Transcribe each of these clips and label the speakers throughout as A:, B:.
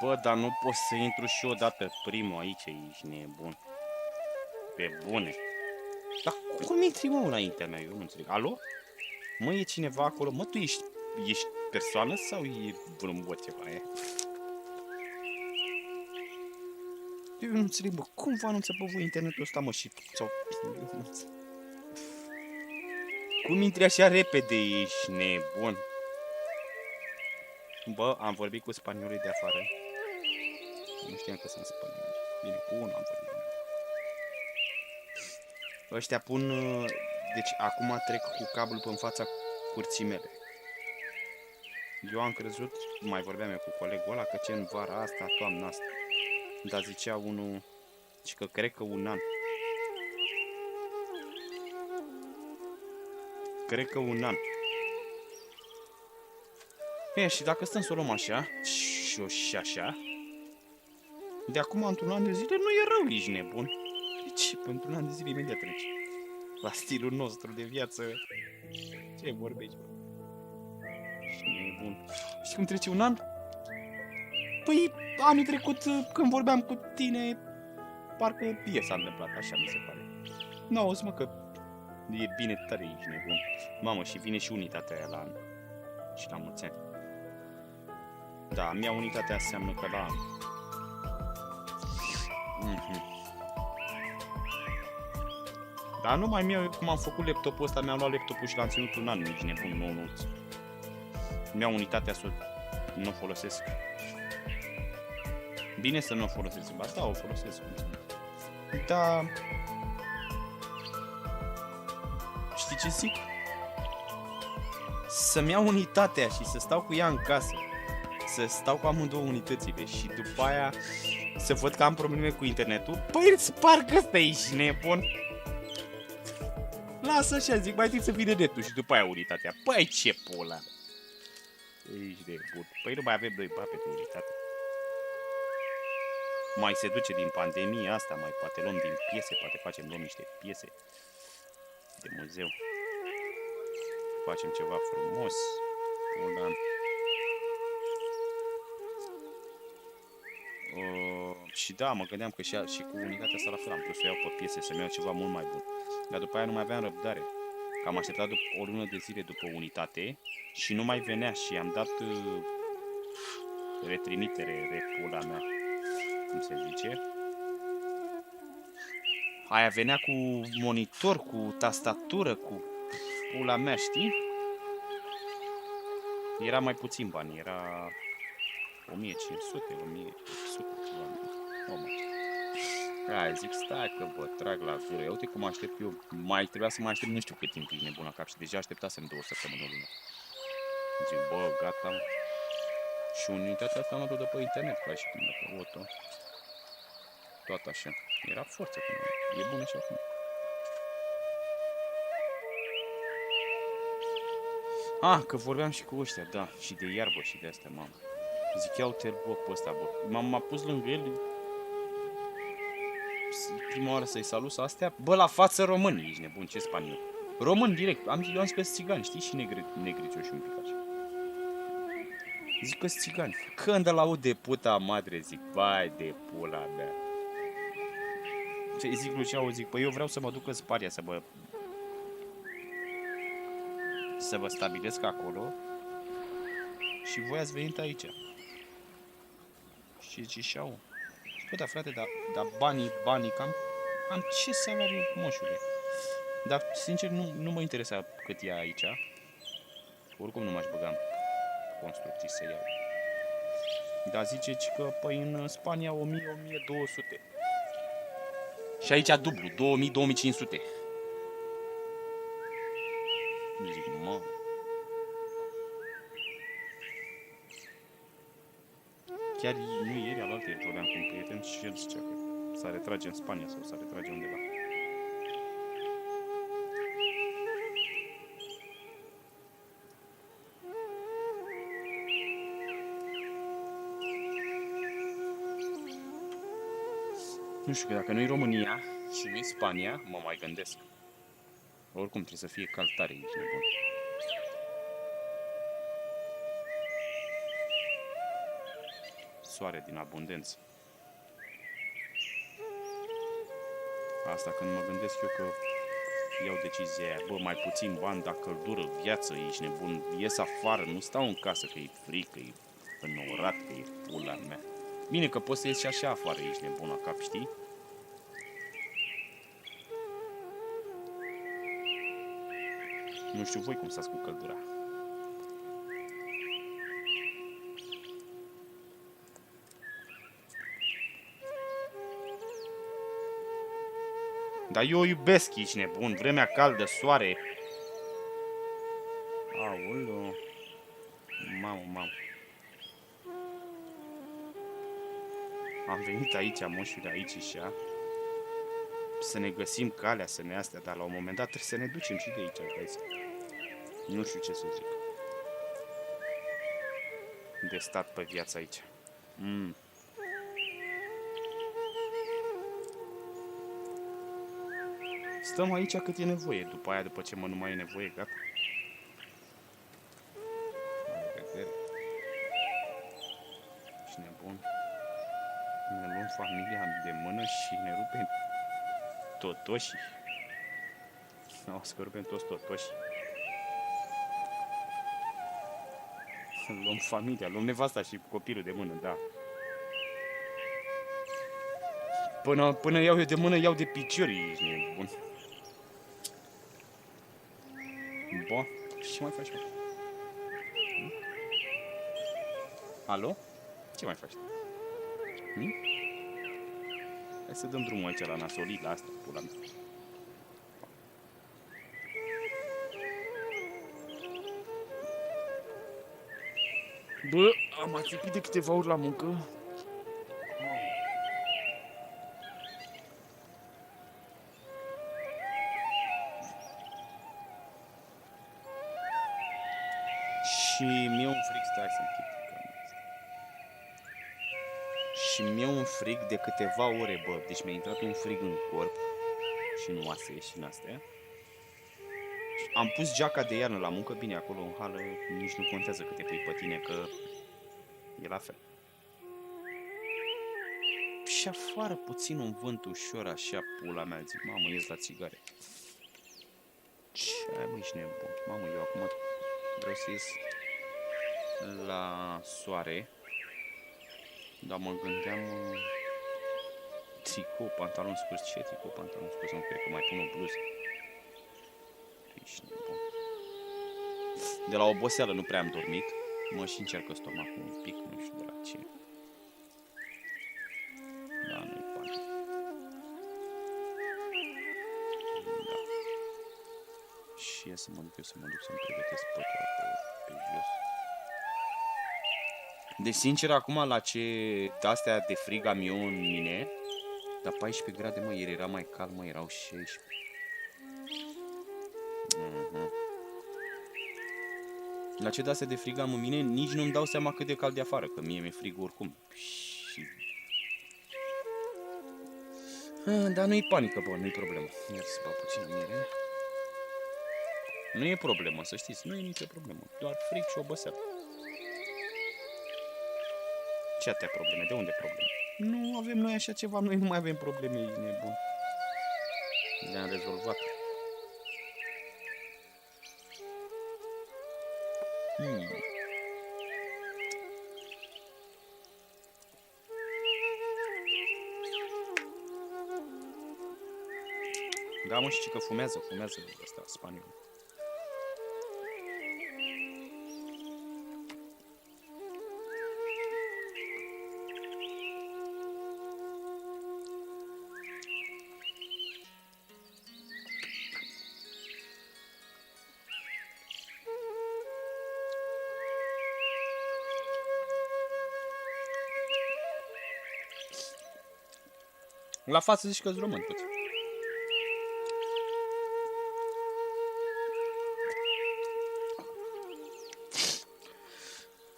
A: Bă, dar nu pot să intru și odată primul aici, ești nebun. Pe bune. Dar cum intri, mă, înaintea mea? Eu nu înțeleg. Alo? Mă, e cineva acolo? Mă, tu ești persoană sau e vreun bot ceva aia? Eu nu înțeleg, bă, cum vă anunță pe voi internetul ăsta, mă, și... Sau... Eu nu înțeleg. Cum intri așa repede, ești nebun? Bă, am vorbit cu spaniolii de afară. Nu știam că sunt spanioli. Bine, cu unul am vorbit. Ăștia pun... Deci acum trec cu cablul pe în fața curții mele. Eu am crezut, mai vorbeam eu cu colegul ăla, că ce în vara asta, toamna asta. Dar zicea unul, și că cred că un an. Cred că un an. E, și dacă stăm să o luăm așa, și așa, de acum într-un an de zile nu e rău, ești nebun. Deci, pentru un an de zile imediat treci. La stilul nostru de viață. Ce vorbești, bă? Ești nebun. Știi cum trece un an? Păi, anul trecut, când vorbeam cu tine, parcă e s-a întâmplat, așa mi se pare. N-auzi, mă, că e bine tare, ești nebun. Mamă, și vine și unitatea aia la an. Și la mulți ani. Da, mea unitatea înseamnă că la an. Dar numai mie, cum am făcut laptopul ăsta, mi-am luat laptopul și l-am ținut un an, nici nebun, nou. Mi-au unitatea să nu o folosesc. Bine să nu o folosesc, ba da, o folosesc. Da. Știi ce zic? Să-mi iau unitatea și să stau cu ea în casă. Să stau cu amândouă unitățile și după aia să văd că am probleme cu internetul. Păi îți sparg ăsta, ești nebun. Lasă așa, zic, mai trebuie să vină netul și după aia unitatea. Păi ce pula. Ești nebun. Păi nu mai avem doi bani pentru unitate. Mai se duce din pandemie asta, mai poate luăm din piese, poate luăm niște piese de muzeu. Facem ceva frumos. Pula. Și da, mă gândeam că și cu unitatea asta la fel am pus să o iau pe piese, să-mi iau ceva mult mai bun. Dar după aia nu mai aveam răbdare. Că am așteptat o lună de zile după unitate și nu mai venea și am dat retrimitere, repula mea, cum se zice. Aia venea cu monitor, cu tastatură, cu pula mea, știi? Era mai puțin bani, era 1500, 1800, ceva. Hai, zic, stai că vă trag la gură. Ia uite cum aștept eu. Mai trebuia să mai aștept nu știu cât timp, e nebun la cap. Și deja așteptasem 2 săptămâni o lună. Zic, bă, gata, mă. Și unitatea asta mă dă pe internet, ca și cum pe auto. Tot așa. Era forță cu mine. E bună și acum. Ah, că vorbeam și cu ăștia, da. Și de iarbă și de astea, mamă. Zic, ia uite-l, bă, pe ăsta, bă. M-am pus lângă el. Prima oară să-i salut să astea. Bă, la față român, ești nebun, ce spaniol. Român direct, am zis că sunt țigani, știi? Și negricioși un pic așa. Zic că sunt țigani. Când îl aud de puta madre, zic, vai de pula mea. Ce zic Luciau, zic, păi eu vreau să mă duc în Spania să vă stabilesc acolo. Și voi ați venit aici. Și zice, și-au. Bă, da, frate, dar banii, cam ce salariu, moșule? Dar, sincer, nu mă interesa cât e aici. Oricum nu m-aș băga în construcții să iau. Dar zice că, păi, în Spania 1000-1200. Și aici dublu, 2000-2500. Zic, mă. Chiar nu ieri, alaltă vorbeam cu un prieten și el zicea că s-a retrage în Spania sau s-a retrage undeva. Nu știu, că dacă nu-i România și nu-i Spania, mă mai gândesc. Oricum trebuie să fie cald tare, ești nebun. soare din abundență. Asta când mă gândesc eu că iau decizia aia, bă, mai puțin bani, dar căldură, viață, ești nebun, ies afară, nu stau în casă că e frică, că e înorat, că e pula mea. Bine că poți să ieși și așa afară, ești nebun la cap, știi? Nu știu voi cum stați cu căldura. Dar eu iubesc, ești nebun, vremea caldă, soare. Aoleu. Mamă. Am venit aici, moșule, aici și ea. Să ne găsim calea, să ne astea, dar la un moment dat trebuie să ne ducem și de aici, vezi? Nu știu ce să zic. De stat pe viața aici. Stăm aici cât e nevoie, după aia, după ce nu mai e nevoie, gata. Și nebun. Ne luăm familia de mână și ne rupem totoșii. O să rupem toți totoșii. Luăm familia, luăm nevasta și copilul de mână, da. Până iau eu de mână, iau de picior, ești nebun. Bă, ce mai faci, mă? Alo? Ce mai faci? Hai să dăm drumul aici la nasolit, la asta, pula mea. Bă, am ațipit de câteva ori la muncă. Și mi-e un fric, stai să închid. Și mi-e un frig de câteva ore, bă. Deci mi-a intrat un frig în corp și în oase și în astea. Am pus geaca de iarnă la muncă, bine, acolo în hală nici nu contează câte pui pe tine, că e la fel. Și afară puțin un vânt ușor, așa, pula mea, zic, mamă, ies la țigare. Ce ai, bă, ești nebun? Mamă, eu acum vreau să ies la soare. Dar mă gândeam tricou, pantalon scurs, ce tricou, pantalon scurs, nu cred că mai pun o bluză. Ești nebun. De la oboseală nu prea am dormit, mă și încercă stomacul un pic, nu știu de la ce. Da, nu-i panic. Da. Și e să mă duc eu să să-mi pregătesc pătura pe jos. Deci, sincer, acum, la ce de-astea de frig am eu în mine, la 14 grade, mă, ieri era mai cald, mă, erau 16. La ce de-astea de frig am în mine, nici nu-mi dau seama cât de cald de afară, că mie mi-e frig oricum. Și... dar nu-i panică, bă, nu-i problemă. Iar să bag puțină miere. Nu e problemă, să știți, nu e nicio problemă. Doar frig și oboseală. Ce atâtea probleme? De unde probleme? Nu avem noi așa ceva, noi nu mai avem probleme, ești nebun. Le-am rezolvat. Da, mă, și că fumează ăsta, spaniol. La față zici că-s român toți.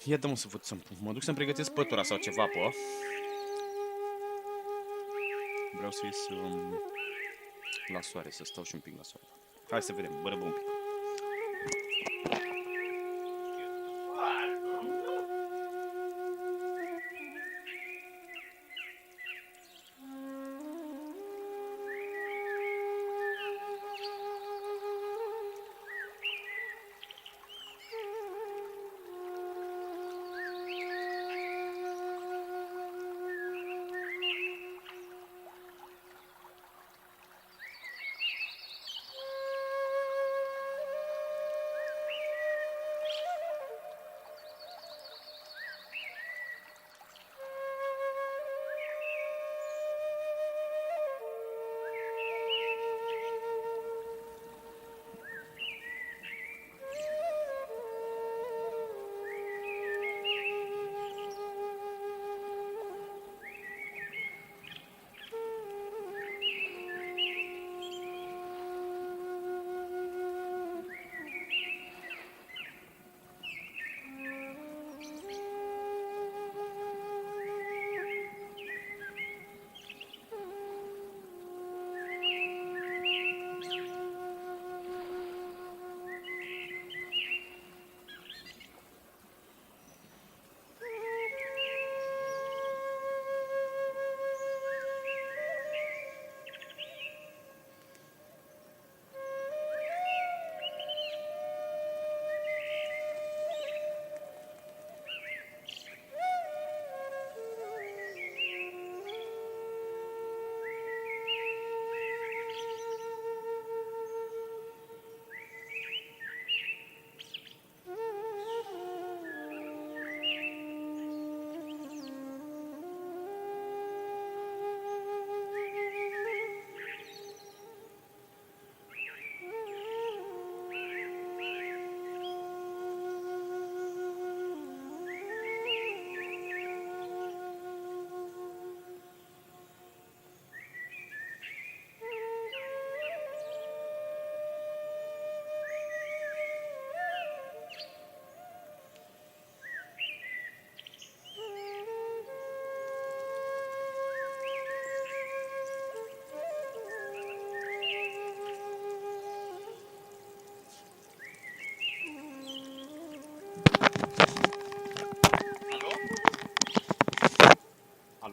A: Ia dă-mă să văd, mă duc să-mi pregătesc pătura sau ceva, pă. Vreau să ies la soare, să stau și un pic la soare. Hai să vedem, bărăbă un pic.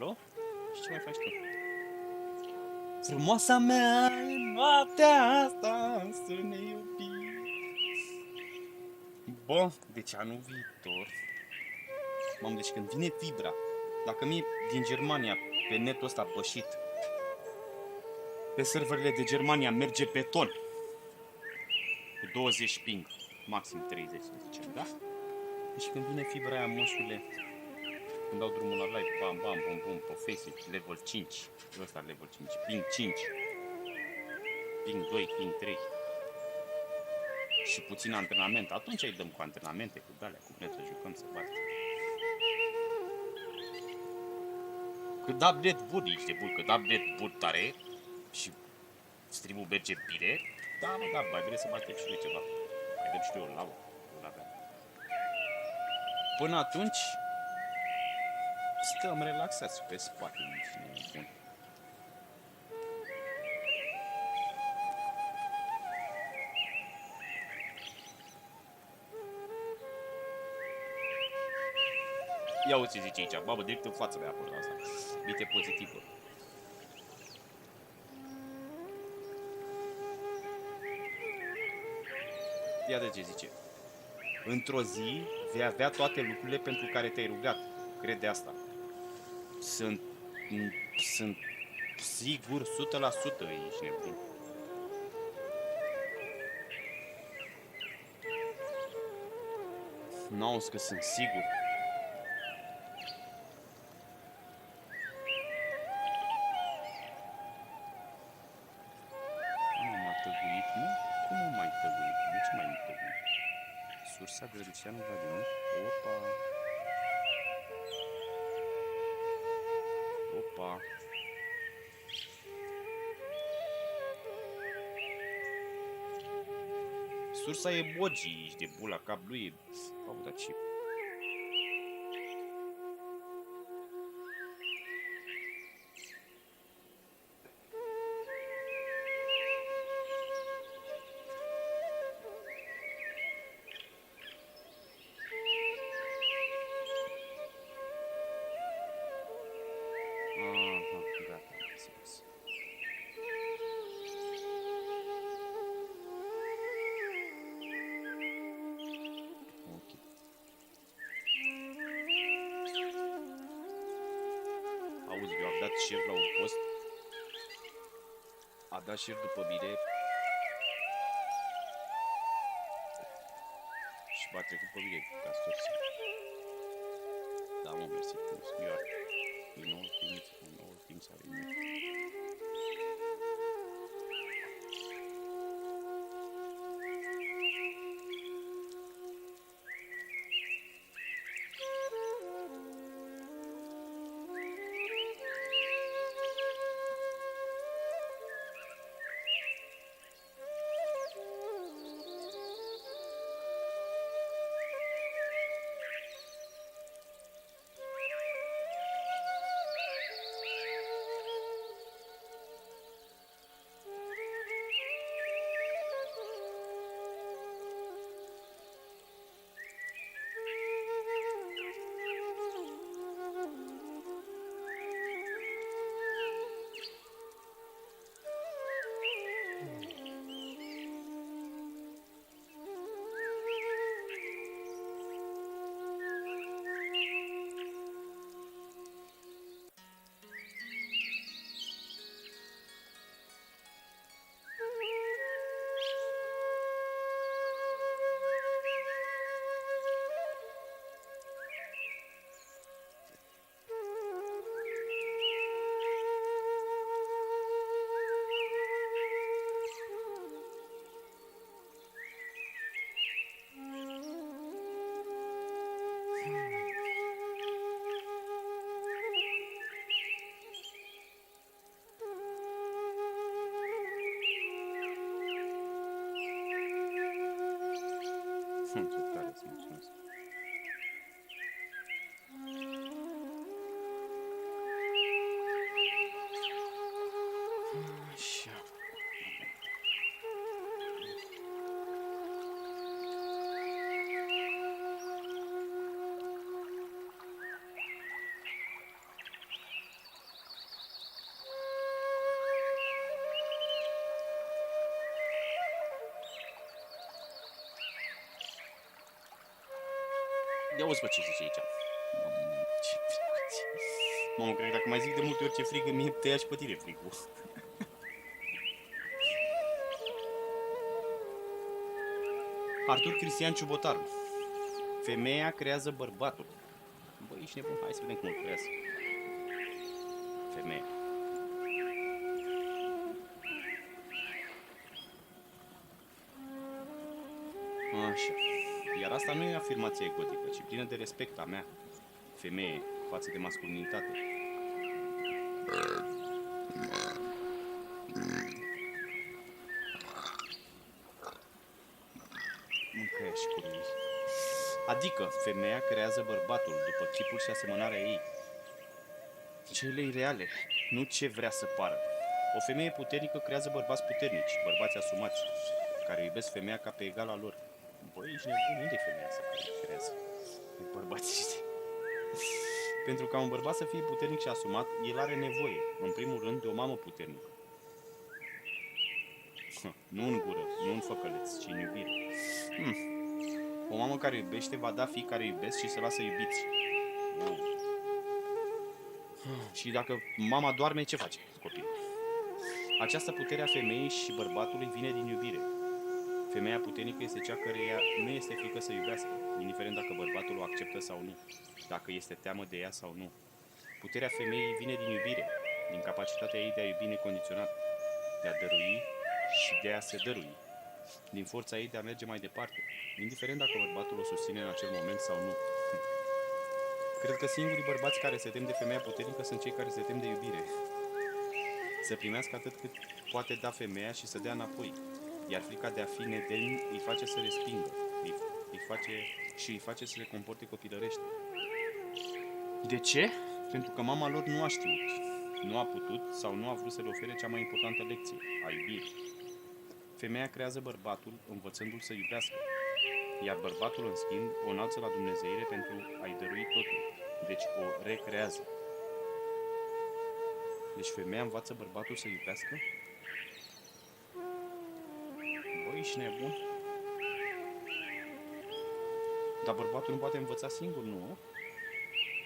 A: acolo. Și ce mai faci tu? Frumoasa mea, în noaptea asta să ne iubim. Bun, deci anul viitor. Mamă, deci când vine fibra, dacă mie din Germania, pe netul ăsta pășit, pe serverele de Germania merge beton cu 20 ping, maxim 30, să zicem, da? Deci când vine fibra aia, măsule, când dau drumul la live, bam, bam, bum, bum, pe Facebook, level 5, ăsta level 5, ping 5, ping 2, ping 3 și puțin antrenament, atunci îi dăm cu antrenamente, cu dalea, cu vrem să jucăm, să bate. Cât update bun, ești de bun, cât update bun tare și stream-ul merge bine, da, mai bine să batem și noi ceva, mai dăm și eu la până atunci, stăm relaxați pe spate, nici bun. Ia uite ce zice aici, babă, direct în față de acolo asta. Bite pozitivă. Iată ce zice. Într-o zi vei avea toate lucrurile pentru care te-ai rugat. Crede asta. Sunt sigur 100% ești nebun. N-auzi că sunt sigur. Cum mai tăguit? De ce mai tăguit? Sursa Grădicianu Vladimir. Opa! Opa! Sursa e Bogi, ești de bula cap lui. Au dat ce... Auzi, eu am dat share la un post. A dat share după mine. Și m-a trecut pe mine ca soție. Da, mă, mersi frumos. You know, things are in me. Ia uzi, bă, ce zice aici. Mamă, ce frică. Mamă, cred că dacă mai zic de multe ori ce frigă mie, te ia și pe tine frigul. Artur Cristian Ciubotaru. Femeia creează bărbatul. Băi, ești nebun? Hai să vedem cum îl creează. Femeia. Așa. Iar asta nu e afirmație egotică, ci plină de respect a mea, femeie, față de masculinitate. Mâncăia și cu ei. Adică, femeia creează bărbatul după chipul și asemănarea ei. Cele reale, nu ce vrea să pară. O femeie puternică creează bărbați puternici, bărbați asumați, care iubesc femeia ca pe egala lor. Băi, ești nebun, unde e femeia asta care creează bărbații ăștia? Pentru ca un bărbat să fie puternic și asumat, el are nevoie, în primul rând, de o mamă puternică. Nu în gură, nu în făcăleț, ci în iubire. O mamă care iubește va da fii care iubesc și se lasă iubiți. Și dacă mama doarme, ce face copilul? Această putere a femeii și bărbatului vine din iubire. Femeia puternică este cea căreia nu este frică să iubească, indiferent dacă bărbatul o acceptă sau nu, dacă este teamă de ea sau nu. Puterea femeii vine din iubire, din capacitatea ei de a iubi necondiționat, de a dărui și de a se dărui, din forța ei de a merge mai departe, indiferent dacă bărbatul o susține în acel moment sau nu. Cred că singurii bărbați care se tem de femeia puternică sunt cei care se tem de iubire. Să primească atât cât poate da femeia și să dea înapoi. Iar frica de a fi nedemn îi face să respingă, îi face să se comporte copilărește. De ce? Pentru că mama lor nu a știut, nu a putut sau nu a vrut să le ofere cea mai importantă lecție, a iubirii. Femeia creează bărbatul învățându-l să iubească, iar bărbatul, în schimb, o înalță la dumnezeire pentru a-i dărui totul, deci o recrează. Deci femeia învață bărbatul să iubească? Băi, ești nebun? Dar bărbatul nu poate învăța singur, nu?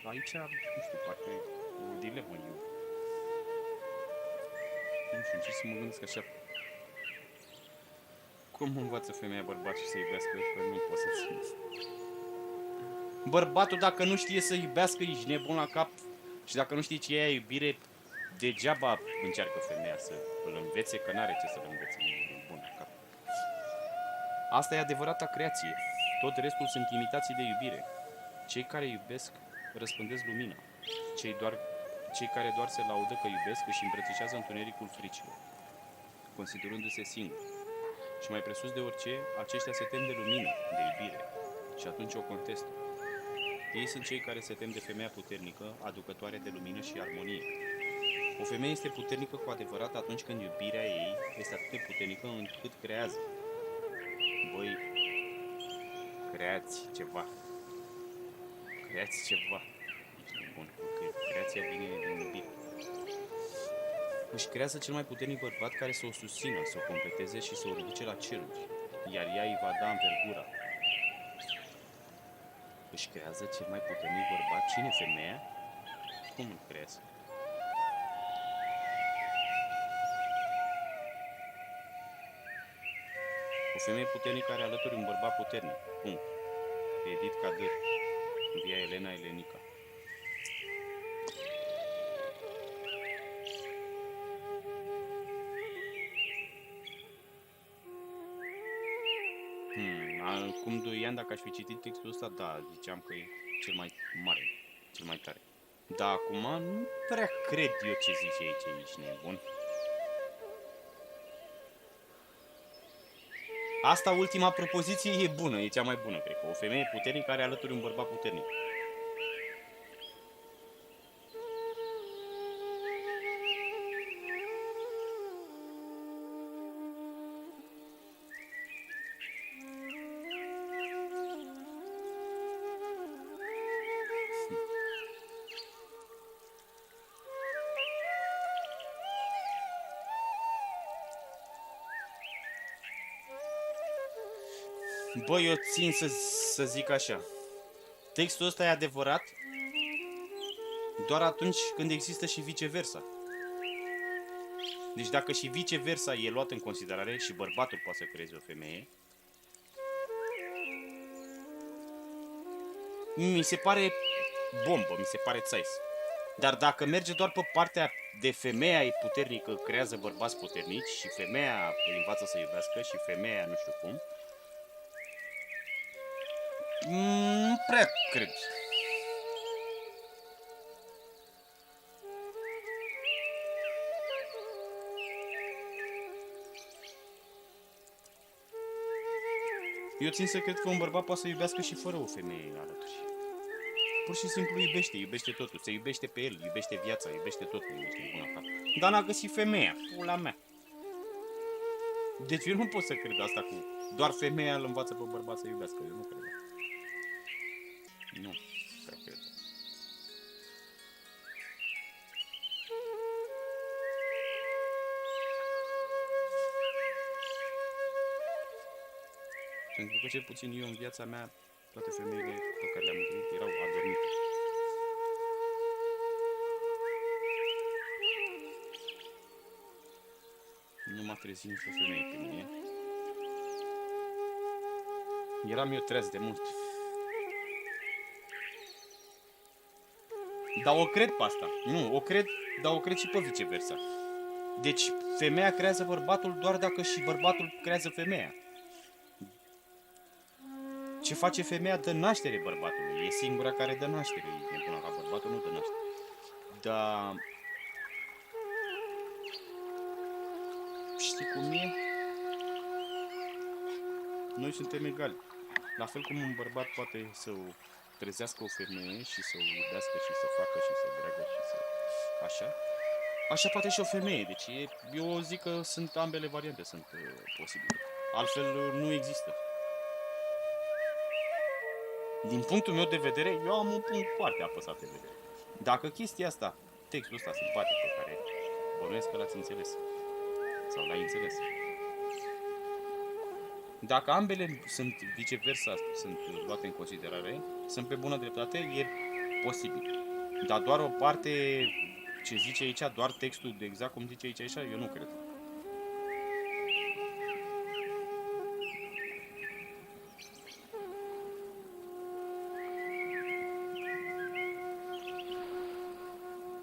A: Aici, nu știu, parcă e o dilemă. Nu știu, ce să mă gândesc așa. Cum învață femeia bărbatul să iubească? Că nu pot să țin. Bărbatul, dacă nu știe să iubească, ești nebun la cap. Și dacă nu știi ce e iubire, degeaba încearcă femeia să îl învețe, că n-are ce să-l învețe. E bun la cap. Asta e adevărata creație. Tot restul sunt imitații de iubire. Cei care iubesc răspândesc lumina. Cei care doar se laudă că iubesc își îmbrățișează întunericul fricilor, considerându-se singuri. Și mai presus de orice, aceștia se tem de lumină, de iubire, și atunci o contestă. Ei sunt cei care se tem de femeia puternică, aducătoare de lumină și armonie. O femeie este puternică cu adevărat atunci când iubirea ei este atât de puternică încât creează. Voi creați ceva. Creați ceva. Bun, creația vine din iubire. Își creează cel mai puternic bărbat care să o susțină, să o completeze și să o ridice la ceruri, iar ea îi va da învergura. Își creează cel mai puternic bărbat? Cine? Femeia? Cum îl creează? O femeie puternică are alături un bărbat puternic. Punct. Edit Cader. Via Elena Elenica. Acum 2 ani, dacă aș fi citit textul ăsta, da, ziceam că e cel mai mare, cel mai tare. Dar acum nu prea cred eu ce zice aici, ești nebun. Asta, ultima propoziție, e bună, e cea mai bună, cred că. O femeie puternică are alături un bărbat puternic. Băi, eu țin să zic așa. Textul ăsta e adevărat doar atunci când există și viceversa. Deci dacă și viceversa e luat în considerare și bărbatul poate să creeze o femeie, mi se pare bombă, mi se pare țais. Dar dacă merge doar pe partea de femeia e puternică, creează bărbați puternici și femeia îi învață să iubească și femeia nu știu cum, nu prea cred. Eu țin să cred că un bărbat poate să iubească și fără o femeie alături. Pur și simplu iubește totul, se iubește pe el, iubește viața, iubește totul, iubește în bună parte. Dar n-a găsit femeia, pula mea. Deci eu nu pot să cred asta cu doar femeia îl învață pe bărbat să iubească, eu nu cred. Nu, prea cred. Pentru că cel puțin eu în viața mea, toate femeile pe care le-am întâlnit erau adormite. Nu m-a trezit nicio femeie pe mine. Eram eu treaz de mult. Dar o cred pe asta. Nu, o cred, dar o cred și pe viceversa. Deci femeia creează bărbatul doar dacă și bărbatul creează femeia. Ce face femeia dă naștere bărbatului. E singura care dă naștere. E nebună ca bărbatul, nu dă naștere. Dar știi cum e? Noi suntem egali. La fel cum un bărbat poate să trezească o femeie și să o iubească și să facă și să dreagă și să... Așa. Așa poate și o femeie. Deci eu zic că sunt ambele variante sunt posibile. Altfel nu există. Din punctul meu de vedere, eu am un punct foarte apăsat de vedere. Dacă chestia asta, textul ăsta simpatic pe care bănuiesc că l-ați înțeles sau l-ai înțeles, dacă ambele sunt viceversa, sunt luate în considerare, sunt pe bună dreptate, e posibil. Dar doar o parte ce zice aici, doar textul exact cum zice aici, eu nu cred.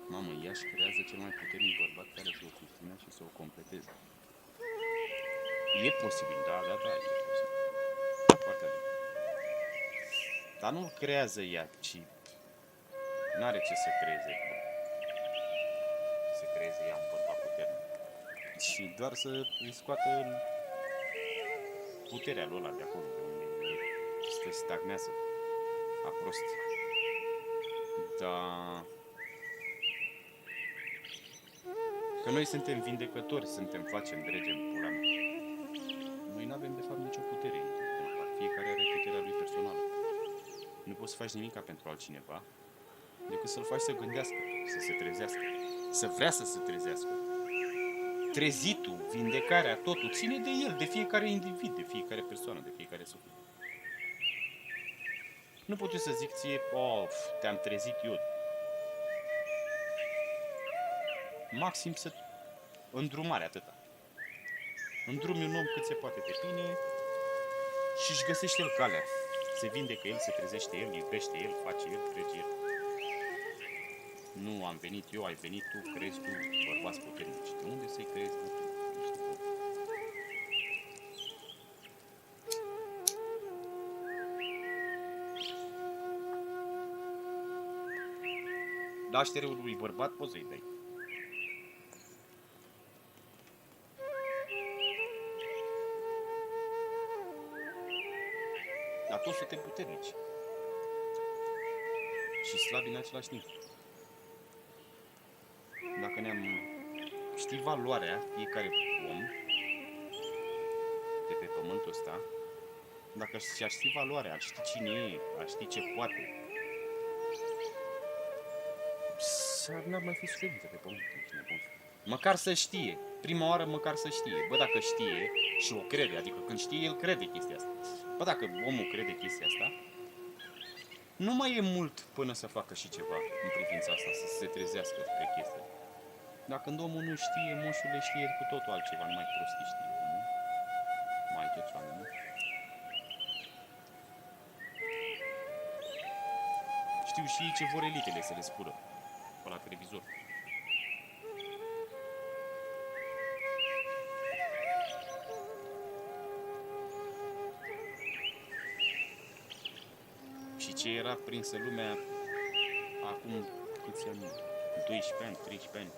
A: Mamă, ea își creează cel mai puternic bărbat care să o susțină și să o completeze. E posibil, da, e posibil. Foarte bine. Dar nu creează ea, ci n-are ce să creeze. Să creeze ea un bărbat puternic. Și doar să îi scoată puterea lui ăla de acolo, de unde se stagnează a prostii. Dar că noi suntem vindecători, facem, dregem, pula mea. Noi n-avem de fapt nicio putere. Fiecare are puterea lui personală. Nu poți să faci nimica pentru altcineva decât să-l faci să gândească, să se trezească, să vrea să se trezească. Trezitul, vindecarea, totul ține de el, de fiecare individ, de fiecare persoană, de fiecare suflet. Nu pot eu să zic ție, te-am trezit eu. Maxim să îndrumare atâta. Îndrumi un om cât se poate de bine și își găsește el calea. Se vindecă el, se trezește el, iubește el, face el, trece el. Nu am venit eu, ai venit tu, crezi tu, bărbați puternici. De unde să-i crezi tu? Nu știu. Nașterea unui bărbat poți să-i dai. Dar toți suntem puternici. Și slabi în același timp. Dacă ne-am ști valoarea fiecare om de pe pământul ăsta, dacă și-ar ști valoarea, ar ști cine e, ar ști ce poate, n-ar mai fi suferință pe pământ. Măcar să știe. Prima oară măcar să știe. Bă, dacă știe și o crede, adică când știe, el crede chestia asta. Bă, dacă omul crede chestia asta, Nu mai e mult până să facă și ceva în privința asta, să se trezească spre chestia. Dacă când omul nu știe, moșul le știe cu totul altceva, numai prostii știe omul. Mai toți oamenii. Știu și ei ce vor elitele să le spună pe la televizor. Și ce era prinsă lumea acum câți ani? 12 ani, 13 ani,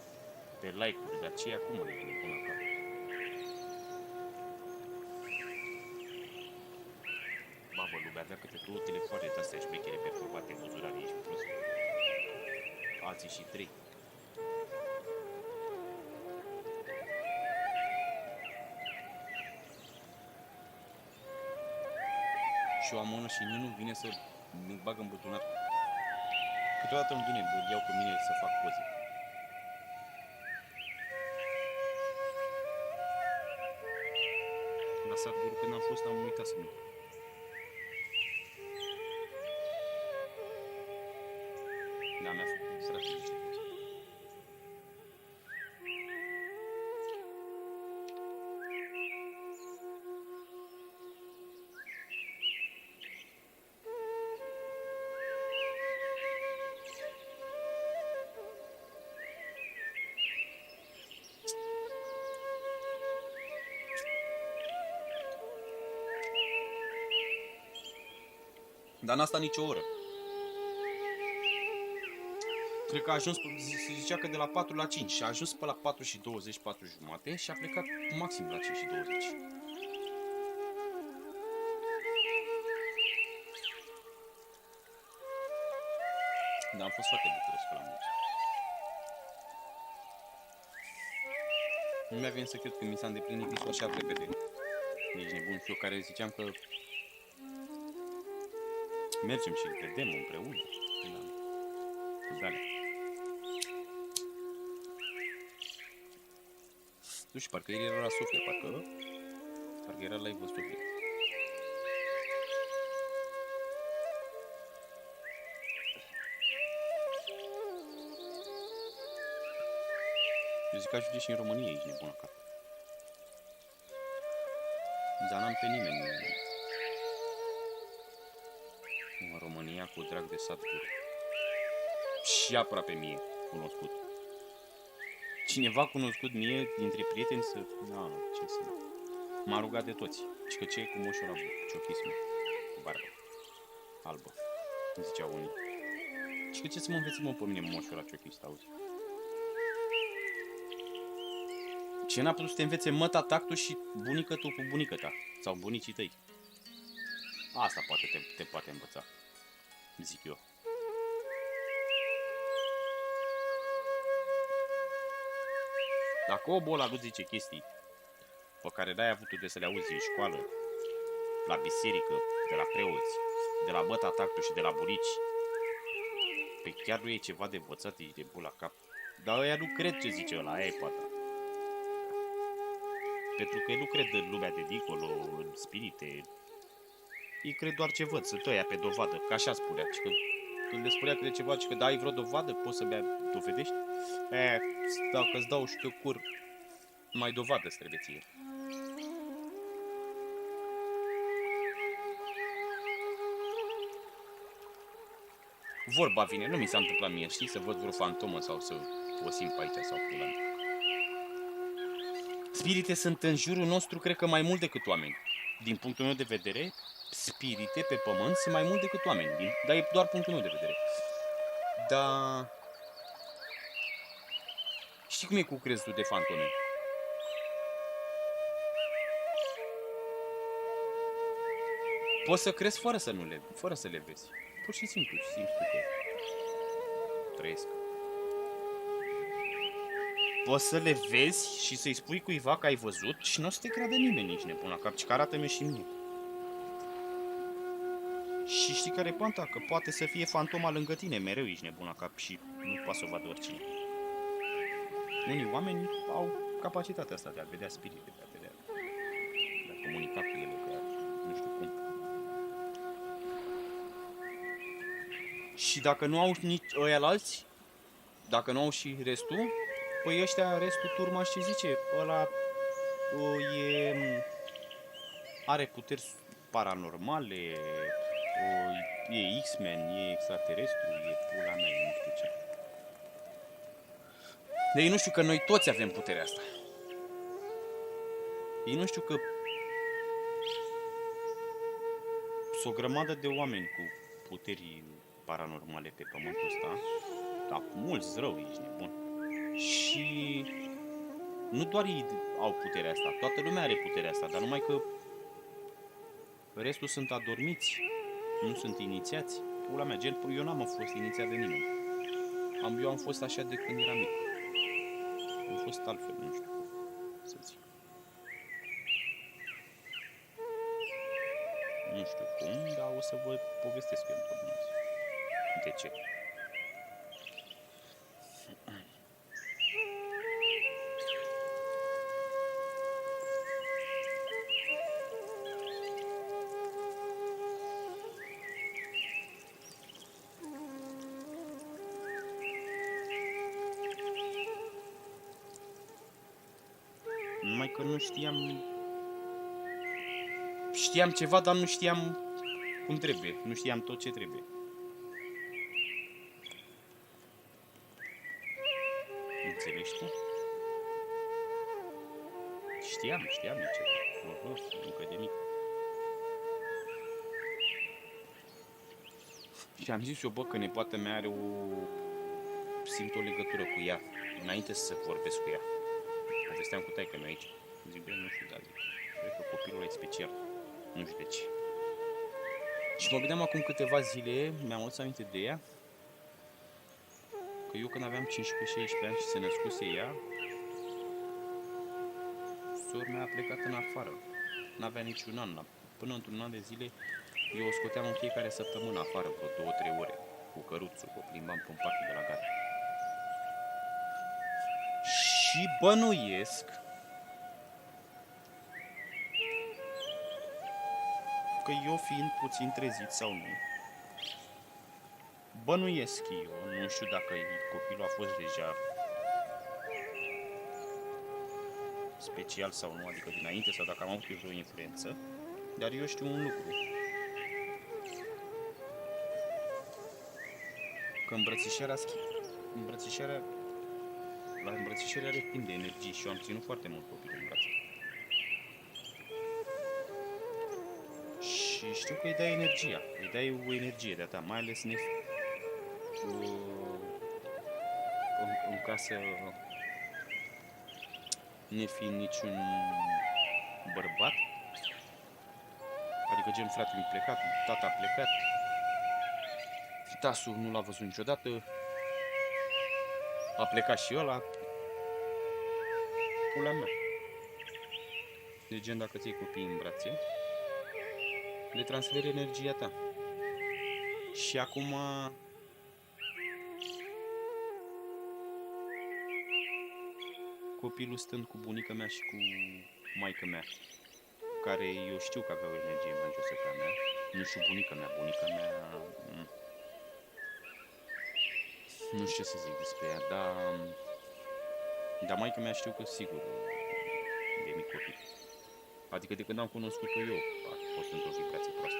A: pe like-uri, dar ce e acum de nebun la cap? Babă, lumea avea câte 2 telefoane de-astea șmechere perturbate în buzunare, ești prost. Alții și 3. Și o amonă și nu vine să mi bag în buzunar. Câteodată îmi vine, iau cu mine să fac poze. La Sadguru când am fost, am uitat să-mi. Da, mi-a făcut frate niște poze. Dar n-a stat nicio oră. Cred că a ajuns, se zicea că de la 4 la 5 și a ajuns pe la 4 și 20, 4 jumate și a plecat maxim la 5 și 20. Dar am fost foarte bucuros că l-am mers. Nu mi-a venit să cred că mi s-a îndeplinit visul așa repede. Ești nebun, și eu care ziceam că mergem și îl vedem împreună. Da. Nu știu, parcă el era la Sofia, parcă era la Sofia. Eu zic că ajunge și în România, ești nebun la cap. Dar n-am pe nimeni în România cu drag de Sadguru. Și aproape mie cunoscut. Cineva cunoscut mie dintre prieteni să... ce să... M-a rugat de toți. Și că ce e cu moșul ăla ciochism, cu barbă albă, ziceau unii. Și că ce să mă înveți pe mine moșul ăla ciochism, auzi? Ce n-a putut să te învețe măta tactul și bunică tu cu bunică ta, sau bunicii tăi. Asta poate te poate învăța, zic eu. Dacă omul ăla nu zice chestii pe care n-ai avut de să le auzi în școală, la biserică, de la preoți, de la măta tactul și de la bunici, pe chiar nu e ceva de învățat, ești de bun la cap. Dar ăia nu cred ce zice ăla, aia e poata. Pentru că ei nu cred în lumea de dincolo, în spirite. Ei cred doar ce văd, sunt ăia pe dovadă, că așa spunea. Că când le spunea câte ceva, că ai vreo dovadă, poți să-mi dovedești? Dacă îți dau și eu cur, mai dovadă trebuie ție. Vorba vine, nu mi s-a întâmplat mie, știi, să văd vreo fantomă sau să o simt pe aici sau pe la mine. Spirite sunt în jurul nostru, cred că mai mult decât oameni. Din punctul meu de vedere, spirite pe pământ sunt mai mult decât oameni. Dar e doar punctul meu de vedere. Dar... Știi cum e cu crezul de fantome? Poți să crezi fără să le vezi. Pur și simplu, simți tu că trăiesc. Poți să le vezi și să-i spui cuiva că ai văzut și nu o să te creadă nimeni, nici nebun la cap, ci că arată-mi și mie. Și știi care e panta? Că poate să fie fantoma lângă tine, mereu ești nebun la cap și nu poate să o vadă oricine. Unii oameni au capacitatea asta de a vedea spirite, de a comunica cu ele, nu știu cum. Și dacă nu au nici ăialalți, dacă nu au și restul, păi ăștia, restul turma, ce zice? Ăla are puteri paranormale, e X-Men, e extraterestru, e pula mea, nu știu ce. Dar ei nu știu că noi toți avem puterea asta. Ei nu știu că sunt o grămadă de oameni cu puteri paranormale pe pământul ăsta. Da, mulți rău, ești nebun. Și nu doar ei au puterea asta, toată lumea are puterea asta, dar numai că restul sunt adormiți, nu sunt inițiați. Pula mea, gen, eu n-am fost inițiat de nimeni. Eu am fost așa de când eram mic. Am fost altfel, nu știu să zic. Nu știu cum, dar o să vă povestesc eu într-o bună zi. De ce? Numai că nu știam... Știam ceva, dar nu știam cum trebuie. Nu știam tot ce trebuie. Înțelegi tu? Știam eu ceva. Încă de mic. Și am zis eu, bă, că nepoata mea are simt o legătură cu ea, înainte să vorbesc cu ea. Povesteam cu taică-miu aici. Zic, bă, nu știu, dar zic, cred că copilul e special. Nu știu de ce. Și mă gândeam acum câteva zile, mi-am adus aminte de ea, că eu când aveam 15-16 ani și se născuse ea, sora mea a plecat în afară. N-avea niciun an. Până într-un an de zile, eu o scoteam în fiecare săptămână afară, vreo 2-3 ore, cu căruțul, o plimbam pe-n parc de la gara. Și bănuiesc că eu fiind puțin trezit sau nu, bănuiesc eu, nu știu dacă copilul a fost deja special sau nu, adică dinainte, sau dacă am avut eu vreo influență, dar eu știu un lucru. Că la îmbrățișarea are timp de energie și eu am ținut foarte mult copilul în brațe. Și știu că îi dai energia, îi dai o energie de-a ta, mai ales în casă, nefiind niciun bărbat, adică gen fratele mi plecat, tata a plecat, tasul nu l-a văzut niciodată, a plecat și ăla, pula mea. De gen, dacă ți-ai copiii în brațe, le transferi energia ta. Și acum copilul stând cu bunica mea și cu maică mea, care eu știu că avea o energie mai josă ca mea, nu știu bunica mea, nu știu ce să zic despre ea, dar maică mea știu că sigur de mic copil. Adică de când am cunoscut-o eu, a fost într-o vibrație proastă.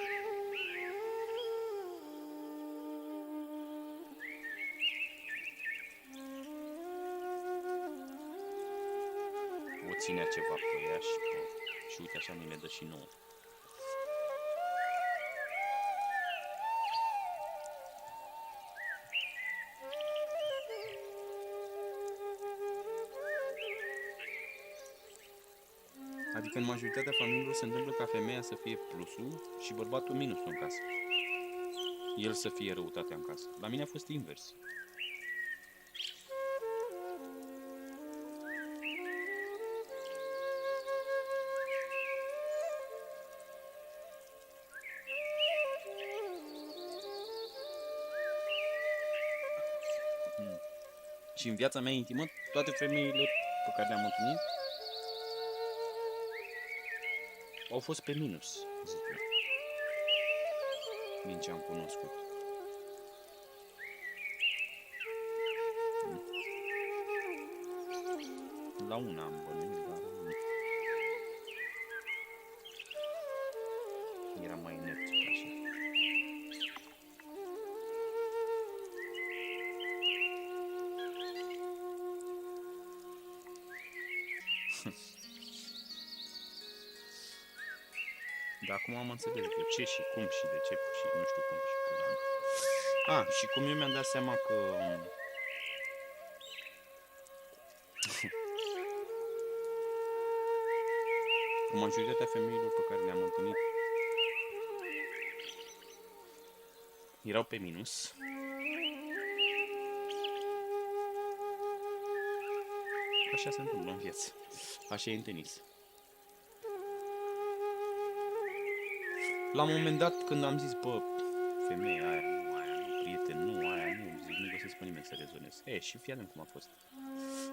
A: O ținea ceva pe ea și uite așa ne dă și nouă. Adică în majoritatea familiilor se întâmplă ca femeia să fie plusul și bărbatul minusul în casă. El să fie răutatea în casă. La mine a fost invers. Și în viața mea intimă, toate femeile pe care le-am întâlnit au fost pe minus, zic eu, din ce am cunoscut. una am bănuit, dar era mai energic așa. Dar acum am înțeles de ce și cum și de ce și nu știu cum și cum. Și cum eu mi-am dat seama că majoritatea femeilor pe care le-am întâlnit erau pe minus. Așa se întâmplă în viață. Așa e în tenis. La un moment dat, când am zis, bă, femeia aia, nu, prieten, nu, aia, nu, zic, nu găsesc pe nimeni să rezonez. Și fii atent cum a fost.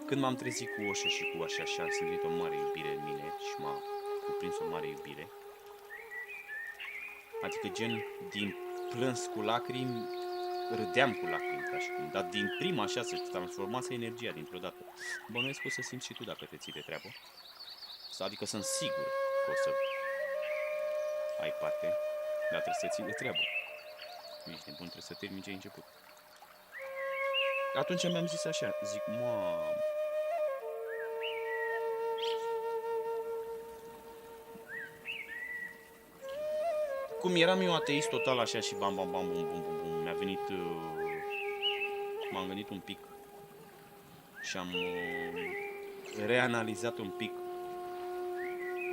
A: Când m-am trezit cu oșă și cu așa, a simțit o mare iubire în mine și m-a cuprins o mare iubire. Adică gen, din plâns cu lacrimi, râdeam cu lacrimi, ca și cum, dar din prima așa se transformase energia dintr-o dată. Bănuiesc că o să simți și tu dacă te ții de treabă. Adică sunt sigur că o să ai parte, dar trebuie să ții de treabă. Ești nebun, trebuie să termini ce ai început. Atunci mi-am zis așa, zic, cum eram eu ateist total așa și bam, bam, bam, bum, bum, bum, bum, mi-a venit, m-am gândit un pic și am reanalizat un pic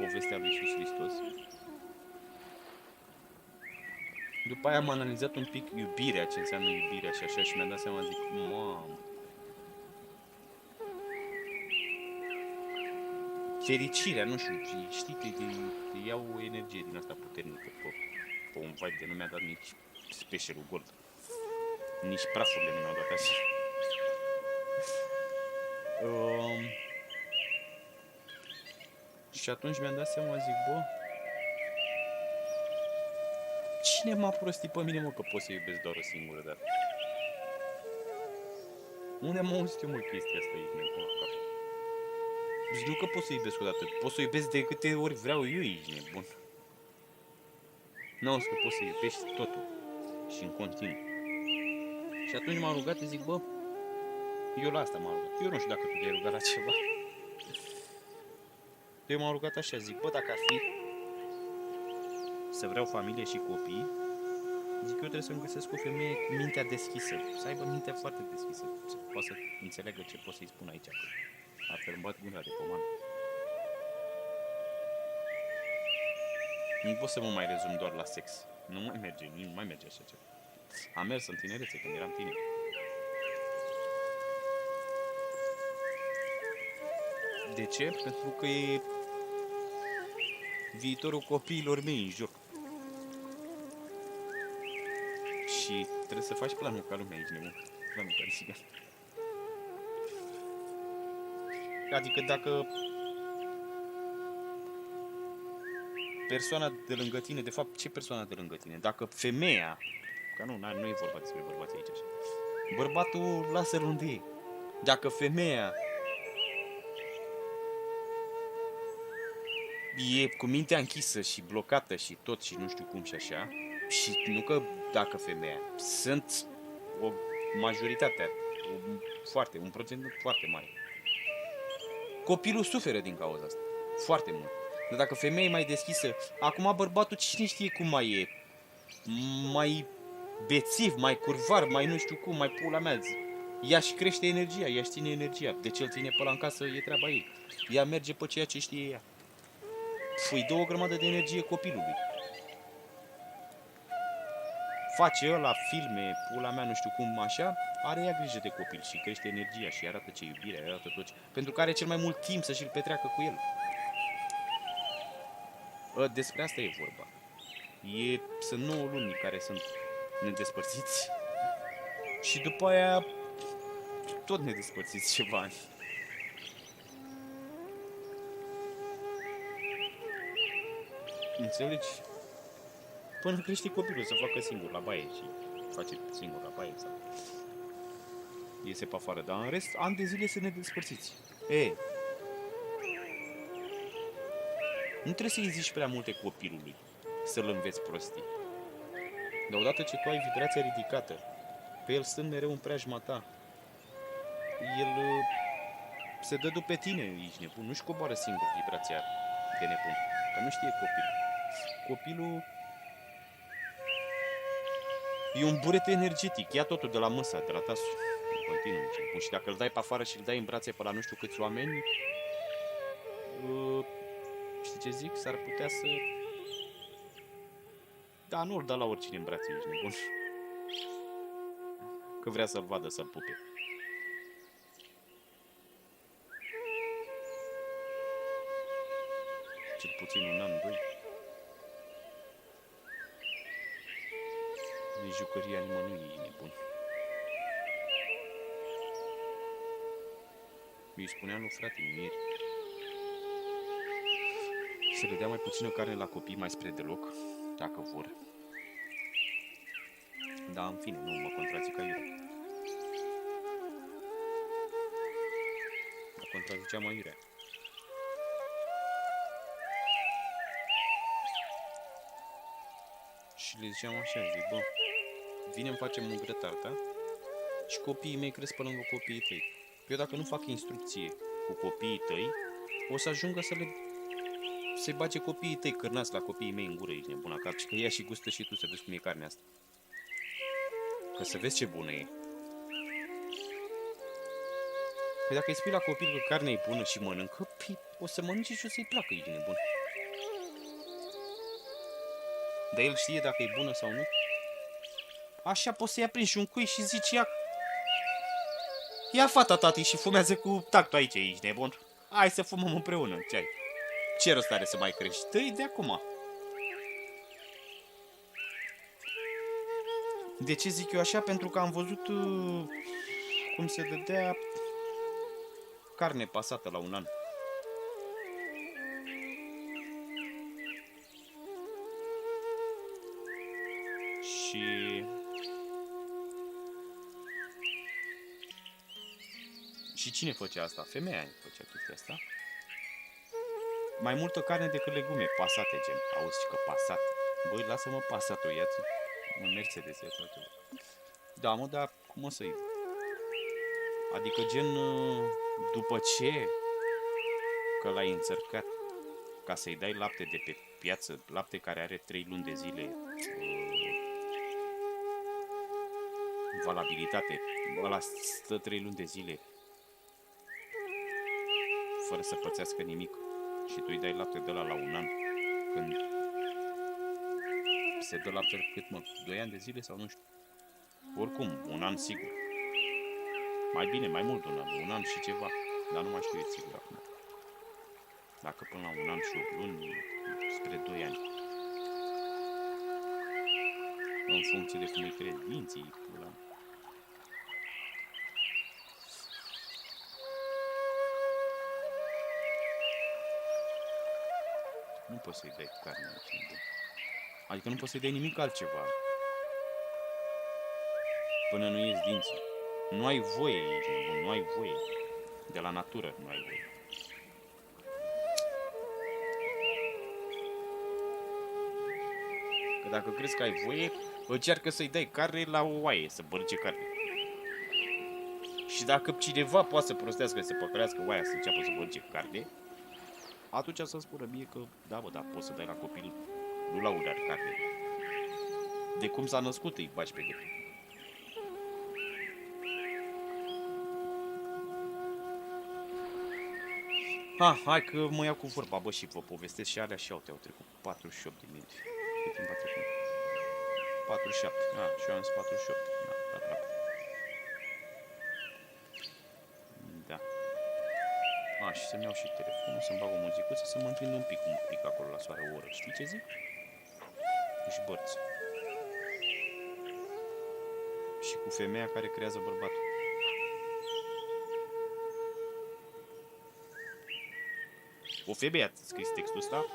A: povestea lui Iisus Hristos. După aia am analizat un pic iubirea, ce înseamnă iubirea și așa, și mi-am dat seama, zic, mamă, fericirea, nu știu, știi, te iau o energie din asta puternică, pe un vibe de nu mi-a dat nici specialul gold, nici prafurile nu mi-au dat așa. Și atunci mi-am dat seama, zic, bă, cine m-a prostit pe mine, mă, că pot să iubesc doar o singură dată? Unde am auzit eu, mă, chestia asta aici, nebun la cap? Știu că pot să iubesc o dată, pot să iubesc de câte ori vreau eu, ești nebun. N-auzi că poți să iubești totul și în continuu. Și atunci m-am rugat și zic, bă, eu la asta m-am rugat. Eu nu știu dacă tu te-ai rugat la ceva. Eu m-am rugat așa, zic, bă, dacă ar fi să vreau familie și copii, zic, eu trebuie să-mi găsesc o femeie cu mintea deschisă, să aibă mintea foarte deschisă, să poată să înțeleagă ce pot să-i spun aici, că altfel îmi bat gura de comandă. Nu pot să mă mai rezum doar la sex. Nu mai merge, nu mai merge așa ceva. Am mers în tinerețe, când eram tineri. De ce? Pentru că e viitorul copiilor mei în joc. Și trebuie să faci planul ca lumea aici, nebun. Planul ca risica. Adică dacă persoana de lângă tine, de fapt, ce persoana de lângă tine? Dacă femeia, că nu e vorba despre bărbații aici așa. Bărbatul lasă-l unde e. Dacă femeia e cu mintea închisă și blocată și tot și nu știu cum și așa, și nu că dacă femeia, sunt o majoritate, un procent foarte mare. Copilul suferă din cauza asta, foarte mult. Dar dacă femeia e mai deschisă, acum bărbatul cine știe cum mai e, mai bețiv, mai curvar, mai nu știu cum, mai pula mea. Ea și crește energia, ea și ține energia. De ce îl ține pe ăla în casă e treaba ei. Ea merge pe ceea ce știe ea. Îi dă o grămadă de energie copilului. Face ăla filme, pula mea, nu știu cum, așa, are ea grijă de copil și crește energia și arată ce iubire, arată tot ce... Pentru că are cel mai mult timp să și-l petreacă cu el. Despre asta e vorba. Sunt 9 luni care sunt nedespărțiți și după aia tot nedespărțiți ceva ani. Înțelegi? Până crește copilul să facă singur la baie și face singur la baie sau iese pe afară, dar în rest, ani de zile sunt nedespărțiți. Nu trebuie să-i zici prea multe copilului, să-l înveți prostii. Dar odată ce tu ai vibrația ridicată, pe el stând mereu în preajma ta, el se dă după tine, ești nebun, nu-și coboară singur vibrația de nebun, că nu știe copilul. Copilul e un burete energetic, ia totul de la măsa, de la tasul, în continuu, ești nebun. Și dacă îl dai pe afară și îl dai în brațe pe la nu știu câți oameni, știi ce zic? S-ar putea să... Da, nu-l da la oricine în brațe, ești nebun. Că vrea să-l vadă, să-l pupe. Cel puțin un an, doi. Nici jucăria nimănui e nebun. Eu îi spuneam lui frate ieri să le dea mai puțină carne la copii, mai spre deloc, dacă vor. Dar în fine, nu mă contrazic aiurea. Mă contraziceam aiurea. Și le ziceam așa, zic, bă, vine-mi facem un grătar, da? Și copiii mei cresc pe lângă copiii tăi. Eu dacă nu fac instrucție cu copiii tăi, o să ajungă să-i bage copiii tăi cârnați la copiii mei în gură, ești nebun acasă. Și că ia și gustă și tu să vezi cum e carnea asta. Că să vezi ce bună e. Păi dacă îi spui la copil că carnea e bună și mănâncă, păi o să mănânce și o să-i placă, ești nebun. Dar el știe dacă e bună sau nu. Așa poți să-i aprinzi și un cui și zici, ia fata tati și fumează cu tactul aici, ești nebun. Hai să fumăm împreună, ce ai? Ce rost are să mai crești? Dă-i de acum. De ce zic eu așa? Pentru că am văzut cum se dădea carne pasată la un an. Și cine făcea asta? Femeia făcea chestia asta. Mai multă carne decât legume, pasate, gen. Auzi că pasat. Băi, lasă-mă pasatul, ia-ți un Mercedes, ia-ți. Da, mă, dar cum o să-i... Adică, gen, după ce că l-ai înțărcat ca să-i dai lapte de pe piață, lapte care are 3 luni de zile valabilitate, ăla stă 3 luni de zile fără să pățească nimic și tu îi dai lapte de la un an, când se dă lapte cât, mă, 2 ani de zile sau nu știu. Oricum, un an sigur. Mai bine, mai mult un an și ceva, dar nu mai știu sigur acum. Dacă până la un an și 8 luni, spre 2 ani. În funcție de cum îi crezi dinții, pula. Nu poți să-i dai carne. Adică nu poți să-i dai nimic altceva. Până nu ies dinții. Nu ai voie, ești nebun, nu ai voie. De la natură nu ai voie. Că dacă crezi că ai voie, încearcă să-i dai carne la o oaie, să bărge carne. Și dacă cineva poate să prostească, să păcălească oaia, să înceapă să bărge carne, atunci să-mi spună mie că, da, bă, da, poți să dai la copil, nu la urar carne. De cum s-a născut îi bagi pe gât. Hai că mă iau cu vorba, bă, și vă povestesc și alea și au trecut 48 de minute. Cât timp a trecut? 47. Și eu am zis 48. Da, aproape. Da. Și să-mi iau și telefonul, să-mi bag o muzicuță, să mă întind un pic acolo la soare o oră. Știi ce zic? Și bărți. Și cu femeia care creează bărbatul. O femeie a scris textul ăsta,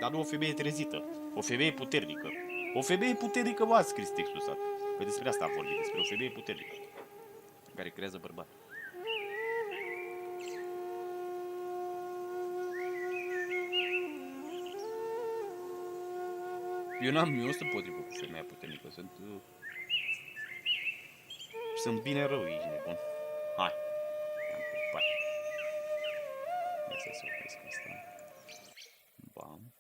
A: dar nu o femeie trezită, o femeie puternică. O femeie puternică v-a scris textul ăsta, că despre asta a vorbit, despre o femeie puternică care creează bărbat. Eu nu sunt potrivit cu femeia puternică, sunt bine rău, ești nebun. Hai. Hai. Ia să opresc asta. Bam.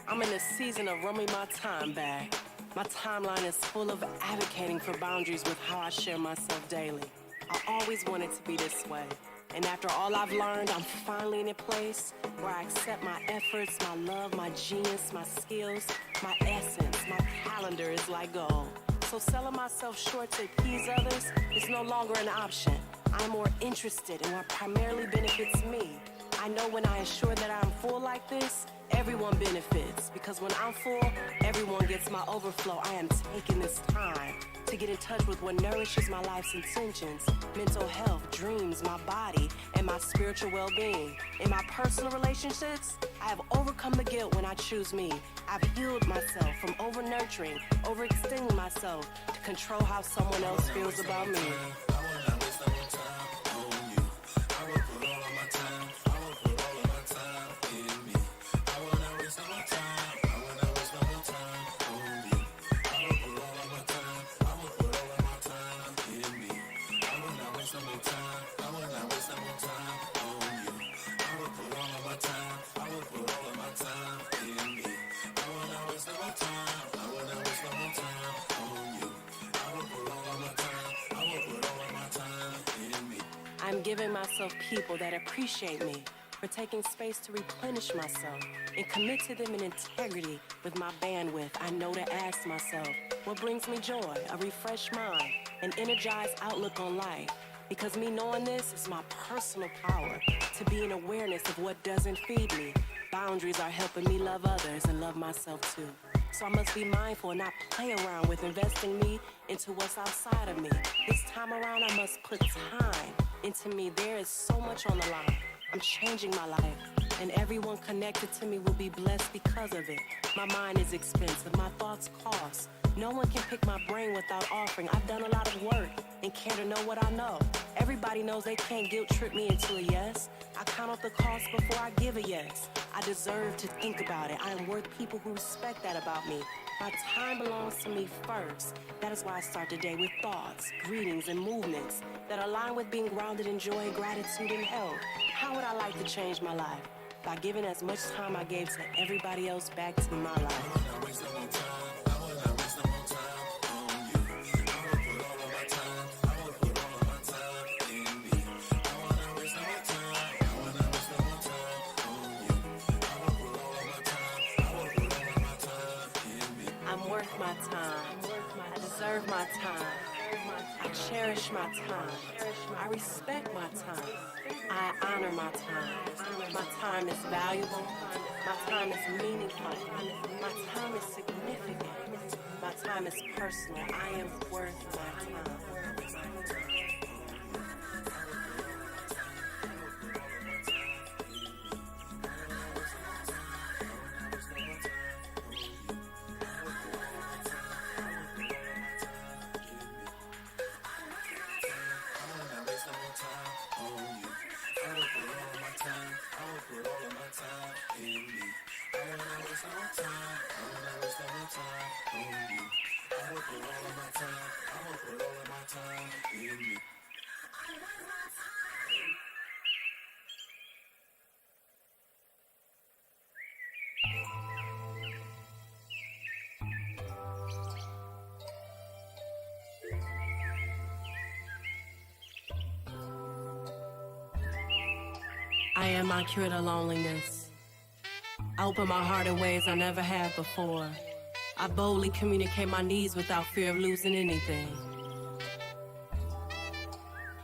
B: I'm in a season of running my time back. My timeline is full of advocating for boundaries with how I share myself daily. I always wanted to be this way. And after all I've learned, I'm finally in a place where I accept my efforts, my love, my genius, my skills, my essence. My calendar is like gold. So selling myself short to appease others is no longer an option. I'm more interested in what primarily benefits me. I know when I ensure that I'm full like this, everyone benefits. Because when I'm full, everyone gets my overflow. I am taking this time to get in touch with what nourishes my life's intentions, mental health, dreams, my body, and my spiritual well-being. In my personal relationships, I have overcome the guilt when I choose me. I've healed myself from over-nurturing, overextending myself to control how someone else feels about me. I'm giving myself people that appreciate me for taking space to replenish myself and commit to them in integrity with my bandwidth. I know to ask myself, what brings me joy, a refreshed mind, an energized outlook on life? Because me knowing this is my personal power to be in awareness of what doesn't feed me. Boundaries are helping me love others and love myself too. So I must be mindful and not play around with investing me into what's outside of me. This time around, I must put time into me. There is so much on the line. I'm changing my life, and everyone connected to me will be blessed because of it. My mind is expensive, my thoughts cost. No one can pick my brain without offering. I've done a lot of work and care to know what I know. Everybody knows they can't guilt trip me into a yes. I count up the cost before I give a yes. I deserve to think about it. I am worth people who respect that about me. My time belongs to me first. That is why I start the day with thoughts, greetings, and movements that align with being grounded in joy, gratitude, and health. How would I like to change my life? By giving as much time I gave to everybody else back to my life. My time. I deserve my time. I cherish my time. I respect my time. I honor my time. My time is valuable. My time is meaningful. My time is significant. My time is personal. I am worth my time. I am my cure to loneliness. I open my heart in ways I never had before. I boldly communicate my needs without fear of losing anything.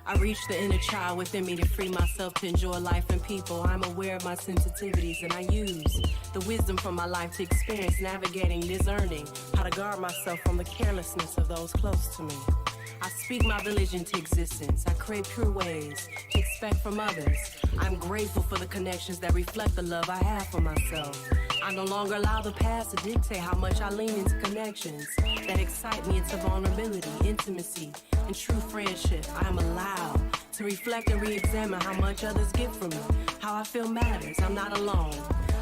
B: I reach the inner child within me to free myself to enjoy life and people. I'm aware of my sensitivities and I use the wisdom from my life to experience navigating, discerning how to guard myself from the carelessness of those close to me. I speak my village into existence. I create pure ways to expect from others. I'm grateful for the connections that reflect the love I have for myself. I no longer allow the past to dictate how much I lean into connections that excite me into vulnerability, intimacy, and true friendship. I am allowed to reflect and re-examine how much others get from me. How I feel matters. I'm not alone.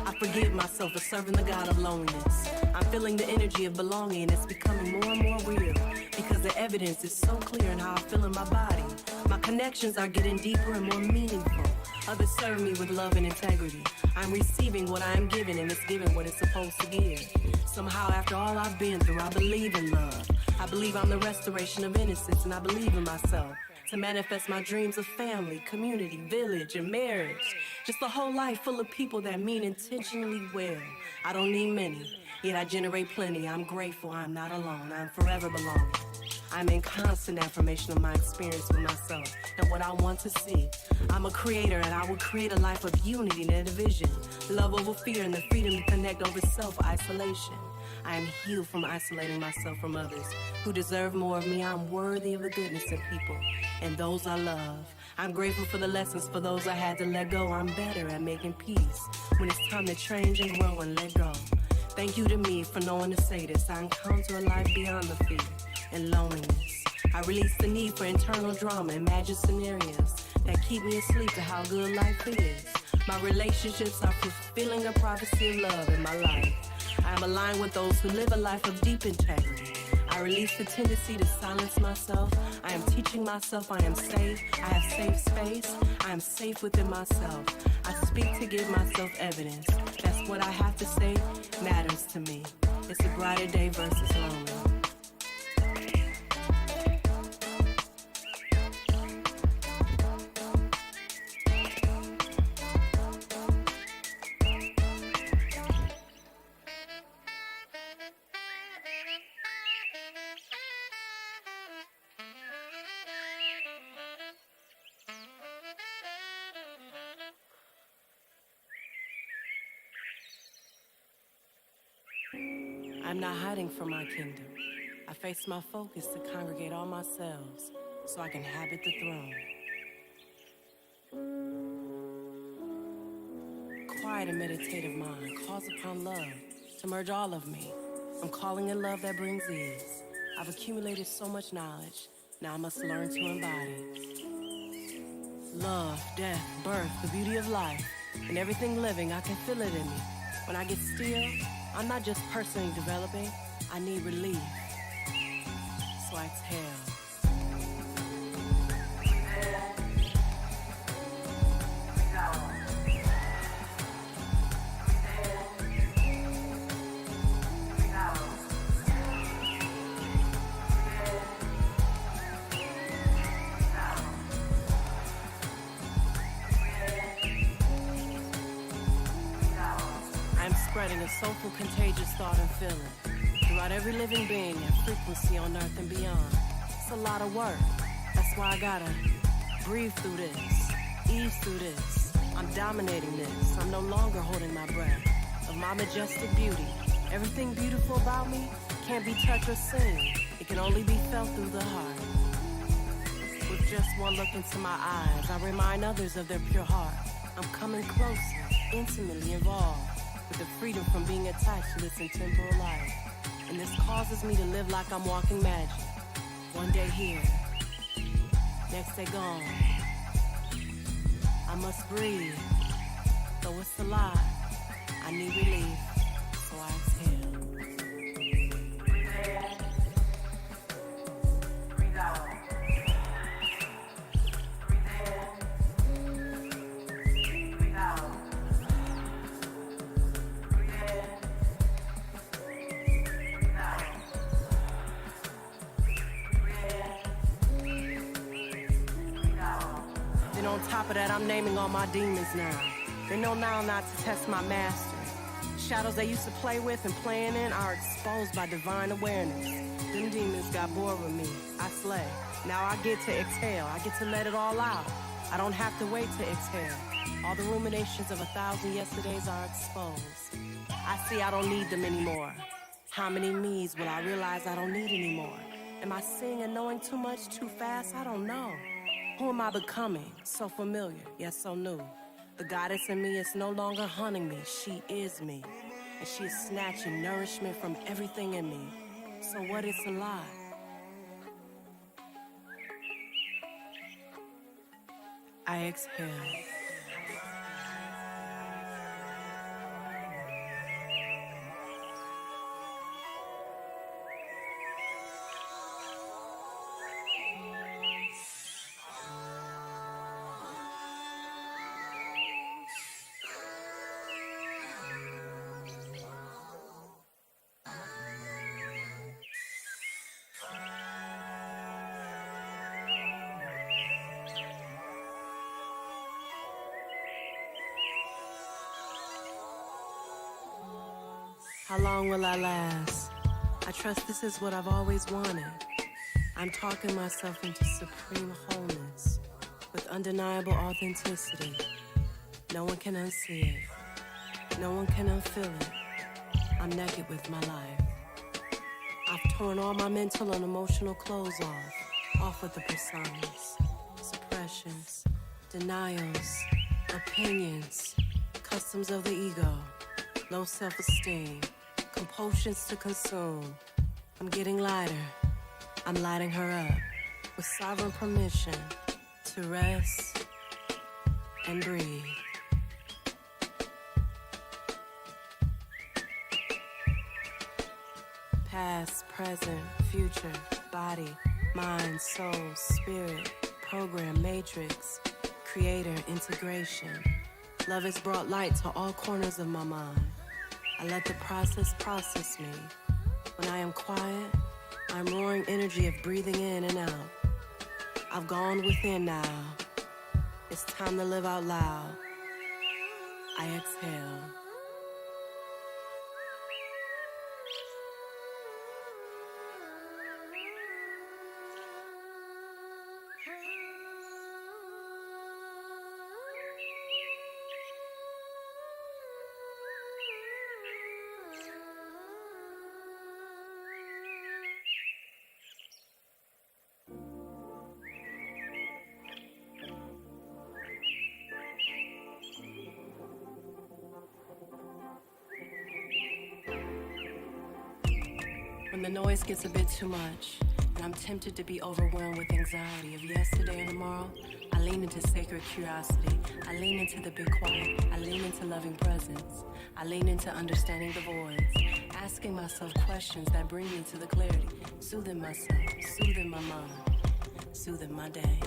B: I forgive myself for serving the God of loneliness. I'm feeling the energy of belonging, and it's becoming more and more real because the evidence is so clear in how I feel in my body. My connections are getting deeper and more meaningful. Others serve me with love and integrity. I'm receiving what I am giving, and it's giving what it's supposed to give. Somehow, after all I've been through, I believe in love. I believe I'm the restoration of innocence, and I believe in myself to manifest my dreams of family, community, village, and marriage. Just a whole life full of people that mean intentionally well. I don't need many, yet I generate plenty. I'm grateful I'm not alone. I'm forever belonging. I'm in constant affirmation of my experience with myself and what I want to see. I'm a creator, and I will create a life of unity and division, love over fear, and the freedom to connect over self-isolation. I am healed from isolating myself from others who deserve more of me. I'm worthy of the goodness in people and those I love. I'm grateful for the lessons for those I had to let go. I'm better at making peace when it's time to change and grow and let go. Thank you to me for knowing to say this. I encounter a life beyond the fear and loneliness. I release the need for internal drama, imagine scenarios that keep me asleep to how good life is. My relationships are fulfilling a prophecy of love in my life. I am aligned with those who live a life of deep integrity. I release the tendency to silence myself. I am teaching myself I am safe. I have safe space. I am safe within myself. I speak to give myself evidence. That's what I have to say matters to me. It's a brighter day versus lonely. I'm not hiding from my kingdom. I face my focus to congregate all my selves so I can inhabit the throne. Quiet and meditative mind calls upon love to merge all of me. I'm calling in love that brings ease. I've accumulated so much knowledge, now I must learn to embody. Love, death, birth, the beauty of life, and everything living, I can feel it in me. When I get still, I'm not just personally developing, I need relief. So I exhale. Spreading a soulful, contagious thought and feeling throughout every living being and frequency on earth and beyond. It's a lot of work. That's why I gotta breathe through this, ease through this. I'm dominating this. I'm no longer holding my breath. Of my majestic beauty, everything beautiful about me can't be touched or seen. It can only be felt through the heart. With just one look into my eyes, I remind others of their pure heart. I'm coming closer, intimately involved, with the freedom from being attached to this intemporal life. And this causes me to live like I'm walking magic. One day here, next day gone. I must breathe, though it's a lie. I need relief, so I exhale. Breathe in, breathe out. On top of that, I'm naming all my demons now. They know now not to test my mastery. Shadows they used to play with and playing in are exposed by divine awareness. Them demons got bored with me. I slay. Now I get to exhale. I get to let it all out. I don't have to wait to exhale. All the ruminations of 1,000 yesterdays are exposed. I see I don't need them anymore. How many me's will I realize I don't need anymore? Am I seeing and knowing too much, too fast? I don't know. Who am I becoming? So familiar, yet so new. The goddess in me is no longer hunting me. She is me. And she is snatching nourishment from everything in me. So what is a lie? I exhale. How long will I last? I trust this is what I've always wanted. I'm talking myself into supreme wholeness with undeniable authenticity. No one can unsee it. No one can unfeel it. I'm naked with my life. I've torn all my mental and emotional clothes off with the personas, suppressions, denials, opinions, customs of the ego, low self-esteem, compulsions to consume. I'm getting lighter. I'm lighting her up with sovereign permission to rest and breathe. Past, present, future, body, mind, soul, spirit, program, matrix, creator, integration. Love has brought light to all corners of my mind. I let the process me. When I am quiet, I'm roaring energy of breathing in and out. I've gone within now. It's time to live out loud. I exhale. When the noise gets a bit too much, and I'm tempted to be overwhelmed with anxiety of yesterday and tomorrow, I lean into sacred curiosity. I lean into the big quiet. I lean into loving presence. I lean into understanding the voids, asking myself questions that bring me to the clarity, soothing myself, soothing my mind, soothing my day.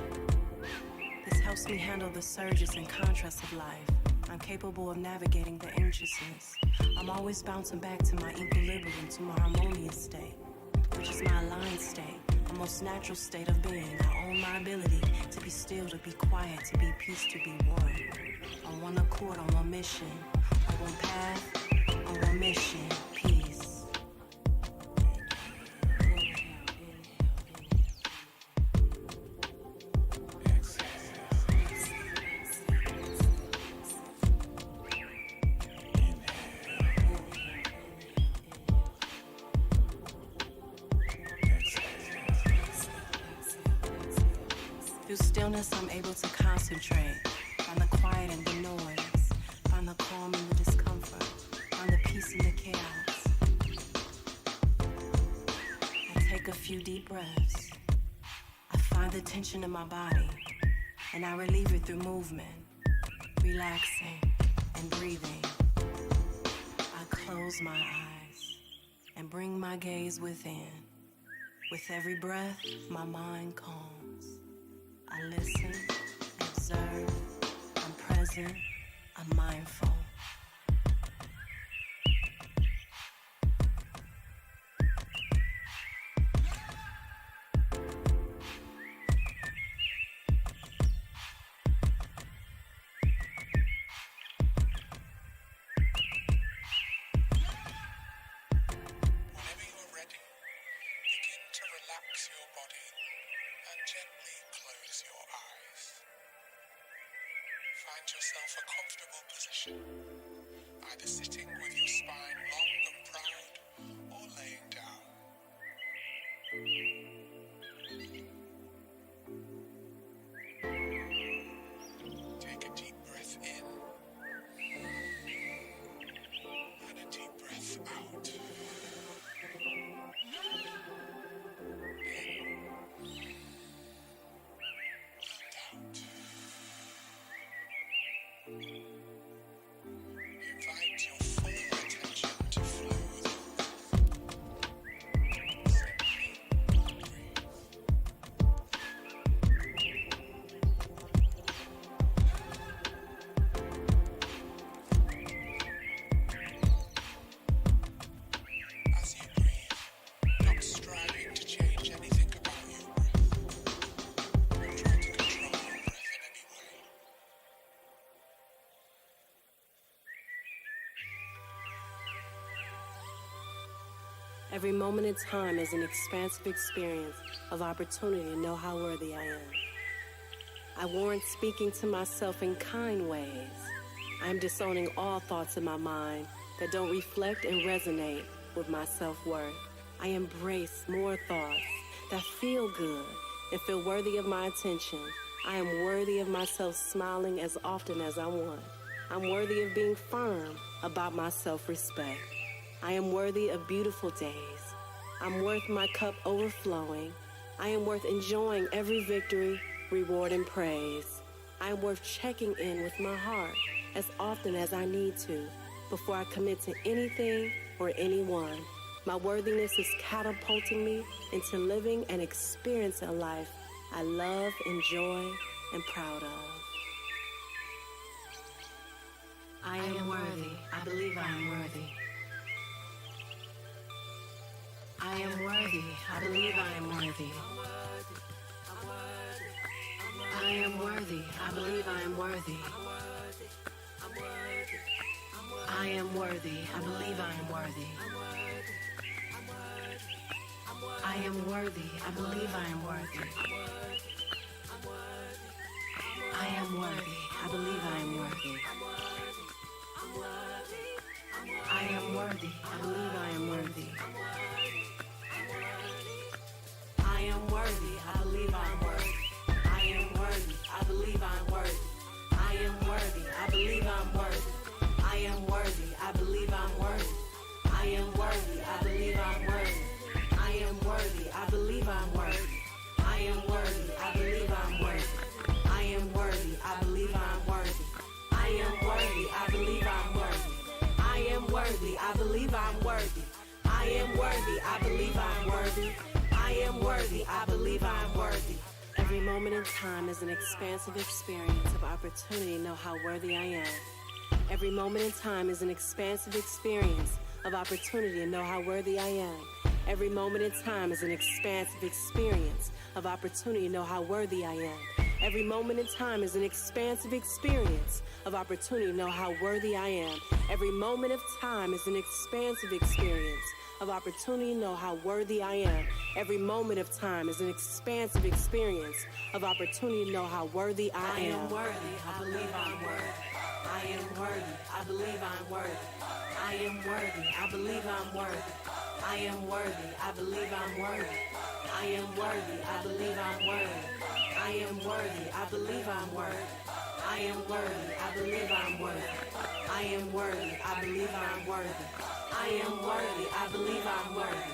B: This helps me handle the surges and contrasts of life. I'm capable of navigating the anxiousness. I'm always bouncing back to my equilibrium, to my harmonious state, which is my aligned state, a most natural state of being. I own my ability to be still, to be quiet, to be peace, to be one. On one accord, on one mission, on one path, on one mission, peace. Through stillness, I'm able to concentrate, find the quiet in the noise, find the calm in the discomfort, find the peace in the chaos. I take a few deep breaths. I find the tension in my body, and I relieve it through movement, relaxing and breathing. I close my eyes and bring my gaze within. With every breath, my mind calms. I listen, observe, I'm present, I'm mindful.
C: Whenever you are ready, begin to relax your body and gently close your eyes. Find yourself a comfortable position, either sitting with your spine long and proud or laying down.
B: Every moment in time is an expansive experience of opportunity to know how worthy I am. I warrant speaking to myself in kind ways. I am disowning all thoughts in my mind that don't reflect and resonate with my self-worth. I embrace more thoughts that feel good and feel worthy of my attention. I am worthy of myself smiling as often as I want. I'm worthy of being firm about my self-respect. I am worthy of beautiful days. I'm worth my cup overflowing. I am worth enjoying every victory, reward, and praise. I am worth checking in with my heart as often as I need to before I commit to anything or anyone. My worthiness is catapulting me into living and experiencing a life I love, enjoy, and proud of. I am worthy. I believe I am worthy. I am worthy. I believe I am worthy. I am worthy. I believe I am worthy. I am worthy. I believe I am worthy. I am worthy. I believe I am worthy. I am worthy. I believe I am worthy. I am worthy. I believe I am worthy. I am worthy. I believe I am worthy. I am worthy. I believe I am worthy. I am worthy. I believe I'm worthy. I am worthy. I believe I'm worthy. I am worthy. I believe I'm worthy. I am worthy. I believe I'm worthy. I am worthy. I believe I'm worthy. I am worthy. I believe I'm worthy. I am worthy. I believe I'm worthy. I am worthy. I believe I'm worthy. I am worthy. I believe I'm worthy. I am worthy. I believe I'm worthy. Every moment in time is an expansive experience of opportunity to know how worthy I am. Every moment in time is an expansive experience of opportunity to know how worthy I am. Every moment in time is an expansive experience of opportunity to know how worthy I am. Every moment in time is an expansive experience of opportunity to know how worthy I am. Every moment of time is an expansive experience of opportunity to know how worthy I am. Every moment of time is an expansive experience of opportunity to know how worthy I am. I am worthy. I believe I'm worthy. I am worthy. I believe I'm worthy. I am worthy. I believe I'm worthy. I am worthy. I believe I'm worthy. I am worthy. I believe I'm worthy. I am worthy. I believe I'm worthy. I am worthy. I believe I'm worthy. I am worthy. I believe I'm worthy. I am worthy. I believe I'm worthy.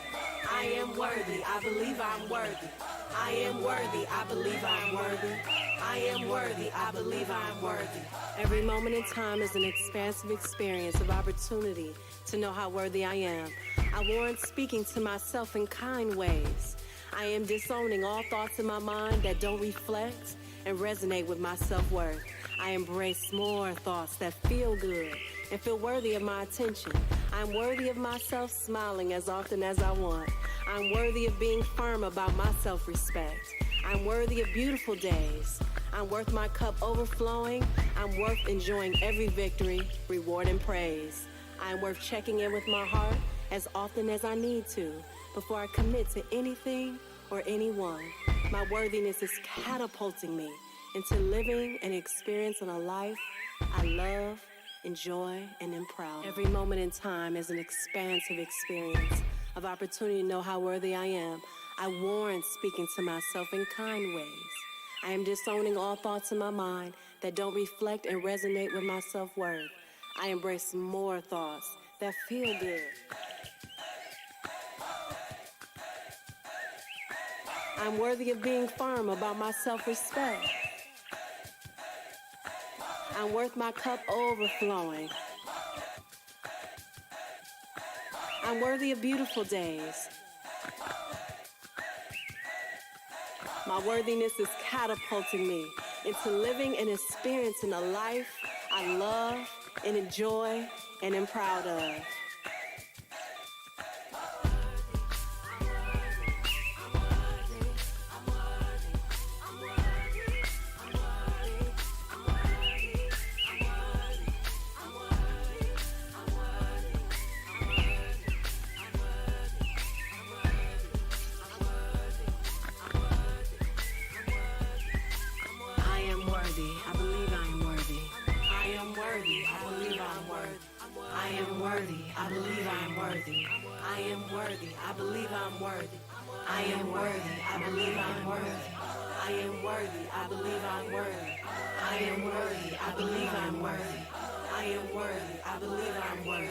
B: I am worthy. I believe I'm worthy. I am worthy. I believe I'm worthy. I am worthy. I believe I'm worthy. Every moment in time is an expansive experience of opportunity to know how worthy I am. I warrant speaking to myself in kind ways. I am disowning all thoughts in my mind that don't reflect and resonate with my self-worth. I embrace more thoughts that feel good and feel worthy of my attention. I'm worthy of myself smiling as often as I want. I'm worthy of being firm about my self-respect. I'm worthy of beautiful days. I'm worth my cup overflowing. I'm worth enjoying every victory, reward, and praise. I'm worth checking in with my heart as often as I need to before I commit to anything or anyone. My worthiness is catapulting me into living and experiencing a life I love, enjoy, and am proud. Every moment in time is an expansive experience of opportunity to know how worthy I am. I warrant speaking to myself in kind ways. I am disowning all thoughts in my mind that don't reflect and resonate with my self-worth. I embrace more thoughts that feel good. I'm worthy of being firm about my self-respect. I'm worth my cup overflowing. I'm worthy of beautiful days. My worthiness is catapulting me into living and experiencing a life I love and enjoy and am proud of. worthy, I believe I'm worthy. I am worthy, I believe I'm worthy. I am worthy, I believe I'm worthy. I am worthy, I believe I'm worthy. I am worthy, I believe I'm worthy. I am worthy, I believe I'm worthy.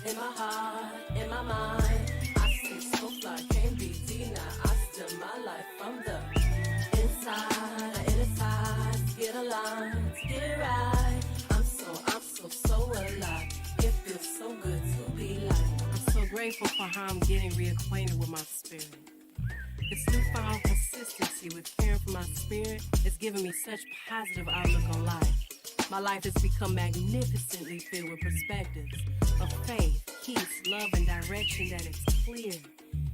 B: In my heart, in my mind, I stay so fly, can't be denied. I still my life from the inside, inner side, get aligned, get it right. I'm so alive. It feels so good to be like. I'm so grateful for how I'm getting reacquainted with my spirit. This newfound consistency with caring for my spirit is giving me such positive outlook on life. My life has become magnificently filled with perspectives of faith, peace, love, and direction that is clear.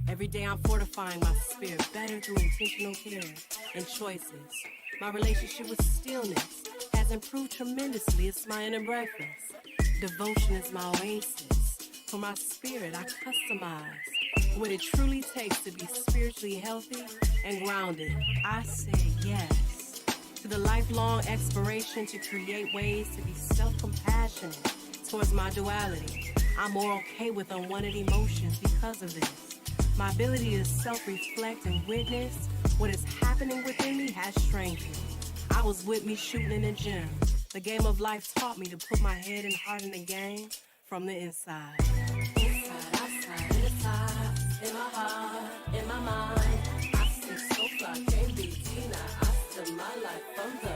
B: Every day I'm fortifying my spirit better through intentional care and choices. My relationship with stillness has improved tremendously. It's my inner breakfast. Devotion is my oasis. For my spirit, I customize what it truly takes to be spiritually healthy and grounded. I say yes to the lifelong exploration to create ways to be self-compassionate towards my duality. I'm more okay with unwanted emotions because of this. My ability to self-reflect and witness what is happening within me has strengthened. I was with me shooting in the gym. The game of life taught me to put my head and heart in the game from the inside. Inside, outside, inside, in my heart, in my mind. I stay so fly, can't be denied. I still my life from the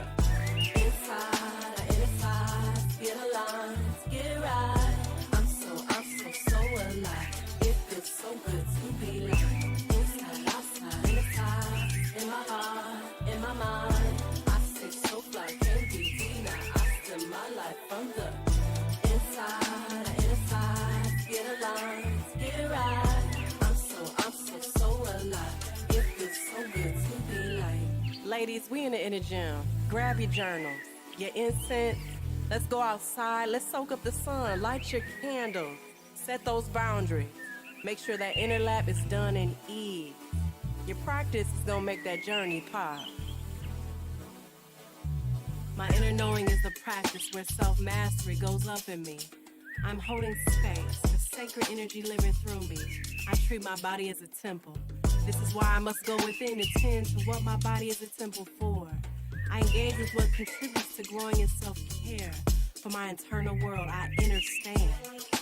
B: inside, inside, get aligned, get it right. I'm so alive. It feels so good to be like. Inside, outside, inside, in my heart, in my mind. I stay so fly, can't be denied. I still my life from the inside, inside, get aligned, get it right. I'm so alive. It feels so good to be like. Ladies, we in the inner gym. Grab your journal, your incense. Let's go outside. Let's soak up the sun. Light your candles. Set those boundaries. Make sure that inner lap is done in ease. Your practice is gonna make that journey pop. My inner knowing is the practice where self-mastery goes up in me. I'm holding space, the sacred energy living through me. I treat my body as a temple. This is why I must go within and tend to what my body is a temple for. I engage with what contributes to growing in self-care. For my internal world, I understand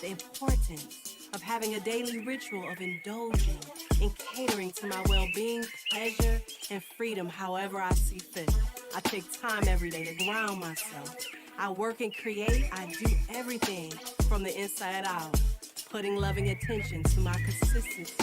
B: the importance of having a daily ritual of indulging and catering to my well-being, pleasure, and freedom however I see fit. I take time every day to ground myself. I work and create. I do everything from the inside out, putting loving attention to my consistency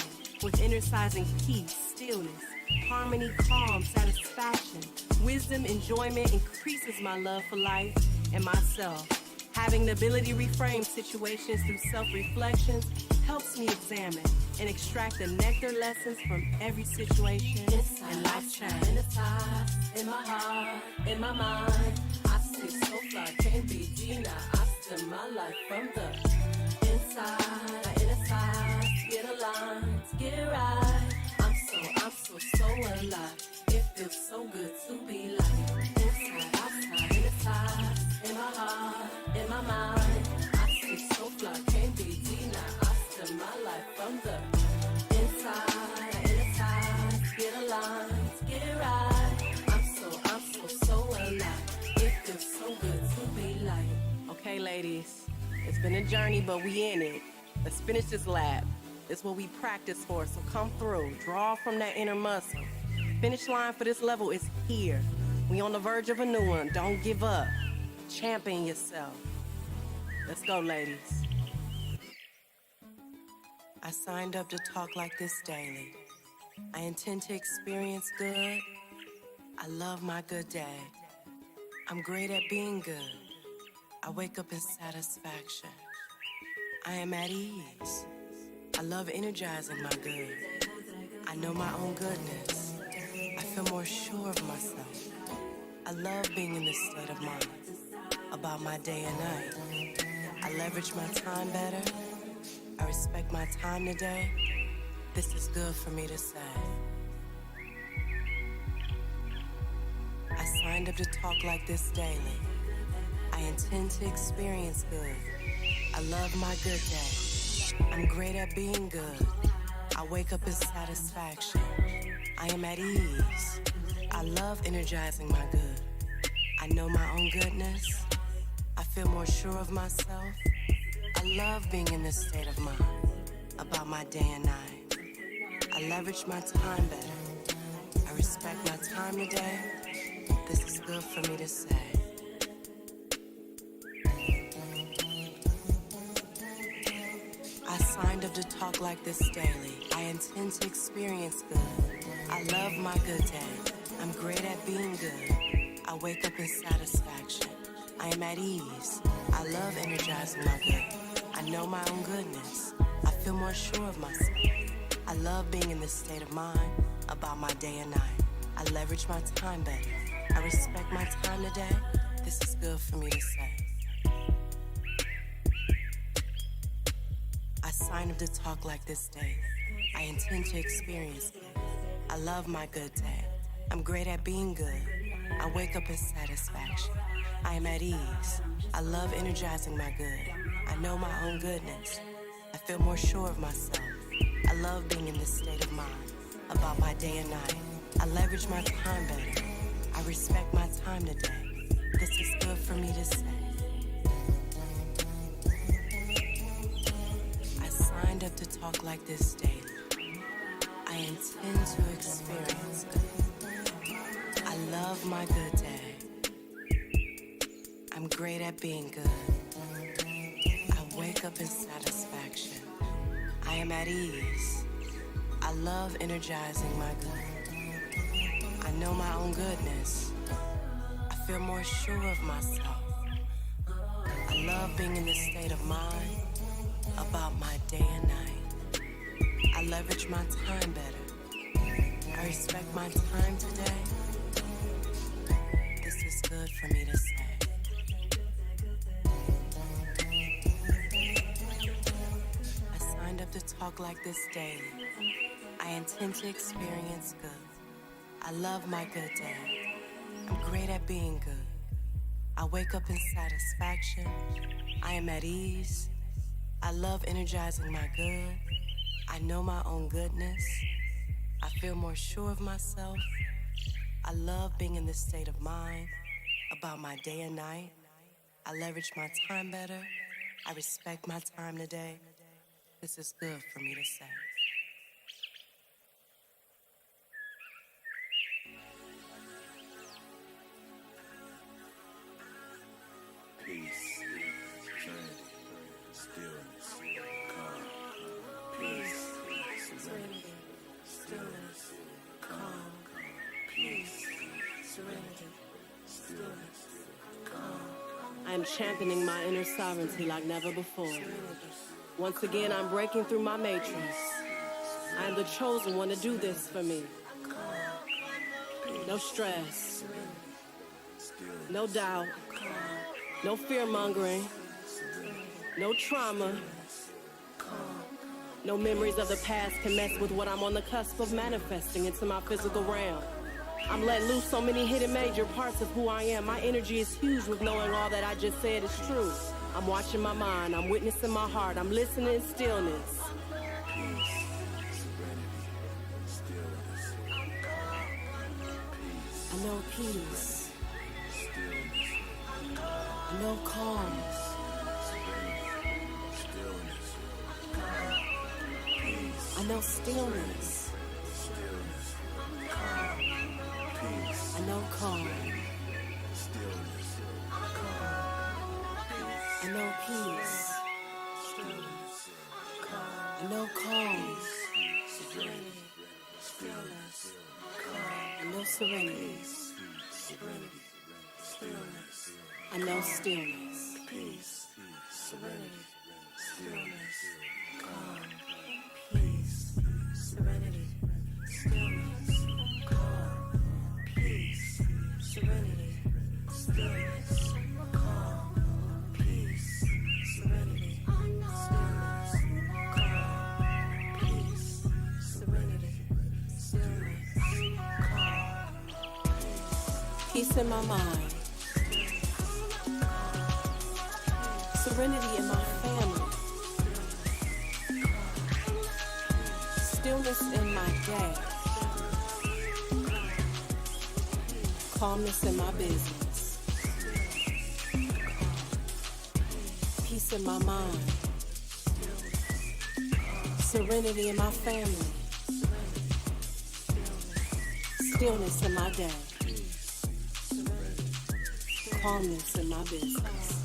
B: with energizing peace, stillness, harmony, calm, satisfaction, wisdom, enjoyment increases my love for life and myself. Having the ability to reframe situations through self-reflections helps me examine and extract the nectar lessons from every situation and life change. In my heart, in my mind, I stay so fly, can't be denied. I still my life from the inside, inner side, get aligned, get it right. I'm so alive. It feels so good to be like inside, outside, inside, in my heart, in my mind. I stay so fly, can't be denied. I still my life from the inside, inner side, get aligned, get it right. I'm so alive. It feels so good to be like. Okay, ladies, it's been a journey, but we in it. Let's finish this lap. It's what we practice for, so come through. Draw from that inner muscle. Finish line for this level is here. We on the verge of a new one. Don't give up. Champion yourself. Let's go, ladies. I signed up to talk like this daily. I intend to experience good. I love my good day. I'm great at being good. I wake up in satisfaction. I am at ease. I love energizing my good. I know my own goodness. I feel more sure of myself. I love being in this state of mind about my day and night. I leverage my time better. I respect my time today. This is good for me to say. I signed up to talk like this daily. I intend to experience good. I love my good day. I'm great at being good. I wake up in satisfaction. I am at ease. I love energizing my good. I know my own goodness. I feel more sure of myself. I love being in this state of mind about my day and night. I leverage my time better. I respect my time today. This is good for me to say. I signed up to talk like this daily. I intend to experience good. I love my good day. I'm great at being good. I wake up in satisfaction. I am at ease. I love energizing my good. I know my own goodness. I feel more sure of myself. I love being in this state of mind about my day and night. I leverage my time better. I respect my time today. This is good for me to say. I signed up to talk like this day. I intend to experience it. I love my good day. I'm great at being good. I wake up in satisfaction. I am at ease. I love energizing my good. I know my own goodness. I feel more sure of myself. I love being in this state of mind about my day and night. I leverage my time better. I respect my time today. This is good for me to say. I signed up to talk like this daily. I intend to experience good. I love my good day. I'm great at being good. I wake up in satisfaction. I am at ease. I love energizing my good. I know my own goodness. I feel more sure of myself. I love being in this state of mind about my day and night. I leverage my time better. I respect my time today. This is good for me to say. I signed up to talk like this daily. I intend to experience good. I love my good day. I'm great at being good. I wake up in satisfaction. I am at ease. I love energizing my good. I know my own goodness. I feel more sure of myself. I love being in this state of mind about my day and night. I leverage my time better. I respect my time today. This is good for me to say.
D: Peace, serenity, stillness, calm. Peace, serenity, stillness, calm. Peace, serenity, stillness, calm.
B: I am championing my inner sovereignty like never before. Once again, I'm breaking through my matrix. I am the chosen one to do this for me. No stress, no doubt, no fear-mongering, no trauma, no memories of the past can mess with what I'm on the cusp of manifesting into my physical realm. I'm letting loose so many hidden major parts of who I am. My energy is huge with knowing all that I just said is true. I'm watching my mind, I'm witnessing my heart, I'm listening in stillness.
D: Peace, serenity, stillness, calm. Peace,
B: I know peace,
D: stillness,
B: I know calm,
D: serenity, stillness,
B: I know stillness.
D: stillness, calm, peace,
B: I know calm.
D: stillness, calm,
B: I know peace.
D: stillness, calm,
B: I know calm.
D: serenity, stillness,
B: I know serenity.
D: serenity, stillness,
B: I know stillness.
D: peace, serenity, stillness, calm,
B: Peace, serenity, stillness, calm, peace, serenity, stillness, calm, peace, serenity, stillness, calm, peace, serenity, stillness, calm, peace in my mind, serenity in my family. Stillness in my day, calmness in my business, peace in my mind, serenity in my family, stillness in my day, calmness in my business.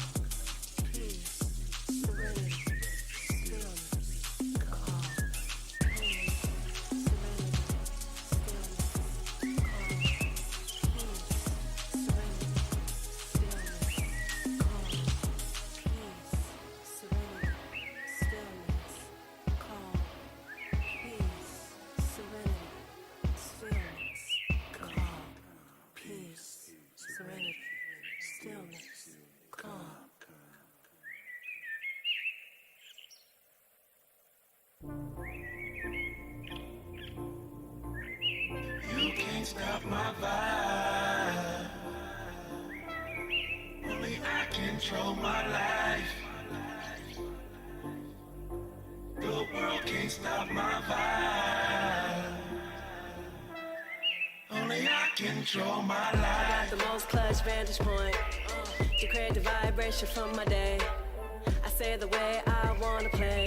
E: You can't stop my vibe. Only I control my life. The world can't stop my vibe. Only I control my life.
F: The most clutch vantage point to create the vibration from my day. I say the way I wanna play.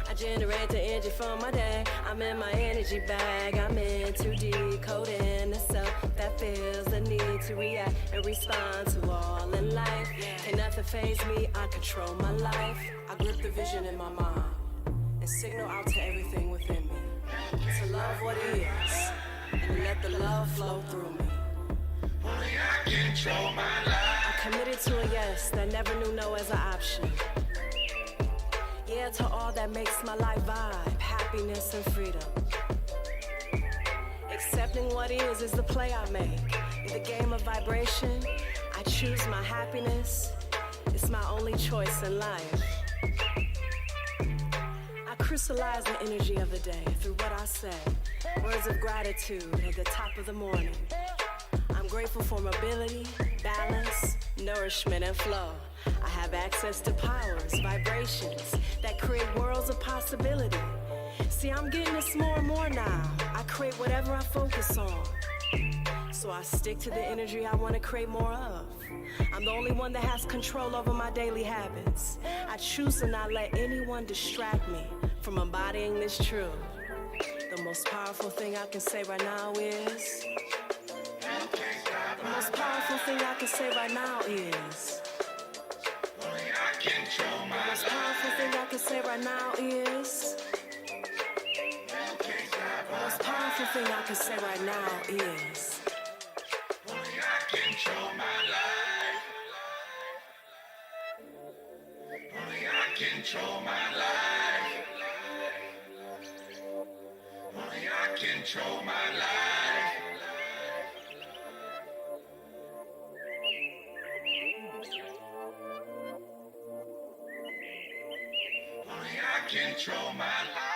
F: I generate the energy from my day. I'm in my energy bag. I'm into decoding the self that feels the need to react and respond to all in life. Can't nothing faze me. I control my life. I grip the vision in my mind and signal out to everything within me to love what is and let the love flow through me.
E: Only I control my life.
F: I committed to a yes that never knew no as an option. Yeah, to all that makes my life vibe, happiness and freedom. Accepting what is the play I make. In the game of vibration, I choose my happiness. It's my only choice in life. I crystallize the energy of the day through what I say. Words of gratitude at the top of the morning. I'm grateful for mobility, balance, nourishment, and flow. I have access to powers, vibrations that create worlds of possibility. See, I'm getting this more and more now. I create whatever I focus on. So I stick to the energy I want to create more of. I'm the only one that has control over my daily habits. I choose to not let anyone distract me from embodying this truth. The most powerful thing I can say right now is... The most powerful thing I can say right now is...
E: Only I control my
F: The most
E: life.
F: powerful thing I can say right now is... The most powerful thing I can say right now is...
E: Only I control my life. Only I control my life. Only I control my life. Only I control my life.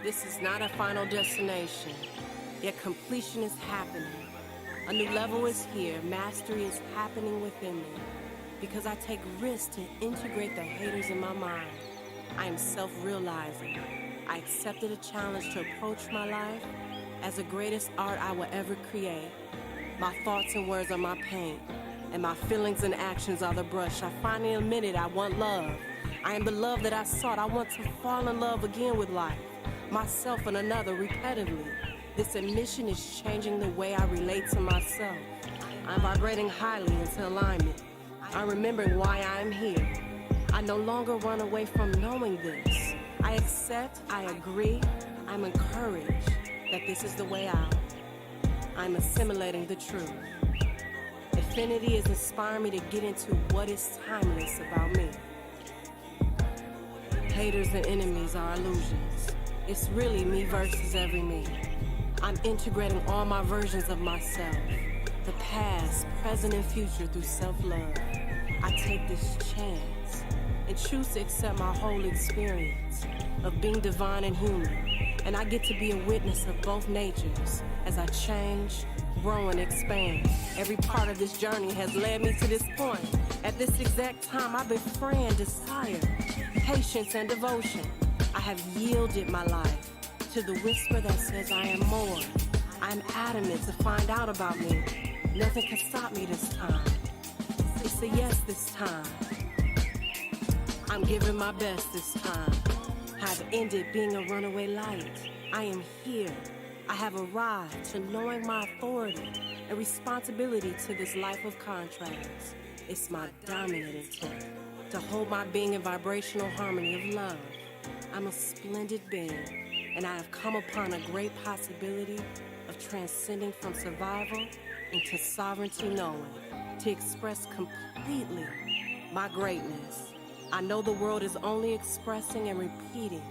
F: This is not a final destination, yet completion is happening.
B: A new level is here. Mastery is happening within me. Because I take risks to integrate the haters in my mind. I am self-realizing. I accepted a challenge to approach my life as the greatest art I will ever create. My thoughts and words are my paint, and my feelings and actions are the brush. I finally admitted I want love. I am the love that I sought. I want to fall in love again with life, myself and another repetitively. This admission is changing the way I relate to myself. I'm vibrating highly into alignment. I'm remembering why I am here. I no longer run away from knowing this. I accept, I agree, I'm encouraged that this is the way out. I'm assimilating the truth. Affinity is inspiring me to get into what is timeless about me. Haters and enemies are illusions. It's really me versus every me. I'm integrating all my versions of myself, the past, present, and future through self-love. I take this chance and choose to accept my whole experience of being divine and human. And I get to be a witness of both natures as I change, grow, and expand. Every part of this journey has led me to this point. At this exact time, I befriend desire, patience, and devotion. I have yielded my life to the whisper that says I am more. I'm adamant to find out about me. Nothing can stop me this time. It's a yes this time. I'm giving my best this time. I've ended being a runaway light. I am here. I have arrived to knowing my authority and responsibility to this life of contracts. It's my dominant intent to hold my being in vibrational harmony of love. I'm a splendid being, and I have come upon a great possibility of transcending from survival into sovereignty knowing, to express completely my greatness. I know the world is only expressing and repeating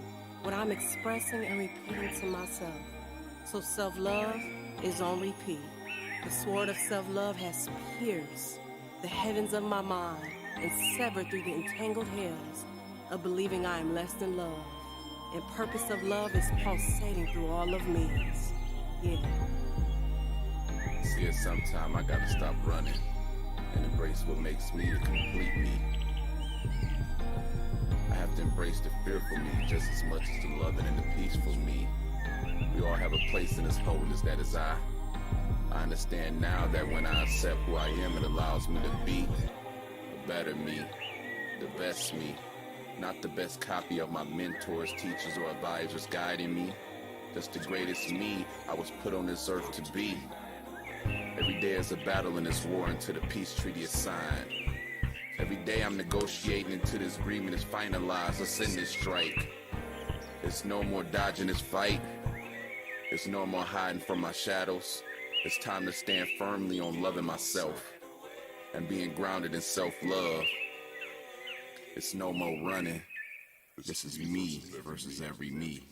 B: what I'm expressing and repeating to myself. So self-love is on repeat. The sword of self-love has pierced the heavens of my mind and severed through the entangled hairs of believing I am less than love. And purpose of love is pulsating through all of me. Yeah.
G: See, at some time I gotta stop running and embrace what makes me the complete me. I have to embrace the fearful me just as much as the loving and the peaceful me. We all have a place in this wholeness that is I. I understand now that when I accept who I am, it allows me to be a better me, the best me, not the best copy of my mentors, teachers, or advisors guiding me, just the greatest me I was put on this earth to be. Every day is a battle in this war until the peace treaty is signed. Every day I'm negotiating until this agreement is finalized. Let's end this strike. There's no more dodging this fight. There's no more hiding from my shadows. It's time to stand firmly on loving myself and being grounded in self-love. It's no more running. This is me versus every me.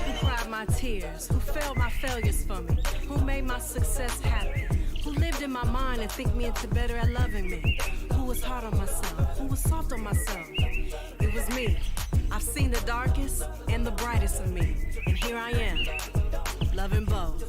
F: Who cried my tears, who felt my failures for me, who made my success happy, who lived in my mind and think me into better at loving me, who was hard on myself, who was soft on myself. It was me. I've seen the darkest and the brightest of me, and here I am, loving both.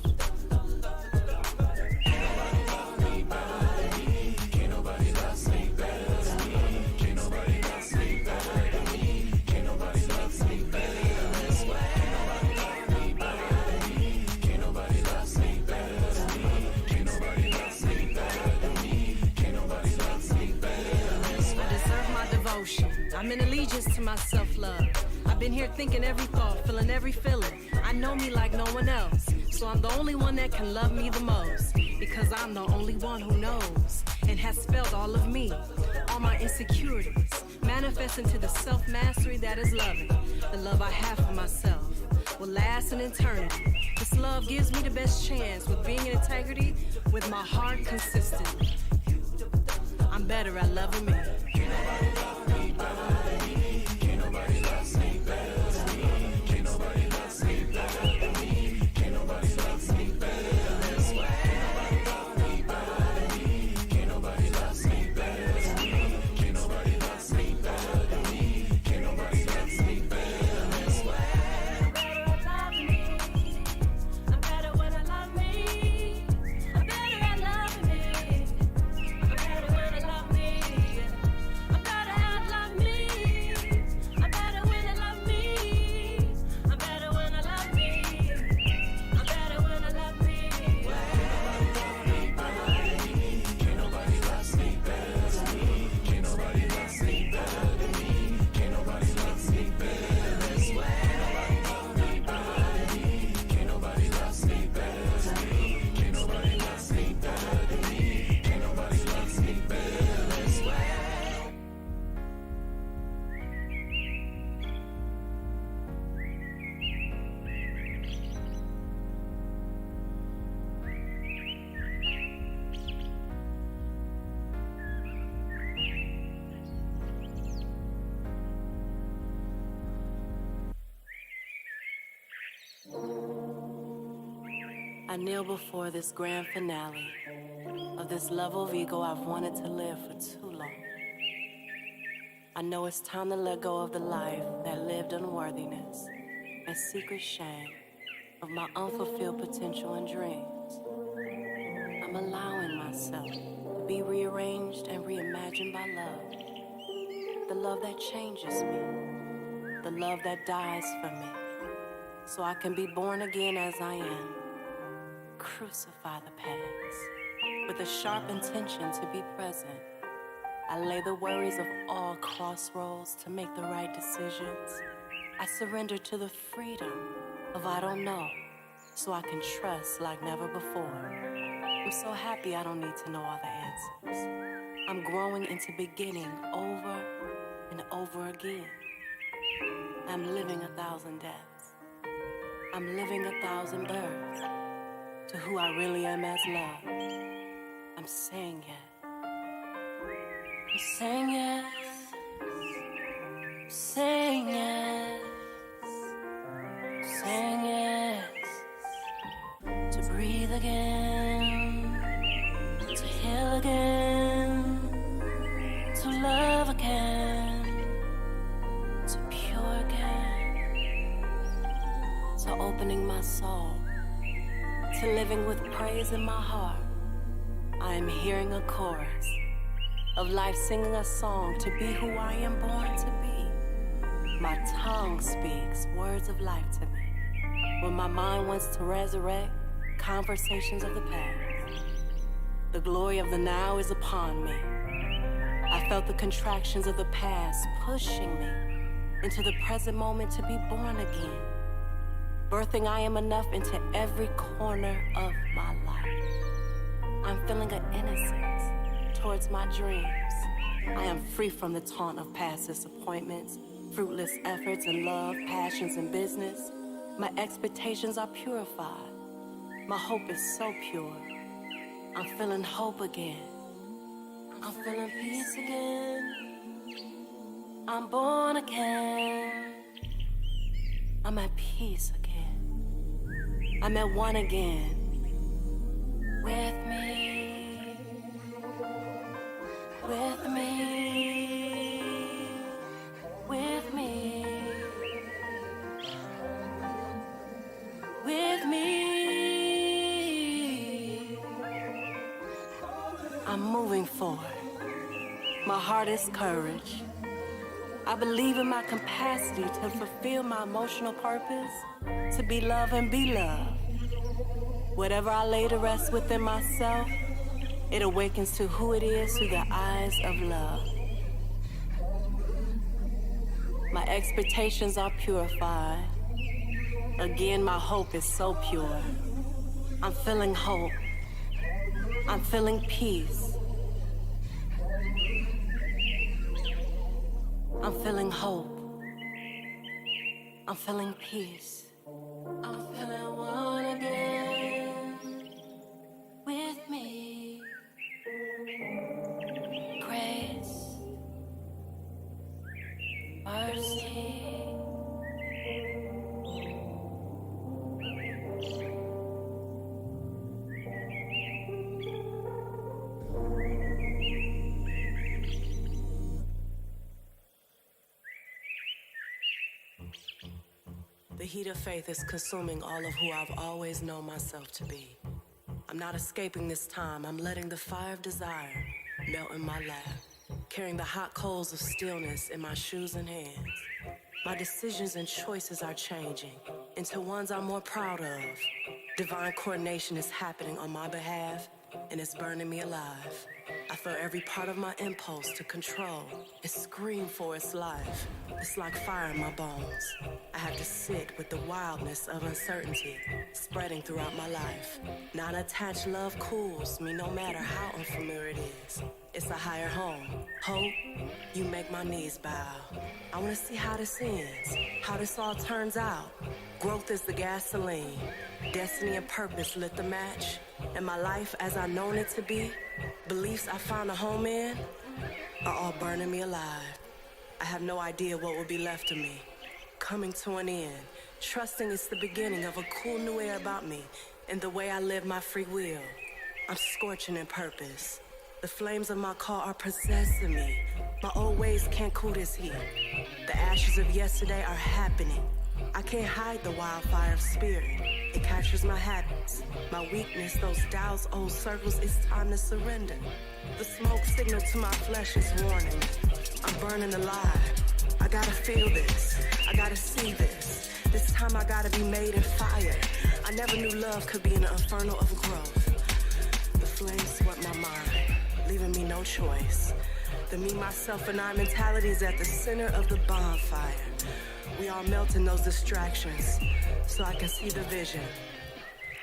F: I'm in allegiance to my self-love. I've been here thinking every thought, feeling every feeling. I know me like no one else, so I'm the only one that can love me the most. Because I'm the only one who knows and has felt all of me, all my insecurities, manifest into the self-mastery that is loving. The love I have for myself will last an eternity. This love gives me the best chance with being in integrity, with my heart consistent. I'm better at loving me. Can't nobody love me better than me. Can't nobody
B: I kneel before this grand finale of this level of ego I've wanted to live for too long. I know it's time to let go of the life that lived unworthiness and secret shame of my unfulfilled potential and dreams. I'm allowing myself to be rearranged and reimagined by love. The love that changes me, the love that dies for me, so I can be born again as I am. Crucify the past with a sharp intention to be present. I lay the worries of all crossroads to make the right decisions. I surrender to the freedom of I don't know, so I can trust like never before. I'm so happy I don't need to know all the answers. I'm growing into beginning over and over again. I'm living 1,000 deaths. I'm living 1,000 births to who I really am as love. I'm saying yes. I'm saying yes. I'm saying yes. I'm saying yes. To breathe again, to heal again, to love again, to pure again, to opening my soul, to living with praise in my heart. I am hearing a chorus of life singing a song to be who I am born to be. My tongue speaks words of life to me when my mind wants to resurrect conversations of the past. The glory of the now is upon me. I felt the contractions of the past pushing me into the present moment to be born again, birthing I am enough into every corner of my life. I'm feeling an innocence towards my dreams. I am free from the taunt of past disappointments, fruitless efforts in love, passions, and business. My expectations are purified. My hope is so pure. I'm feeling hope again. I'm feeling peace again. I'm born again. I'm at peace again. I'm at one again. With me. With me. With me. With me. I'm moving forward. My heart is courage. I believe in my capacity to fulfill my emotional purpose, to be love and be loved. Whatever I lay to rest within myself, it awakens to who it is through the eyes of love. My expectations are purified. Again, my hope is so pure. I'm feeling hope. I'm feeling peace. I'm feeling hope. I'm feeling peace. I'm feeling one again. With me. Grace. Mercy. The heat of faith is consuming all of who I've always known myself to be. I'm not escaping this time. I'm letting the fire of desire melt in my lap, carrying the hot coals of stillness in my shoes and hands. My decisions and choices are changing into ones I'm more proud of. Divine coordination is happening on my behalf, and it's burning me alive. I feel every part of my impulse to control. It screams for its life. It's like fire in my bones. I have to sit with the wildness of uncertainty spreading throughout my life. Non-attached love cools me no matter how unfamiliar it is. It's a higher home. Hope, you make my knees bow. I want to see how this ends, how this all turns out. Growth is the gasoline. Destiny and purpose lit the match. And my life as I've known it to be, beliefs I found a home in, are all burning me alive. I have no idea what will be left of me. Coming to an end, trusting it's the beginning of a cool new era about me.
F: in the way I live my free will. I'm scorching in purpose. The flames of my call are possessing me. My old ways can't cool this heat. The ashes of yesterday are happening. I can't hide the wildfire of spirit. It captures my habits, my weakness, those doubts, old circles. It's time to surrender. The smoke signal to my flesh is warning. I'm burning alive. I gotta feel this. I gotta see this. This time I gotta be made in fire. I never knew love could be an inferno of growth. The flames swept my mind, leaving me no choice. The me, myself, and I mentality is at the center of the bonfire. We all melt in those distractions, so I can see the vision.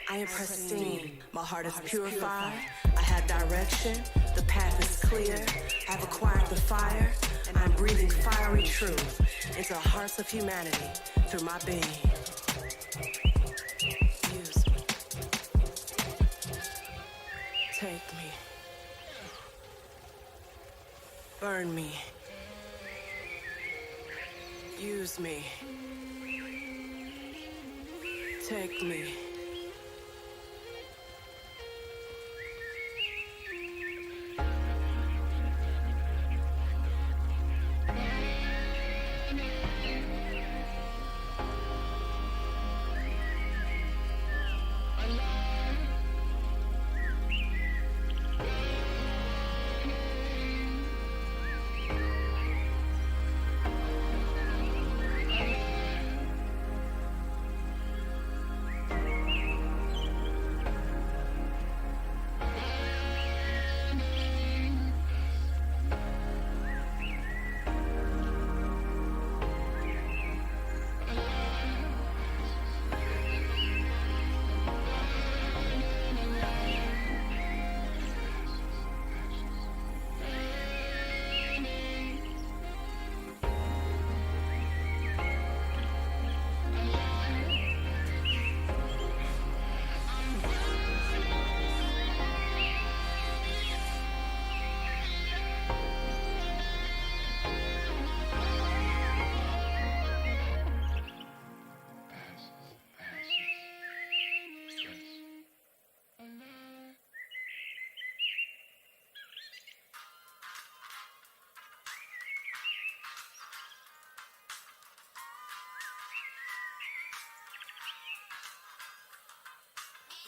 F: I am pristine, my heart is purified. I have direction, the path is clear. I've acquired the fire, and I'm breathing fiery truth into the hearts of humanity through my being. Use me. Take me. Burn me. Use me. Take me.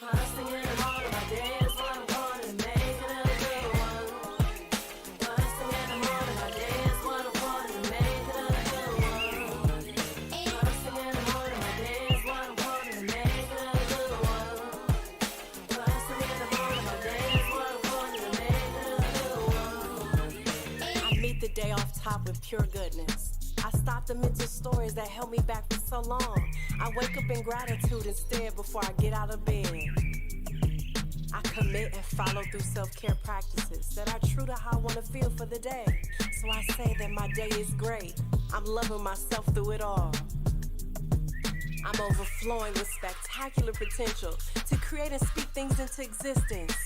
F: First thing in the morning, my day is what I'm going to make it a good one. First thing in the morning, my day is what I'm going to make it a good one. First thing in the morning, my day is what I'm going to make it a good one. First thing in the morning, my day is what I'm going to make it a good one. I meet the day off top with pure goodness. I stop the mental stories that held me back for so long. I wake up in gratitude instead before I get out of bed. I commit and follow through self-care practices that are true to how I want to feel for the day. So I say that my day is great. I'm loving myself through it all. I'm overflowing with spectacular potential to create and speak things into existence.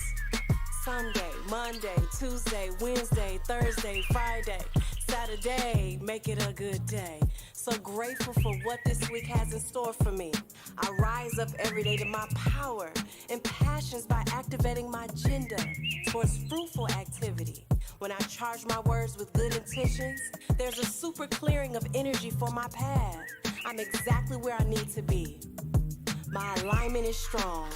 F: Sunday, Monday, Tuesday, Wednesday, Thursday, Friday, Saturday, make it a good day. So grateful for what this week has in store for me. I rise up every day to my power and passions by activating my agenda towards fruitful activity. When I charge my words with good intentions, there's a super clearing of energy for my path. I'm exactly where I need to be. My alignment is strong.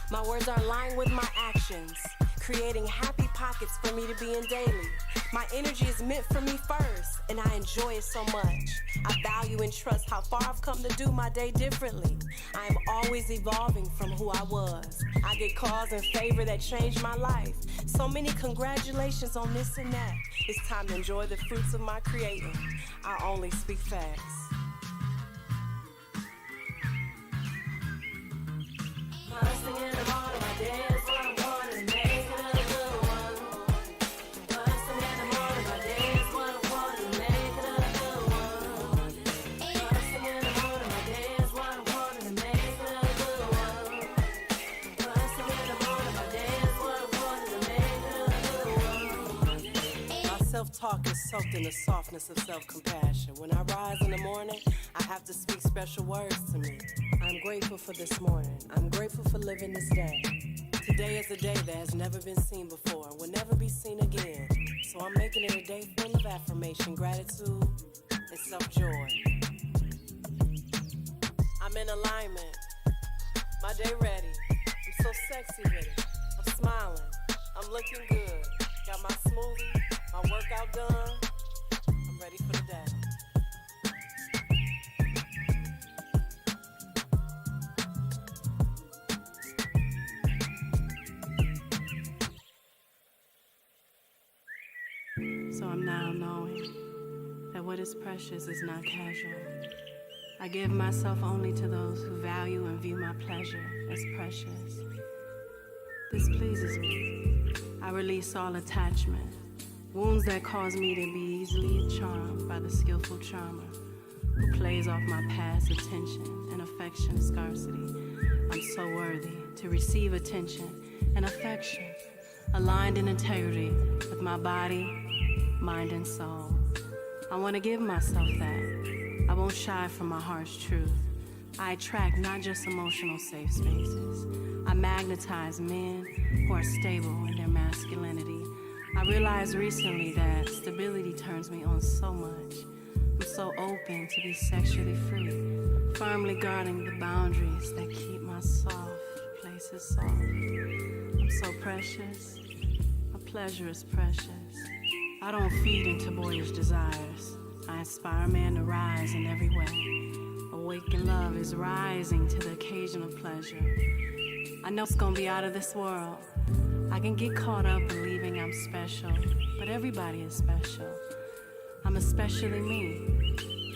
F: My words are aligned with my actions, creating happy pockets for me to be in daily. My energy is meant for me first, and I enjoy it so much. I value and trust how far I've come to do my day differently. I am always evolving from who I was. I get calls and favor that changed my life. So many congratulations on this and that. It's time to enjoy the fruits of my creating. I only speak facts. First thing in the morning, my day is what I'm going to make it a good one. First thing in the morning, my day is what I'm going to make it a good one. First thing in the morning, my day is what I'm going to make it a good one. First thing in the morning, my day is what I'm going to make it a good one. My self-talk is soaked in the softness of self-compassion. When I rise in the morning, I
B: have to speak special words to me. I'm grateful for this morning. I'm grateful for living this day. Today is a day that has never been seen before, will never be seen again. So I'm making it a day full of affirmation, gratitude, and self-joy. I'm in alignment. My day ready. I'm so sexy with it. I'm smiling. I'm looking good. Got my smoothie, my workout done. I'm ready for the day. So I'm now knowing that what is precious is not casual. I give myself only to those who value and view my pleasure as precious. This pleases me. I release all attachment, wounds that cause me to be easily charmed by the skillful charmer who plays off my past attention and affection scarcity. I'm so worthy to receive attention and affection, aligned in integrity with my body, mind, and soul. I want to give myself that. I won't shy from my heart's truth. I attract not just emotional safe spaces. I magnetize men who are stable in their masculinity. I realized recently that stability turns me on so much. I'm so open to be sexually free, firmly guarding the boundaries that keep my soft places soft. I'm so precious. My pleasure is precious. I don't feed into boyish desires. I inspire man to rise in every way. Awakened love is rising to the occasion of pleasure. I know it's gonna be out of this world. I can get caught up believing I'm special, but everybody is special. I'm especially me.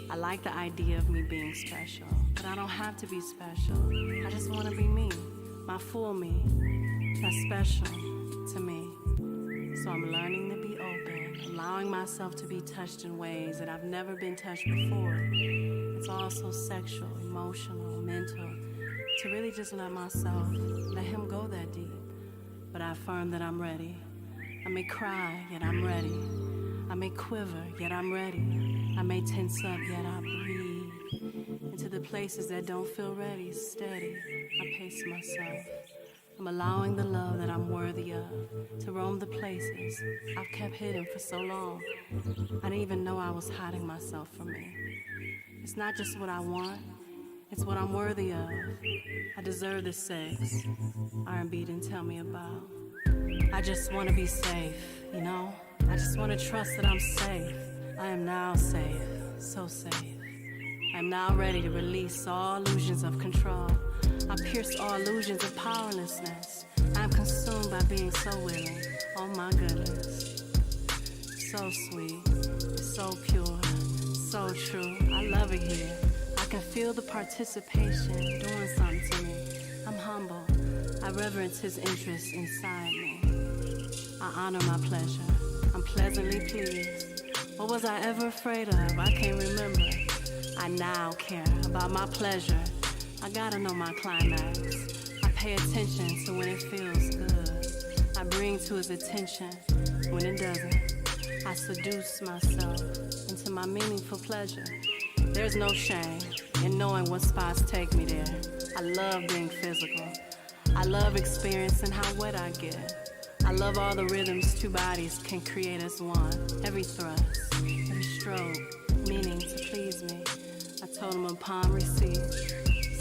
B: I like the idea of me being special, but I don't have to be special. I just want to be me, my full me. That's special to me. So I'm learning to be open, allowing myself to be touched in ways that I've never been touched before. It's also sexual, emotional, mental, to really just let myself, let him go that deep. But I affirm that I'm ready. I may cry, yet I'm ready. I may quiver, yet I'm ready. I may tense up, yet I breathe into the places that don't feel ready. Steady, I pace myself. I'm allowing the love that I'm worthy of to roam the places I've kept hidden for so long. I didn't even know I was hiding myself from me. It's not just what I want, it's what I'm worthy of. I deserve this sex R&B didn't tell me about. I just want to be safe, you know? I just want to trust that I'm safe. I am now safe, so safe. I'm now ready to release all illusions of control. I pierce all illusions of powerlessness. I'm consumed by being so willing. Oh my goodness. So sweet, so pure, so true. I love it here. I can feel the participation doing something to me. I'm humble. I reverence his interest inside me. I honor my pleasure. I'm pleasantly pleased. What was I ever afraid of? I can't remember. I now care about my pleasure. I gotta know my climax. I pay attention to when it feels good. I bring to his attention when it doesn't. I seduce myself into my meaningful pleasure. There's no shame in knowing what spots take me there. I love being physical. I love experiencing how wet I get. I love all the rhythms two bodies can create as one. Every thrust, every stroke, meaning to please me. I told him upon receipt,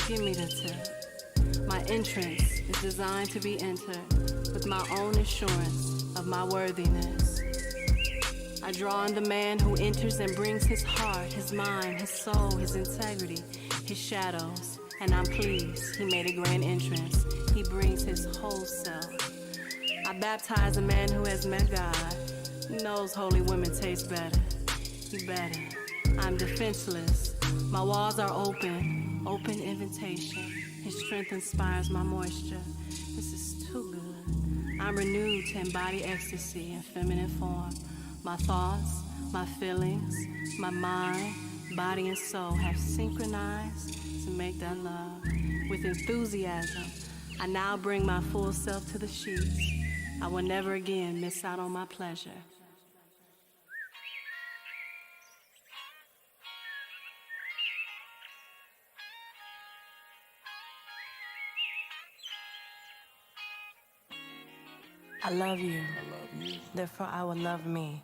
B: just give me the tip. My entrance is designed to be entered with my own assurance of my worthiness. I draw on the man who enters and brings his heart, his mind, his soul, his integrity, his shadows, and I'm pleased he made a grand entrance. He brings his whole self. I baptize a man who has met God. He knows holy women taste better. He better. I'm defenseless. My walls are open, open invitation. His strength inspires my moisture. This is too good. I'm renewed to embody ecstasy in feminine form. My thoughts, my feelings, my mind, body, and soul have synchronized to make that love. With enthusiasm, I now bring my full self to the sheets. I will never again miss out on my pleasure. I love you.
G: I love you.
B: Therefore, I will love me.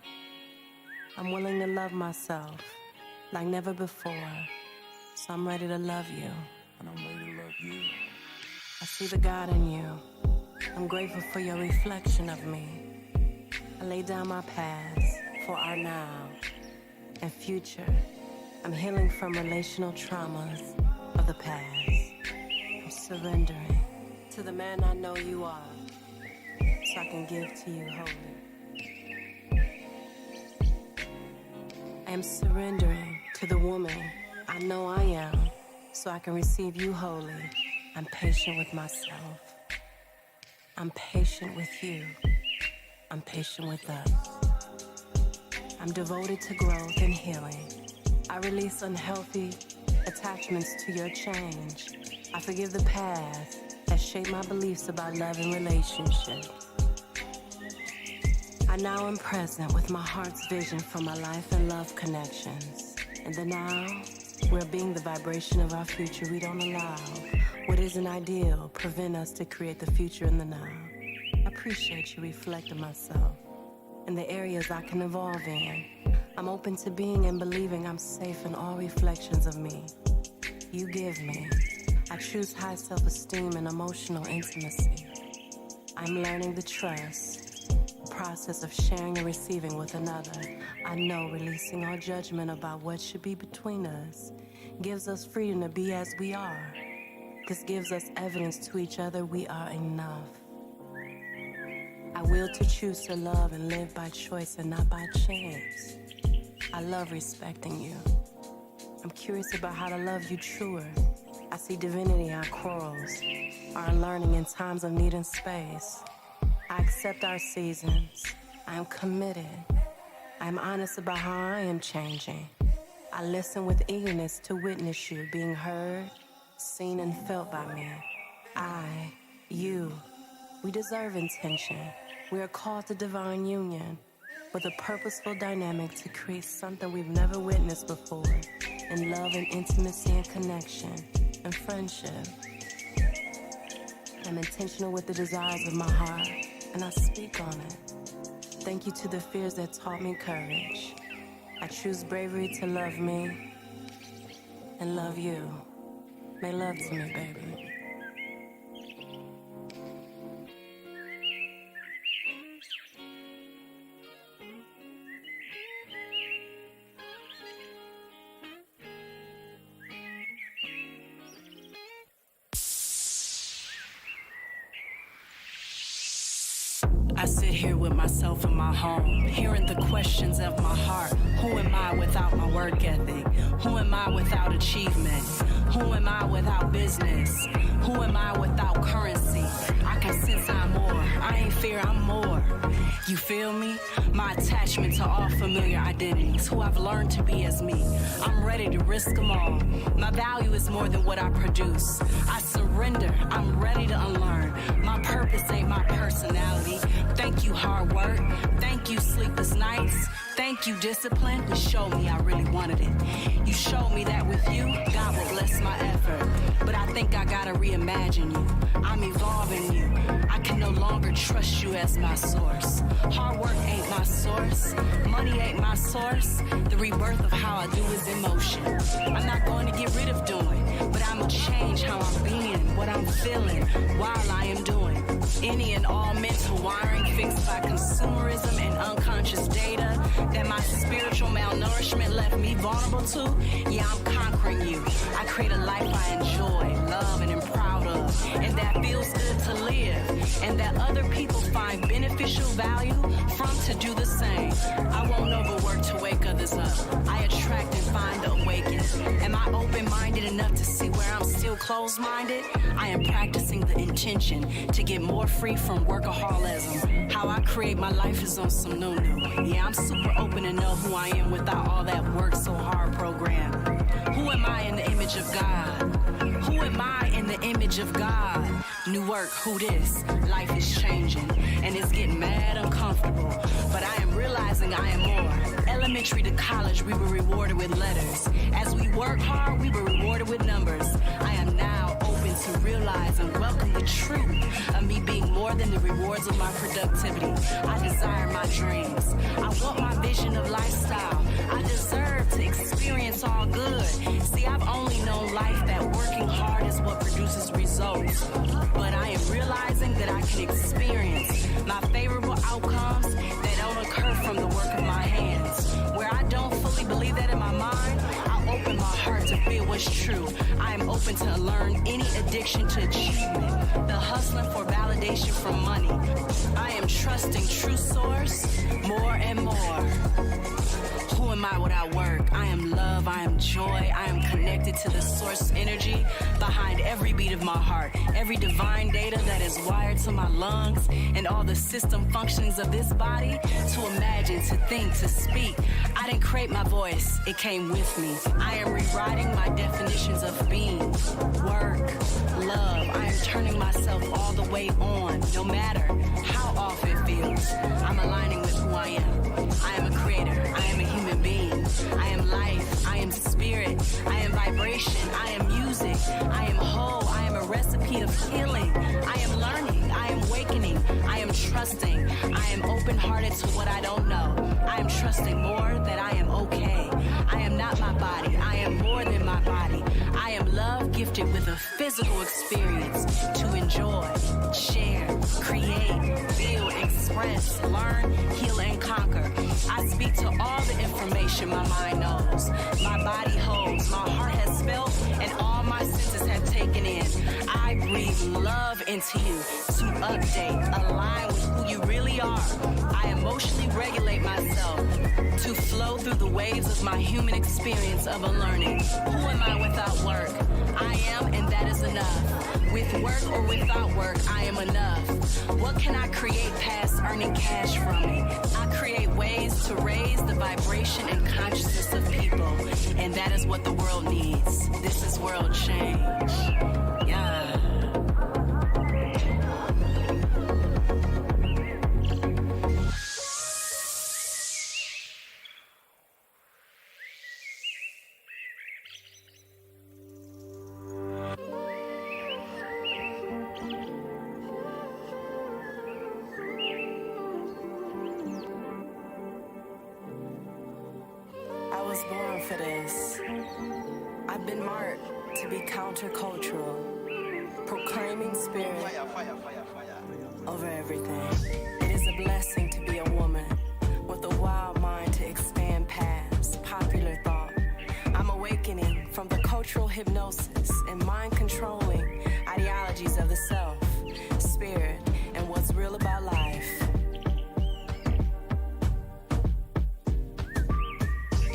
B: I'm willing to love myself like never before. So I'm ready to love you.
G: And I'm ready to love you.
B: I see the God in you. I'm grateful for your reflection of me. I lay down my past for our now and future. I'm healing from relational traumas of the past. I'm surrendering to the man I know you are, so I can give to you wholly. I am surrendering to the woman I know I am, so I can receive you wholly. I'm patient with myself. I'm patient with you. I'm patient with us. I'm devoted to growth and healing. I release unhealthy attachments to your change. I forgive the past that shaped my beliefs about love and relationships. I now am present with my heart's vision for my life and love connections. In the now, we're being the vibration of our future. We don't allow what isn't ideal prevent us to create the future in the now. I appreciate you reflecting myself in the areas I can evolve in. I'm open to being and believing I'm safe in all reflections of me. You give me. I choose high self-esteem and emotional intimacy. I'm learning the trust process of sharing and receiving with another. I know releasing all judgment about what should be between us gives us freedom to be as we are. This gives us evidence to each other we are enough. I will to choose to love and live by choice and not by chance. I love respecting you. I'm curious about how to love you truer. I see divinity in our quarrels, our learning in times of need and space. I accept our seasons. I am committed. I am honest about how I am changing. I listen with eagerness to witness you being heard, seen, and felt by me. I, you, we deserve intention. We are called to divine union with a purposeful dynamic to create something we've never witnessed before in love and intimacy and connection and friendship. I'm intentional with the desires of my heart, and I speak on it. Thank you to the fears that taught me courage. I choose bravery to love me and love you. Make love to me, baby.
F: I sit here with myself in my home, hearing the questions of my heart. Who am I without my work ethic? Who am I without achievement? Who am I without business? Who am I without currency? I can sense I'm more. I ain't fear, I'm more. You feel me? My attachment to all familiar identities, who I've learned to be as me. I'm ready to risk them all. My value is more than what I produce. I surrender. I'm ready to unlearn. My purpose ain't my personality. Thank you, hard work. Thank you, sleepless nights. Thank you, discipline. You showed me I really wanted it. You showed me that with you, God will bless my effort. But I think I gotta reimagine you. I'm evolving you. I can no longer trust you as my source. Hard work ain't my source. Money ain't my source. The rebirth of how I do is emotion. I'm not going to get rid of doing, but I'ma change how I'm being, what I'm feeling, while I am doing. Any and all mental wiring fixed by consumerism and unconscious data that my spiritual malnourishment left me vulnerable to, yeah, I'm conquering you. I create a life I enjoy, love, and am proud of, and that feels good to live, and that other people find beneficial value from to do the same. I won't overwork to wake others up. I attract and find the awakened. Am I open-minded enough to see where I'm still closed-minded? I am practicing the intention to get more free from workaholism. How I create my life is on some new. Yeah, I'm super open to know who I am without all that work so hard program. Who am I in the image of God? Who am I in the image of God? New work, who this? Life is changing, and it's getting mad uncomfortable. But I am realizing I am more. Elementary to college, we were rewarded with letters. As we work hard, we were rewarded with numbers. I am now open to realize and welcome the truth of me being more more than the rewards of my productivity. I desire my dreams. I want my vision of lifestyle. I deserve to experience all good. See, I've only known life that working hard is what produces results. But I am realizing that I can experience my favorable outcomes that don't occur from the work of my hands. Where I don't fully believe that in my mind, I'll open my heart to feel what's true. I am open to learn any addiction to achievement, the hustling for validation from money. I am trusting true source more and more. Who am I without work? I am love, I am joy, I am connected to the source energy behind every beat of my heart, every divine data that is wired to my lungs, and all the system functionings of this body to imagine, to think, to speak. I didn't create my voice, it came with me. I am rewriting my definitions of being, work, love. I am turning myself all the way on, no matter how off it feels. I'm aligning with who I am. I am a creator, I am a human being. I am life, I am spirit, I am vibration, I am music, I am whole, I am a recipe of healing. I am learning, I am awakening, I am trusting, I am open-hearted to what I don't know. I am trusting more that I am okay. I am not my body, I am more than my body. I am love gifted with a physical experience to enjoy, share, create, feel, express, learn, heal, and conquer. I speak to all the information my mind knows, my body holds, my heart has felt, and all my senses have taken in. I breathe love into you to update, align with who you really are. I emotionally regulate myself to flow through the waves of my human experience of unlearning. Who am I without work? I am, and that is enough. With work or without work, I am enough. What can I create past earning cash from me? I create ways to raise the vibration and consciousness of people, and that is what the world needs. This is world change. Yeah. I was born for this. I've been marked to be countercultural, proclaiming spirit over everything. It is a blessing to be a woman with a wild mind to expand paths, popular thought. I'm awakening from the cultural hypnosis and mind-controlling ideologies of the self, spirit, and what's real about life.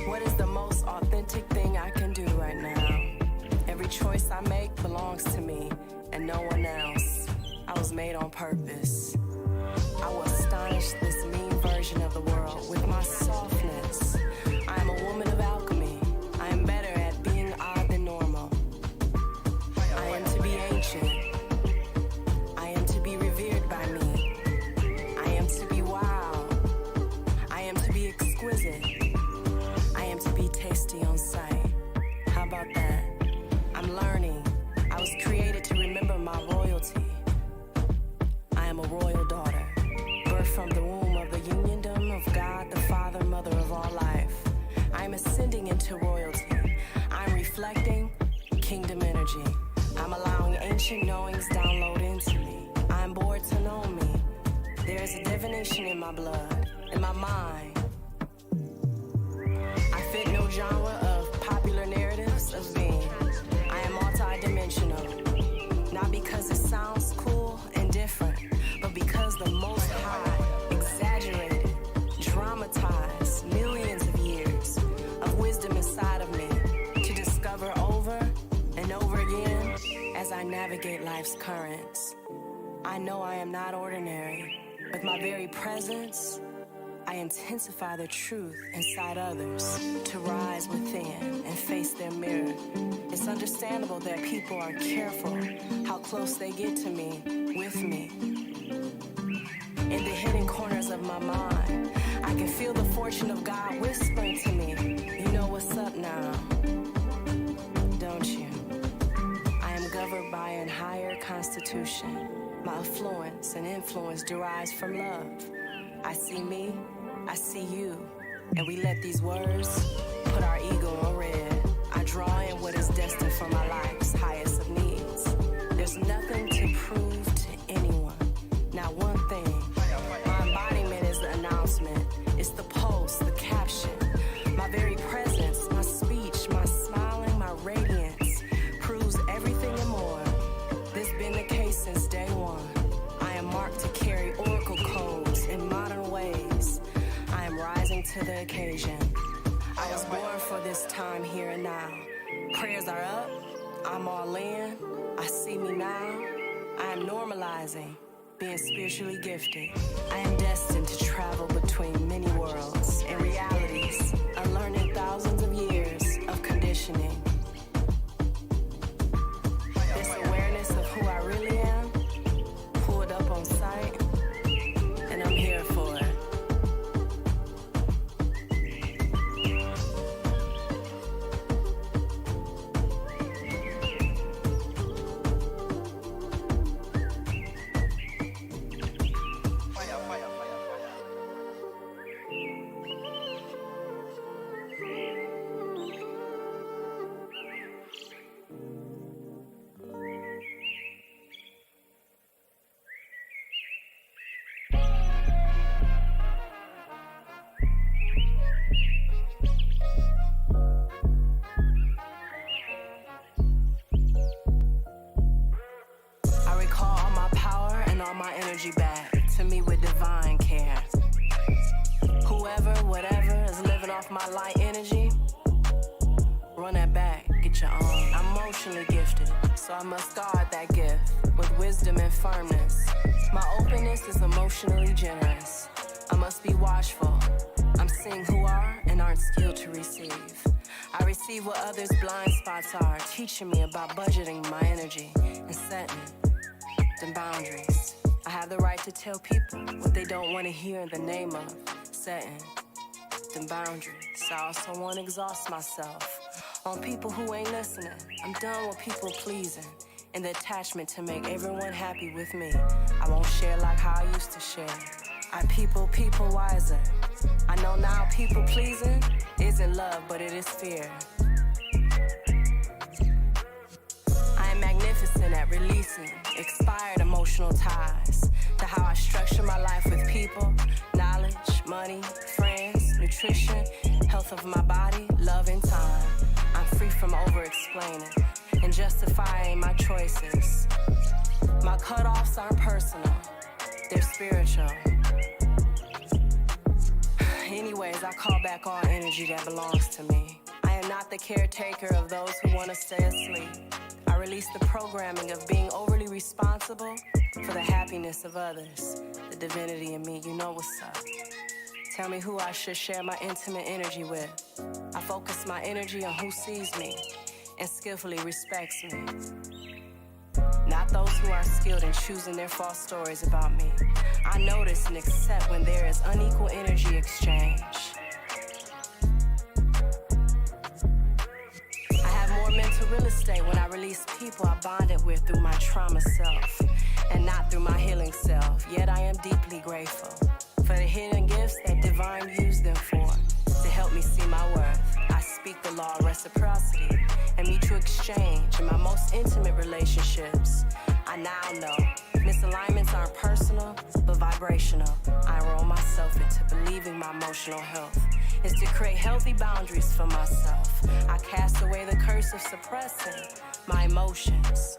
F: What is the most authentic thing I can do right now? Every choice I make belongs to me and no one else. I was made on purpose. I will astonish this mean version of the world with my softness. I am a woman of alchemy. I am better at being odd than normal. I am to be ancient. I am to be revered by me. I am to be wild. I am to be exquisite. I am to be tasty on sight. How about that? I'm learning. I was created to remember my royalty. I am a royal daughter, birthed from the womb of the uniondom of God, the Father, Mother of all life. I am ascending into royalty. I'm reflecting kingdom energy. I'm allowing ancient knowings download into me. I'm bored to know me. There is a divination in my blood, in my mind. I fit no genre of popular narratives of being. I am multi-dimensional. Not because it sounds cool and different, but because the Most High exaggerated, dramatized millions of years of wisdom inside of me to discover over and over again as I navigate life's currents. I know I am not ordinary. With my very presence, I intensify the truth inside others to rise within and face their mirror. It's understandable that people are careful how close they get to me, with me. In the hidden corners of my mind, I can feel the fortune of God whispering to me, you know what's up now, don't you? I am governed by an higher constitution. My affluence and influence derives from love. I see me, I see you, and we let these words put our ego on red. I draw in what is destined for my life's highest of needs. There's nothing to prove to anyone, not one thing. My embodiment is the announcement. It's the post, the caption. My very presence, my speech, my smiling, my radiance proves everything and more. This been the case since day one. I am marked to carry oracle codes in modern ways. I am rising to the occasion. I was born for this time here and now. Prayers are up, I'm all in. I see me now. I am normalizing being spiritually gifted. I am destined to travel between many worlds and realities, unlearning thousands of years of conditioning. This awareness of who I really am pulled up on sight, and I'm here for it. Back to me with divine care. Whoever, whatever is living off my light energy, run that back, get your own. I'm emotionally gifted, so I must guard that gift with wisdom and firmness. My openness is emotionally generous. I must be watchful. I'm seeing who are and aren't skilled to receive. I receive what others' blind spots are, teaching me about budgeting my energy and setting them boundaries. I have the right to tell people what they don't want to hear in the name of setting them boundaries. I also won't exhaust myself on people who ain't listening. I'm done with people pleasing and the attachment to make everyone happy with me. I won't share like how I used to share. I people wiser. I know now people pleasing isn't love, but it is fear. I am magnificent at releasing expired emotional ties to how I structure my life with people, knowledge, money, friends, nutrition, health of my body, love, and time. I'm free from over-explaining and justifying my choices. My cutoffs aren't personal, they're spiritual. Anyways, I call back all energy that belongs to me. I am not the caretaker of those who want to stay asleep. I release the programming of being overly responsible for the happiness of others. The divinity in me, you know what's up. Tell me who I should share my intimate energy with. I focus my energy on who sees me and skillfully respects me. Not those who are skilled in choosing their false stories about me. I notice and accept when there is unequal energy exchange. Mental real estate when I release people I bonded with through my trauma self and not through my healing self. Yet I am deeply grateful for the hidden gifts that divine used them for to help me see my worth. I speak the law of reciprocity and mutual exchange in my most intimate relationships. I now know misalignments aren't personal but vibrational. I enroll myself into believing my emotional health is to create healthy boundaries for myself. I cast away the curse of suppressing my emotions.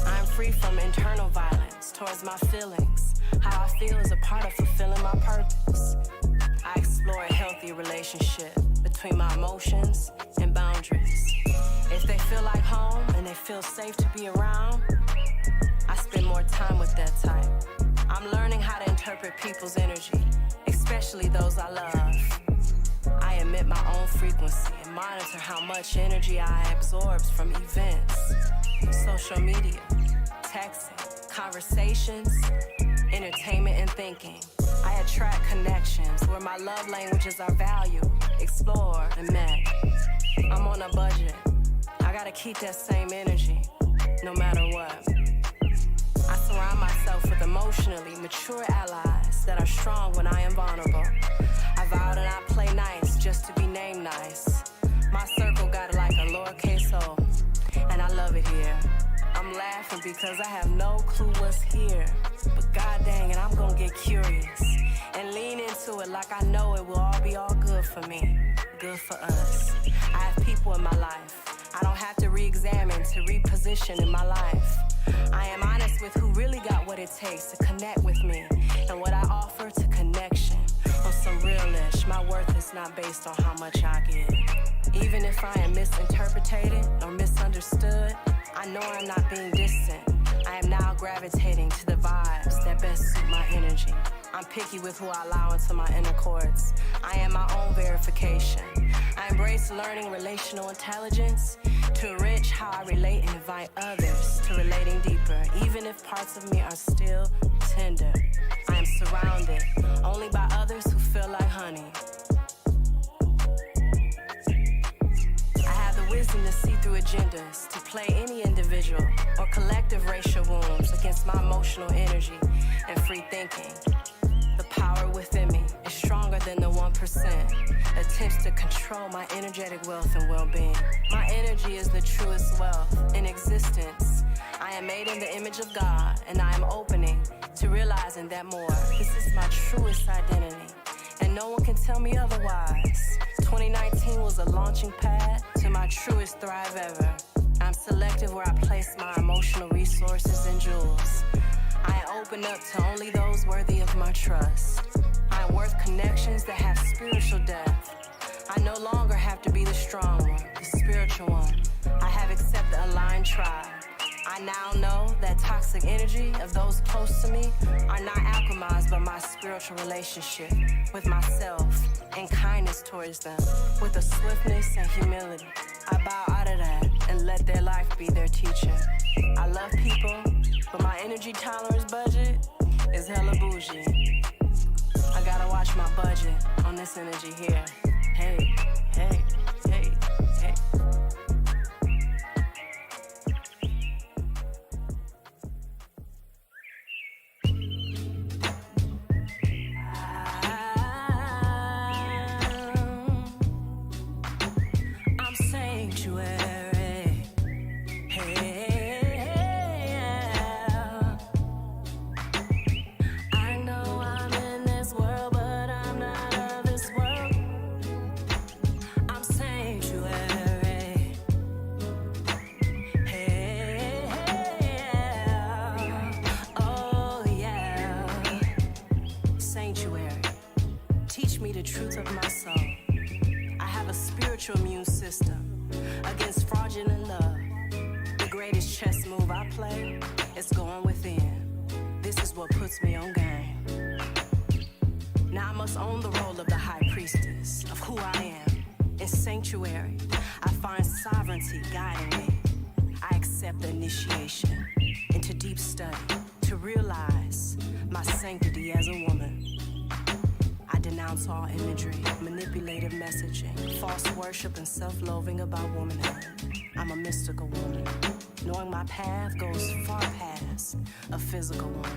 F: I'm free from internal violence towards my feelings. How I feel is a part of fulfilling my purpose. I explore a healthy relationship between my emotions and boundaries. If they feel like home and they feel safe to be around, I spend more time with that type. I'm learning how to interpret people's energy, especially those I love. I emit my own frequency and monitor how much energy I absorb from events, social media, texting, conversations, entertainment, and thinking. I attract connections where my love languages are valued, explored, and met. I'm on a budget. I gotta keep that same energy, no matter what. I surround myself with emotionally mature allies that are strong when I am vulnerable. I vow to not play nice just to be named nice. My circle got like a lowercase o, and I love it here. I'm laughing because I have no clue what's here. But god dang it, I'm gonna get curious and lean into it like I know it will all be all good for me, good for us. I have people in my life I don't have to re-examine, to reposition in my life. I am honest with who really got what it takes to connect with me and what I offer to connection. On some real-ish, my worth is not based on how much I give. Even if I am misinterpreted or misunderstood, I know I'm not being distant. I am now gravitating to the vibes that best suit my energy. I'm picky with who I allow into my inner courts. I am my own verification. I embrace learning relational intelligence to enrich how I relate and invite others to relating deeper, even if parts of me are still tender. I am surrounded only by others who feel like honey. I have the wisdom to see through agendas, to play any individual or collective racial wounds against my emotional energy and free thinking. The power within me is stronger than the 1%. Attempts to control my energetic wealth and well-being. My energy is the truest wealth in existence. I am made in the image of God, and I am opening to realizing that more. This is my truest identity, and no one can tell me otherwise. 2019 was a launching pad to my truest thrive ever. I'm selective where I place my emotional resources and jewels. I open up to only those worthy of my trust. I am worth connections that have spiritual depth. I no longer have to be the strong one, the spiritual one. I have accepted a aligned tribe. I now know that toxic energy of those close to me are not alchemized by my spiritual relationship with myself and kindness towards them, with a swiftness and humility. I bow out of that and let their life be their teacher. I love people, but my energy tolerance budget is hella bougie. I gotta watch my budget on this energy here. Hey, hey, hey, hey. I'm sanctuary. Hey, I know I'm in this world, but I'm not of this world. I'm sanctuary. Hey, oh yeah. Sanctuary. Teach me the truth of my soul. I have a spiritual immune system against fraudulent love. The greatest chess move I play is going within. This is what puts me on game. Now I must own the role of the high priestess of who I am. In sanctuary, I find sovereignty guiding me. I accept the initiation into deep study to realize my sanctity as a woman. I denounce all imagery, manipulative messaging, false worship, and self-loathing about womanhood. I'm a mystical woman. Knowing my path goes far past a physical one.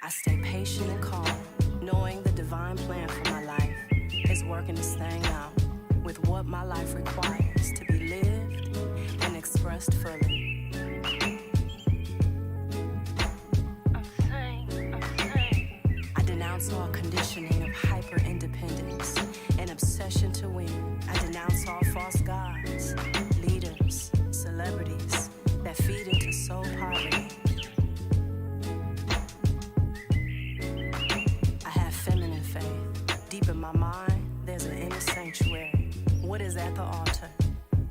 F: I stay patient and calm, knowing the divine plan for my life is working this thing out with what my life requires to be lived and expressed fully. I denounce all conditioning of hyper-independence and obsession to win. I denounce all false gods, leaders, celebrities that feed into soul poverty. I have feminine faith. Deep in my mind, there's an inner sanctuary. What is at the altar?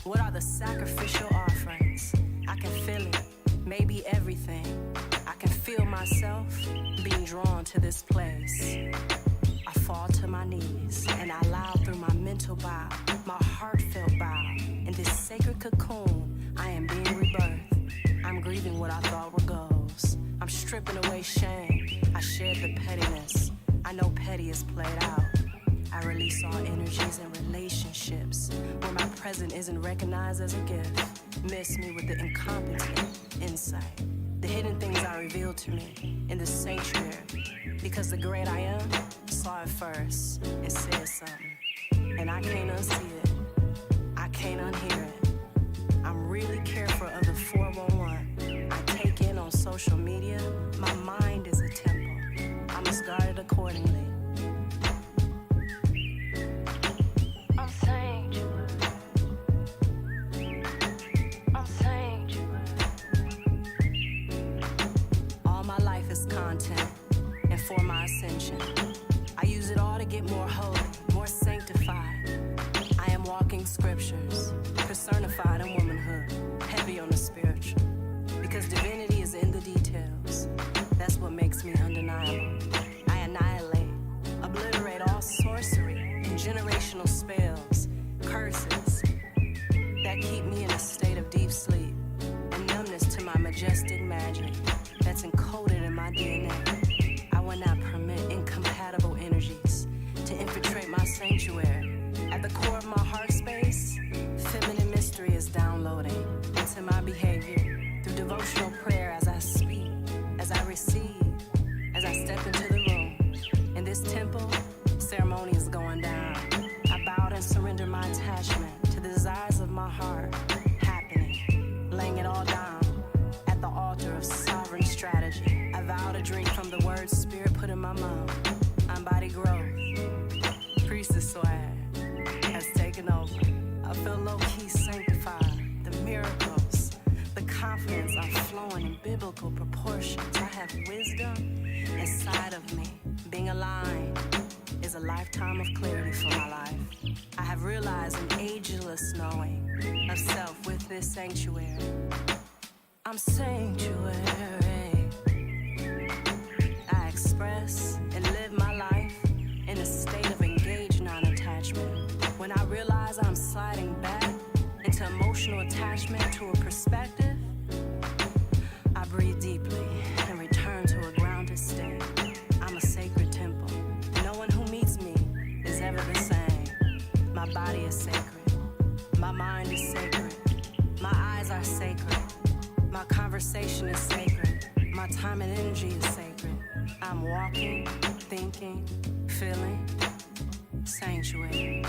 F: What are the sacrificial offerings? I can feel it, maybe everything. I can feel myself being drawn to this place. I fall to my knees and I allow through my mental bow, my heartfelt bow. In this sacred cocoon, I am being rebirthed. I'm grieving what I thought were goals. I'm stripping away shame. I shed the pettiness. I know petty is played out. I release all energies and relationships where my presence present isn't recognized as a gift. Miss me with the incompetent insight. The hidden things are revealed to me in the sanctuary. Because the great I am saw it first and said something. And I can't unsee it. I can't unhear it. I'm really careful of the 411 I take in on social media. My mind is a temple. I must guard it accordingly. I'm sanctuary. I'm sanctuary. All my life is content, and for my ascension, I use it all to get more holy, more sanctified. I am walking scriptures, personified in womanhood, heavy on the spiritual, because divinity is in the details. That's what makes me undeniable. I annihilate, obliterate all sorcery and generational spells, curses that keep me in a state of deep sleep and numbness to my majestic magic that's encoded in my DNA. I will not permit incompatible energies to infiltrate my sanctuary. At the core of my heart space, feminine mystery is downloading into my behavior through devotional prayer as I speak, as I receive, as I step into the room. In this temple, ceremony is going down. I bowed and surrender my attachment to the desires of my heart happening, laying it all down at the altar of sovereign strategy. I vow to drink from the words Spirit put in my mouth. Unbodied growth, priestess swag has taken over. I feel low-key sanctified. The miracles, the confidence are flowing in biblical proportions. I have wisdom inside of me. Being aligned is a lifetime of clarity for my life. I have realized an ageless knowing of self with this sanctuary. I'm sanctuary. I express and live my life in a state of engaged non-attachment. When I realize I'm sliding back into emotional attachment to a perspective, I breathe deeply and return to a grounded state. I'm a sacred temple. No one who meets me is ever the same. My body is sacred. My mind is sacred. My eyes are sacred. My conversation is sacred. My time and energy is sacred. I'm walking, thinking, feeling sanctuary.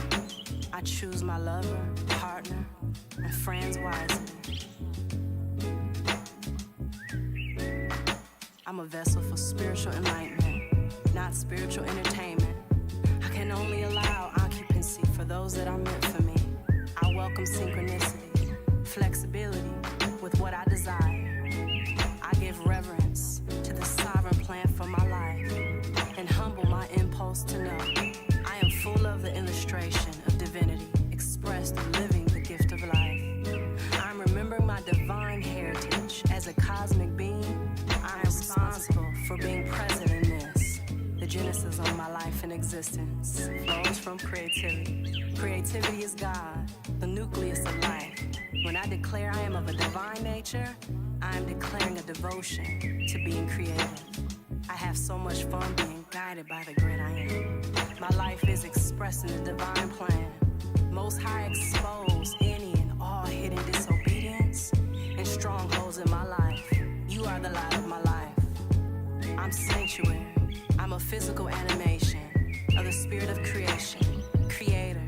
F: I choose my lover, partner, and friends wisely. I'm a vessel for spiritual enlightenment, not spiritual entertainment. I can only allow occupancy for those that are meant for me. I welcome synchronicity, flexibility with what I desire. I give reverence to the sovereign plan for my life and humble my impulse to know. I am full of the illustration of divinity expressed in living the gift of life. I'm remembering my divine heritage as a cosmic being. I am responsible for being present in this. The genesis of my life and existence flows from creativity. Creativity is God, the nucleus of life. When I declare I am of a divine nature, I am declaring a devotion to being creative. I have so much fun being guided by the great I am. My life is expressing the divine plan. Most High expose any and all hidden disobedience and strongholds in my life. You are the light of my life. I'm sanctuary. I'm a physical animation of the spirit of creation. Creator,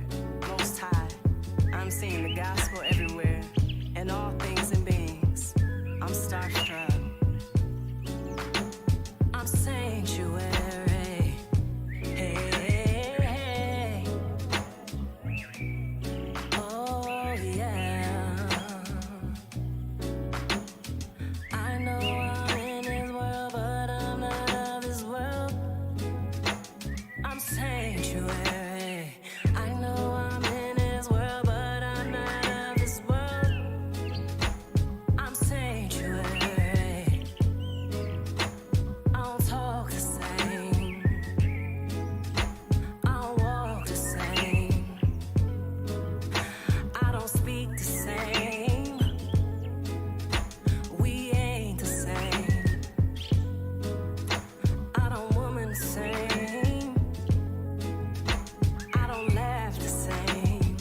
F: Most High. I'm seeing the gospel everywhere in all things and beings. I'm starstruck. I'm sanctuary. Hey, hey, hey. Oh yeah. I know I'm in this world, but I'm not of this world. I'm sanctuary. I know I'm in this world, but I'm not of this world. I'm sanctuary. I don't talk the same. I don't walk the same. I don't speak the same. We ain't the same. I don't woman the same. I don't laugh the same.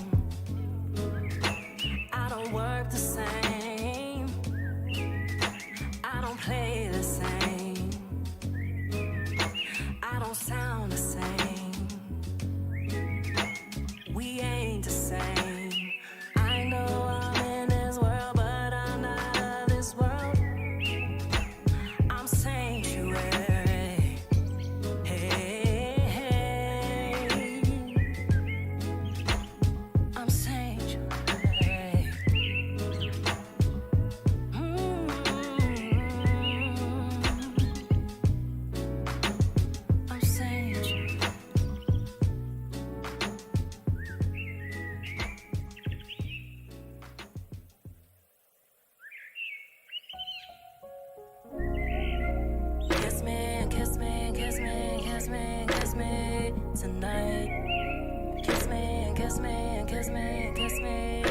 F: tonight. Kiss me and kiss me and kiss me and kiss me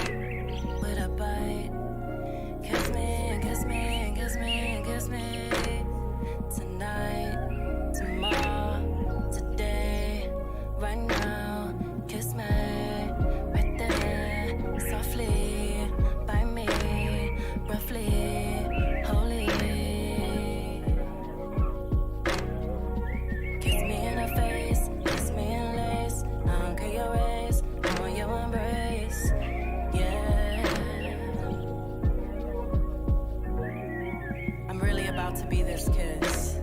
F: with a bite. Kiss me and kiss me and kiss me and kiss me tonight, tomorrow, today, right now. Kiss me right there, softly, by me, roughly, holy. Kiss me in the face, kiss me in lace. I don't care your race, I want your embrace. Yeah. I'm really about to be this kiss.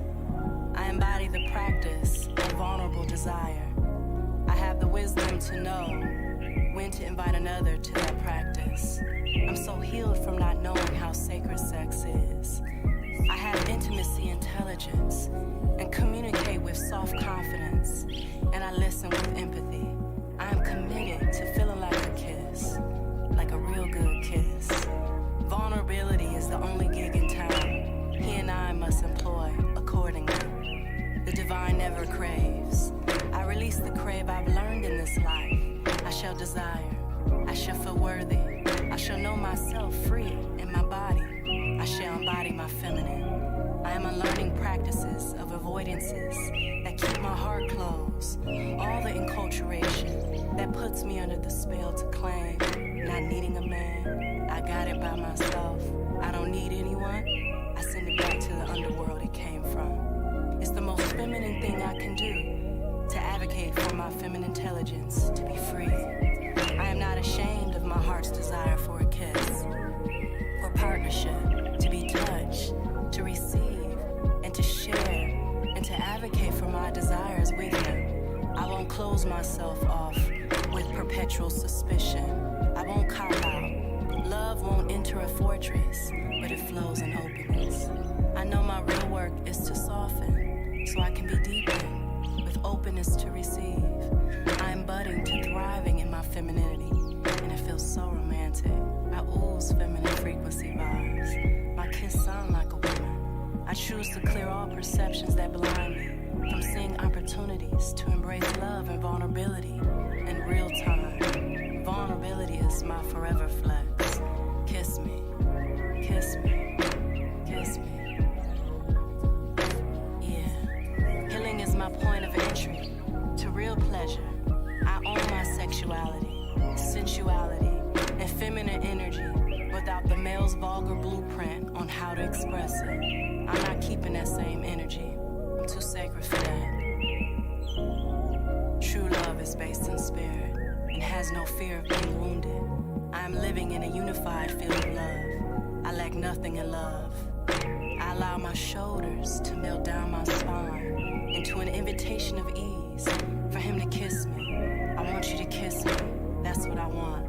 F: I embody the practice of vulnerable desire. I have the wisdom to know when to invite another to that practice. I'm so healed from not knowing how sacred sex is. I have intimacy intelligence and communicate with soft confidence, and I listen with empathy. I am committed to feeling like a kiss, like a real good kiss. Vulnerability is the only gig in town. He and I must employ accordingly. The divine never craves. I release the crave I've learned in this life. I shall desire. I shall feel worthy. I shall know myself free in my body. I shall embody my feminine. I am unlearning practices of avoidances that keep my heart closed. All the enculturation that puts me under the spell to claim not needing a man. I got it by myself. I don't need anyone. I send it back to the underworld it came from. It's the most feminine thing I can do to advocate for my feminine intelligence to be free. I am not ashamed of my heart's desire for a kiss, for partnership, to be touched, to receive, and to share, and to advocate for my desires with him. I won't close myself off with perpetual suspicion. I won't cop out. Love won't enter a fortress, but it flows in openness. I know my real work is to soften, so I can be deepened with openness to receive. I am budding to thriving in my femininity, and it feels so romantic. I ooze feminine frequency vibes. My kiss sound like a woman. I choose to clear all perceptions that blind me from seeing opportunities to embrace love and vulnerability in real time. Vulnerability is my forever flex. Kiss me, kiss me, kiss me. Yeah. Healing is my point of entry to real pleasure. I own my sexuality, sensuality, and feminine energy without the male's vulgar blueprint on how to express it. I'm not keeping that same energy. I'm too sacred for that. True love is based in spirit and has no fear of being wounded. I am living in a unified field of love. I lack nothing in love. I allow my shoulders to melt down my spine into an invitation of ease for him to kiss me. I want you to kiss me. That's what I want.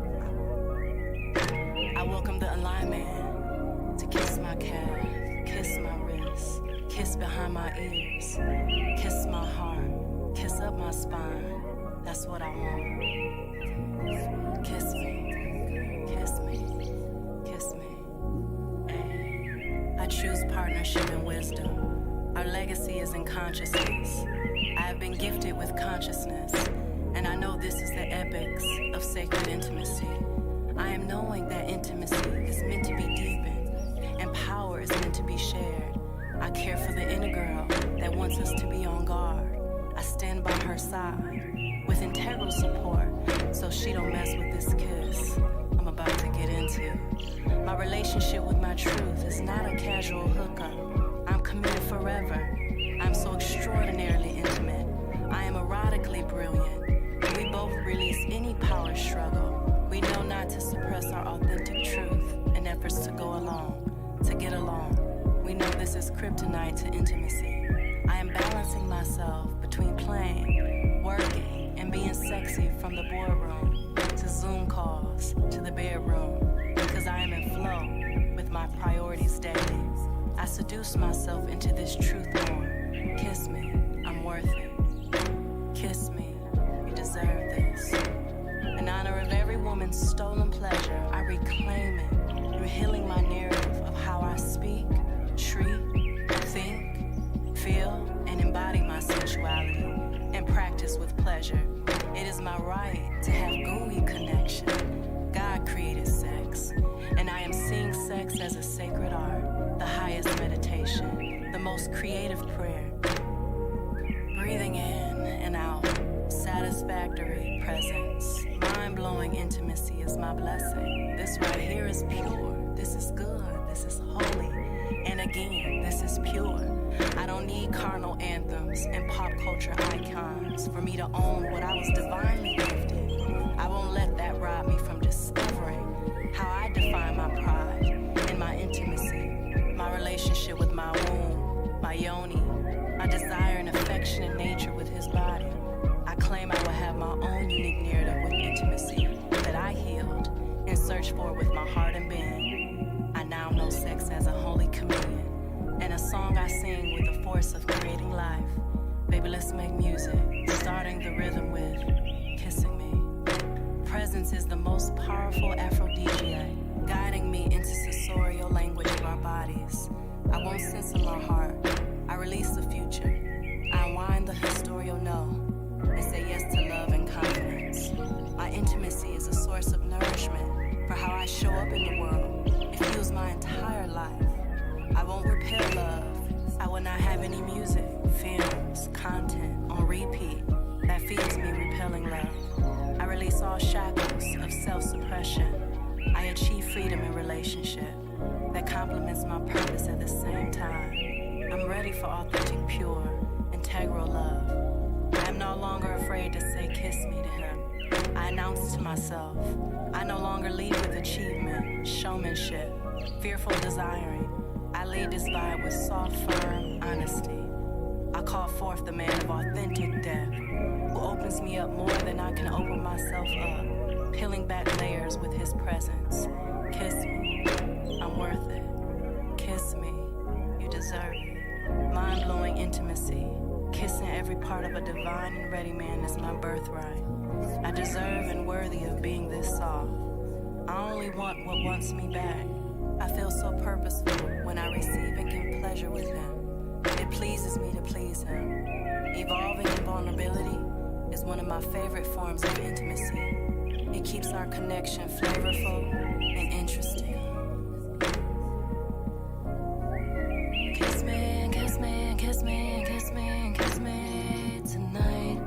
F: I welcome the alignment to kiss my calf, kiss my wrist, kiss behind my ears, kiss my heart, kiss up my spine. That's what I want. Kiss me, kiss me, kiss me. I choose partnership and wisdom. Our legacy is in consciousness. I have been gifted with consciousness, and I know this is the epics of sacred intimacy. I am knowing that intimacy is meant to be deepened, and power is meant to be shared. I care for the inner girl that wants us to be on guard. I stand by her side with integral support so she don't mess with this kiss I'm about to get into. My relationship with my truth is not a casual hookup. I'm committed forever. I'm so extraordinarily intimate. I am erotically brilliant. We both release any power struggle. We know not to suppress our authentic truth in efforts to go along, to get along. We know this is kryptonite to intimacy. I am balancing myself between playing, working, and being sexy from the boardroom to Zoom calls to the bedroom because I am in flow with my priorities daily. I seduce myself into this truth more. Kiss me, I'm worth it. Kiss me, you deserve this. In honor of every woman's stolen pleasure, I reclaim it through healing my narrative of how I speak, treat, think, feel, and embody my sensuality and practice with pleasure.
B: sacred art, the highest meditation, the most creative prayer. Breathing in and out, satisfactory presence, mind-blowing intimacy is my blessing. This right here is pure, this is good, this is holy, and again, this is pure. I don't need carnal anthems and pop culture icons for me to own what I was divinely gifted. I won't let that rob me from discovering how I define my pride and my intimacy, my relationship with my womb, my yoni, my desire and affection in nature with his body. I claim I will have my own unique narrative with intimacy that I healed and searched for with my heart and being. I now know sex as a holy communion and a song I sing with the force of creating life. Baby, let's make music, starting the rhythm with kissing me. Presence is the most powerful aphrodisiac, guiding me into sensorial language of our bodies. I won't censor my heart. I release the future. I unwind the historial no and say yes to love and confidence. My intimacy is a source of nourishment for how I show up in the world. It fuels my entire life. I won't repel love. I will not have any music, films, content on repeat that feeds me repelling love. I release all shackles of self-suppression. I achieve freedom in relationship that complements my purpose at the same time. I'm ready for authentic, pure, integral love. I am no longer afraid to say kiss me to him. I announce to myself, I no longer lead with achievement, showmanship, fearful desiring. I lead this vibe with soft, firm honesty. I call forth the man of authentic depth, who opens me up more than I can open myself up, peeling back layers with his presence. Kiss me, I'm worth it. Kiss me, you deserve it. Mind-blowing intimacy, kissing every part of a divine and ready man is my birthright. I deserve and worthy of being this soft. I only want what wants me back. I feel so purposeful when I receive and give pleasure with him. It pleases me to please him. Evolving in vulnerability is one of my favorite forms of intimacy. It keeps our connection flavorful and interesting. Kiss me, kiss me, kiss me, kiss me, kiss me tonight.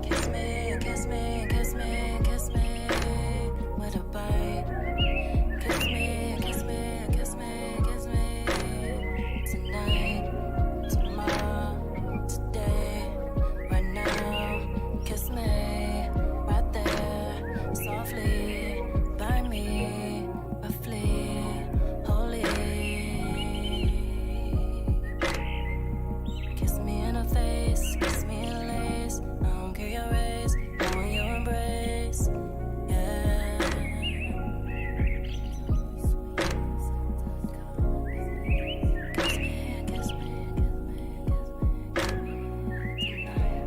B: Kiss me, kiss me, kiss me, kiss me with a bite. Kiss me, kiss me, kiss me, kiss me tonight, tomorrow, today, right now. Kiss me right there, softly by me, roughly, holy. Kiss me in the face, kiss me in lace. I don't care your race, I want your embrace. Yeah. Kiss me, kiss me, kiss me, kiss me tonight.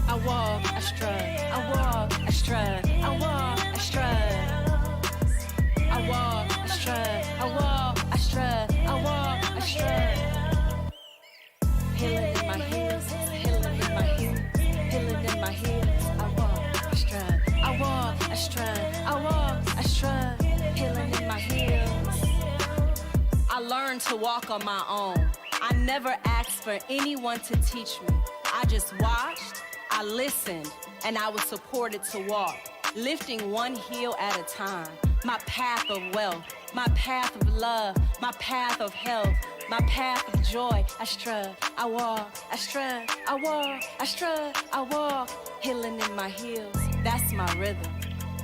B: I walk, I strut, I walk, I strut, I walk, I strut. I walk, I strut, I walk, I strut, I walk, I strut. Healing in my heels, healing in my heels, healing in my heels. I walk, I strut, I walk, I strut, I walk, I strut. Healing in my heels. I learned to walk on my own. I never asked for anyone to teach me. I just watched, I listened, and I was supported to walk, lifting one heel at a time. My path of wealth, my path of love, my path of health, my path of joy. I strut, I walk, I strut, I walk, I strut, I walk. Healing in my heels, that's my rhythm.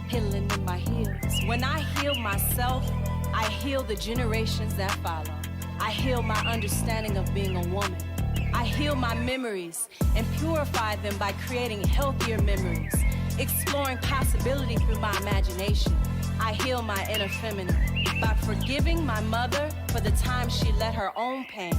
B: Healing in my heels. When I heal myself, I heal the generations that follow. I heal my understanding of being a woman. I heal my memories and purify them by creating healthier memories, exploring possibility through my imagination. I heal my inner feminine by forgiving my mother for the time she let her own pain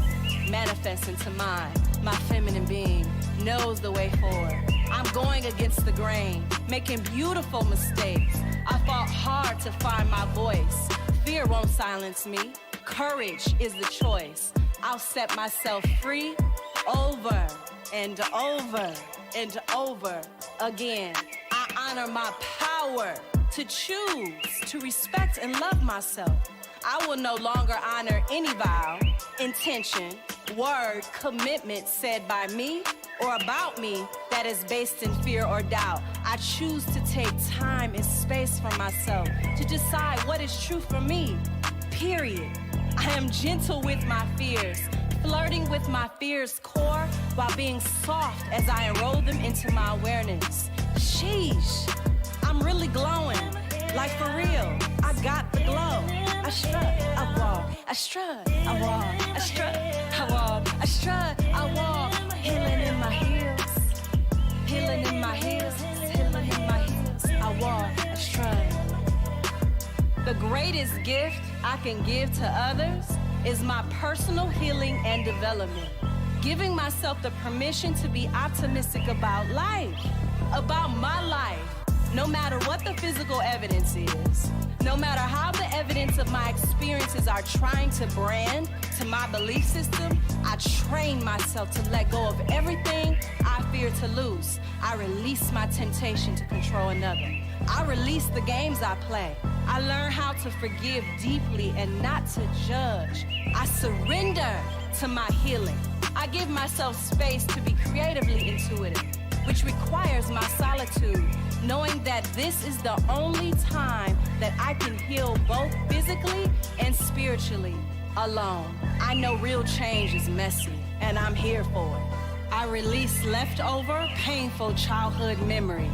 B: manifest into mine.
F: My feminine being knows the way forward. I'm going against the grain, making beautiful mistakes. I fought hard to find my voice. Fear won't silence me. Courage is the choice. I'll set myself free over and over and over again. I honor my power to choose, to respect and love myself. I will no longer honor any vow, intention, word, commitment said by me or about me that is based in fear or doubt. I choose to take time and space for myself to decide what is true for me, period. I am gentle with my fears, flirting with my fears' core while being soft as I enroll them into my awareness. Sheesh, I'm really glowing, like for real, I got the glow. I strut, I walk, I strut, I walk, I strut, I walk, I strut, I walk, healing in my heels, healing in my heels, healing in my heels, I walk, I strut. The greatest gift I can give to others is my personal healing and development. Giving myself the permission to be optimistic about life, about my life, no matter what the physical evidence is, no matter how the evidence of my experiences are trying to brand to my belief system, I train myself to let go of everything I fear to lose. I release my temptation to control another. I release the games I play. I learn how to forgive deeply and not to judge. I surrender to my healing. I give myself space to be creatively intuitive, which requires my solitude, knowing that this is the only time that I can heal both physically and spiritually alone. I know real change is messy, and I'm here for it. I release leftover, painful childhood memories.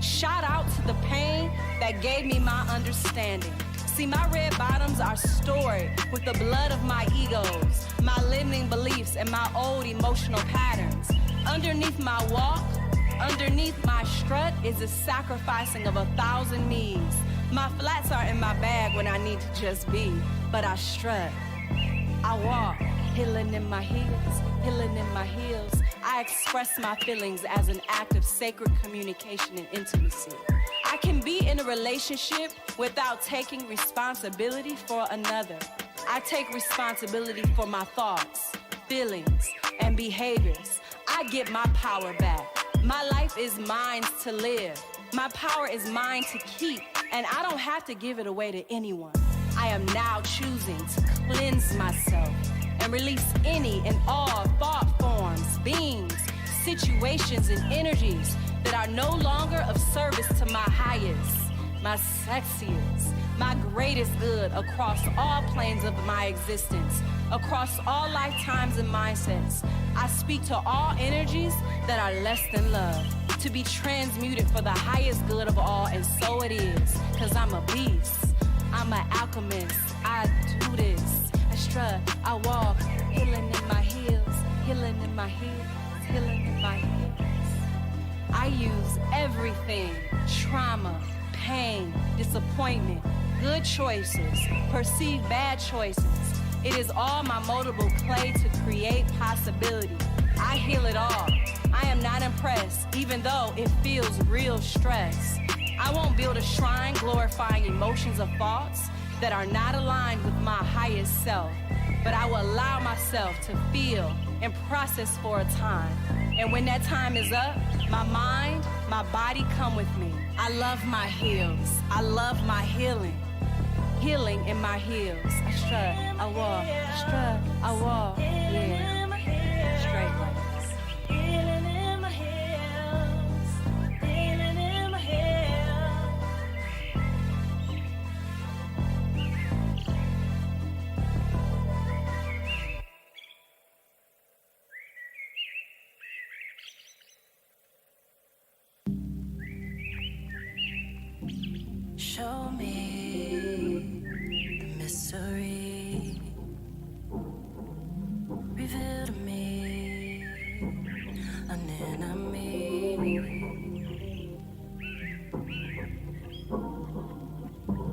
F: Shout out to the pain that gave me my understanding. See, my red bottoms are stored with the blood of my egos, my limiting beliefs, and my old emotional patterns. Underneath my walk, underneath my strut is the sacrificing of 1,000 me's. My flats are in my bag when I need to just be, but I strut. I walk, healing in my heels, healing in my heels. I express my feelings as an act of sacred communication and intimacy. I can be in a relationship without taking responsibility for another. I take responsibility for my thoughts, feelings, and behaviors. I get my power back. My life is mine to live. My power is mine to keep, and I don't have to give it away to anyone. I am now choosing to cleanse myself and release any and all thought forms, beings, situations, and energies that are no longer of service to my highest, my sexiest, my greatest good across all planes of my existence, across all lifetimes and mindsets. I speak to all energies that are less than love, to be transmuted for the highest good of all, and so it is, cause I'm a beast, I'm an alchemist, I do this, I strut, I walk, healing in my heels, healing in my heels, healing in my heels. I use everything, trauma, pain, disappointment, good choices, perceived bad choices. It is all my moldable clay to create possibility. I heal it all. I am not impressed, even though it feels real stress. I won't build a shrine glorifying emotions or thoughts that are not aligned with my highest self, but I will allow myself to feel and process for a time. And when that time is up, my mind, my body come with me. I love my heels. I love my healing. Healing in my heels. I strut, I walk, I strut, I walk. Yeah, straight legs.
H: Healing in my heels, healing in my heels.
F: Show me the mystery. Reveal to me an enemy.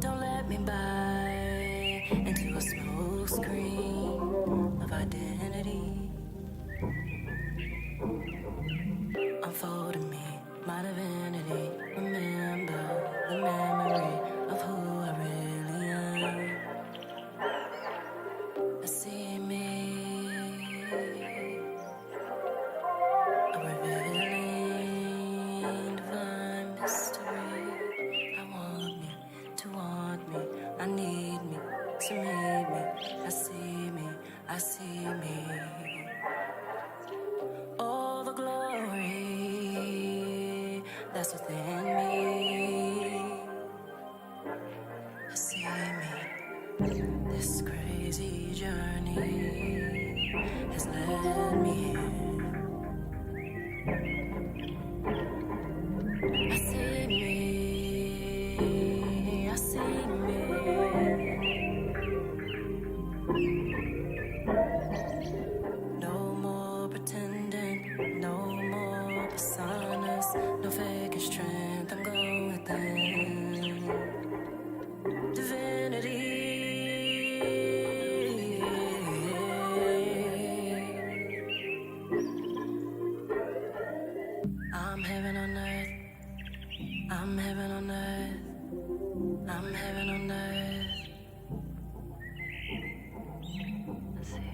F: Don't let me buy into a smoke screen of identity.
B: me. I see me. This crazy journey has led me here. I see me. I see me. No more pretending, no more personas, no faking strength, I'm going within. Divinity. I'm heaven on earth. I'm heaven on earth. I'm heaven on earth. See me, disturb me.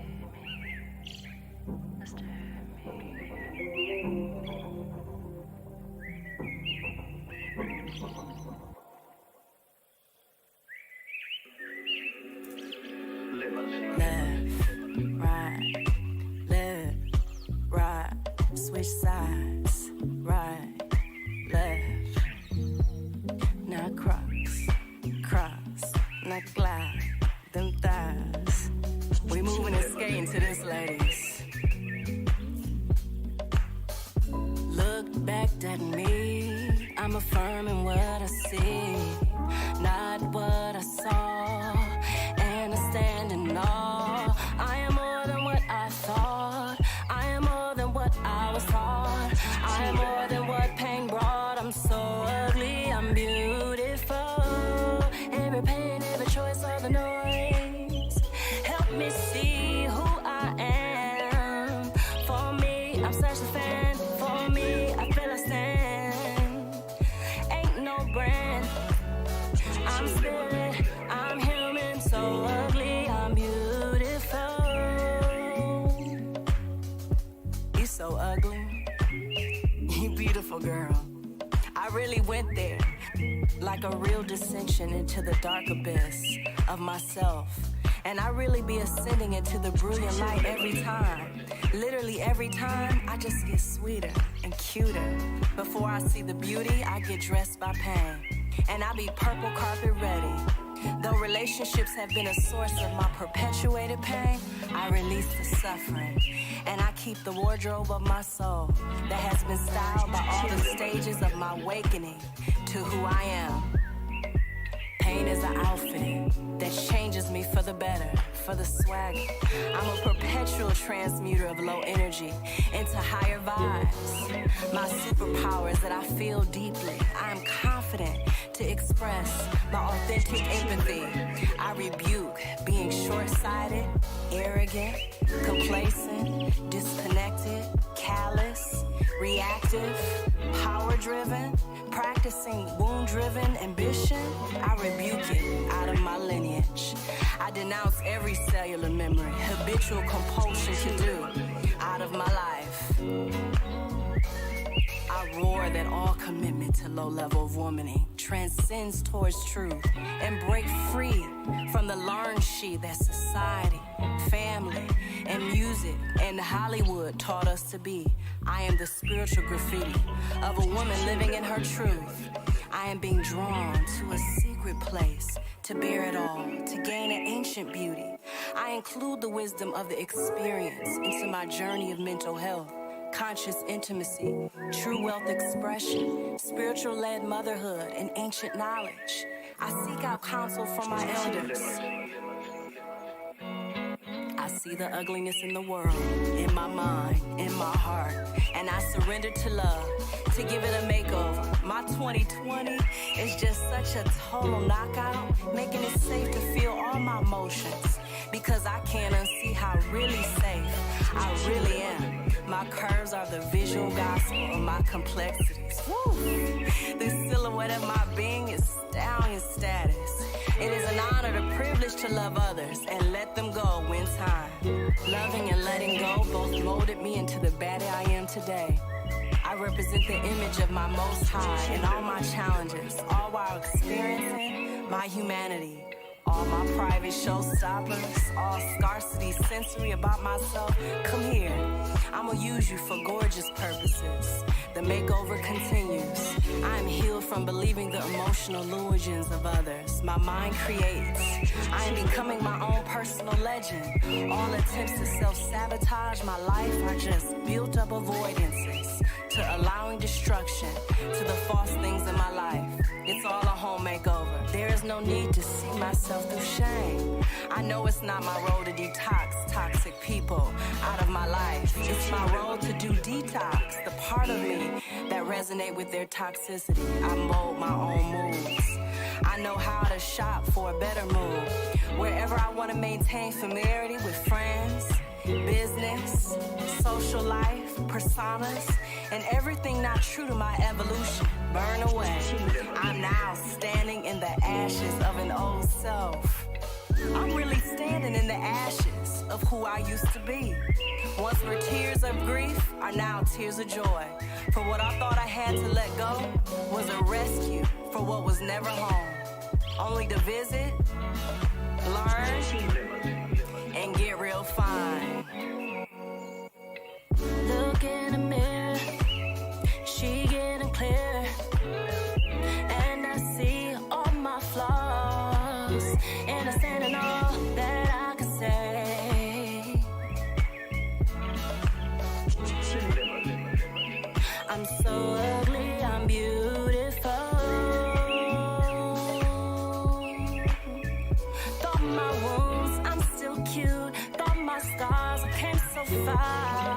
B: Left, right, switch sides, right, left. Now cross, now glide, them thighs. We moving and skating to this, ladies. Look back at me, I'm affirming what I see, not what I saw, and I stand in awe. I am more than what I thought, I am more than what I was taught, I am more than what pain brought. I'm so ugly, I'm beautiful. Every pain, every choice, all the noise. Help me see who I am. For me, I'm such a fan. For me, I feel I stand. Ain't no brand. I'm spirit, I'm human, so ugly, I'm beautiful. You so ugly, you beautiful girl. I really went there, like a real dissension into the dark abyss of myself. And I really be ascending into the brilliant light every time. Literally every time, I just get sweeter and cuter. Before I see the beauty, I get dressed by pain. And I be purple carpet ready. Though relationships have been a source of my perpetuated pain, I release the suffering. And I keep the wardrobe of my soul that has been styled by all the stages of my awakening to who I am. Pain is an outfit that changes me for the better, for the swagger. I'm a perpetual transmuter of low energy into higher vibes. My superpower is that I feel deeply. I am confident to express my authentic empathy. I rebuke being short-sighted, arrogant, complacent, disconnected, callous, reactive, power-driven, practicing wound-driven ambition. I rebuke it out of my lineage. I denounce every cellular memory, habitual compulsion to do out of my life. I roar that all commitment to low level of womaning transcends towards truth and break free from the learned she that society, family, and music and Hollywood taught us to be. I am the spiritual graffiti of a woman living in her truth. I am being drawn to a secret place to bear it all, to gain an ancient beauty. I include the wisdom of the experience into my journey of mental health, conscious intimacy, true wealth expression, spiritual-led motherhood, and ancient knowledge. I seek out counsel from my elders. I see the ugliness in the world, in my mind, in my heart, and I surrender to love, to give it a makeover. My 2020 is just such a total knockout, making it safe to feel all my emotions, because I can't unsee how really safe I really am. My curves are the visual gospel of my complexities. Woo! The silhouette of my being is stallion status. It is an honor, the privilege to love others and let them go when time. Loving and letting go both molded me into the baddie I am today. I represent the image of my Most High in all my challenges, all while experiencing my humanity, all all my private showstoppers, all scarcity sensory about myself. Come here, I'ma use you for gorgeous purposes. The makeover continues. I am healed from believing the emotional illusions of others. My mind creates. I am becoming my own personal legend. All attempts to self-sabotage my life are just built up avoidances to allowing destruction to the false things in my life. It's all a home makeover. There is no need to see myself through shame. I know it's not my role to detox toxic people out of my life. It's my role to do detox, the part of me that resonate with their toxicity. I mold my own moves. I know how to shop for a better mood. Wherever I want to maintain familiarity with friends, business, social life, personas, and everything not true to my evolution, burn away. I'm now standing in the ashes of an old self. I'm really standing in the ashes of who I used to be. Once were tears of grief are now tears of joy. For what I thought I had to let go was a rescue for what was never home. Only to visit, learn, and get real fine.
H: Look in the mirror, she getting clear, and I see all my flaws, and I stand in all that I can say. I'm so ugly, I'm beautiful. Thought my wounds, I'm still cute. Thought my scars came so far.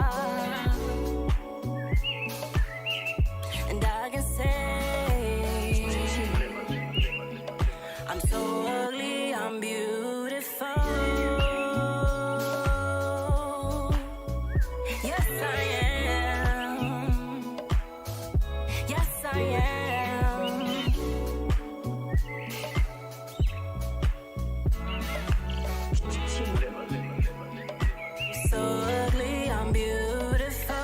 H: And I can say, I'm so ugly, I'm beautiful. Yes, I am. Yes, I am. So ugly, I'm beautiful.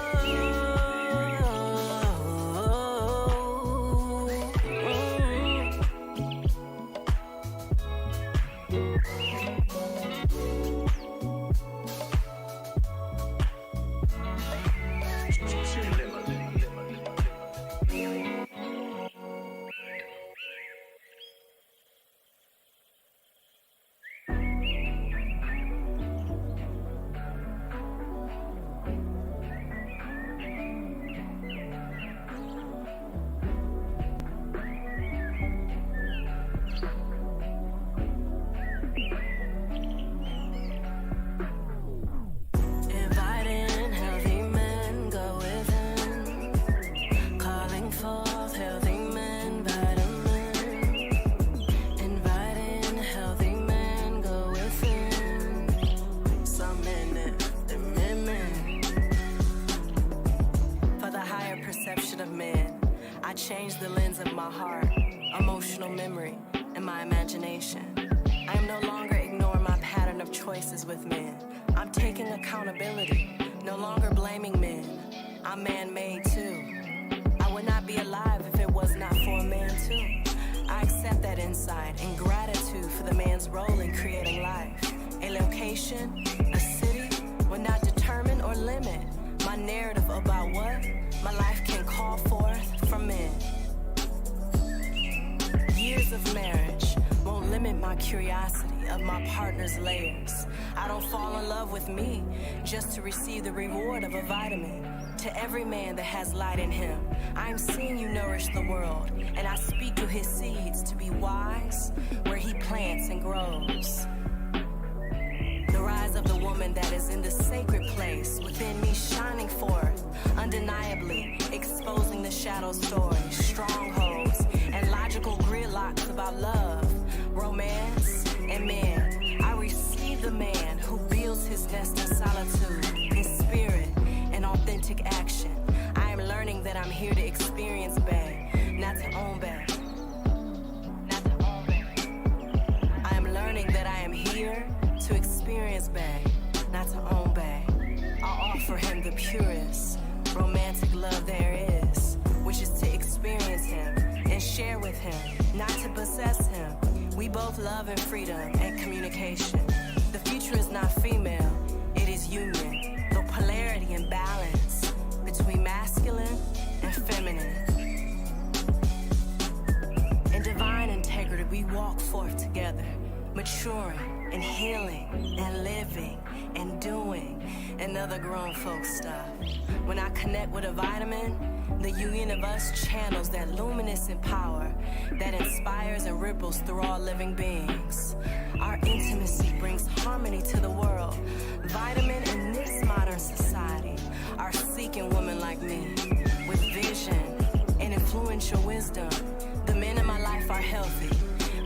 H: Inviting healthy men, go within. Calling forth healthy men, vitamin. Inviting healthy men, go within. Summoning the men. For the higher perception of men, I changed the lens of my heart, emotional memory, and my imagination. I am no longer ignoring my pattern of choices with men. I'm taking accountability, no longer blaming men. I'm man-made too. I would not be alive if it was not for a man too. I accept that insight and gratitude for the man's role in creating life. A location, a city, will not determine or limit my narrative about what my life can call forth from men. Years of marriage won't limit my curiosity of my partner's layers. I don't fall in love with me just to receive the reward of a vitamin. To every man that has light in him, I am seeing you nourish the world, and I speak to his seeds to be wise where he plants and grows. The rise of the woman that is in the sacred place within me, shining forth, undeniably exposing the shadow stories, strongholds, and logical gridlocks about love, romance, and men. I receive the man who builds his nest in solitude, in spirit, and authentic action. I am learning that I'm here to experience bae, not to own bae. Not to own bae. I am learning that I am here to experience bae, not to own bae. I'll offer him the purest romantic love there is, which is to experience him and share with him, not to possess him, We both love and freedom and communication. The future is not female, it is union. The polarity and balance between masculine and feminine. In divine integrity, we walk forth together, maturing and healing and living and doing and other grown folk stuff. When I connect with a vitamin, the union of us channels that luminescent power that inspires and ripples through all living beings. Our intimacy brings harmony to the world. Vitamin in this modern society are seeking women like me with vision and influential wisdom. The men in my life are healthy.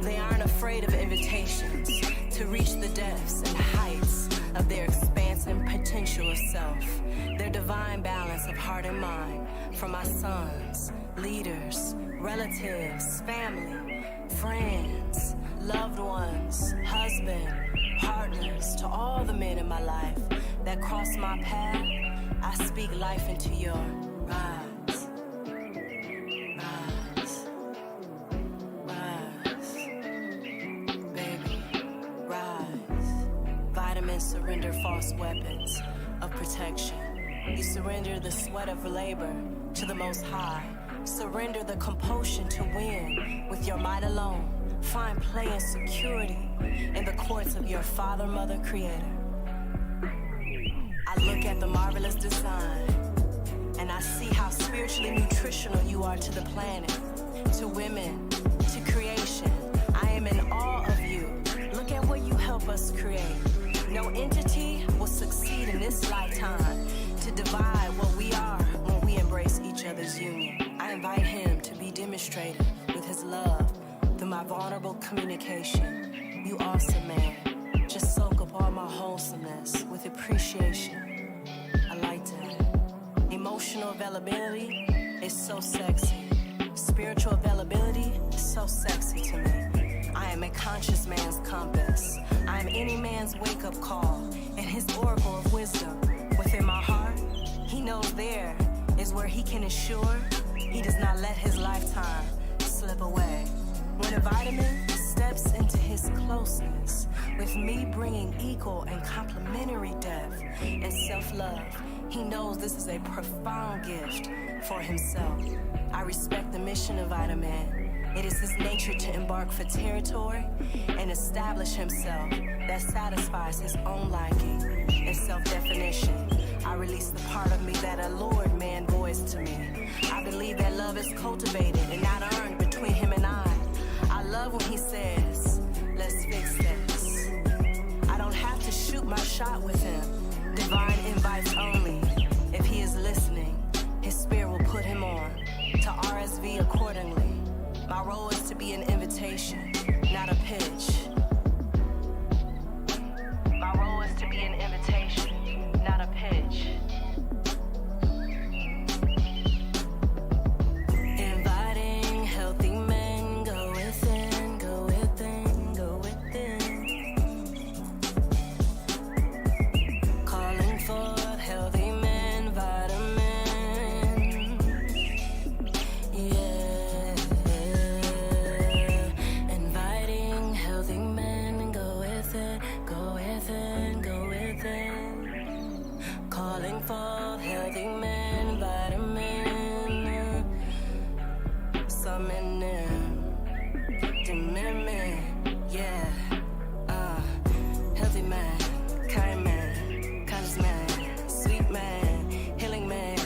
H: They aren't afraid of invitations to reach the depths and heights of their expansive potential of self. Their divine balance of heart and mind from my sons, leaders, relatives, family, friends, loved ones, husband, partners, to all the men in my life that cross my path, I speak life into your rise. Rise. Rise. Baby, rise. Vitamins surrender false weapons of protection. You surrender the sweat of labor to the Most High. Surrender the compulsion to win with your might alone. Find play and security in the courts of your Father, Mother, Creator. I look at the marvelous design and I see how spiritually nutritional you are to the planet, to women, to creation. I am in awe of you. Look at what you help us create. No entity will succeed in this lifetime to divide what we are when we embrace each other's union. I invite him to be demonstrated with his love through my vulnerable communication. You awesome man. Just soak up all my wholesomeness with appreciation. I like that. Emotional availability is so sexy. Spiritual availability is so sexy to me. I am a conscious man's compass. I am any man's wake-up call and his oracle of wisdom. Within my heart, he knows there is where he can ensure he does not let his lifetime slip away. When a vitamin steps into his closeness, with me bringing equal and complementary depth and self-love, he knows this is a profound gift for himself. I respect the mission of Vitamin. It is his nature to embark for territory and establish himself that satisfies his own liking and self-definition. I release the part of me that allured man voice to me. I believe that love is cultivated and not earned between him and I. I love when he says, let's fix this. I don't have to shoot my shot with him. Divine invites only. If he is listening, his spirit will put him on to RSV accordingly. My role is to be an invitation, not a pitch. My role is to be an invitation, not a pitch. Inviting healthy men, go within, go within, go within. Calling forth healthy men, vitamin. Yeah. Inviting healthy men, go within, go within, go within. Calling forth healthy men, vitamin. Summon them, demand, yeah. Healthy man, kind man, conscious man, sweet man, healing man,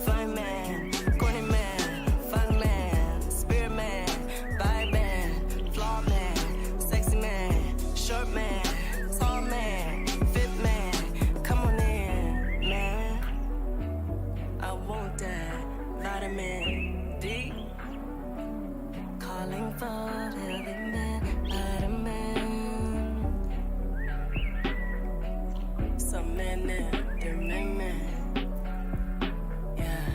H: fine man, corny man, fun man, spirit man, vibe man, flaw man, sexy man, short man, tall man, fit man. Come on in, man. I want that vitamin D. Calling for healthy man, vitamin. Some men, they're men. Yeah.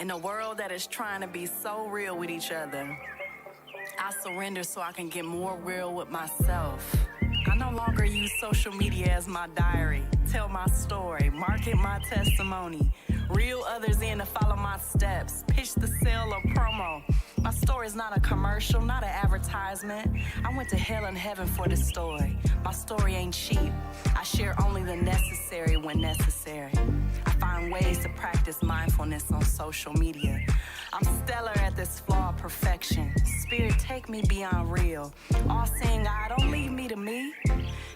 H: In a world that is trying to be so real with each other, I surrender so I can get more real with myself. I no longer use social media as my diary, tell my story, market my testimony, reel others in to follow my steps, pitch the sale or promo. My story is not a commercial, not an advertisement. I went to hell and heaven for this story. My story ain't cheap. I share only the necessary when necessary. I find ways to practice mindfulness on social media. I'm stellar at this flawed perfection. Spirit, take me beyond real. All-seeing eye, don't leave me to me.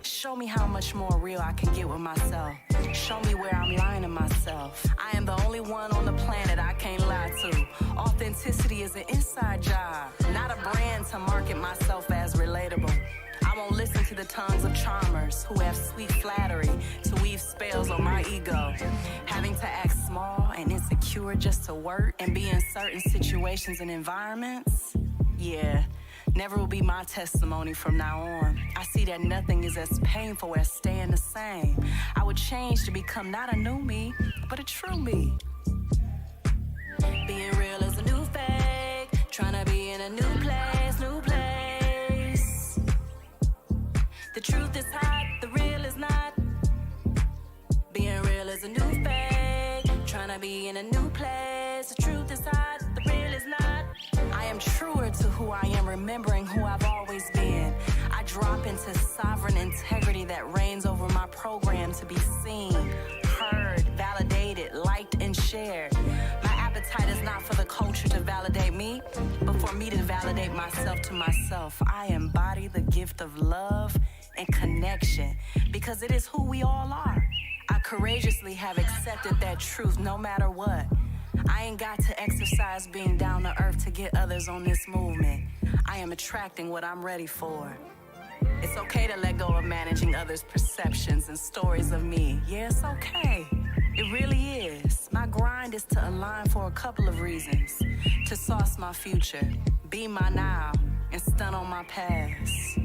H: Show me how much more real I can get with myself. Show me where I'm lying to myself. I am the only one on the planet I can't lie to. Authenticity is an inside job, not a brand to market myself as relatable. I won't listen to the tongues of charmers who have sweet flattery to weave spells on my ego. Having to act small and insecure just to work and be in certain situations and environments? Yeah, never will be my testimony from now on. I see that nothing is as painful as staying the same. I would change to become not a new me, but a true me. Being real is a new fake, trying to be in a new place, new place. The truth is hot, the real is not. Being real is a new fake, trying to be in a new place. The truth is hot, the real is not. I am truer to who I am, remembering who I've always been. I drop into sovereign integrity that reigns over my program to be seen, heard, validated, liked, and shared. My appetite is not for the culture to validate me, but for me to validate myself to myself. I embody the gift of love and connection because it is who we all are. I courageously have accepted that truth no matter what. I ain't got to exercise being down to earth to get others on this movement. I am attracting what I'm ready for. It's okay to let go of managing others' perceptions and stories of me. Yeah, it's okay. It really is. My grind is to align for a couple of reasons. To sauce my future, be my now, and stun on my past.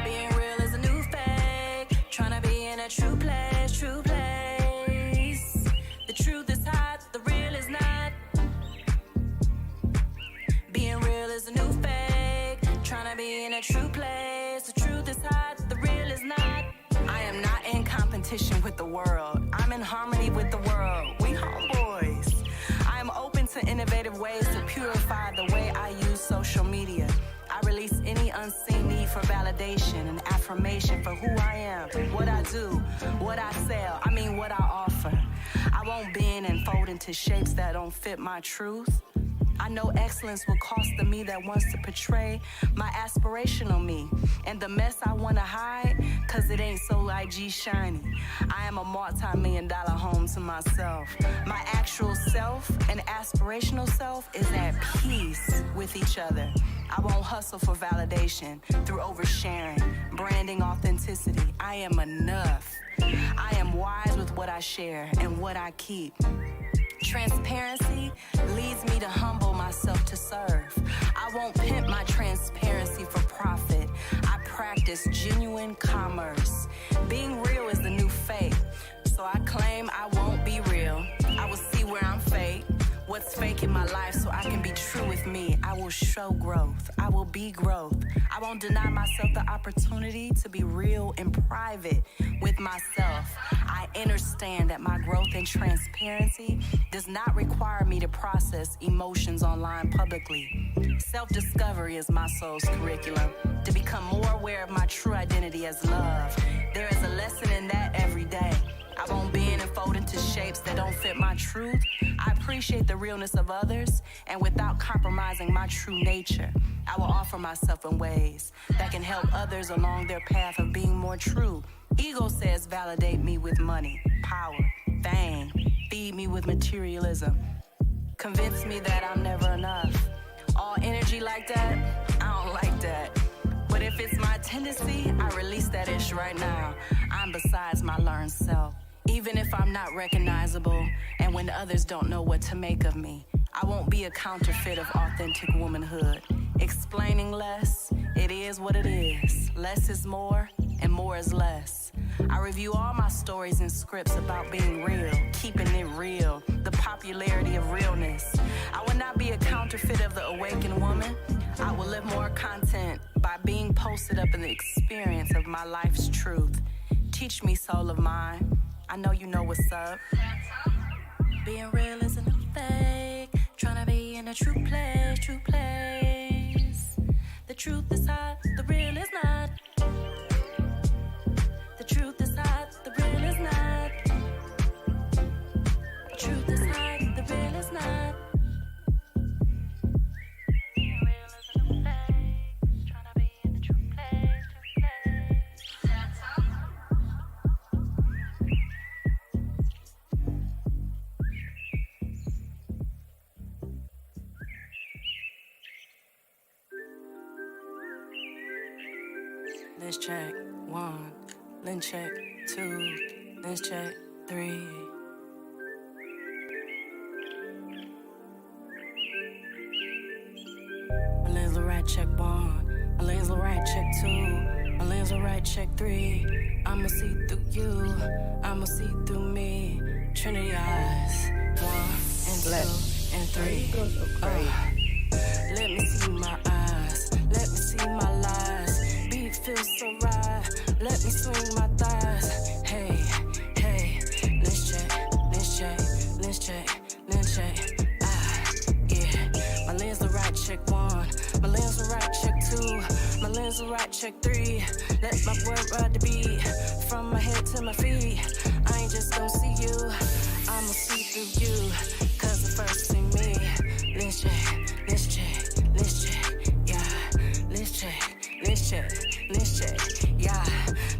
H: Being real is a new fake, trying to be in a true place, true place. The truth is hot, the real is not. Being real is a new fake, trying to be in a true place. The truth is hot, the real is not. I am not in competition with the world. I'm in harmony with the world. We homeboys. I am open to innovative ways to purify the way I use social media. I release any unseen need for validation and affirmation for who I am, what I do, what I sell, what I offer. I won't bend and fold into shapes that don't fit my truth. I know excellence will cost the me that wants to portray my aspirational me and the mess I want to hide because it ain't so IG shiny. I am a multi-million-dollar home to myself. My actual self and aspirational self is at peace with each other. I won't hustle for validation through oversharing, branding authenticity. I am enough. I am wise with what I share and what I keep. Transparency leads me to humble myself to serve. I won't pimp my transparency for profit. I practice genuine commerce. Being real is the new fake, so I claim I won't be real. I will see where I'm fake, what's fake in my life so I can be true with me. I will show growth. I will be growth. I won't deny myself the opportunity to be real in private with myself. I understand that my growth and transparency does not require me to process emotions online publicly. Self-discovery is my soul's curriculum. To become more aware of my true identity as love. There is a lesson in that every day. I won't bend and fold into shapes that don't fit my truth. I appreciate the realness of others, and without compromising my true nature, I will offer myself in ways that can help others along their path of being more true. Ego says validate me with money, power, fame, feed me with materialism, convince me that I'm never enough. All energy like that, I don't like that. But if it's my tendency, I release that ish right now. I'm besides my learned self. Even if I'm not recognizable, and when others don't know what to make of me, I won't be a counterfeit of authentic womanhood. Explaining less, it is what it is. Less is more, and more is less. I review all my stories and scripts about being real, keeping it real, the popularity of realness. I will not be a counterfeit of the awakened woman. I will live more content by being posted up in the experience of my life's truth. Teach me, soul of mine. I know you know what's up. Being real isn't a fake. Trying to be in a true place, true place. The truth is hot, the real is not. The truth is hot, the real is not. The truth is hot, the real is not. Being real isn't a fake. Trying to be in a true place, true place. Let's check 1, then check 2, let's check 3. My lens will right, check 1. My lens will right, check 2. My lens will right, check 3. I'ma see through you. I'ma see through me. Trinity eyes. 1 and 2 and 3. Let me see my eyes. Let me see my lies. Beat feels so right. Let me swing my thighs. Hey, hey. Let's check. Let's check. Let's check. Let's check. Yeah. My lens will right, check 1. My lens will right, check 2. My lens will right, check 3. Let my word ride the beat. From my head to my feet. I ain't just gon' see you. I'ma see through you. Cause the first see me. Let's check. Let's check. Let's check. Yeah. Let's check. Let's check. Let's check. Yeah.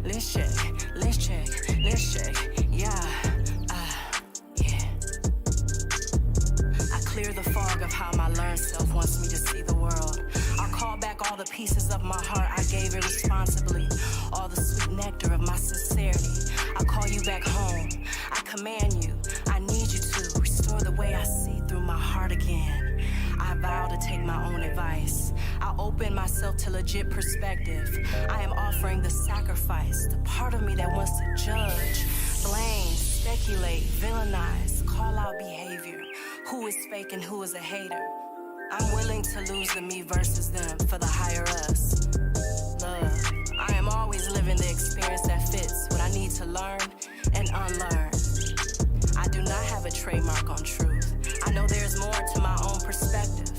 H: Let's check. Let's check. Let's check. Yeah. Yeah. I clear the fog of how my learned self wants me to see the world. I'll call back all the pieces of my heart I gave irresponsibly. All the sweet nectar of my sincerity. I'll call you back home. I command you. I need you to restore the way I see through my heart again. I vow to take my own advice. I'll open myself to legit perspective. I am offering the sacrifice, the part of me that wants to judge, blame, speculate, villainize, call out behavior. Who is fake and who is a hater? I'm willing to lose the me versus them for the higher us. Love. I am always living the experience that fits what I need to learn and unlearn. I do not have a trademark on truth. I know there's more to my own perspective.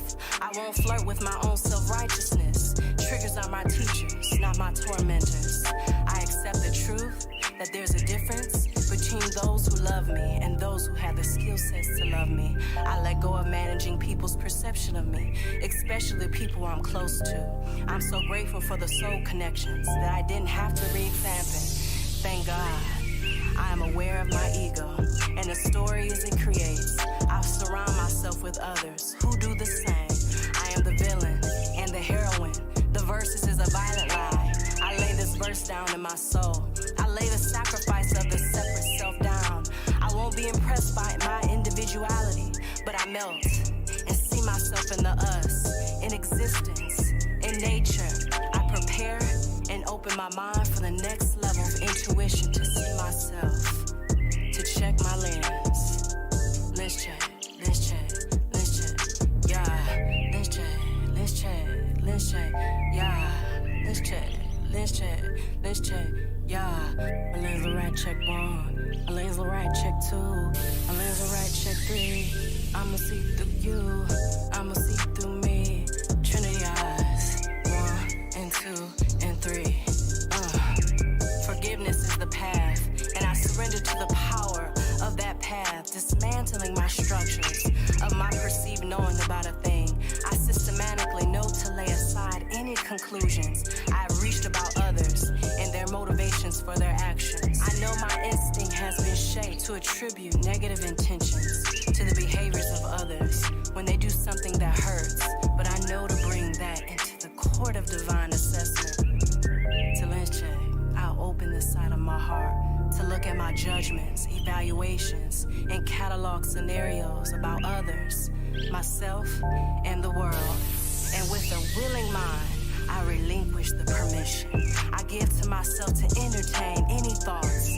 H: I won't flirt with my own self-righteousness. Triggers are my teachers, not my tormentors. I accept the truth that there's a difference between those who love me and those who have the skill sets to love me. I let go of managing people's perception of me, especially people I'm close to. I'm so grateful for the soul connections that I didn't have to re-examine. Thank God. I am aware of my ego and the stories it creates. I surround myself with others who do the same. I am the villain and the heroine. The verses is a violent lie. I lay this verse down in my soul. I lay the sacrifice of the separate self down. I won't be impressed by my individuality, but I melt and see myself in the us, in existence, in nature. I prepare and open my mind for the next level of intuition to see myself, to check my lens. Let's check, let's check, let's check, yeah. Let's check, let's check, let's check, yeah. Let's check, let's check, let's check, yeah. My lens will right, check 1. My lens will right, check 2. My lens will right, check 3. I'ma see through you. I'ma see through me. Trinity eyes. 1 and 2 and 3. Forgiveness is the path, and I surrender to the power of that path, dismantling my structures of my perceived knowing about a thing. I systematically know to lay aside any conclusions I've reached about others and their motivations for their actions. I know my instinct has been shaped to attribute negative intentions to the behaviors of others when they do something that hurts, but I know to bring that into the court of divine assessment. To let's check. I'll open the side of my heart to look at my judgments, evaluations, and catalog scenarios about others, myself, and the world. And with a willing mind, I relinquish the permission. I give to myself to entertain any thoughts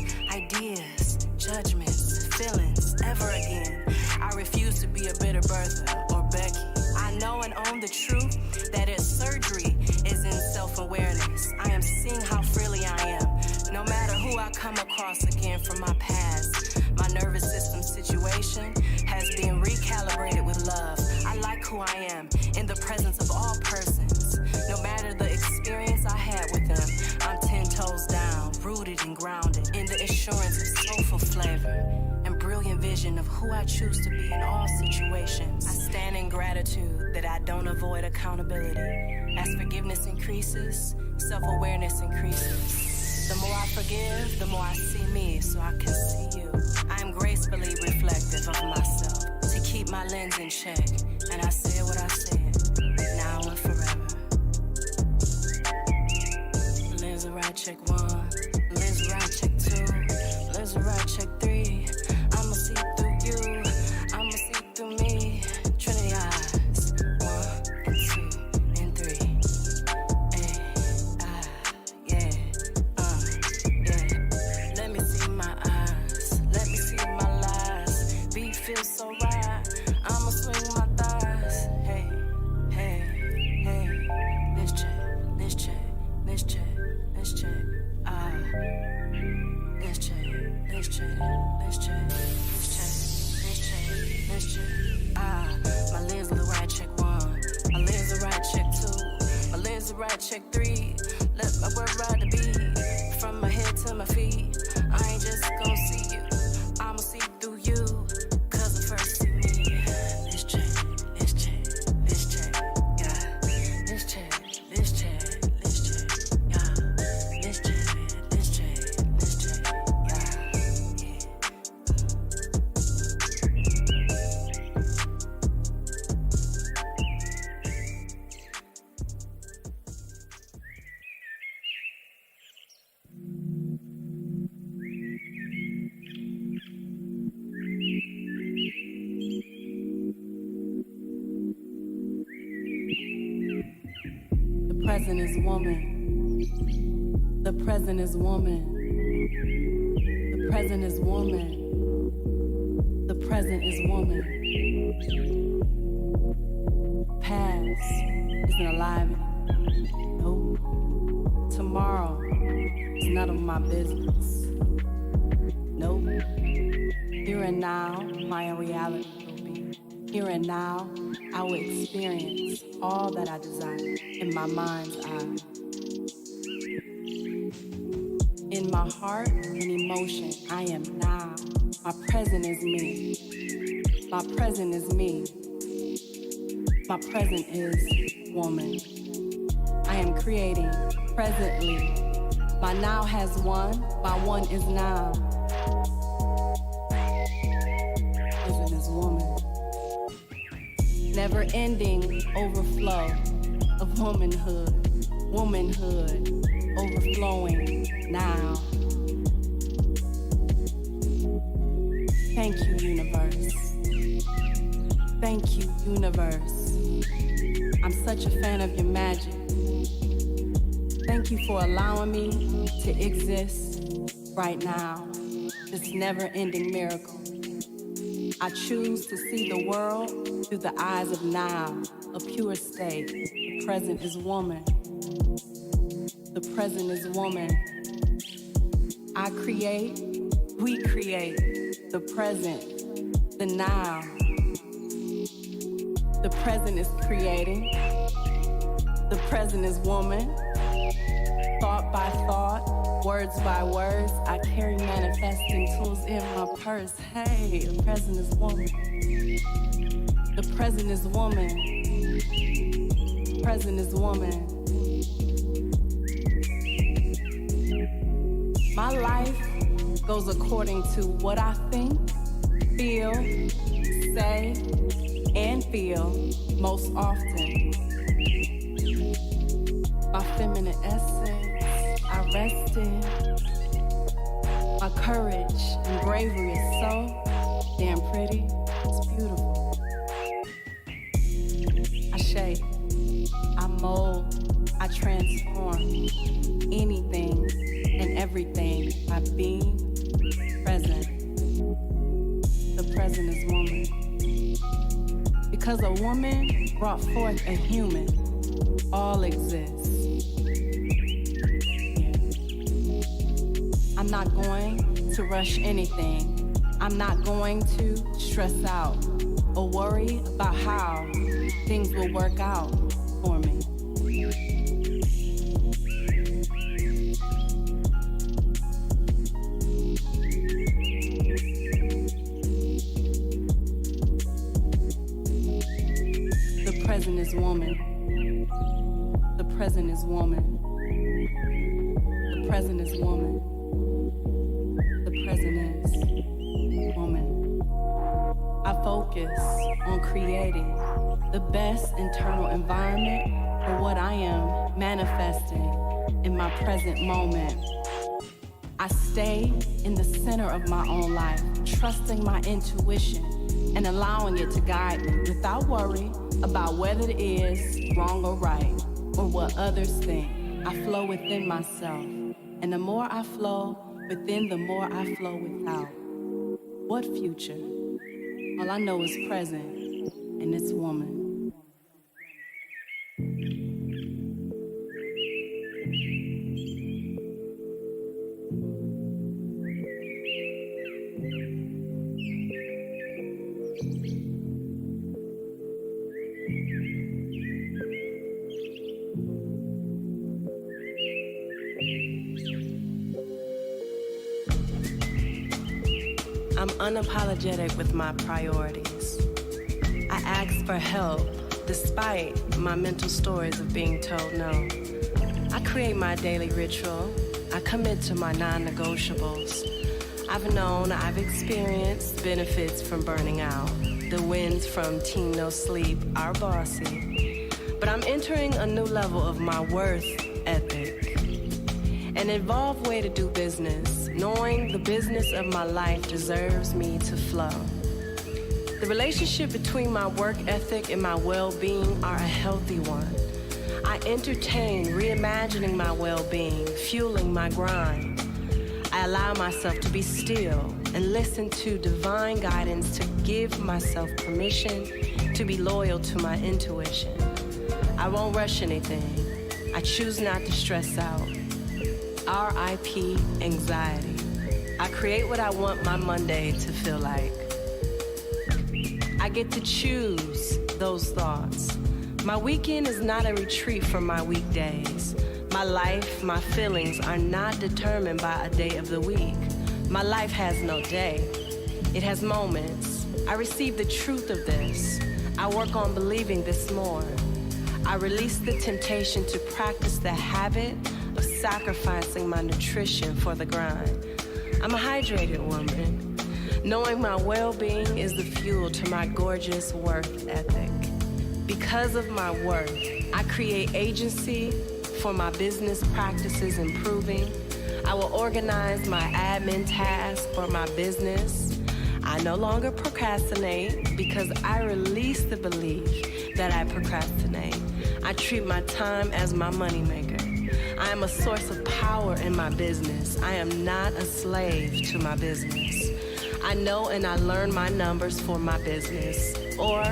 H: across again from my past. My nervous system situation has been recalibrated with love. I like who I am in the presence of all persons. No matter the experience I had with them, I'm 10 toes down, rooted and grounded in the assurance of soulful flavor and brilliant vision of who I choose to be in all situations. I stand in gratitude that I don't avoid accountability. As forgiveness increases, self-awareness increases. The more I forgive, the more I see me so I can see you. I am gracefully reflective of myself to keep my lens in check. And I said what I said, now and forever. Lens right, check 1. Lens right, check 2. Lens right, check 3. I'ma see through you. I'ma see through me. Trinity eyes. 1 and 2 and 3. Yeah. Let me see my eyes. Let me see my lies. Beat feels so right. I'ma swing my thighs. Hey. Let's check. Let's check. Let's check. Let's check. Let's check. Let's check. Let's check. Let's check. Let's check. Let's check. My lens look right, check 1. My lens is right, check 2. My lens is right, check 3. Let my word ride the beat. From my head to my feet. I ain't just gon' see you. I'ma see through you. Cause I first see me. Let's check. Let's check. Let's check. Yeah. Let's check. Let's check. Let's check. Yeah. Let's check. Let's check. Let's check. Yeah. The present is woman. The present is woman. The present is woman. The present is woman. Past isn't alive anymore. Nope. Tomorrow is none of my business. Nope. Here and now, my reality will be. Here and now, I will experience all that I desire in my mind's eye. In my heart and emotion, I am now. My present is me. My present is me. My present is woman. I am creating presently. My now has one, my one is now. Present is woman. Never-ending overflow of womanhood. Womanhood overflowing now. Thank you, universe. Thank you, universe. I'm such a fan of your magic. Thank you for allowing me to exist right now. This never-ending miracle. I choose to see the world through the eyes of now, a pure state. The present is woman. The present is woman. I create, we create the present, the now. The present is creating. The present is woman. Thought by thought, words by words, I carry manifesting tools in my purse. Hey, the present is woman. The present is woman. Present is woman. My life goes according to what I think, feel, say, and feel most often. My feminine essence, I rest in. My courage and bravery is so damn pretty, it's beautiful. I shape, I mold, I transform anything and everything by being present. The present is woman. Because a woman brought forth a human, all exists. I'm not going to rush anything. I'm not going to stress out or worry about how things will work out for me. The present is woman. The present is woman. The present is woman. The present is woman. I focus on creating the best internal environment for what I am manifesting in my present moment. I stay in the center of my own life, trusting my intuition and allowing it to guide me without worry about whether it is wrong or right or what others think. I flow within myself, and the more I flow within, the more I flow without. What future? All I know is present, and it's woman. I'm unapologetic with my priorities. I ask for help despite my mental stories of being told no. I create my daily ritual. I commit to my non-negotiables. I've experienced benefits from burning out. The wins from Team No Sleep are bossy. But I'm entering a new level of my worth ethic. An evolved way to do business, knowing the business of my life deserves me to flow. The relationship between my work ethic and my well-being are a healthy one. I entertain reimagining my well-being, fueling my grind. I allow myself to be still and listen to divine guidance to give myself permission to be loyal to my intuition. I won't rush anything. I choose not to stress out. R.I.P. anxiety. I create what I want my Monday to feel like. I get to choose those thoughts. My weekend is not a retreat from my weekdays. My life, my feelings are not determined by a day of the week. My life has no day. It has moments. I receive the truth of this. I work on believing this more. I release the temptation to practice the habit of sacrificing my nutrition for the grind. I'm a hydrated woman. Knowing my well-being is the fuel to my gorgeous worth ethic. Because of my worth, I create agency for my business practices improving. I will organize my admin tasks for my business. I no longer procrastinate because I release the belief that I procrastinate. I treat my time as my moneymaker. I am a source of power in my business. I am not a slave to my business. I know and I learn my numbers for my business, or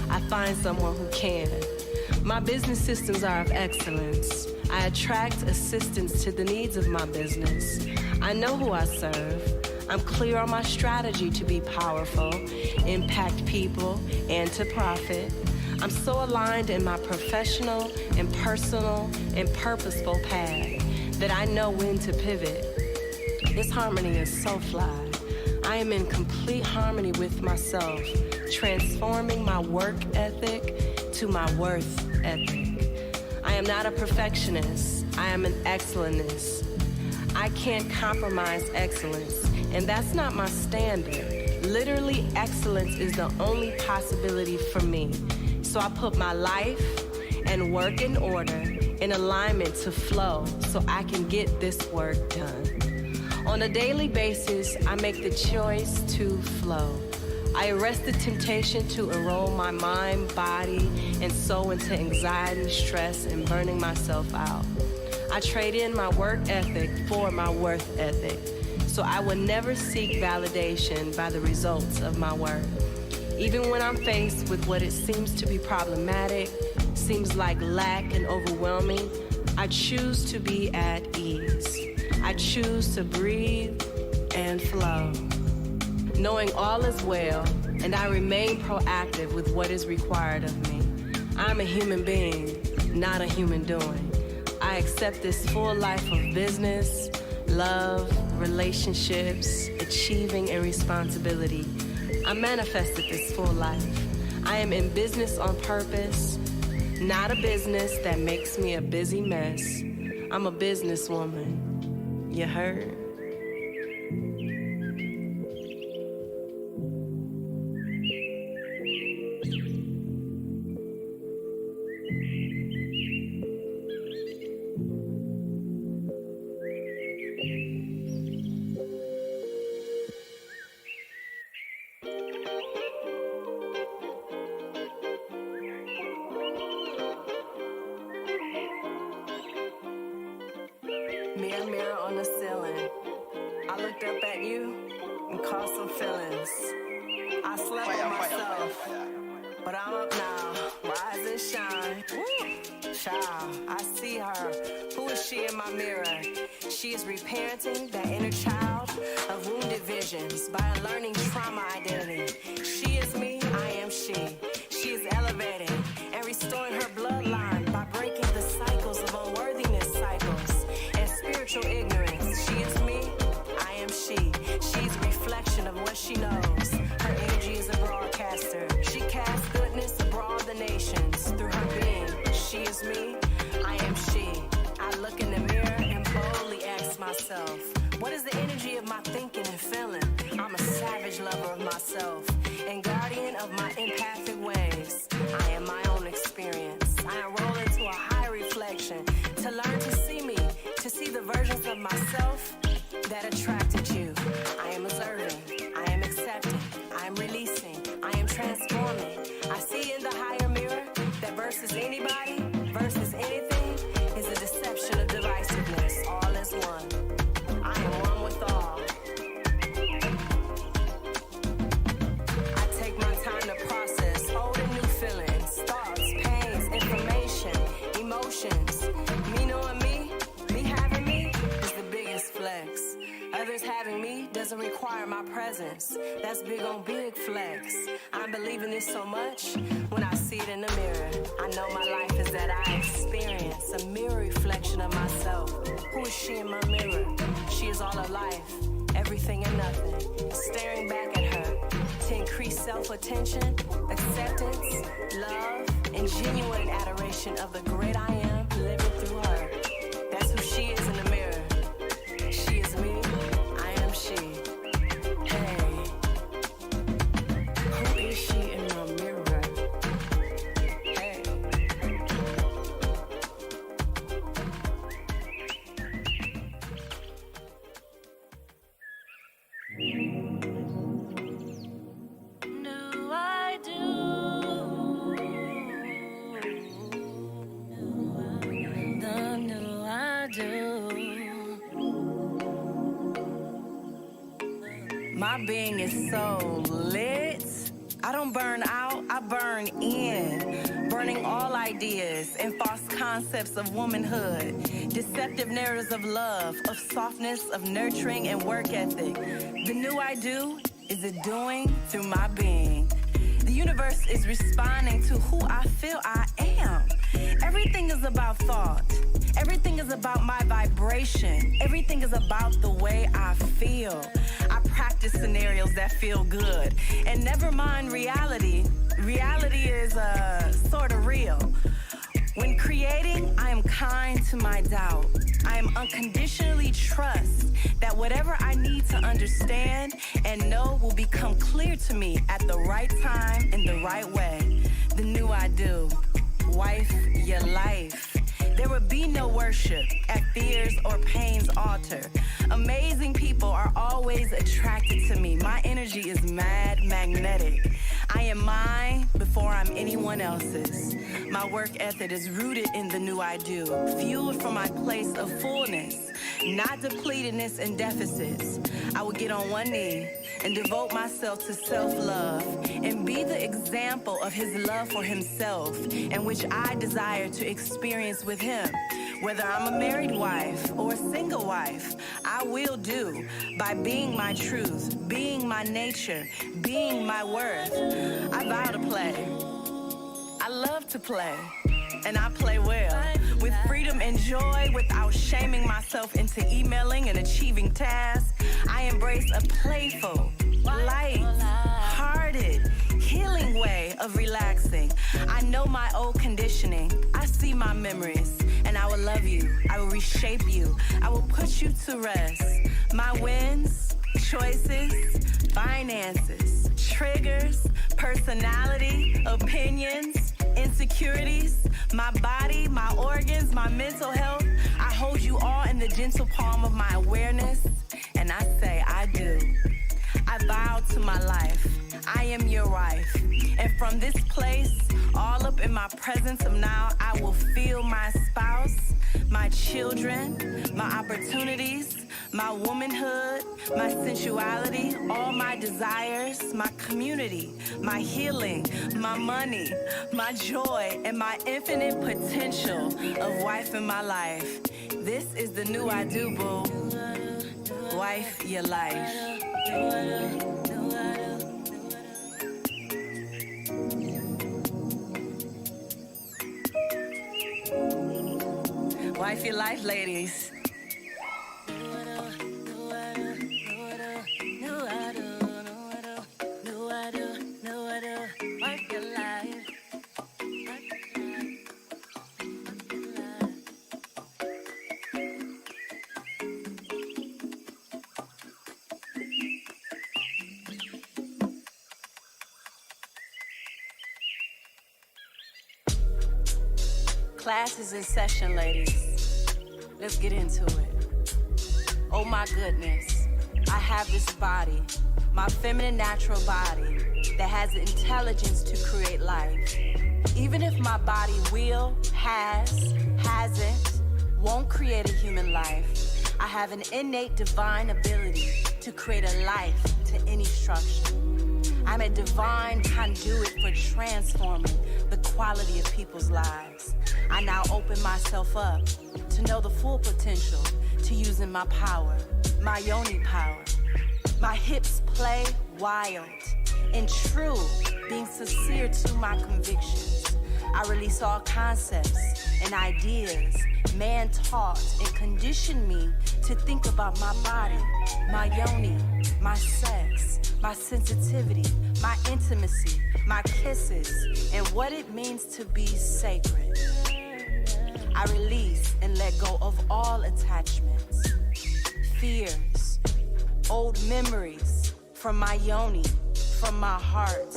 H: I find someone who can. My business systems are of excellence. I attract assistance to the needs of my business. I know who I serve. I'm clear on my strategy to be powerful, impact people, and to profit. I'm so aligned in my professional and personal and purposeful path that I know when to pivot. This harmony is so fly. I am in complete harmony with myself, transforming my work ethic to my worth ethic. I am not a perfectionist. I am an excellentist. I can't compromise excellence, and that's not my standard. Literally, excellence is the only possibility for me. So I put my life and work in order, in alignment to flow so I can get this work done. On a daily basis, I make the choice to flow. I arrest the temptation to enroll my mind, body, and soul into anxiety, stress, and burning myself out. I trade in my work ethic for my worth ethic, so I will never seek validation by the results of my work. Even when I'm faced with what it seems to be problematic, seems like lack and overwhelming, I choose to be at ease.
F: I choose to breathe and flow, knowing all is well, and I remain proactive with what is required of me. I'm a human being, not a human doing. I accept this full life of business, love, relationships, achieving, and responsibility. I manifested this full life. I am in business on purpose, not a business that makes me a busy mess. I'm a businesswoman. You heard? Mirror, mirror on the ceiling, I looked up at you and caught some feelings. I slept on myself, but I'm up now, rise and shine. Woo! Child, I see her. Who is she in my mirror? She is reparenting that inner child of wounded visions by unlearning trauma identity. She is me, I am she. She is elevating and restoring her bloodline by breaking the cycles of unworthiness cycles and spiritual ignorance. She is me, I am she. She's a reflection of what she knows. Her energy is a broadcaster. She casts goodness abroad the nations through her being. She is me, I am she. I look in the mirror and boldly ask myself, what is the energy of my thinking and feeling? I'm a savage lover of myself and guardian of my empathic ways. I am my own experience. I enroll into a high reflection to learn to see me, to see the versions of myself that attracted you. I am observing, I am accepting, I am releasing, I am transforming. I see in the higher mirror that versus anybody, versus anything, is a deception of divisiveness. All is one. I am one with all. I take my time to process old and new feelings, thoughts, pains, information, emotions. Me knowing me having me is the biggest flex. Others having me doesn't require my presence. That's big on big flex. I believe in this so much when I see it in the mirror. I know my life is that I experience a mirror reflection of myself. Who is she in my mirror? She is all of life, everything and nothing. Staring back at her to increase self-attention, acceptance, love, and genuine adoration of the great I am living through her. That's who she is in the mirror. She is me, I am she. Hey, who is she in my mirror? Hey. Do I do? Do I do? My being is so lit. I don't burn out, I burn in. Burning all ideas and false concepts of womanhood. Deceptive narratives of love, of softness, of nurturing and work ethic. The new I do is a doing through my being. The universe is responding to who I feel I am. Everything is about thought. Everything is about my vibration. Everything is about the way I feel. I practice scenarios that feel good. And never mind reality. Reality is sort of real. When creating, I am kind to my doubt. I am unconditionally trust that whatever I need to understand and know will become clear to me at the right time in the right way. The new I do. Wife your life. There would be no worship at fear's or pain's altar. Amazing people are always attracted to me. My energy is mad magnetic. I am mine before I'm anyone else's. My work ethic is rooted in the new I do, fueled from my place of fullness, not depletedness and deficits. I will get on one knee and devote myself to self-love and be the example of his love for himself and which I desire to experience with him.
H: Whether I'm a married wife or a single wife, I will do by being my truth, being my nature, being my worth. I vow to play. I love to play, and I play well, with freedom and joy, without shaming myself into emailing and achieving tasks. I embrace a playful, light-hearted, healing way of relaxing. I know my old conditioning. I see my memories, and I will love you. I will reshape you. I will put you to rest. My wins, choices, finances, triggers, personality, opinions, insecurities, my body, my organs, my mental health. I hold you all in the gentle palm of my awareness, and I say I do. I vow to my life, I am your wife. And from this place, all up in my presence of now, I will feel my spouse, my children, my opportunities, my womanhood, my sensuality, all my desires, my community, my healing, my money, my joy, and my infinite potential of wife in my life. This is the new I do, boo. Wife your life. Wife your life, ladies. Wife your life. Class is in session, ladies. Let's get into it. Oh my goodness, I have this body, my feminine natural body, that has the intelligence to create life. Even if my body will, hasn't, won't create a human life, I have an innate divine ability to create a life to any structure. I'm a divine conduit for transforming the quality of people's lives. I now open myself up to know the full potential to using my power, my yoni power. My hips play wild and true, being sincere to my convictions. I release all concepts and ideas man taught and conditioned me to think about my body, my yoni, my sex, my sensitivity, my intimacy, my kisses, and what it means to be sacred. I release and let go of all attachments, fears, old memories from my yoni, from my heart.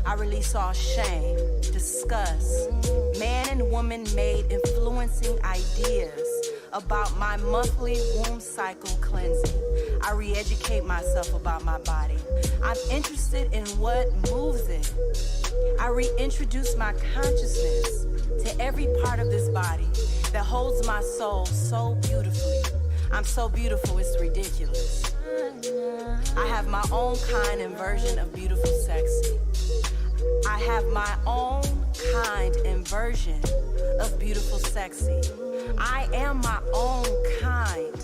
H: I release all shame, disgust, man and woman made influencing ideas about my monthly womb cycle cleansing. I re-educate myself about my body. I'm interested in what moves it. I reintroduce my consciousness to every part of this body that holds my soul so beautifully. I'm so beautiful, it's ridiculous. I have my own kind and version of beautiful sexy. I have my own kind and version of beautiful sexy. I am my own kind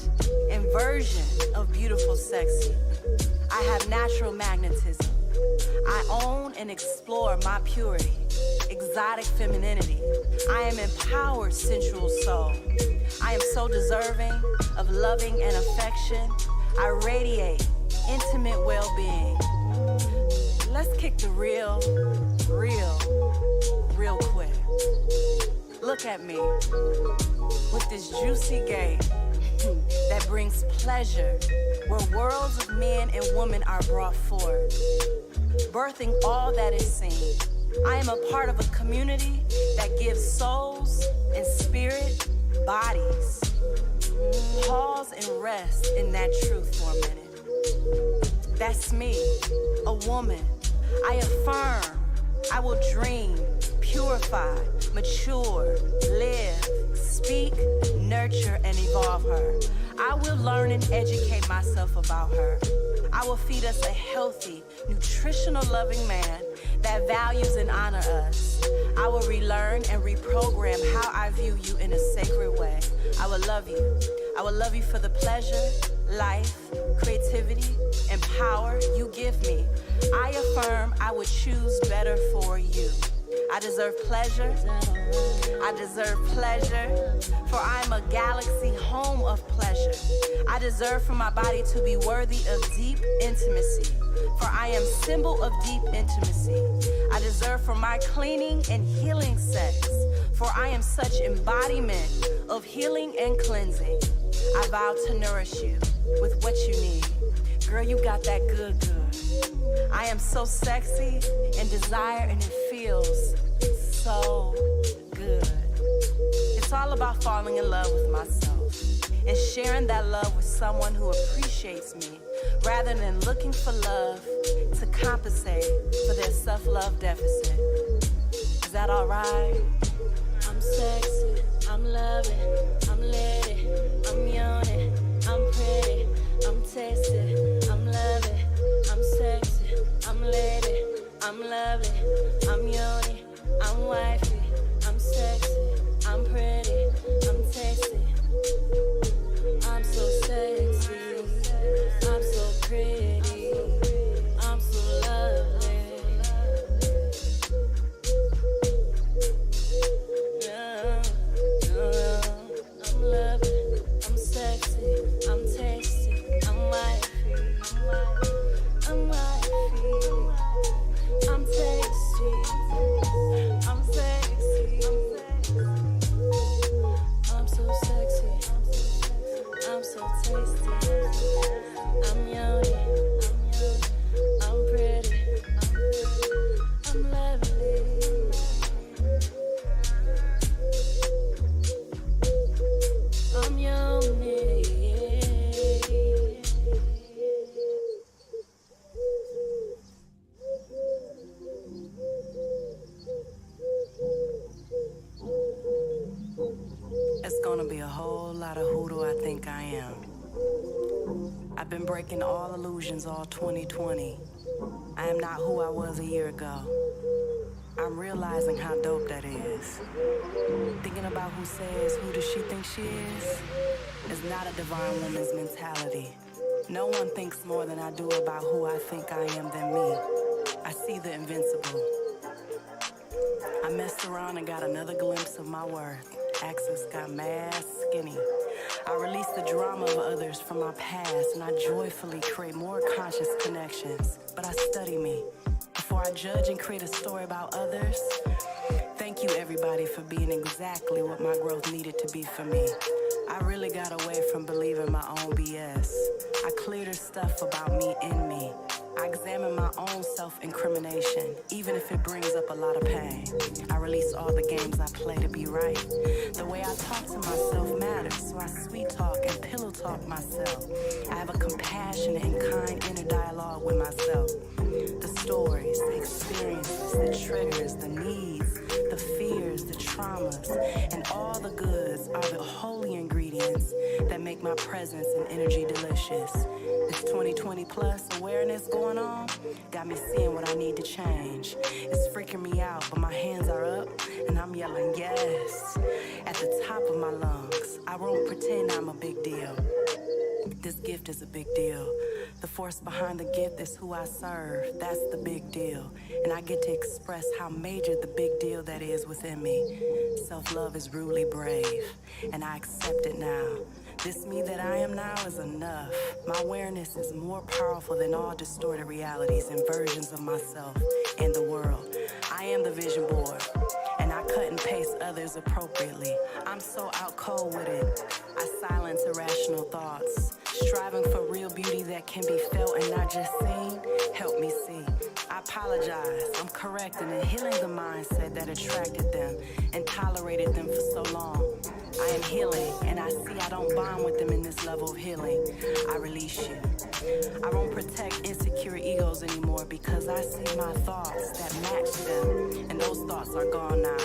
H: and version of beautiful sexy. I have natural magnetism. I own and explore my purity, exotic femininity. I am empowered sensual soul. I am so deserving of loving and affection. I radiate intimate well-being. Let's kick the real quick. Look at me with this juicy gait that brings pleasure, where worlds of men and women are brought forth, birthing all that is seen. I am a part of a community that gives souls and spirit bodies. Pause and rest in that truth for a minute. That's me, a woman. I affirm, I will dream, purify, mature, live, speak, nurture, and evolve her. I will learn and educate myself about her. I will feed us a healthy, nutritional, loving man that values and honors us. I will relearn and reprogram how I view you in a sacred way. I will love you. I will love you for the pleasure, life, creativity, and power you give me. I affirm I would choose better for you. I deserve pleasure. I deserve pleasure, for I am a galaxy home of pleasure. I deserve for my body to be worthy of deep intimacy, for I am symbol of deep intimacy. I deserve for my cleaning and healing sex, for I am such embodiment of healing and cleansing. I vow to nourish you with what you need. Girl, you got that good, good. I am so sexy and desire, and it feels so good. It's all about falling in love with myself and sharing that love with someone who appreciates me, rather than looking for love to compensate for their self-love deficit. Is that all right? I'm sexy, I'm loving, I'm lady, I'm yawning, I'm pretty, I'm tasty, I'm loving, I'm sexy, I'm lady, I'm loving, I'm yawning, I'm wifey, I'm sexy, I'm pretty, I'm tasty, I'm so sexy, I'm so pretty, I'm so lovely. I'm loving, I'm sexy, I'm tasty, I'm wifey, I'm wifey, I'm tasty, I'm sexy, I'm so sexy, I'm so tasty, I'm yummy, I'm pretty, I'm lovely. I'm yummy. It's gonna be a whole lot of who do I think I am. I've been breaking all illusions all 2020. I am not who I was a year ago. I'm realizing how dope that is. Thinking about who says, who does she think she is not a divine woman's mentality. No one thinks more than I do about who I think I am than me. I see the invincible. I messed around and got another glimpse of my worth. Access got mad skinny. I release the drama of others from my past, and I joyfully create more conscious connections. But I study me before I judge and create a story about others. Thank you, everybody, for being exactly what my growth needed to be for me. I really got away from believing my own BS. I cleared the stuff about me in me. I examine my own self-incrimination, even if it brings up a lot of pain. I release all the games I play to be right. The way I talk to myself matters, so I sweet talk and pillow talk myself. I have a compassionate and kind inner dialogue with myself. The stories, the experiences, the triggers, the needs, the fears, the traumas, and all the goods are the holy ingredients that make my presence and energy delicious. This 2020 plus awareness going on got me seeing what I need to change. It's freaking me out, but my hands are up and I'm yelling yes at the top of my lungs. I won't pretend I'm a big deal. This gift is a big deal. The force behind the gift is who I serve. That's the big deal. And I get to express how major the big deal that is within me. Self-love is rudely brave, and I accept it now. This me that I am now is enough. My awareness is more powerful than all distorted realities and versions of myself and the world. I am the vision board, and I cut and paste others appropriately. I'm so out cold with it. I silence irrational thoughts, striving for real beauty that can be felt and not just seen. Help me see. I apologize. I'm correcting and healing the mindset that attracted them and tolerated them for so long. I am healing, and I see I don't bond with them in this level of healing. I release you. I won't protect insecure egos those anymore because I see my thoughts that match them, and those thoughts are gone now.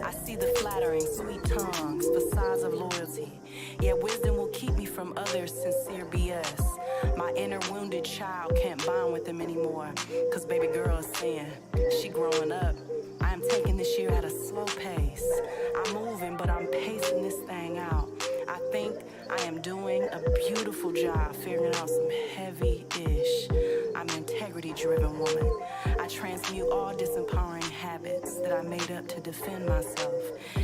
H: I see the flattering, sweet tongues, facades of loyalty, yet wisdom will keep me from others' sincere BS. My inner wounded child can't bond with them anymore, cause baby girl is saying she growing up. I am taking this year at a slow pace. I'm moving, but I'm pacing this thing out. I think I am doing a beautiful job figuring out some heavy-ish. I'm an integrity-driven woman. I transmute all disempowering habits that I made up to defend myself.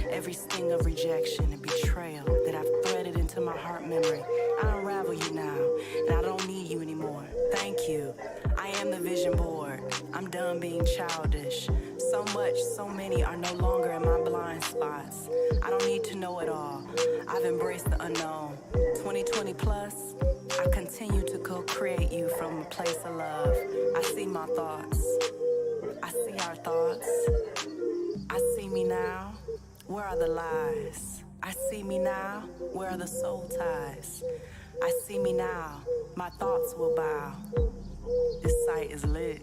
H: Every sting of rejection and betrayal that I've threaded into my heart memory. I unravel you now, and I don't need you anymore. Thank you. I am the vision board. I'm done being childish. So much, so many are no longer in my blind spots. I don't need to know it all. I've embraced the unknown. 2020 plus, I continue to co-create you from a place of love. I see my thoughts. I see our thoughts. I see me now. Where are the lies? I see me now. Where are the soul ties? I see me now. My thoughts will bow. This site is lit.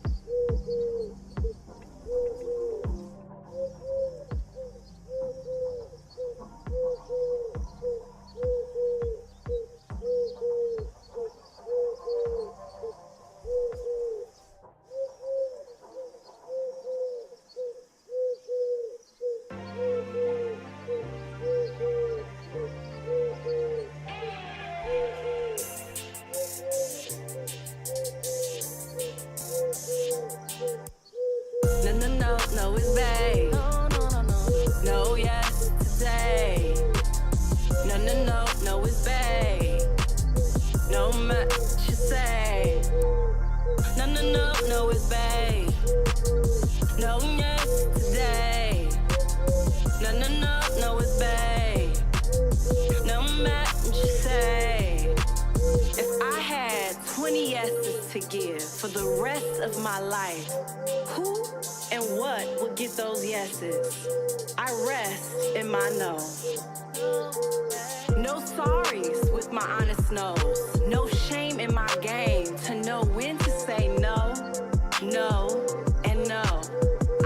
H: No, it's babe. No, yes, today. No, it's babe. No much you say. No, it's babe. No, yes, today. No, it's babe. No much you say. If I had 20 yeses to give for the rest of my life, who and what would get those yeses? I rest in my no. No sorries with my honest no's. No shame in my game to know when to say no, no, and no.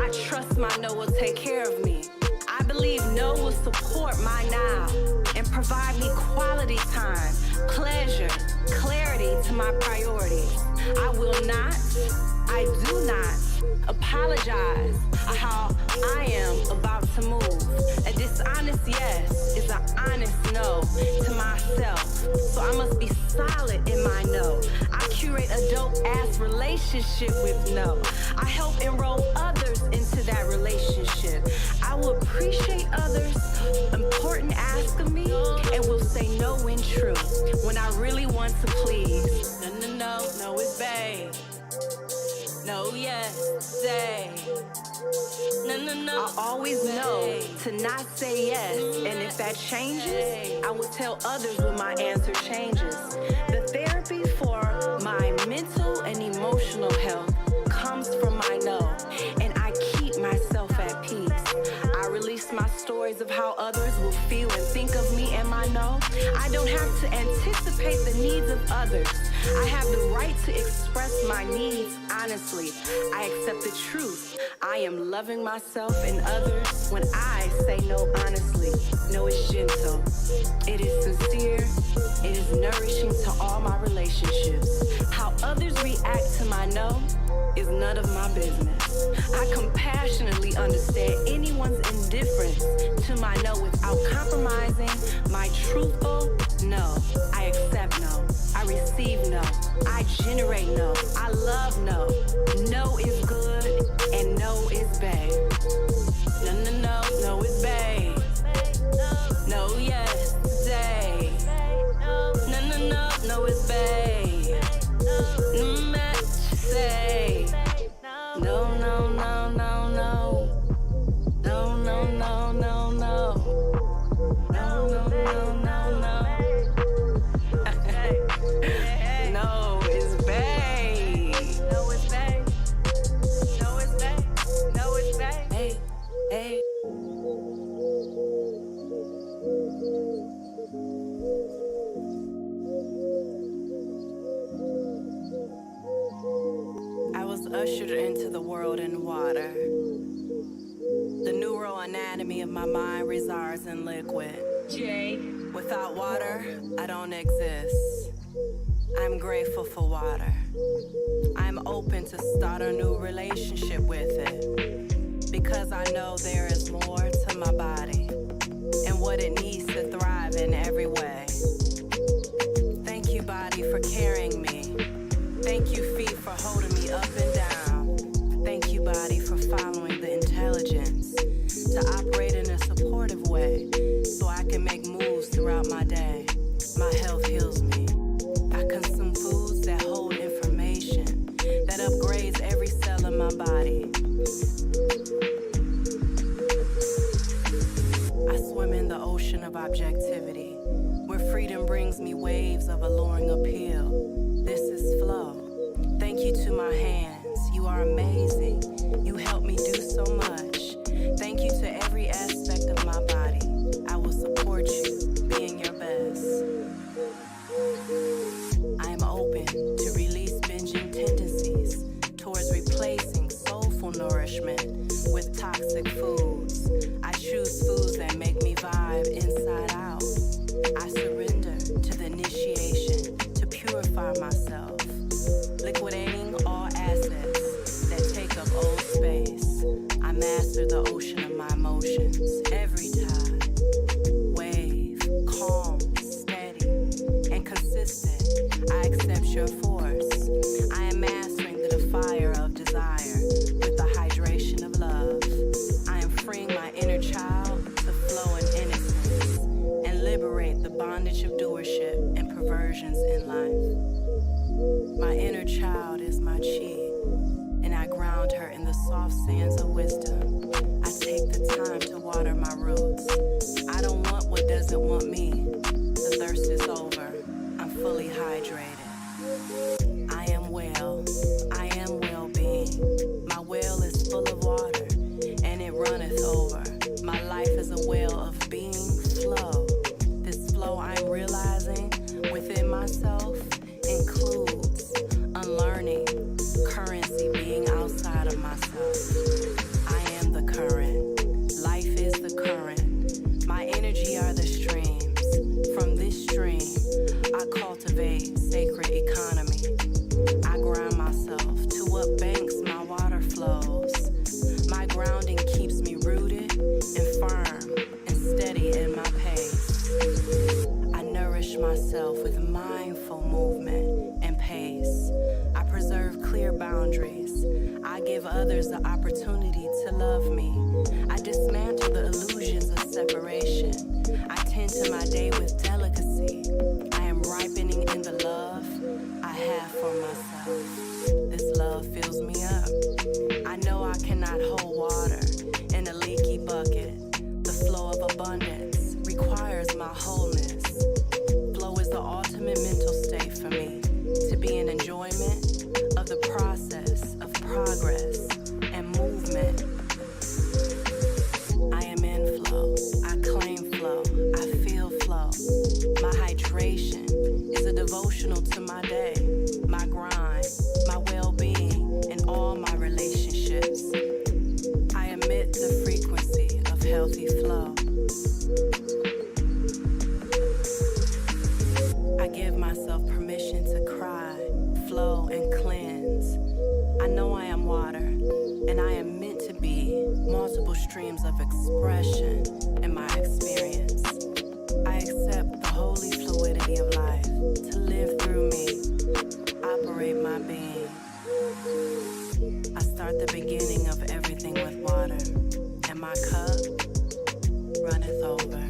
H: I trust my no will take care of me. I believe no will support my now and provide me quality time, pleasure, clarity to my priorities. I will not, I do not apologize how I am about to move. A dishonest yes is an honest no to myself. So I must be solid in my no. I curate a dope-ass relationship with no. I help enroll others into that relationship. I will appreciate others' important ask of me and will say no when true. When I really want to please. No, it's babe. No, yes, say. No. I always know to not say yes. And if that changes, I will tell others when my answer changes. The therapy for my mental and emotional health comes from my no. And I keep myself at peace. I release my stories of how others will feel and think of me and my no. I don't have to anticipate the needs of others. I have the right to express my needs honestly. I accept the truth. I am loving myself and others when I say no honestly. No is gentle. It is sincere. It is nourishing to all my relationships. How others react to my no is none of my business. I compassionately understand anyone's indifference to my no without compromising my truthful no. I accept no. I receive no. I generate no. I love no. No is good and no is bad. No is bad. No, yes, today. No is bad. No match say. No. No is babe. ushered into the world in water. The neuroanatomy of my mind resides in liquid. Without water, I don't exist. I'm grateful for water. I'm open to start a new relationship with it, because I know there is more to my body and what it needs to thrive in every way. Thank you, body, for carrying me. Thank you, feet, for holding me up and down. Thank you, body, for following the intelligence to operate in a supportive way so I can make moves throughout my day. My health heals me. I consume foods that hold information that upgrades every cell in my body. I swim in the ocean of objectivity, where freedom brings me waves of alluring appeal. This is flow. Thank you to my hands. You are amazing. You help me do so much. Thank you to every aspect of my body. I will support you being your best. I am open to release binging tendencies towards replacing soulful nourishment with toxic foods. I choose foods that make me vibe inside out. I surrender to the initiation to purify myself, liquidating all assets that take up old space. I master the ocean of my emotions every time. Wave, calm, steady, and consistent. I accept your force. I am mastering the fire of desire with the hydration of love. I am freeing my inner child to flow in innocence and liberate the bondage of doership and perversions in life. My inner child is my chi, and I ground her in the soft sands of wisdom. I take the time to water my roots. I don't want what doesn't want me. The thirst is over. I'm fully hydrated. I am well. I am well-being. My well is full of water, and it runneth over. My life is a well of being flow. This flow I'm realizing within myself includes unlearning currency being outside of myself. I am the current. Life is the current. My energy are the streams. From this stream, I cultivate sacred economy. I ground myself to what banks my water flows. My grounding keeps me rooted and firm and steady in my pace. I nourish myself with mindful movement and pace. I preserve clear boundaries. I give others the opportunity to love me. I dismantle the illusions of separation. I tend to my day with delicacy. I am ripening in the love I have for myself. This love fills me up. I know I cannot hold water in a leaky bucket. The flow of abundance requires my wholeness. Flow is the ultimate mental state for me, to be in enjoyment of the process of progress and movement. I am in flow. I claim flow. I feel flow. My hydration is a devotional to my day, my grind, my well-being, and all my relationships. I emit the frequency of healthy flow. I give myself permission to cry, flow, and cleanse. I know I am water, and I am meant to be multiple streams of expression in my experience. I accept the holy fluidity of life to live through me, operate my being. I start the beginning of everything with water, and my cup runneth over.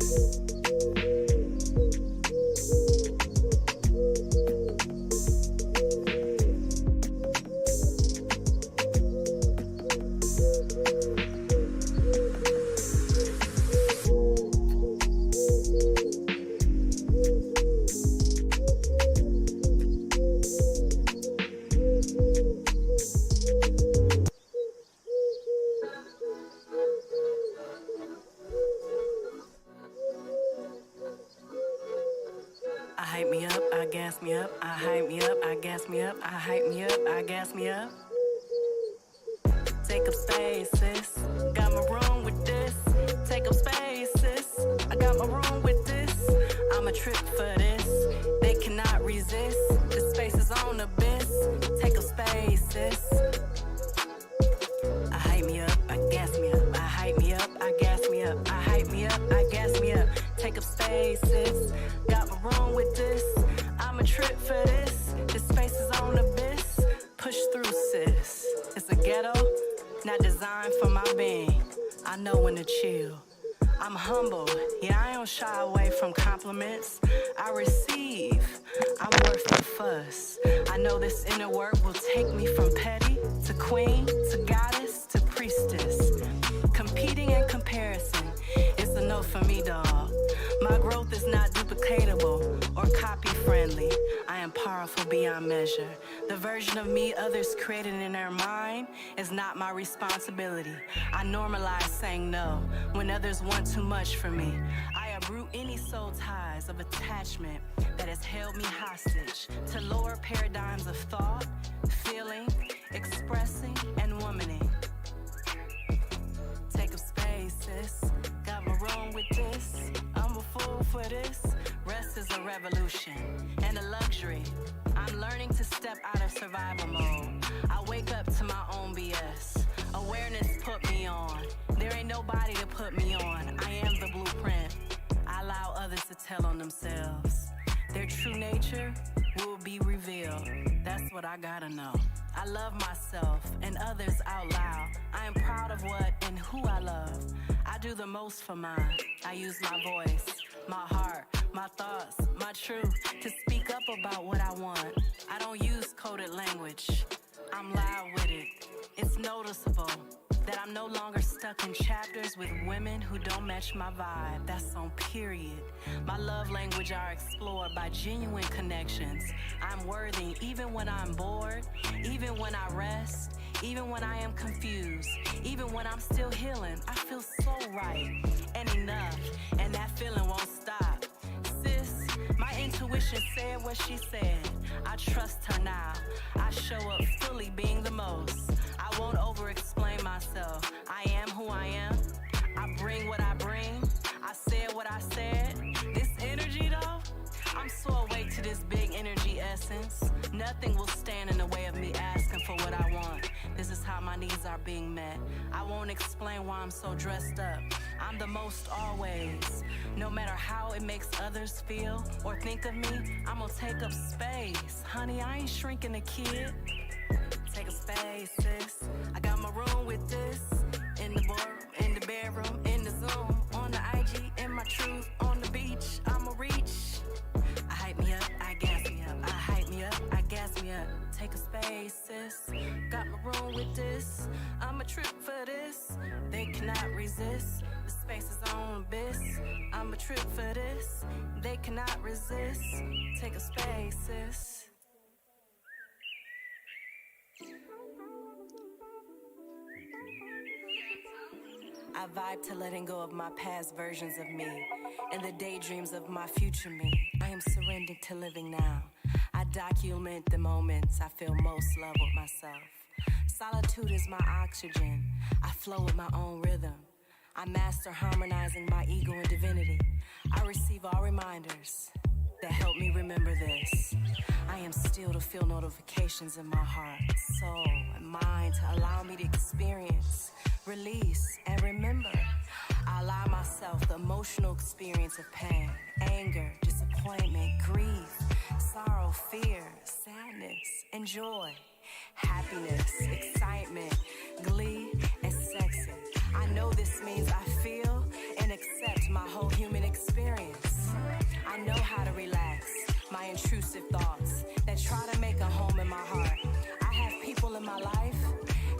H: I hype me up, I gas me up, I hype me up, I gas me up, I hype me up, I gas me up. Take up space, sis. Got my room with this. Take up space, sis. I got my room with this. I'm a trip for this. They cannot resist. The space is on abyss. Take up space, sis. I hype me up, I gas me up. I hype me up, I gas me up. I hype me up, I gas me up. Take up space, sis. Got my room with this. I'm a trip for this. The space is on abyss. Push through, sis. It's a ghetto, not designed for my being. I know when to chill. I'm humble, yeah, I don't shy away from compliments. I receive, I'm worth the fuss. I know this inner work will take me from petty to queen, to goddess, to priestess. Competing and comparison, it's a no for me, dawg. My growth is not duplicatable or copy-friendly. I am powerful beyond measure. The version of me others created in their mind is not my responsibility. I normalize saying no when others want too much from me. I uproot any soul ties of attachment that has held me hostage to lower paradigms of thought, feeling, expressing, and womaning. Take up space, sis. Got my room with this. I'm a fool for this. Rest is a revolution and a luxury. I'm learning to step out of survival mode. I wake up to my own BS. Awareness put me on. There ain't nobody to put me on. I am the blueprint. I allow others to tell on themselves. Their true nature will be revealed. That's what I gotta know. I love myself and others out loud. I am proud of what and who I love. I do the most for mine. I use my voice, my heart, my thoughts, my truth to speak up about what I want. I don't use coded language. I'm loud with it. It's noticeable that I'm no longer stuck in chapters with women who don't match my vibe. That's on period. My love language are explored by genuine connections. I'm worthy even when I'm bored, even when I rest, even when I am confused, even when I'm still healing. I feel so right and enough, and that feeling won't stop. Sis, my intuition said what she said. I trust her now. I show up fully being the most. I won't over-explain myself. I am who I am. I bring what I bring. I said what I said. This energy though, I'm so awake to this big energy essence. Nothing will stand in the way of me asking for what I want. This is how my needs are being met. I won't explain why I'm so dressed up. I'm the most always. No matter how it makes others feel or think of me, I'm gonna take up space. Honey, I ain't shrinking a kid. Take a space, sis. I got my room with this. In the boardroom, in the bedroom, in the Zoom, on the IG, in my truth, on the beach. I'ma reach. I hype me up, I gas me up. I hype me up, I gas me up. Take a space, sis. Got my room with this. I'm a trip for this. They cannot resist. The space is on abyss. I'm a trip for this. They cannot resist. Take a space, sis. I vibe to letting go of my past versions of me and the daydreams of my future me. I am surrendered to living now. I document the moments I feel most love with myself. Solitude is my oxygen. I flow with my own rhythm. I master harmonizing my ego and divinity. I receive all reminders that help me remember this. I am still to feel notifications in my heart, soul, and mind to allow me to experience, release, and remember. I allow myself the emotional experience of pain, anger, disappointment, grief, sorrow, fear, sadness, and joy, happiness, excitement, glee, and sexy. I know this means I feel and accept my whole human experience. I know how to relax my intrusive thoughts that try to make a home in my heart. I have people in my life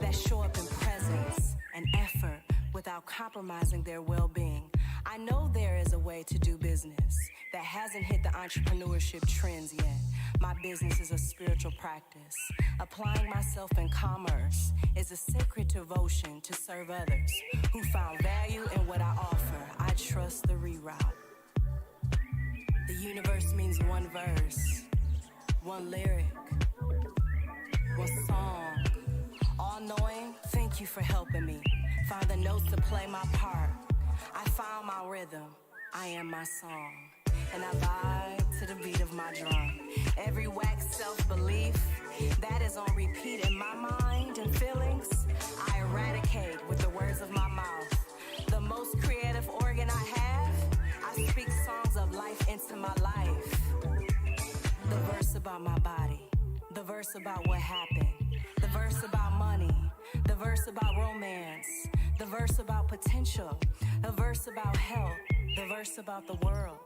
H: that show up in presence and effort without compromising their well-being. I know there is a way to do business that hasn't hit the entrepreneurship trends yet. My business is a spiritual practice. Applying myself in commerce is a sacred devotion to serve others who found value in what I offer. I trust the reroute. The universe means one verse, one lyric, one song. All-knowing, thank you you for helping me find the notes to play my part. I found my rhythm, I am my song, and I vibe to the beat of my drum. Every wax self-belief that is on repeat in my mind and feelings, I eradicate with the words of my mouth. The most creative organ I have, I speak songs of life into my life. The verse about my body, the verse about what happened, the verse about money, the verse about romance, the verse about potential, the verse about health, the verse about the world,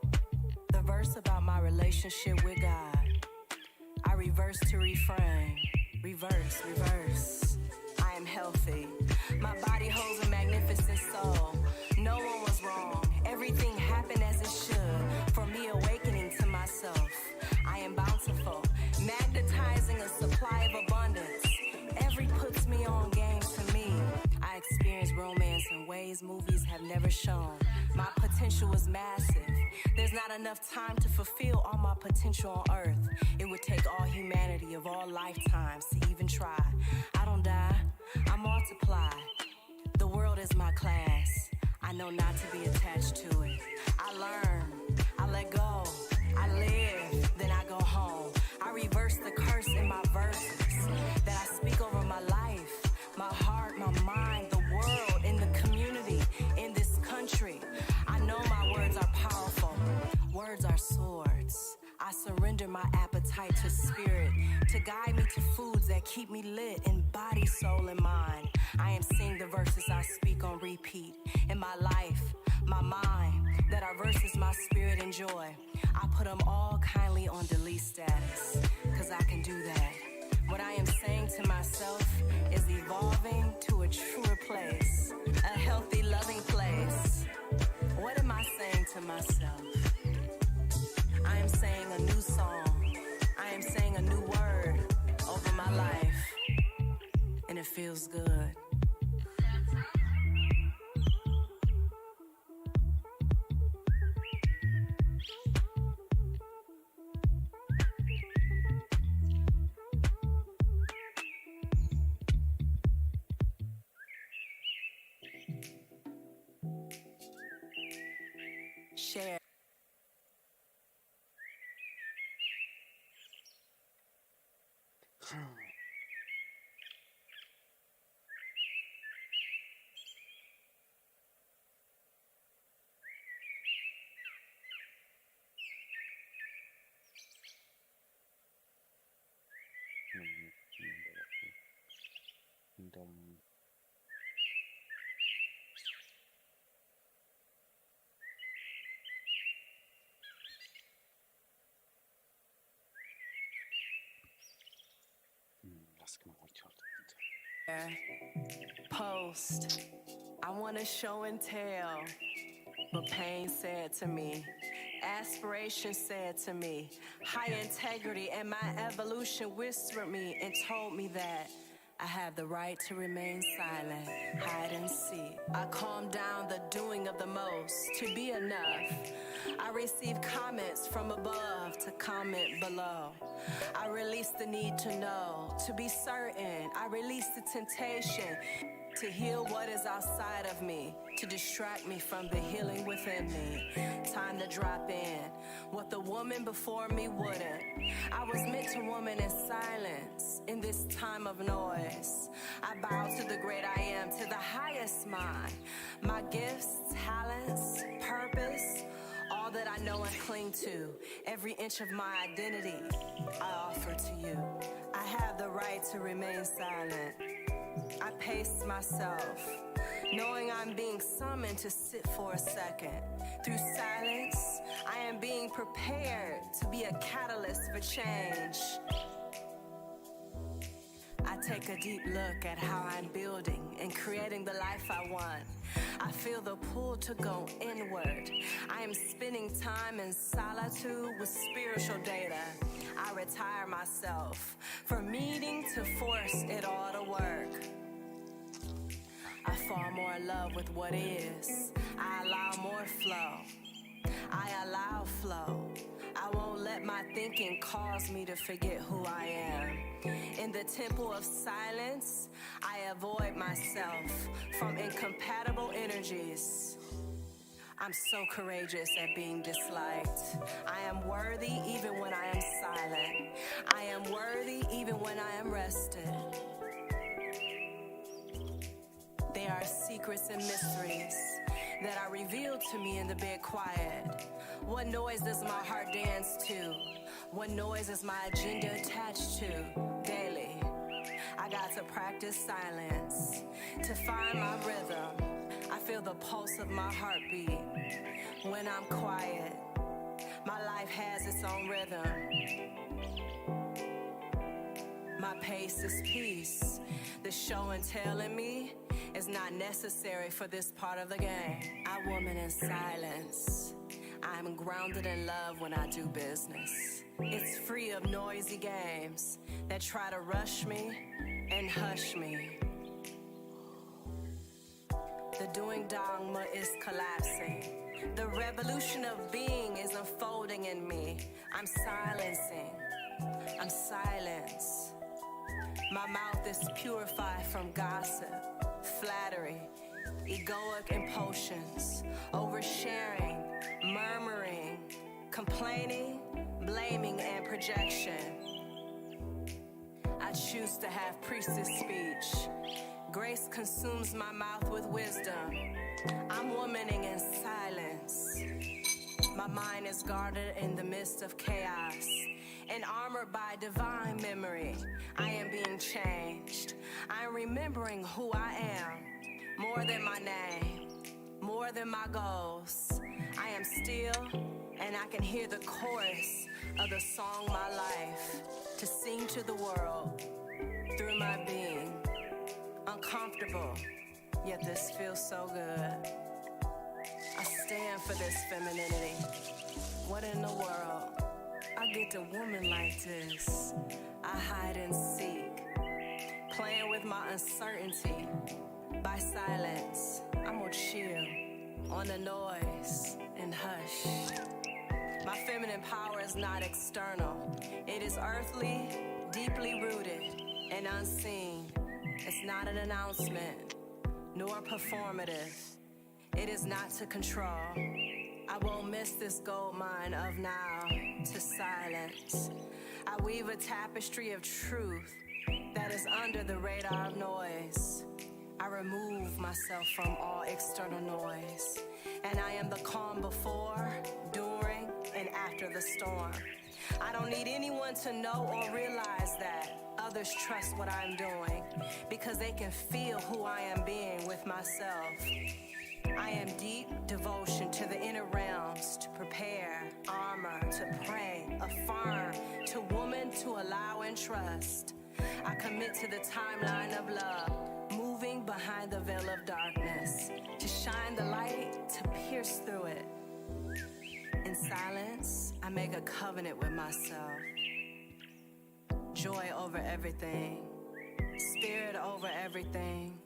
H: the verse about my relationship with God. I reverse to reframe, reverse, reverse. I am healthy. My body holds a magnificent soul. No one was wrong. Everything happened as it should. For me awakening to myself. I am bountiful, magnetizing a supply of abundance. Every puts me on game to me. I experience romance in ways movies have never shown. My potential is massive. There's not enough time to fulfill all my potential on earth. It would take all humanity of all lifetimes to even try. I don't die, I multiply. The world is my class. I know not to be attached to it. I learn, I let go, I live, then I go home. I reverse the curse in my verses that I speak over my life, my heart, my mind, the world, in the community, in this country. I know my words are powerful. Words are swords. I surrender my appetite to spirit to guide me to foods that keep me lit in body, soul, and mind. I am seeing the verses I speak on repeat in my life, my mind, that are verses my spirit enjoy. I put them all kindly on delete status, cause I can do that. What I am saying to myself is evolving to a truer place, a healthy, loving place. What am I saying to myself? I am saying a new song. I am saying a new word over my life, and it feels good. Share. Post. I want to show and tell, but pain said to me, aspiration said to me, high integrity and my evolution whispered me and told me that I have the right to remain silent, hide and seek. I calm down the doing of the most to be enough. I receive comments from above to comment below. I release the need to know, to be certain. I release the temptation to heal what is outside of me, to distract me from the healing within me. Time to drop in what the woman before me wouldn't. I was meant to woman in silence in this time of noise. I bow to the great I am, to the highest mind. My gifts, talents, purpose, all that I know and cling to, every inch of my identity, I offer to you. I have the right to remain silent. I pace myself, knowing I'm being summoned to sit for a second. Through silence, I am being prepared to be a catalyst for change. I take a deep look at how I'm building and creating the life I want. I feel the pull to go inward. I am spending time in solitude with spiritual data. I retire myself from needing to force it all to work. I fall more in love with what is. I allow more flow. I allow flow. I won't let my thinking cause me to forget who I am. In the temple of silence, I avoid myself from incompatible energies. I'm so courageous at being disliked. I am worthy even when I am silent. I am worthy even when I am rested. There are secrets and mysteries that are revealed to me in the bed quiet. What noise does my heart dance to? What noise is my agenda attached to? Daily, I got to practice silence to find my rhythm. I feel the pulse of my heartbeat when I'm quiet. My life has its own rhythm. My pace is peace. The show and tell in me is not necessary for this part of the game. I woman in silence. I'm grounded in love when I do business. It's free of noisy games that try to rush me and hush me. The doing dogma is collapsing. The revolution of being is unfolding in me. I'm silencing. I'm silence. My mouth is purified from gossip, flattery, egoic impulsions, oversharing, murmuring, complaining, blaming, and projection. I choose to have priestess speech. Grace consumes my mouth with wisdom. I'm womaning in silence. My mind is guarded in the midst of chaos and armored by divine memory. I am being changed. I am remembering who I am. More than my name, more than my goals. I am still, and I can hear the chorus of the song my life to sing to the world through my being. Uncomfortable, yet this feels so good. I stand for this femininity. What in the world? I get to woman like this. I hide and seek, playing with my uncertainty. By silence, I'm gonna chill on the noise and hush. My feminine power is not external. It is earthly, deeply rooted, and unseen. It's not an announcement, nor performative. It is not to control. I won't miss this gold mine of now to silence. I weave a tapestry of truth that is under the radar of noise. I remove myself from all external noise, and I am the calm before, during, and after the storm. I don't need anyone to know or realize that. Others trust what I'm doing because they can feel who I am being with myself. I am deep devotion to the inner realms, to prepare, armor, to pray, affirm, to woman, to allow and trust. I commit to the timeline of love, moving behind the veil of darkness, to shine the light, to pierce through it. In silence, I make a covenant with myself. Joy over everything, spirit over everything,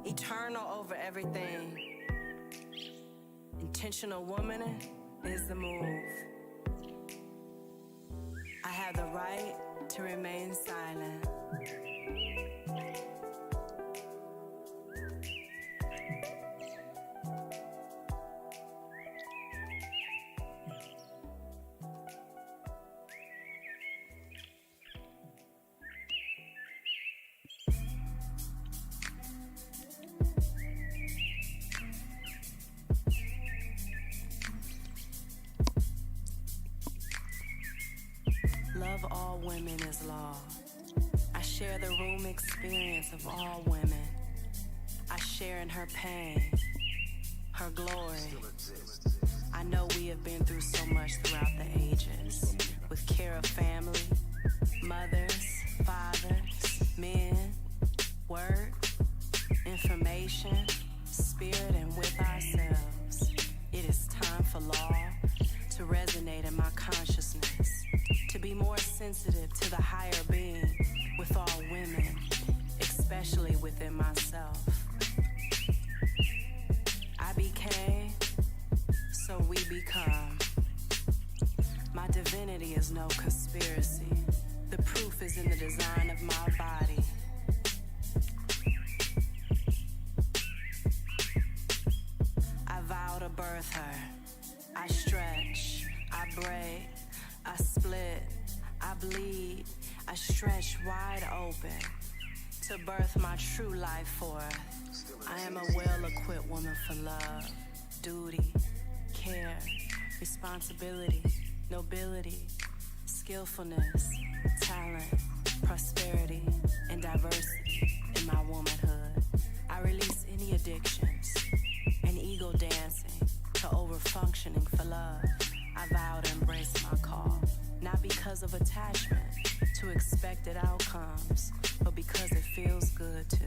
H: eternal over everything. Intentional woman is the move. I have the right to remain silent. Love all women is law. I share the room experience of all women. I share in her pain, her glory. I know we have been through so much throughout the ages, with care of family, mothers, fathers, men, work, information, spirit, and with ourselves. It is time for law to resonate in my consciousness, to be more sensitive to the higher being with all women, especially within myself. I became, so we become. stretched wide open to birth my true life forth. I am a well-equipped woman for love, duty, care, responsibility, nobility, skillfulness, talent, prosperity, and diversity in my womanhood. I release any addictions and ego dancing to overfunctioning for love. I vow to embrace my call, not because of attachment to expected outcomes, but because it feels good to.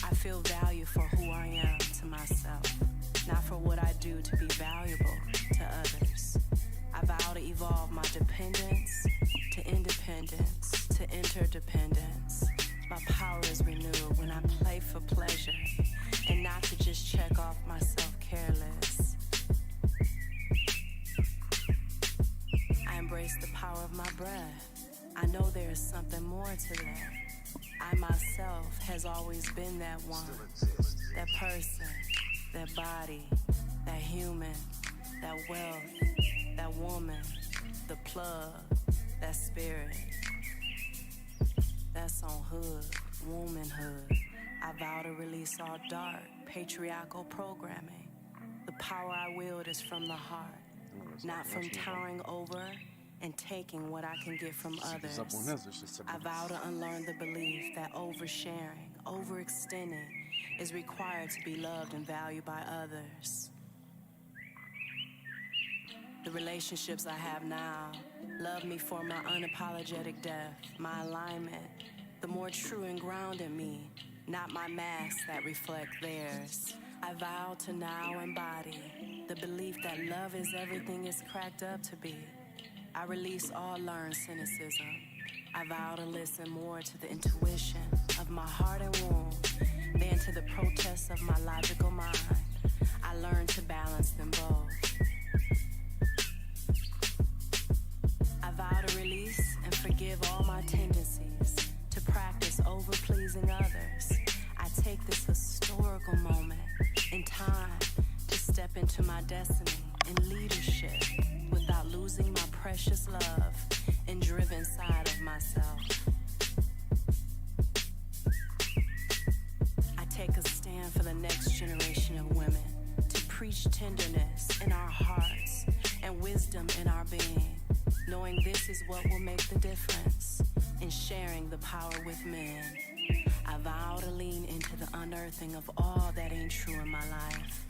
H: I feel value for who I am to myself, not for what I do to be valuable to others. I vow to evolve my dependence to independence, to interdependence. My power is renewed when I play for pleasure and not to just check off myself careless. I embrace the power of my breath. I know there is something more to that. I myself has always been that one, that person, that body, that human, that wealth, that woman, the plug, that spirit. That's on hood, womanhood. I vow to release all dark, patriarchal programming. The power I wield is from the heart, not from towering over and taking what I can get from others. I vow to unlearn the belief that oversharing, overextending is required to be loved and valued by others. The relationships I have now love me for my unapologetic depth, my alignment, the more true and grounded me, not my masks that reflect theirs. I vow to now embody the belief that love is everything it's cracked up to be. I release all learned cynicism. I vow to listen more to the intuition of my heart and womb than to the protests of my logical mind. I learn to balance them both. I vow to release and forgive all my tendencies to practice over-pleasing others. I take this historical moment in time to step into my destiny and leadership without losing my precious love and driven side of myself. I take a stand for the next generation of women to preach tenderness in our hearts and wisdom in our being, knowing this is what will make the difference in sharing the power with men. I vow to lean into the unearthing of all that ain't true in my life.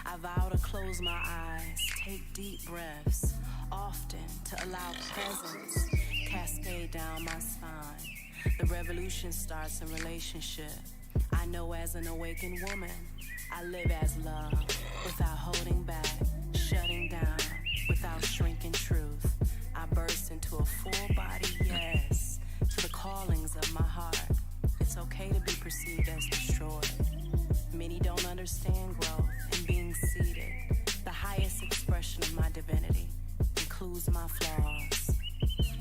H: I vow to close my eyes, take deep breaths, often to allow presence cascade down my spine. The revolution starts in relationship. I know as an awakened woman, I live as love, without holding back, shutting down, without shrinking truth. I burst into a full body yes to the callings of my heart. It's okay to be perceived as destroyed. Many don't understand growth and being seated. The highest expression of my divinity includes my flaws,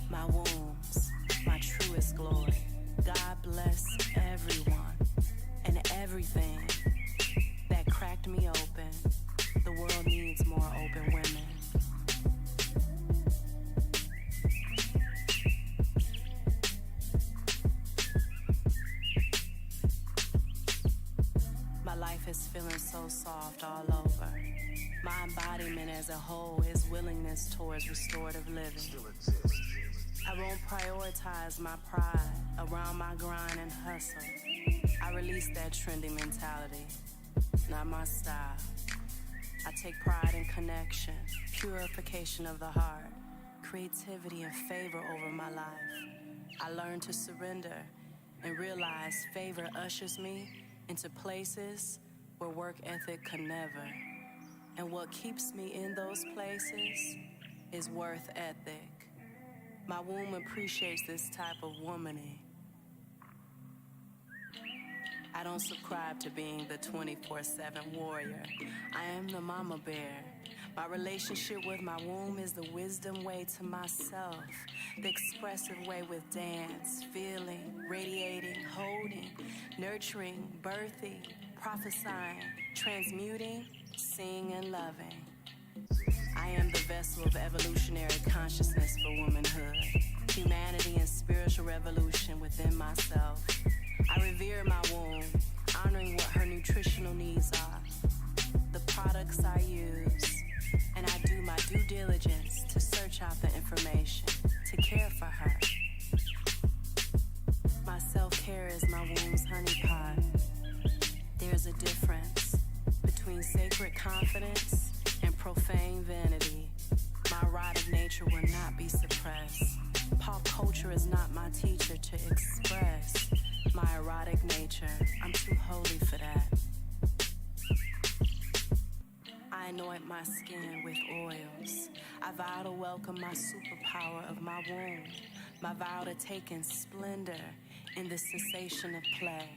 H: my wounds, my truest glory. God bless everyone and everything that cracked me open. The world needs more open women. My life is feeling so soft all over. My embodiment as a whole is willingness towards restorative living. I won't prioritize my pride around my grind and hustle. I release that trendy mentality, not my style. I take pride in connection, purification of the heart, creativity and favor over my life. I learn to surrender and realize favor ushers me into places where work ethic could never. And what keeps me in those places is worth ethic. My womb appreciates this type of womaning. I don't subscribe to being the 24/7 warrior. I am the mama bear. My relationship with my womb is the wisdom way to myself, the expressive way with dance, feeling, radiating, holding, nurturing, birthing, prophesying, transmuting, seeing, and loving. I am the vessel of evolutionary consciousness for womanhood. humanity and spiritual revolution within myself. I revere my womb, honoring what her nutritional needs are, the products I use, and I do my due diligence to search out the information, to care for her. My self-care is my womb's honeypot. There's a difference between sacred confidence and profane vanity. My erotic nature will not be suppressed. Pop culture is not my teacher to express my erotic nature. I'm too holy for that. I anoint my skin with oils. I vow to welcome my superpower of my womb. My vow to take in splendor in the sensation of play.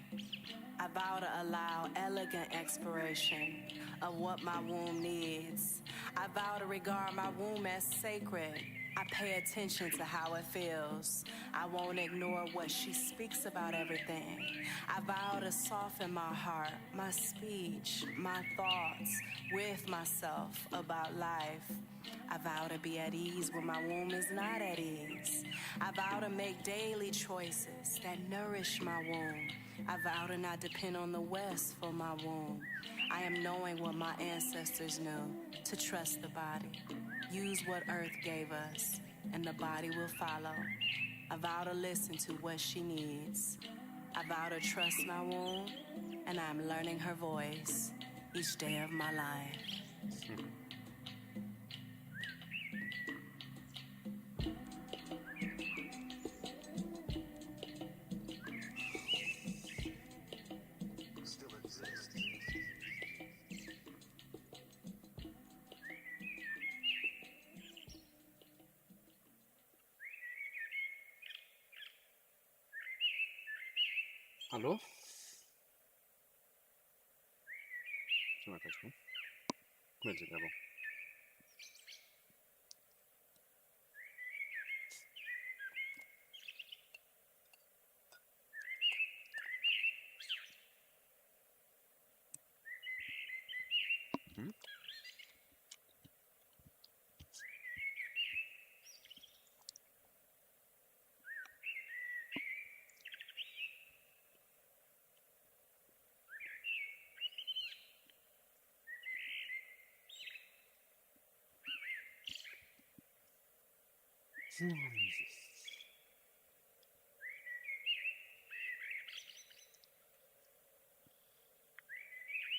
H: I vow to allow elegant exploration of what my womb needs. I vow to regard my womb as sacred. I pay attention to how it feels. I won't ignore what she speaks about everything. I vow to soften my heart, my speech, my thoughts with myself about life. I vow to be at ease when my womb is not at ease. I vow to make daily choices that nourish my womb. I vow to not depend on the West for my womb. I am knowing what my ancestors knew, to trust the body. Use what Earth gave us, and the body will follow. I vow to listen to what she needs. I vow to trust my womb, and I'm learning her voice each day of my life.
A: Alo? Ce mai faci tu? Cum merge treaba?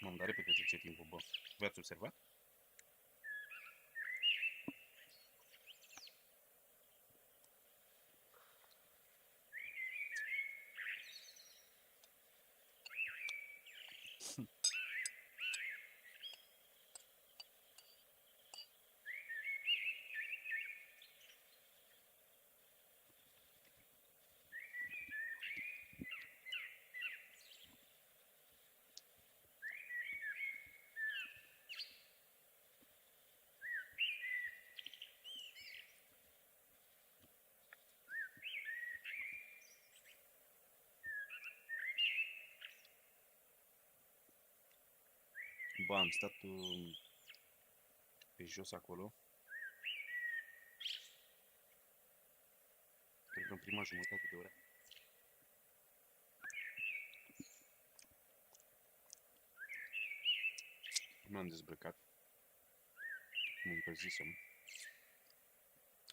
A: M-am dat repede ce timpul, bă. V-ați observat? Bă, am stat pe jos acolo. Cred că în prima jumătate de oră. M-am dezbrăcat. Mă încălzisem.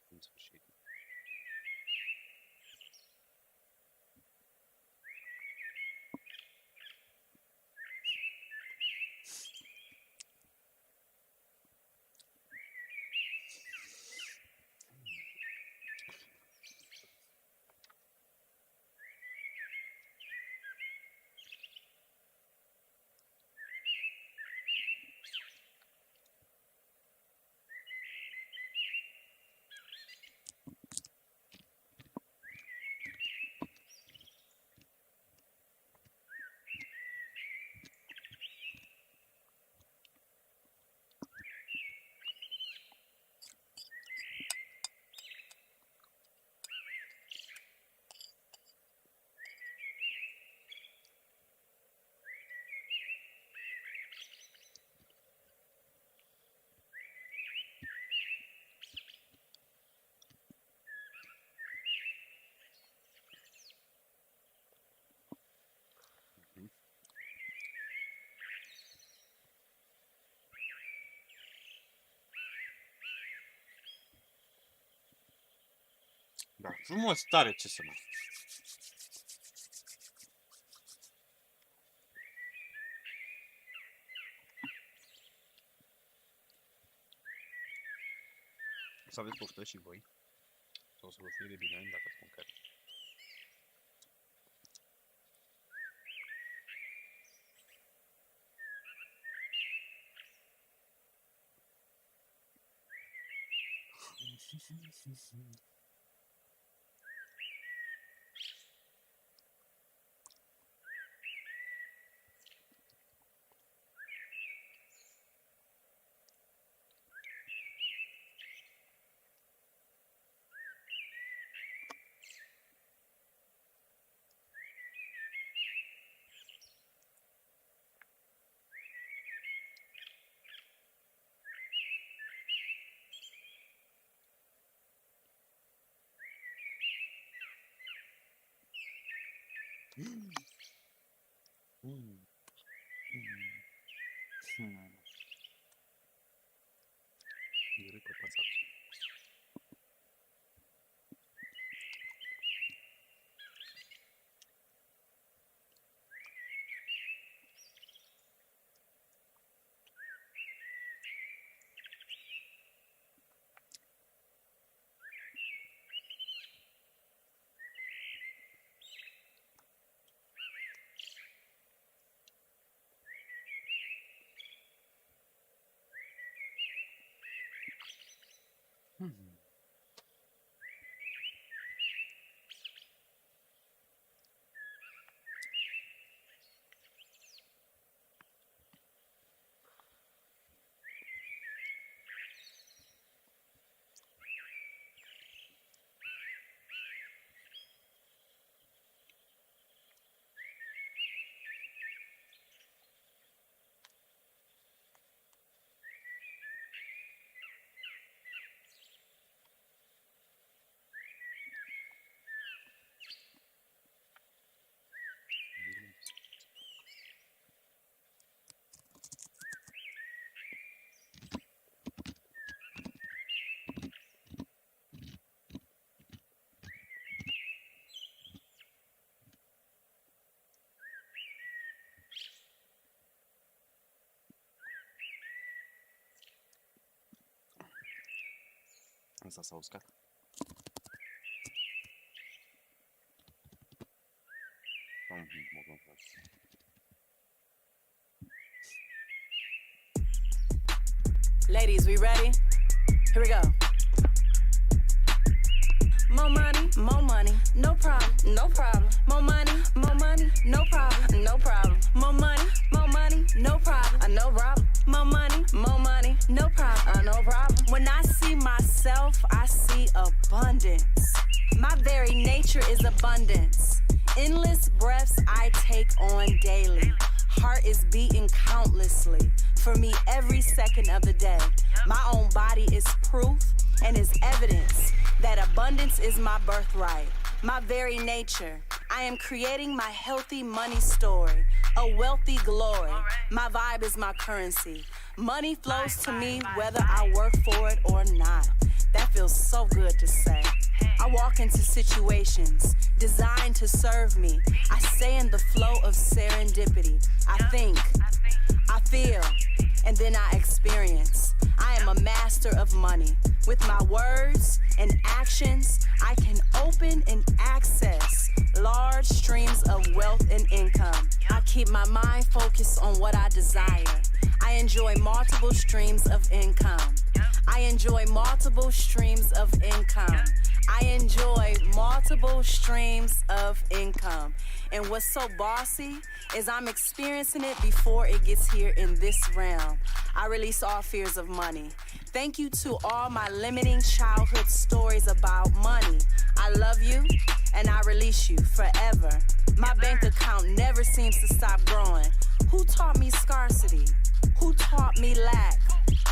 A: În sfârșit. Frumos, tare, ce să mai... Să aveți poftă și voi. Sau să vă fie de bine dacă spun care. Direct căpățat. Asta s-a uscat.
H: Ladies, we ready? Here we go. More money, no problem, no problem. More money, no problem, no problem. More money, no problem, no problem. More money, no problem, no problem. When I see myself, I see abundance. My very nature is abundance. Endless breaths I take on daily. Heart is beating countlessly for me every second of the day. My own body is proof and is evidence that abundance is my birthright, my very nature. I am creating my healthy money story, a wealthy glory. My vibe is my currency. Money flows to me whether I work for it or not. That feels so good to say. I walk into situations designed to serve me. I stay in the flow of serendipity. I think, I feel, and then I experience. I am a master of money. With my words and actions, I can open and access large streams of wealth and income. I keep my mind focused on what I desire. I enjoy multiple streams of income. I enjoy multiple streams of income. I enjoy multiple streams of income. And what's so bossy is I'm experiencing it before it gets here in this realm. I release all fears of money. Thank you to all my limiting childhood stories about money. I love you and I release you forever. My bank account never seems to stop growing. Who taught me scarcity? Who taught me lack?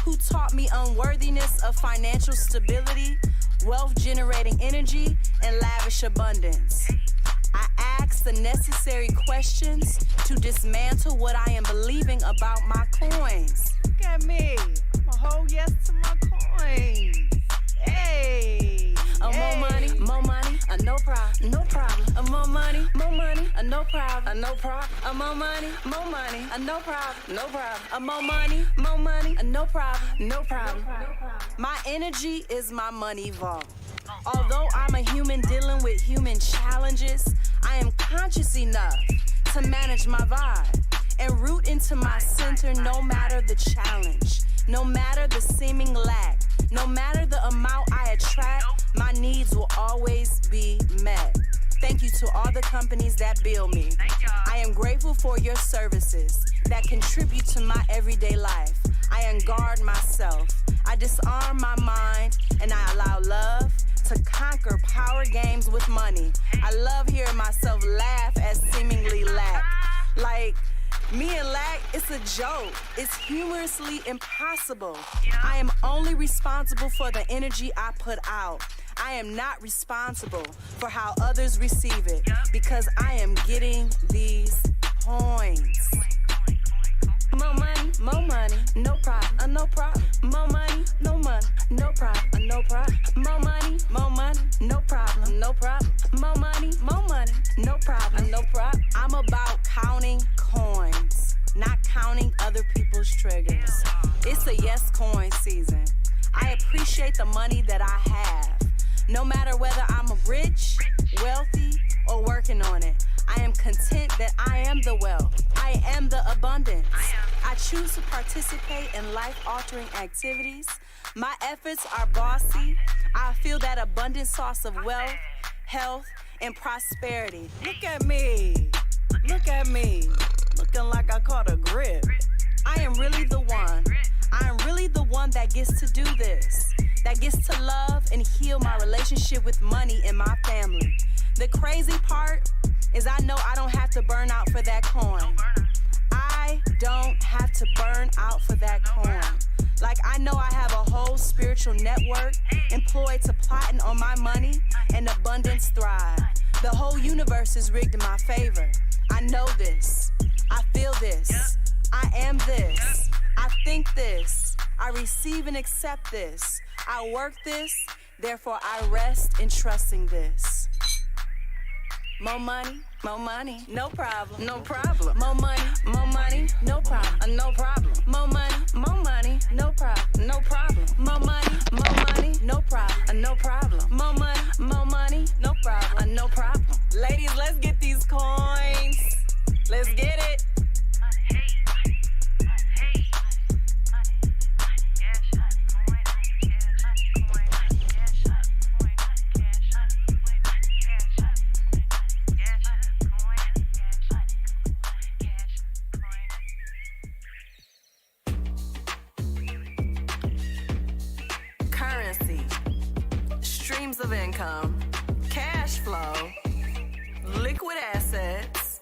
H: Who taught me unworthiness of financial stability, wealth generating energy, and lavish abundance? I ask the necessary questions to dismantle what I am believing about my coins. Look at me. I'm a whole yes to my coins. Hey. More money,
F: no problem, no problem. More money, no problem, no problem. More money, no problem, no problem. More money, no problem, no problem. My energy is my money vault. Although I'm a human dealing with human challenges, I am conscious enough to manage my vibe and root into my center no matter the challenge, no matter the seeming lack, no matter the amount I attract, my needs will always be met. Thank you to all the companies that build me. I am grateful for your services that contribute to my everyday life. I unguard myself. I disarm my mind and I allow love to conquer power games with money. I love hearing myself laugh at seemingly lack. Like, me and lack, it's a joke. It's humorously impossible. I am only responsible for the energy I put out. I am not responsible for how others receive it because I am getting these coins. More money, no problem, no problem. More money, no problem, no problem. More money, no problem, no problem. More money, no problem, no problem. I'm about counting coins, not counting other people's triggers. It's a yes coin season. I appreciate the money that I have, no matter whether I'm rich, wealthy, or working on it. I am content that I am the wealth. I am the abundance. I choose to participate in life-altering activities. My efforts are bossy. I feel that abundant source of wealth, health, and prosperity. Look at me. Look at me. Looking like I caught a grip. I am really the one. I am really the one that gets to do this. That gets to love and heal my relationship with money and my family. The crazy part is I know I don't have to burn out for that coin. I don't have to burn out for that coin. Like I know I have a whole spiritual network employed to plotting on my money and abundance thrive. The whole universe is rigged in my favor. I know this. I feel this. I am this. I think this. I receive and accept this. I work this. Therefore, I rest in trusting this. More money, no problem, no problem. More money, no problem, no problem. More money, no problem, no problem. More money, no problem, no problem. More money, no problem, no problem. Ladies, let's get these coins. Let's get it. Streams of income, cash flow, liquid assets.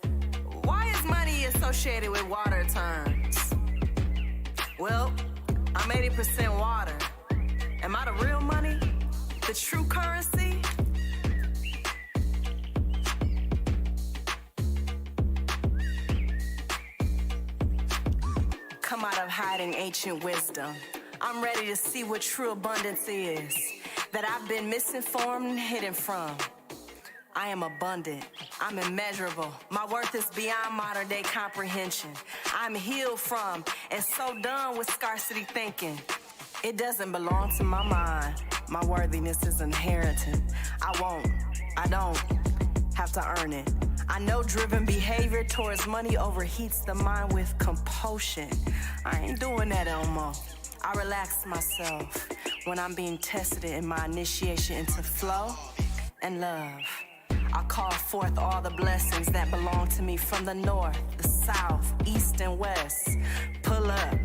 F: Why is money associated with water terms? Well, I'm 80% water. Am I the real money? The true currency? Come out of hiding ancient wisdom. I'm ready to see what true abundance is. That I've been misinformed and hidden from. I am abundant. I'm immeasurable. My worth is beyond modern day comprehension. I'm healed from and so done with scarcity thinking. It doesn't belong to my mind. My worthiness is inherited. I don't have to earn it. I know driven behavior towards money overheats the mind with compulsion. I ain't doing that no more. I relax myself when I'm being tested in my initiation into flow and love. I call forth all the blessings that belong to me from the north, the south, east, and west. Pull up.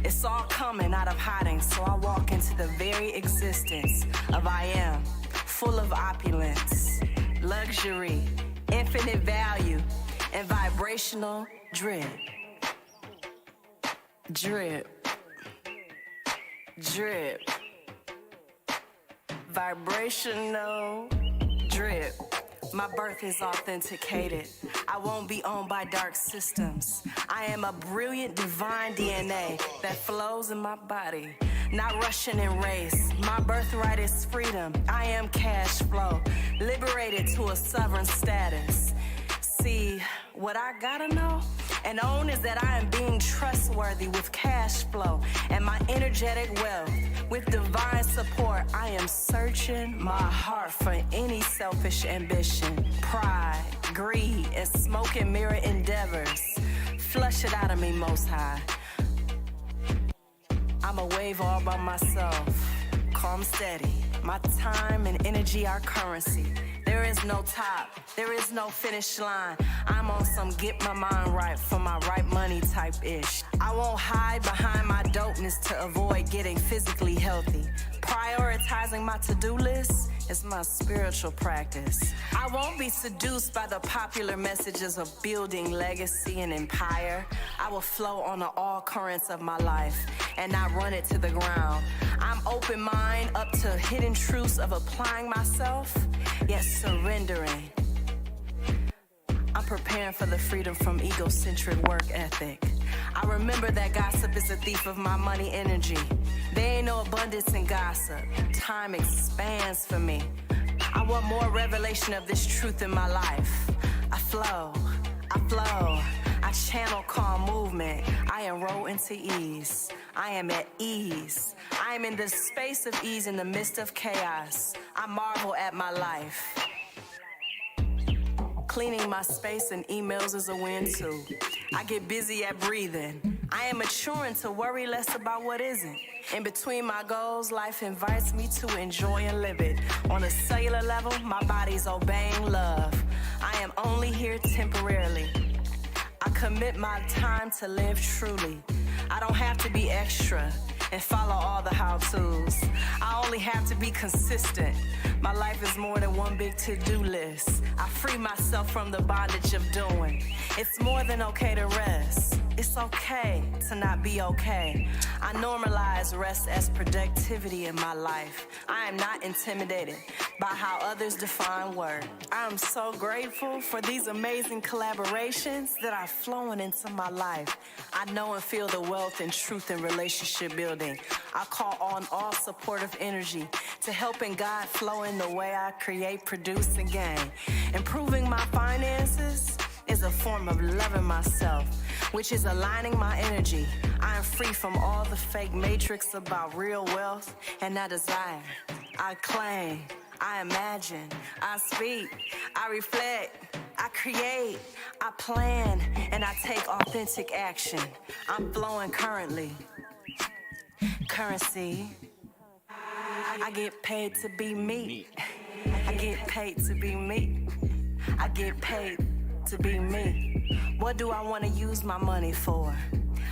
F: It's all coming out of hiding, so I walk into the very existence of I am, full of opulence, luxury, infinite value, and vibrational drip. Drip. Drip. Vibrational drip. My birth is authenticated. I won't be owned by dark systems. I am a brilliant divine DNA that flows in my body.
H: not rushing in race. My birthright is freedom. I am cash flow, liberated to a sovereign status. See, what I gotta know and own is that I am being trustworthy with cash flow and my energetic wealth. With divine support, I am searching my heart for any selfish ambition, pride, greed, and smoke and mirror endeavors. Flush it out of me, Most High. I'm a wave all by myself, calm, steady. My time and energy are currency. There is no top, there is no finish line. I'm on some get my mind right for my right money type ish. I won't hide behind my dopeness to avoid getting physically healthy. Prioritizing my to-do list is my spiritual practice. I won't be seduced by the popular messages of building legacy and empire. I will flow on the all currents of my life and not run it to the ground. I'm open mind up to hidden truths of applying myself, yet surrendering. I'm preparing for the freedom from egocentric work ethic. I remember that gossip is a thief of my money energy. There ain't no abundance in gossip. Time expands for me. I want more revelation of this truth in my life. I flow. I channel calm movement. I enroll into ease. I am at ease. I am in the space of ease in the midst of chaos. I marvel at my life. Cleaning my space and emails is a win too. I get busy at breathing. I am maturing to worry less about what isn't. In between my goals, life invites me to enjoy and live it. On a cellular level, my body's obeying love. I am only here temporarily. I commit my time to live truly. I don't have to be extra and follow all the how-tos. I only have to be consistent. My life is more than one big to-do list. I free myself from the bondage of doing. It's more than okay to rest. It's okay to not be okay. I normalize rest as productivity in my life. I am not intimidated by how others define work. I am so grateful for these amazing collaborations that are flowing into my life. I know and feel the wealth and truth in relationship building. I call on all supportive energy to helping God flow in the way I create, produce, and gain. Improving my finances is a form of loving myself, which is aligning my energy. I am free from all the fake matrix about real wealth and I desire. I claim, I imagine, I speak, I reflect, I create, I plan, and I take authentic action. I'm flowing currently. Currency. I get paid to be me. I get paid to be me. I get paid to be me. What do I want to use my money for?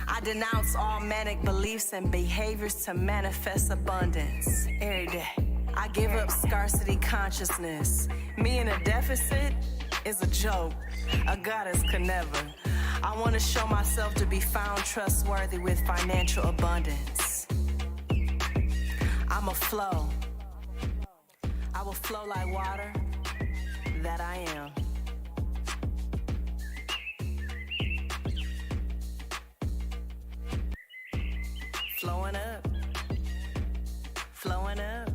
H: I denounce all manic beliefs and behaviors to manifest abundance every day. I give up scarcity consciousness. Me in a deficit is a joke. A goddess could never. I want to show myself to be found trustworthy with financial abundance. I'ma flow. I will flow like water that I am. Flowing up. Flowing up.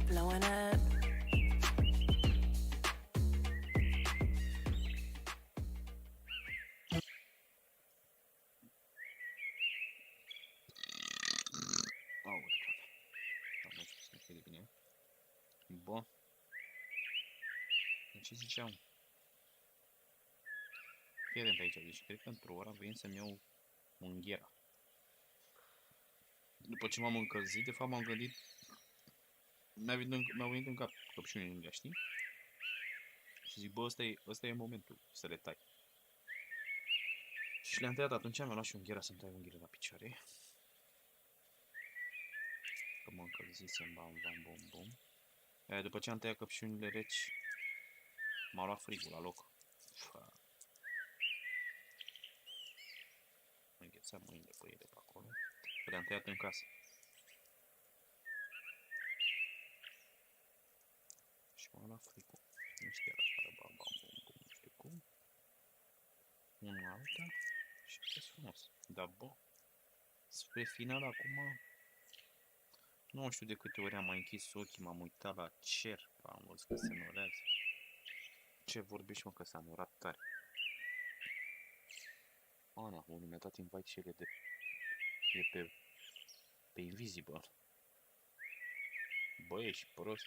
H: Blowing up.
A: Bun. Ce ziceam? Fii atent aici, deci cred că într-o oră venit să-mi iau unghiera. După ce m-am încălzit, de fapt m-am gândit, mi-a venit în cap căpșunile în unghiea, știi? Și zic, bă, ăsta e momentul să le tai. Și le-am tăiat atunci, mi-am luat și unghiera să-mi tai unghiile la picioare. Că mă încălzisem, bam, bam, bum, bum. Iar după ce am tăiat căpșunile reci, m-a luat frigul la loc. Mă înghețam mâinile pe ele pe acolo. Că le-am tăiat în casă. Și m-a luat frigul. Nu știa la care, bam, bam, bum, bum, nu știu cum. una alta și ies frumos. Dar bă, spre final acum, nu știu de câte ori am mai închis ochii, m-am uitat la cer, am văzut că se norează. Ce vorbești, mă, că s-a norat tare. Ana, unul mi-a dat invite și ele de... E pe Invisible. Bă, ești prost.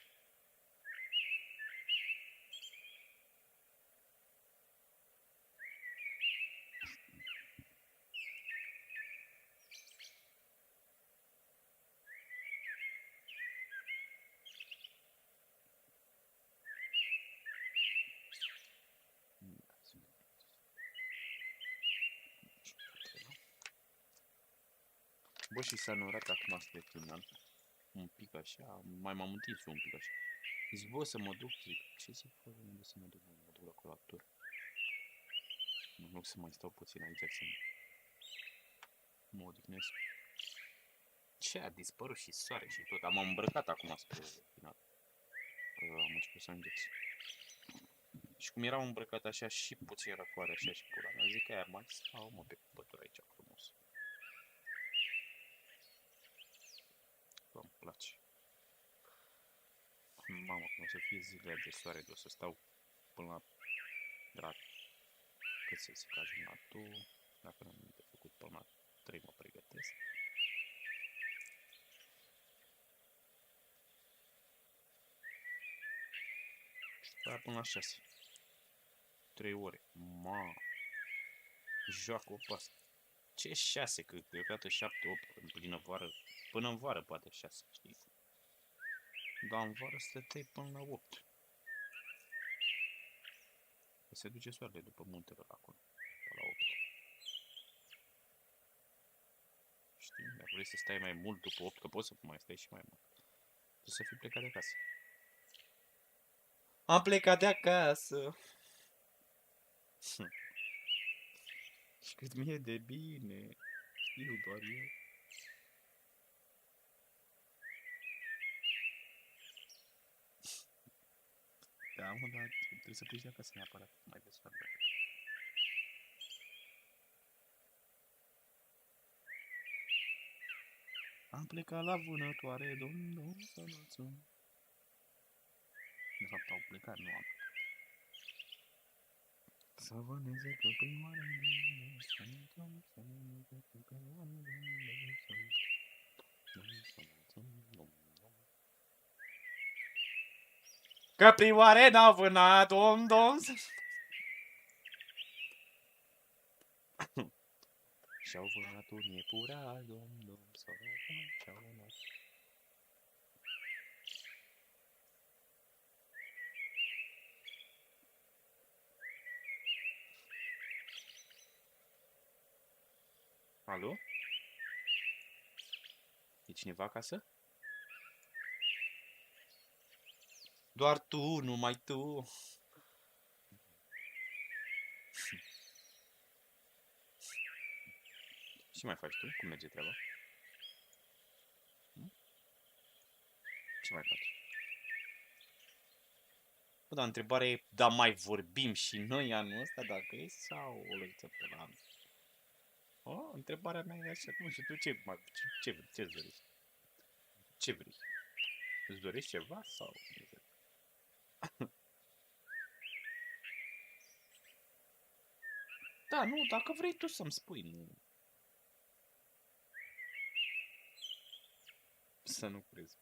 A: Bă, și s-a norat acum spre final. Un pic așa, mai m-am întins un pic așa. Zic, bă, să mă duc, zic, ce zic, bă, unde să mă duc, mă duc la colator. În loc să mai stau puțin aici, să mă odihnesc. Ce a dispărut și soare și tot, am îmbrăcat acum spre final. Am început să îngheț. Și cum eram îmbrăcat așa și puțin răcoare așa și pula mea, zic că aia mai stau, mă, pe cupătură aici frumos. Bă, îmi place. Mamă, cum o să fie zilele de soare, de o să stau până la drag. Cât să zic, ajunatul, dacă nu am de făcut până la 3 mă pregătesc. Da, până la 6. 3 ore. Ma. Joacă-o pe asta. Ce 6? Că deocamdată 7, 8, în plină vară. Până în vară poate 6, știi? Dar în vară stăteai până la 8. Că se duce soarele după muntele ăla acolo. La 8. Știi? Dacă vrei să stai mai mult după 8, că poți să mai stai și mai mult. Trebuie să fii plecat de acasă. Am plecat de acasă. Și cât mi-e de bine. Știu doar eu. Da, mă, dar trebuie să pleci de acasă neapărat. Mai des soarele. Am plecat la vânătoare, domnul sănăță. De fapt, au plecat, nu am plecat. Să vâneze că primoare că primoare n-au vânat, domn. Și-au vânat un iepuraș, domn, și-au vânat. Alo? E cineva acasă? Doar tu, numai tu. Ce mai faci tu? Cum merge treaba? Ce mai faci? Bă, dar întrebarea e, da, mai vorbim și noi anul ăsta dacă e sau o lăsăm pe la anul? Oh, întrebarea mea e așa, nu știu, tu ce-ți dorești? Ce vrei? Îți dorești ceva sau... Da, nu, dacă vrei tu să-mi spui, nu... Să nu crezi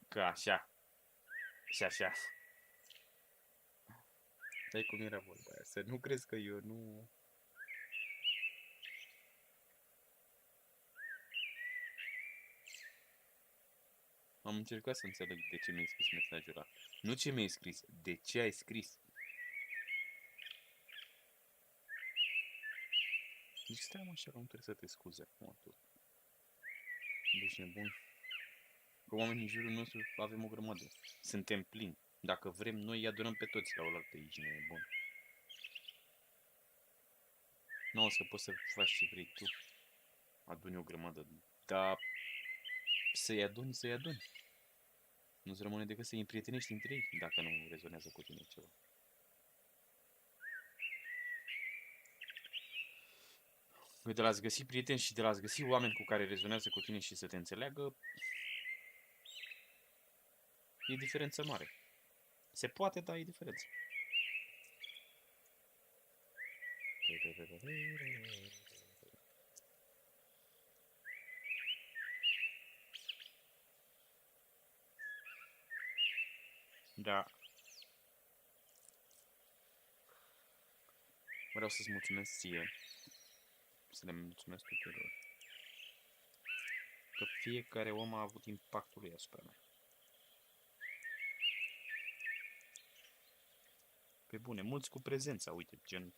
A: că așa și așa. Stai cum era vorba aia, să nu crezi că eu nu... Am încercat să înțeleg de ce mi-ai scris mesajul ăla. Nu ce mi-ai scris, de ce ai scris. Deci stai mă așa că nu trebuie să te scuze acum tu. Deci nebun. Că oamenii în jurul nostru avem o grămadă. Suntem plini. Dacă vrem, noi îi adunăm pe toți la oaltă, ești nebun. Nu o să poți să faci ce vrei tu. Aduni o grămadă. Dar să-i aduni, să-i aduni. Nu-ți rămâne decât să-i împrietenești între ei, dacă nu rezonează cu tine ceva. De la-ți găsi prieteni și de la-ți găsi oameni cu care rezonează cu tine și să te înțeleagă, e diferență mare. Se poate, dar e diferență. Da. Vreau să-ți mulțumesc ție. Să le mulțumesc tuturor. Că fiecare om a avut impactul lui asupra mea. Pe bune, mulți cu prezența, uite, gen...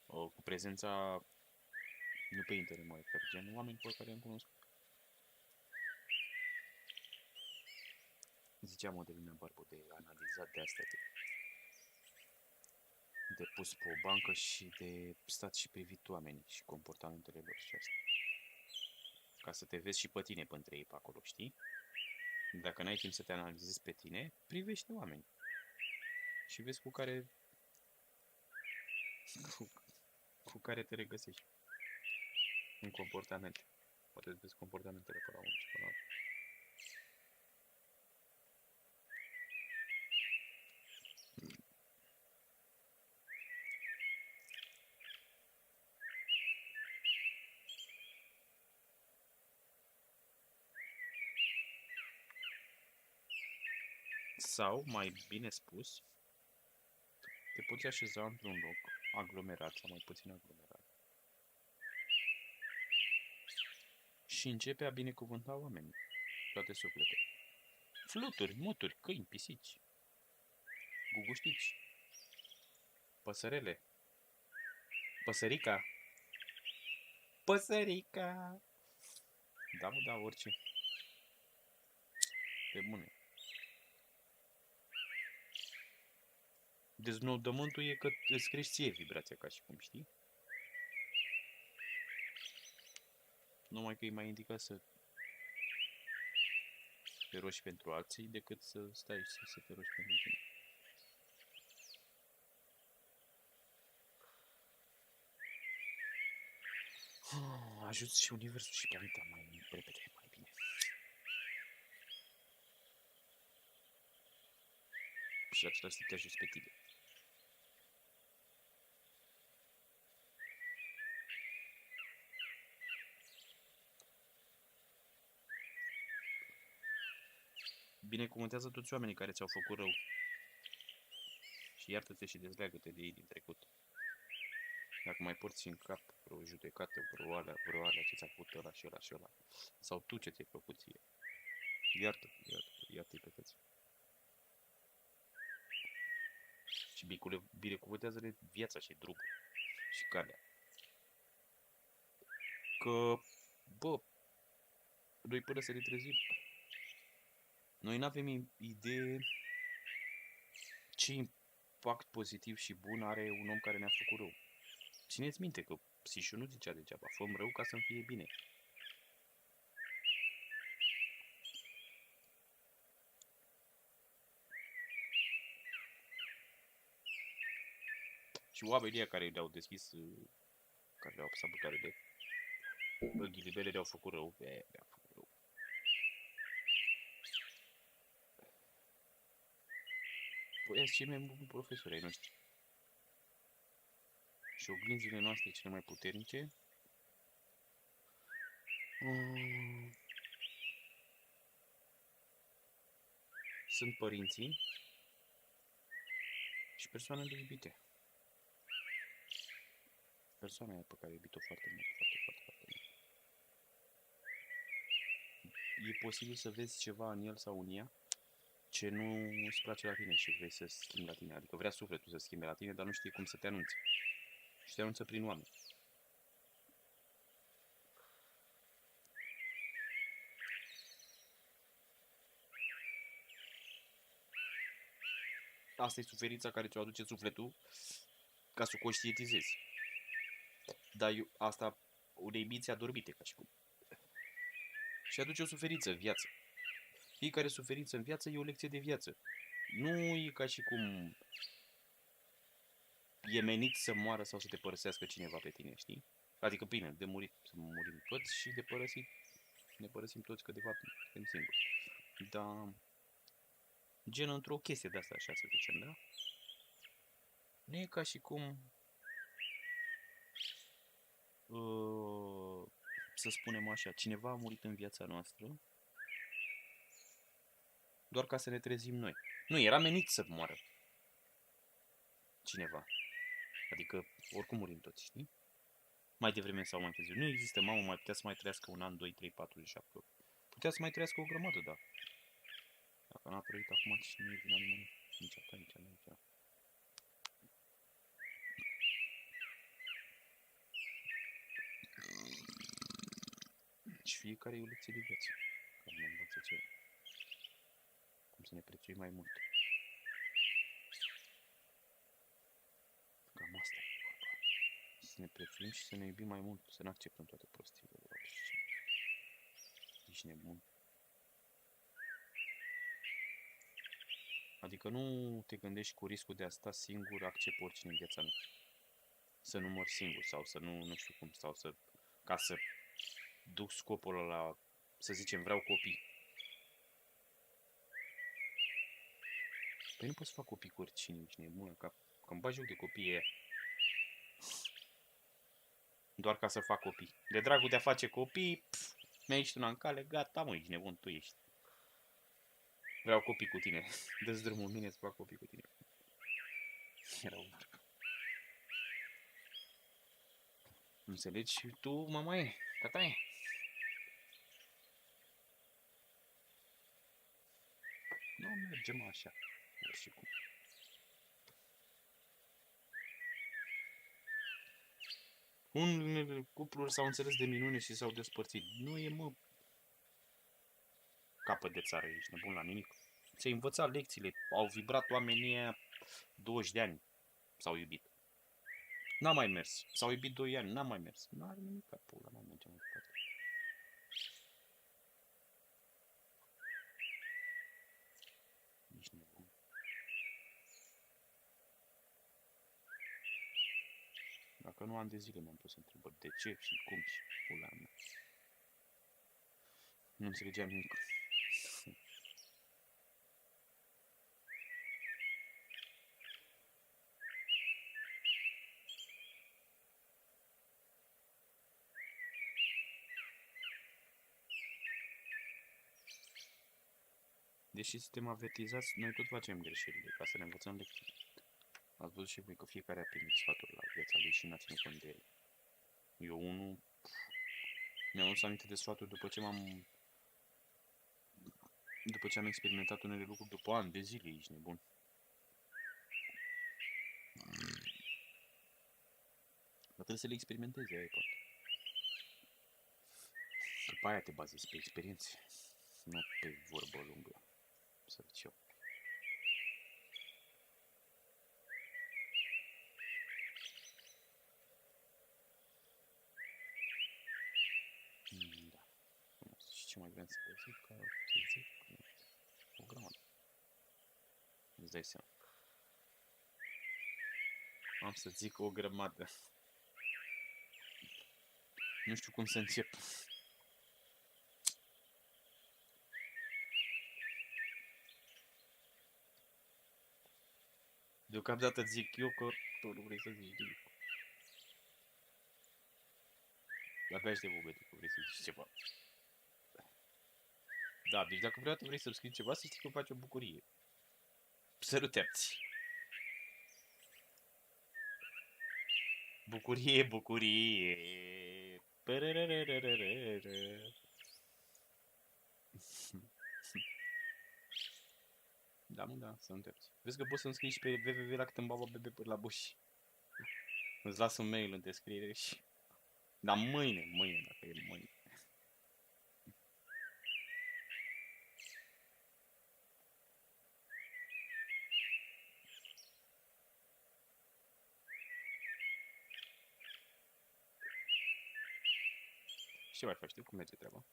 A: cu prezența... Nu pe internet, mă refer, gen oameni pe care i-am cunoscut. Ziceam o de lumea barbă de analizat de astea, de pus pe o bancă și de stat și privit oamenii și comportamentele lor și asta. Ca să te vezi și pe tine până ei pe acolo, știi? Dacă n-ai timp să te analizezi pe tine, privește oameni. Și vezi cu care... cu care te regăsești. În comportamente. Poate îți vezi comportamentele pe la unul și pe la altul. Sau, mai bine spus, te poți așeza într-un loc aglomerat sau mai puțin aglomerat și începe a binecuvânta oamenii, toate sufletele. Fluturi, muturi, câini, pisici, guguștici, păsărele, păsărica, păsărica, da, mă, da, orice, pe bune. Deznodământul e că îți crești ție vibrația, ca și cum, știi? Numai că e mai indicat să te rogi pentru alții decât să stai și să te rogi pentru tine. Ajut și universul și planeta mai repede, mai bine. Și același timp te ajuți pe tine. Binecuvântează toți oamenii care ți-au făcut rău. Și iartă-te și dezleagă-te de ei din trecut. Dacă mai porți în cap vreo judecată, vreo alea ce ți-a făcut ăla și ăla și ăla. Sau tu ce ți-ai făcut ție. Iartă-i pe toți. Și binecuvântează-le viața și drumul și calea. Că, bă, noi până să ne trezim, noi n-avem idee ce impact pozitiv și bun are un om care ne-a făcut rău. Țineți minte că Psișul nu zicea degeaba, fă-mi rău ca să-mi fie bine. Și oamenii care le-au deschis, care le-au apăsat butoarele, ghilibele le-au făcut rău, le-au făcut rău. Păi cei mai buni profesori ai noștri. Și oglinzile noastre cele mai puternice sunt părinții și persoanele iubite. Persoana aia pe care ai iubit-o foarte mult, foarte mult. E posibil să vezi ceva în el sau în ea ce nu îți place la tine și vrei să schimbi la tine. Adică vrea sufletul să schimbe la tine, dar nu știe cum să te anunțe. Și te anunță prin oameni. Asta e suferința care ți-o aduce sufletul ca să o conștientizezi. Dar asta unei minți adormite, ca și cum. Și aduce o suferință în viață. Fiecare suferință în viață e o lecție de viață. Nu e ca și cum e menit să moară sau să te părăsească cineva pe tine, știi? Adică, bine, de murit, să murim toți și de părăsit, ne părăsim toți, că de fapt suntem singuri. Dar, gen într-o chestie de asta, așa să zicem, da? Nu e ca și cum, să spunem așa, cineva a murit în viața noastră doar ca să ne trezim noi. Nu, era menit să moară cineva. Adică, oricum murim toți, știi? Mai devreme sau mai târziu. Nu există mamă, mai putea să mai trăiască un an, 2, 3, 4, 7. Putea să mai trăiască o grămadă, da. Dacă n-a trăit acum, nu e vina nimănui. Nici a ta, nici a mea, nici a... Și fiecare e o lecție de viață care ne învață ceva. Cum să ne prețuim mai mult. Cam asta e vorba. Să ne prețuim și să ne iubim mai mult. Să ne acceptăm toate prostiile de oameni. Ești nebun. Adică nu te gândești cu riscul de a sta singur, accept oricine în viața mea. Să nu mor singur sau să nu știu cum, sau să... ca să duc scopul ăla, să zicem, vreau copii. Păi nu pot să fac copii cu oricine, ești nebună, că îmi bagi joc de copii e doar ca să fac copii. De dragul de a face copii, mi-a ieșit una în cale, gata, mă, ești nebun, tu ești. Vreau copii cu tine. Dă-ți drumul mine să fac copii cu tine. Era un arc. Înțelegi? Și tu, mamaie, tataie. Nu mergem așa. Și cum. Unele cupluri s-au înțeles de minune și s-au despărțit. Nu e, mă, capăt de țară, ești nebun la nimic. Ți-ai învățat lecțiile, au vibrat oamenii aia 20 de ani, s-au iubit. N-a mai mers, s-au iubit 2 ani, n-a mai mers. N-are nimic, pula, n-mai merge mai departe. Ești nebun. Dacă nu, ani de zile m-am pus întrebări de ce și cum și pula mea. Nu înțelegeam nimic. Deși suntem avertizați, noi tot facem greșelile ca să ne învățăm lecții. Ați văzut și voi că fiecare a primit sfaturi la viața lui și n-a ținut cont de ele. Eu unul mi-am adus aminte de sfaturi după ce am experimentat unele lucruri după ani de zile, ești nebun. Dar trebuie să le experimentezi, aia e poate. După aia te bazezi pe experiențe, nu pe vorbă lungă, să zic eu. Da. Și ce mai vreau să vă zic, ca să zic, o grămadă. Îți dai seama. Am să zic o grămadă. Nu știu cum să încep. Deocamdată zic eu că tu nu vrei să zici nimic. Abia aștept momentul că vrei să zici ceva. Da, deci dacă vreodată vrei să-mi scrii ceva, să știi că îmi faci o bucurie. Sărute-ați! Bucurie, bucurie! Da, mă, da, să întrebi. Vezi că poți să-mi scrii și pe www.lactambababebe la buși. Îți las un mail în descriere și... Dar mâine, dacă e mâine. Și ce mai faci tu? Cum merge treaba?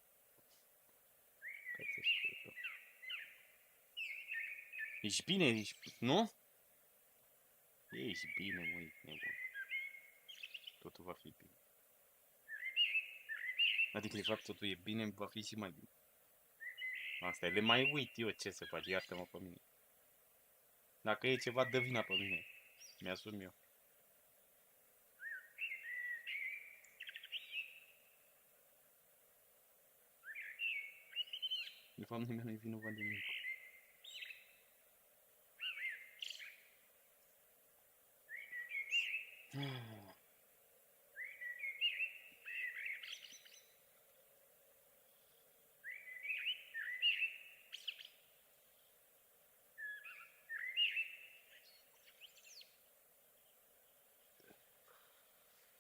A: Ești bine, nu? Ești bine, măi, nebun. Totul va fi bine. Adică, de fapt, totul e bine, va fi și mai bine. Asta e, le mai uit eu, ce să fac, iartă-mă pe mine. Dacă e ceva, dă vina pe mine. Mi-asum eu. De fapt, nimeni nu-i vinovat de nimic.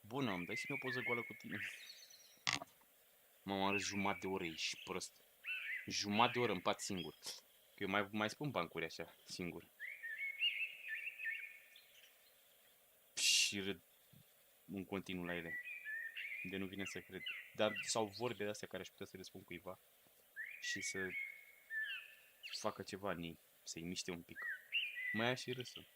A: Bună, îmi dai și-mi o poză goală cu tine. Mă arăt jumătate de oră, ești prost. Jumătate de oră în pat singur. Că eu mai spun bancuri așa, singur. Și râd în continuu la ele. De nu vine să cred. Dar sau vorbe de astea care aș putea să le spun cuiva. Și să facă ceva în ei. Să-i miște un pic. Mai ia și râsă.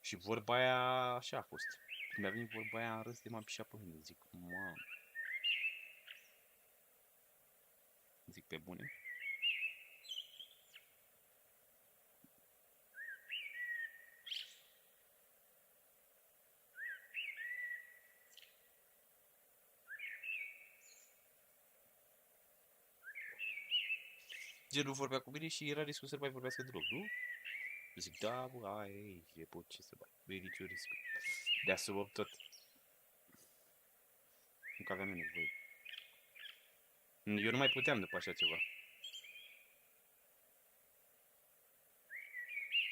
A: Și vorba aia așa a fost. Când a venit vorba aia, am râs de m-am pișat pe mine. Zic, mamă. Zic, pe bune. Genul vorbea cu mine și era riscul să mai vorbească deloc, nu? Zic, da, bă, aia e, pot ce să bai, nu e niciun risc. De asumăm tot. Nu că aveam eu nevoie. Eu nu mai puteam după așa ceva.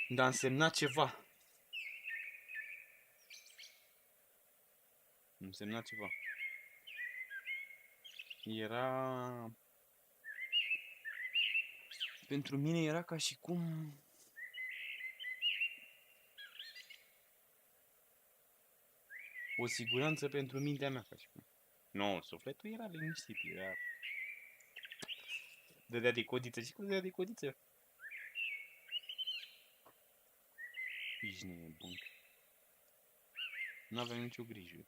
A: Dar însemna ceva. Însemna ceva. Era... Pentru mine era ca și cum... O siguranță pentru mintea mea, ca și cum. Nu, sufletul era liniștit, era... Dădea de codiță. Și cum dădea de codiță? Ești nebun. Nu aveam nicio grijă.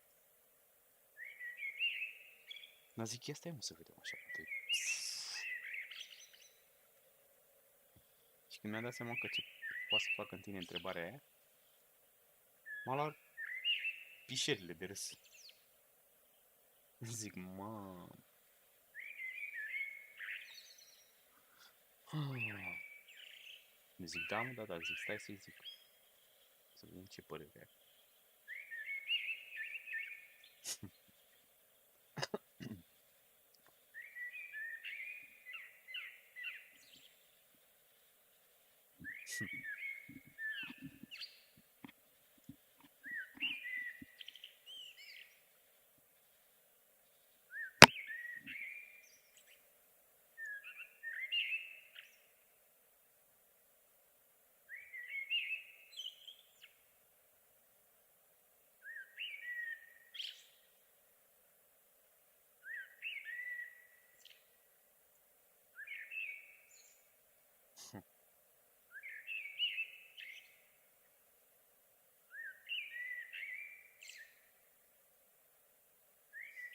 A: Dar zic, ia stai mă să vedem așa. Și când mi-a dat seama că ce poate să facă în tine întrebarea aia, m-a luat pișerile de râs. Zic, mă... Zic, da, mă, da, zic, stai să-i zic. Să vedem ce părere are.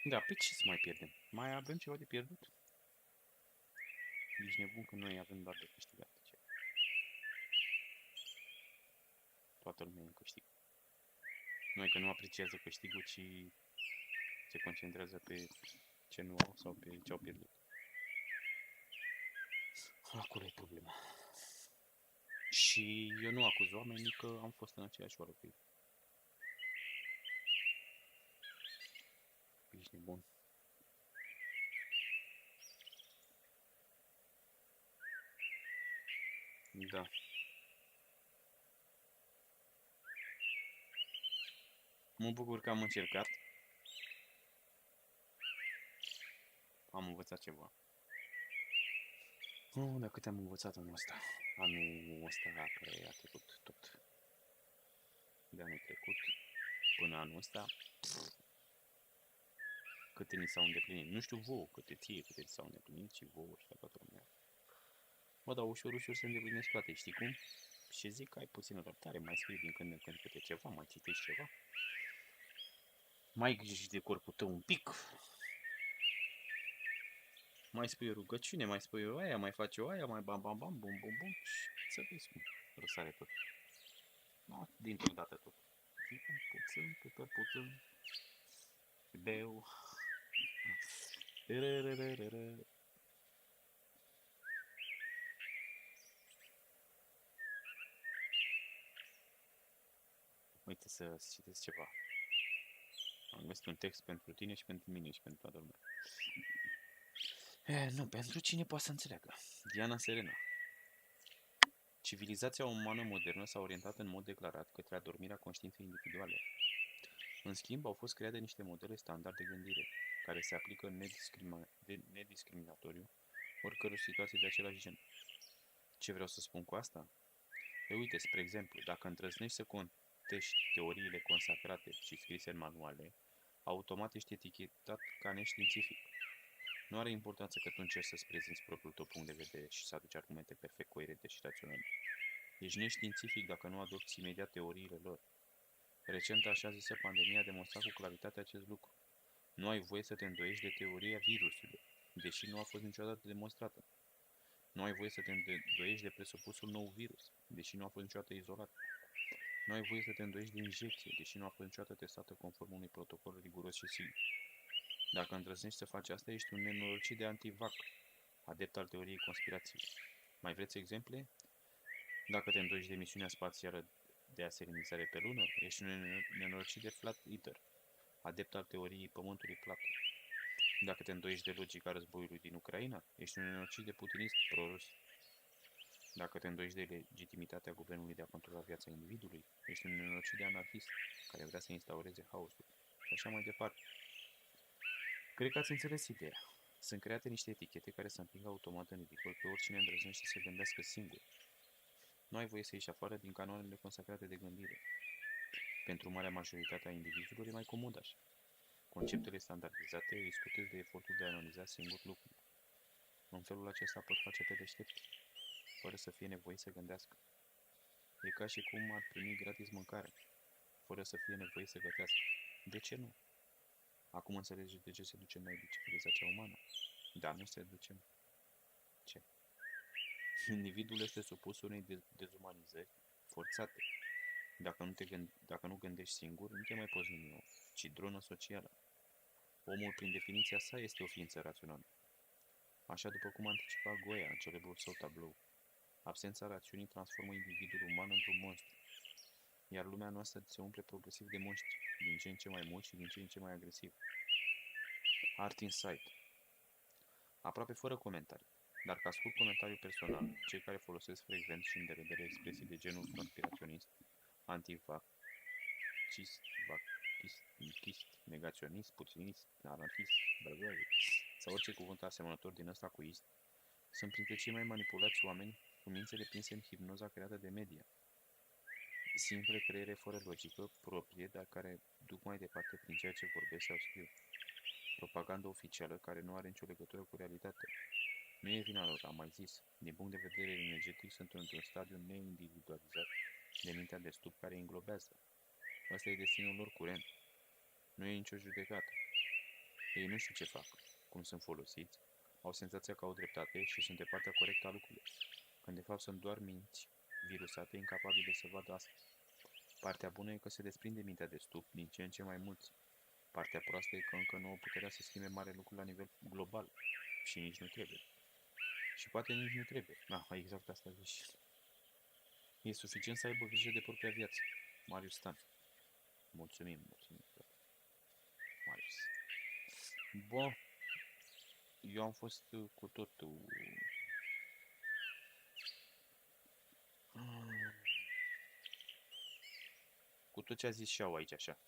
A: Da, pe ce să mai pierdem? Mai avem ceva de pierdut? Ești nebun că noi avem doar de câștigat. Toată lumea e în câștig. Noi că nu apreciază câștigul, ci se concentrează pe ce nu au sau pe ce au pierdut. Acolo e problema. Și eu nu acuz oamenii că am fost în aceeași oră cu ei. Ești nebun. Da. Mă bucur că am încercat. Am învățat ceva. Nu, dar cât am învățat anul ăsta. Anul ăsta care a trecut tot. De anul trecut până anul ăsta. Câte ni s-au îndeplinit. Nu știu vouă câte ție, câte ți s-au îndeplinit și vouă și la toată lumea. Bă, dar ușor, ușor se îndeplinesc toate, știi cum? Și zic că ai puțină răbdare, mai scrii din când în când câte ceva, mai citești ceva. Mai ai grijă și de corpul tău un pic. Mai spui o rugăciune, mai spui o aia, mai faci o aia, mai bam bam bam, bum bum bum și să vezi cum răsare tot. No, dintr-o dată tot. Puțin, câtă puțin. Beu. Uite să citesc ceva. Am găsit un text pentru tine și pentru mine și pentru toată lumea. Nu, pentru cine poate să înțeleagă. Diana Serena. Civilizația umană modernă s-a orientat în mod declarat către adormirea conștiinței individuale. În schimb, au fost create niște modele standard de gândire, care se aplică nediscriminatoriu oricăror situații de același gen. Ce vreau să spun cu asta? Uite, spre exemplu, dacă îndrăznești să contești teoriile consacrate și scrise în manuale, automat ești etichetat ca neștiințific. Nu are importanță că tu încerci să-ți prezinți propriul tău punct de vedere și să aduci argumente perfect coerente și raționale. Ești neștiințific dacă nu adopți imediat teoriile lor. Recent, așa zisă pandemie a demonstrat cu claritate acest lucru. Nu ai voie să te îndoiești de teoria virusului, deși nu a fost niciodată demonstrată. Nu ai voie să te îndoiești de presupusul nou virus, deși nu a fost niciodată izolat. Nu ai voie să te îndoiești de injecție, deși nu a fost niciodată testată conform unui protocol riguros și sigur. Dacă îndrăznești să faci asta, ești un nenorocit de antivac, adept al teoriei conspirației. Mai vreți exemple? Dacă te îndoiești de misiunea spațială de aserenizare pe lună, ești un nenorocit de flat eater, adept al teoriei pământului plat. Dacă te îndoiești de logica războiului din Ucraina, ești un nenorocit de putinist prorus. Dacă te îndoiești de legitimitatea guvernului de a controla viața individului, ești un nenorocit de anarhist care vrea să instaureze haosul. Și așa mai departe. Cred că ați înțeles ideea. Sunt create niște etichete care să împingă automat în ridicol pe oricine îndrăznește să se gândească singur. Nu ai voie să ieși afară din canoanele consacrate de gândire. Pentru marea majoritate a indivizilor e mai comod așa. Conceptele standardizate îi scutesc de efortul de a analiza singur lucrurile. În felul acesta pot face pe deștepți, fără să fie nevoie să gândească. E ca și cum ar primi gratis mâncare, fără să fie nevoie să gătească. De ce nu? Acum înțelegeți de ce se duce mai civilizația umană? Dar nu se duce. Ce? Individul este supus unei dezumanizări forțate. Dacă nu gândești singur, nu te mai poți numi om, ci dronă socială. Omul, prin definiția sa, este o ființă rațională. Așa după cum a anticipat Goya în celebrul său tablou, absența rațiunii transformă individul uman într-un monstru, iar lumea noastră se umple progresiv de monștri, din ce în ce mai mulți și din ce în ce mai agresivi. Art Insight. Aproape fără comentarii, dar ca scurt comentariu personal, cei care folosesc frecvent și în deredere expresii de genul conspiraționist, antivacist, negaționist, putinist, anarhist, sau orice cuvânt asemănător din ăsta cu ist, sunt printre cei mai manipulați oameni cu mințele prinse în hipnoza creată de media. Simple creiere fără logică proprie, dar care duc mai departe prin ceea ce vorbesc sau scriu. Propaganda oficială care nu are nicio legătură cu realitatea. Nu e vina lor, am mai zis. Din punct de vedere energetic sunt într-un stadiu neindividualizat de mintea de stup care îi înglobează. Ăsta e destinul lor curent. Nu e nicio judecată. Ei nu știu ce fac, cum sunt folosiți, au senzația că au dreptate și sunt de partea corectă a lucrurilor, când de fapt sunt doar minți virusate incapabile să vadă asta. Partea bună e că se desprinde mintea de stup din ce în ce mai mulți. Partea proastă e că încă nu au puterea să schimbe mare lucru la nivel global și nici nu trebuie. Și poate nici nu trebuie. Da, exact asta zici. E suficient să aibă grijă de propria viață. Marius Stan. Mulțumim. Marius. Bun. Eu am fost cu totul... Cu tot ce a zis și-au aici, așa.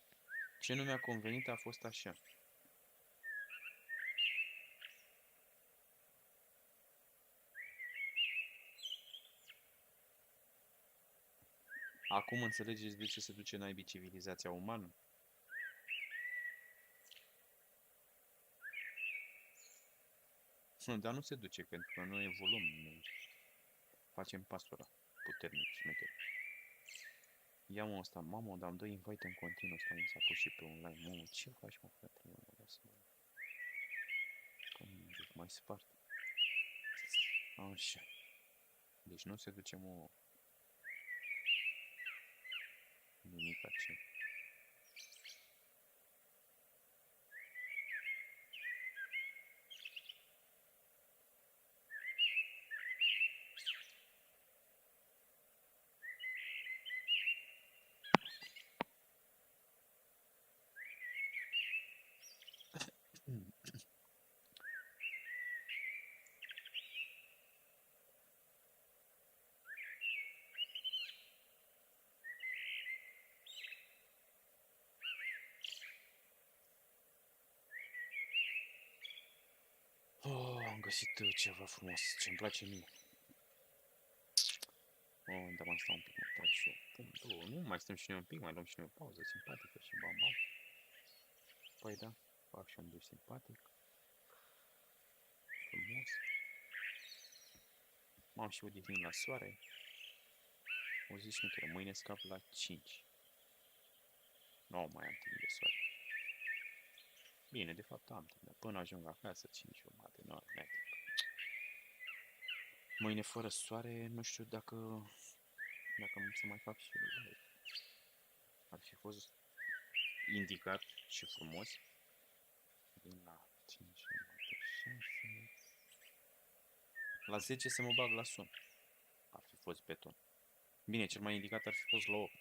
A: Ce nu mi-a convenit a fost așa. Acum înțelegeți de ce se duce naibii civilizația umană? Dar nu se duce, pentru că noi evoluăm, noi facem pasul ăla. puternic, șmecher. Ia mă ăsta, mamă, dar am dă invite în continuu, ăsta mi s-a pus și pe online. Mamă, ce faci, mă, frate? Mă lasă, mă. Că nu joc mai spart. Așa. Deci nu se duce, mă, nimic ce. Oh, am găsit ceva frumos, ce-mi place mie. Oh, dar mai stau un pic, mă trag și eu. Pum, două, nu, mai stăm și noi un pic, mai luăm și noi o pauză simpatică și bam, bam. Păi da, fac și un duș simpatic. Frumos. M-am și odihnit la soare. O zi șmecheră, mâine scap la 5. Nu mai am timp de soare. Bine, de fapt am timp, dar până ajung acasă, 5 jumate, nu am timp. Mâine fără soare, nu știu dacă am să mai fac și live. Ar fi fost indicat și frumos. Vin la 5 jumate, 6. La 10 să mă bag la somn. Ar fi fost beton. Bine, cel mai indicat ar fi fost la 8.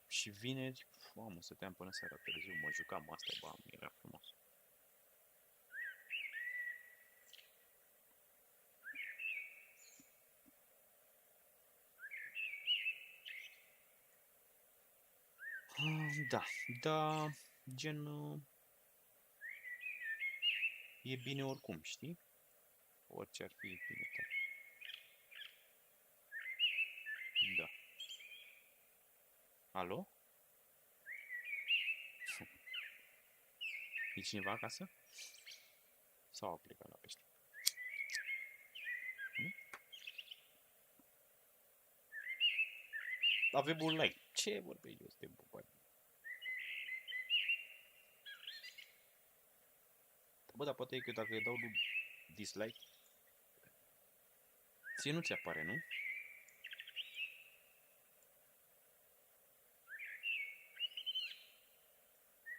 A: Și vineri, mamă, stăteam până seara târziu, mă jucam, asta bam, era frumos. Da, gen, e bine oricum, știi? Orice ar fi, e bine tare. Da. Alo? E cineva acasă? Sau a plecat la pește? Avem un like. Ce vorbești eu? Suntem pupați. Bă, dar poate e că dacă îi dau dislike, ție nu ți apare, nu?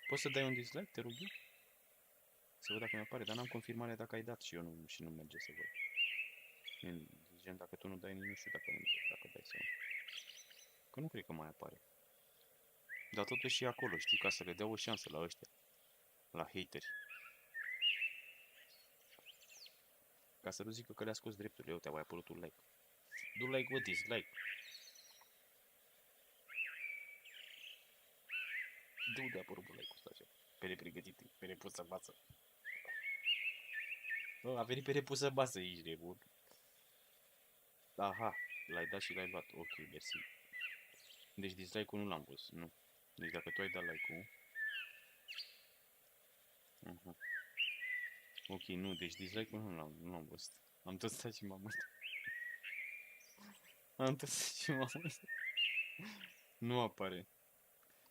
A: Poți să dai un dislike, te rog eu? Să văd dacă mi apare, dar n-am confirmare dacă ai dat și eu nu merge să văd. Gen, dacă tu nu dai, nu știu dacă dai sau nu. Că nu cred că mai apare. Dar totuși e acolo, știi, ca să le dea o șansă la ăștia. La hateri. Ca să nu zică că le-a scos drepturile. Eu te-a mai apărut un like. Du like, bă, dislike. Du de apărut un like-ul ăsta așa. Pe nepregătite, pe nepusă basă. A venit pe nepusă basă, ești nebun. Aha, l-ai dat și l-ai luat. Ok, mersi. Deci dislike-ul nu l-am văzut, nu. Deci dacă tu ai dat like-ul... Ok, nu, deci dislike-ul nu l-am văzut. Am tot stat și m-am uitat. Nu apare.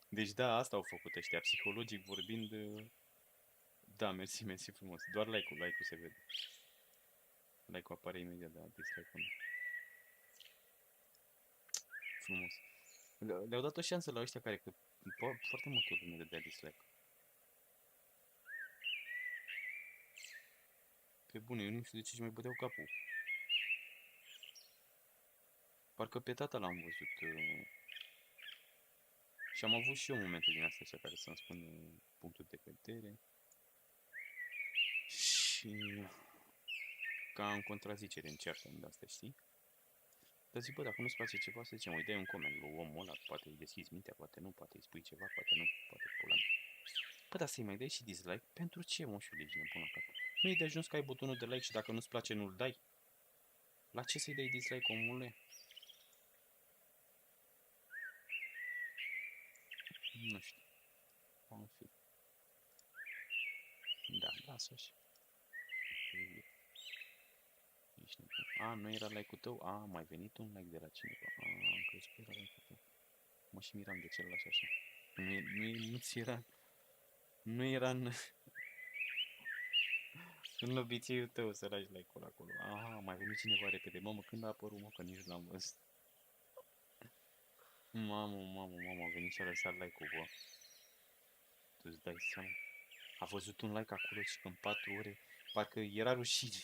A: Deci da, asta au făcut ăștia, psihologic vorbind... Da, mersi frumos. Doar like-ul se vede. Like-ul apare imediat, da, dislike-ul nu. Frumos. Le-au dat o șansă la ăștia care, că foarte multă lume de dea dislike. Pe bune, eu nu știu de ce își mai băteau capul. Parcă pe tata l-am văzut. Și am avut și eu momente din astea care să-mi spun punctul de vedere. Și ca în contrazicere, încearcă de astea, știi? Dar zic, bă, dacă nu-ți place ceva, să zicem, îi dai un coment lui omul ăla, poate îi deschizi mintea, poate nu, poate îi spui ceva, poate nu, poate pula mea. Bă, dar să-i mai dai și dislike? Pentru ce, moșule, ești nebun la cap? Nu e de ajuns că ai butonul de like și dacă nu-ți place, nu-l dai? La ce să-i dai dislike, omule? Nu știu. Am fi. Da, lasă-și. Ești nebun. A, nu era like-ul tău? A, mai venit un like de la cineva. A, am crezut că era like-ul tău. Mă și miram de ce îl lași așa. Nu ți era... Nu era în obiceiul tău să lași like-ul acolo. Aha, mai venit cineva repede. Mamă, când a apărut, mă, că nici nu l-am văzut. Mamă, a venit și a lăsat like-ul, bă. Tu îți dai seama. A văzut un like acolo și în 4 ore, parcă era rușine.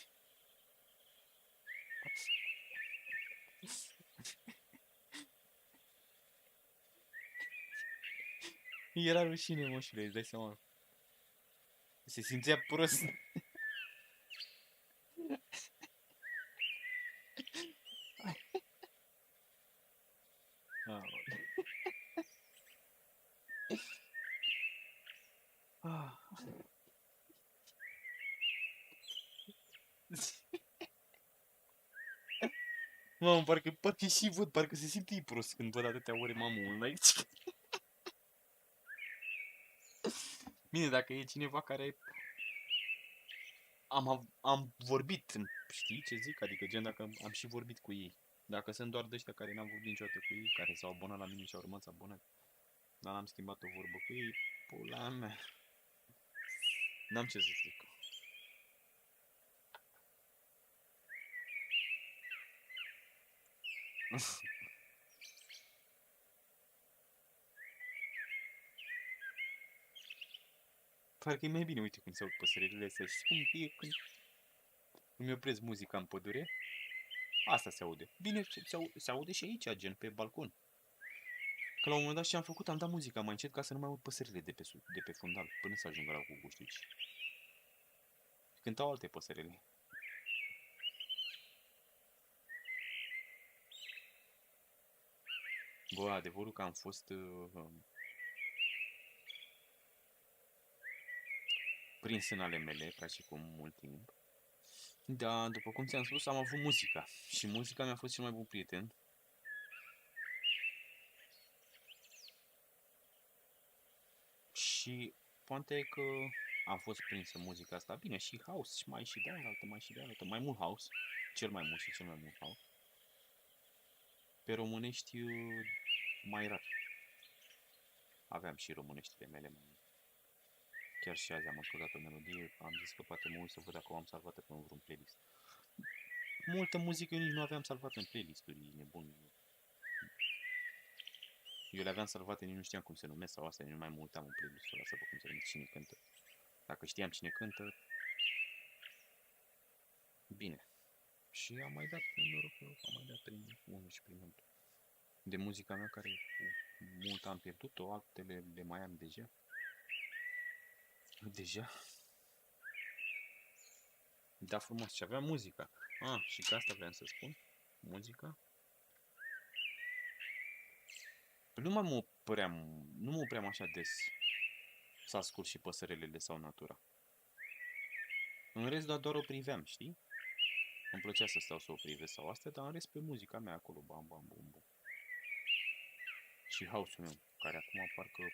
A: Era rușine, moșule, îți dai seama. Se simțea prost. Mamă, parcă și văd, parcă se simte prost când văd atâtea ore, mamă, un like. Bine, dacă e cineva care am vorbit, știi ce zic? Adică gen dacă am și vorbit cu ei. Dacă sunt doar de ăștia care n-am vorbit niciodată cu ei, care s-au abonat la mine și au rămas abonați, dar n-am schimbat o vorbă cu ei, pula mea. N-am ce să zic. Parcă e mai bine, uite cum se aud păsările astea. Știi cum e când îmi opresc muzica în pădure? Asta se aude. Bine, se aude și aici, gen, pe balcon. Că la un moment dat ce am făcut, am dat muzica mai încet ca să nu mai aud păsările de pe fundal, până să ajungă la cucuștici. Cântau alte păsările. Bă, adevărul că am fost prins în ale mele, ca și cum mult timp. Dar, după cum ți-am spus, am avut muzica. Și muzica mi-a fost cel mai bun prieten. Și poate că am fost prins în muzica asta. Bine, și house, mai și de altă, mai mult house. Cel mai mult și cel mai mult house. Pe românești mai rar. Aveam și româneștile mele. Chiar și azi am ascultat o melodie, am zis că poate mă uit să văd dacă o am salvată pe vreun playlist. Multă muzică eu nici nu aveam salvată în playlist-uri, e nebun. Eu le aveam salvate, nici nu știam cum se numesc sau asta, nici nu mai mă uitam în playlist-ul ăla să văd cum se numește, cine cântă. Dacă știam cine cântă, bine. Și am mai dat, noroc că am mai dat prin unul și prin altul. De muzica mea care mult am pierdut-o, altele le mai am deja. Deja? Da, frumos. Și aveam muzica. Și că asta vreau să spun. Muzica. Nu mă opream așa des să ascult și păsările sau natura. În rest, doar o priveam, știi? Îmi plăcea să stau să o privesc sau astea, dar în rest pe muzica mea acolo, bam, bam, bum, bum. Și house-ul meu, care acum parcă,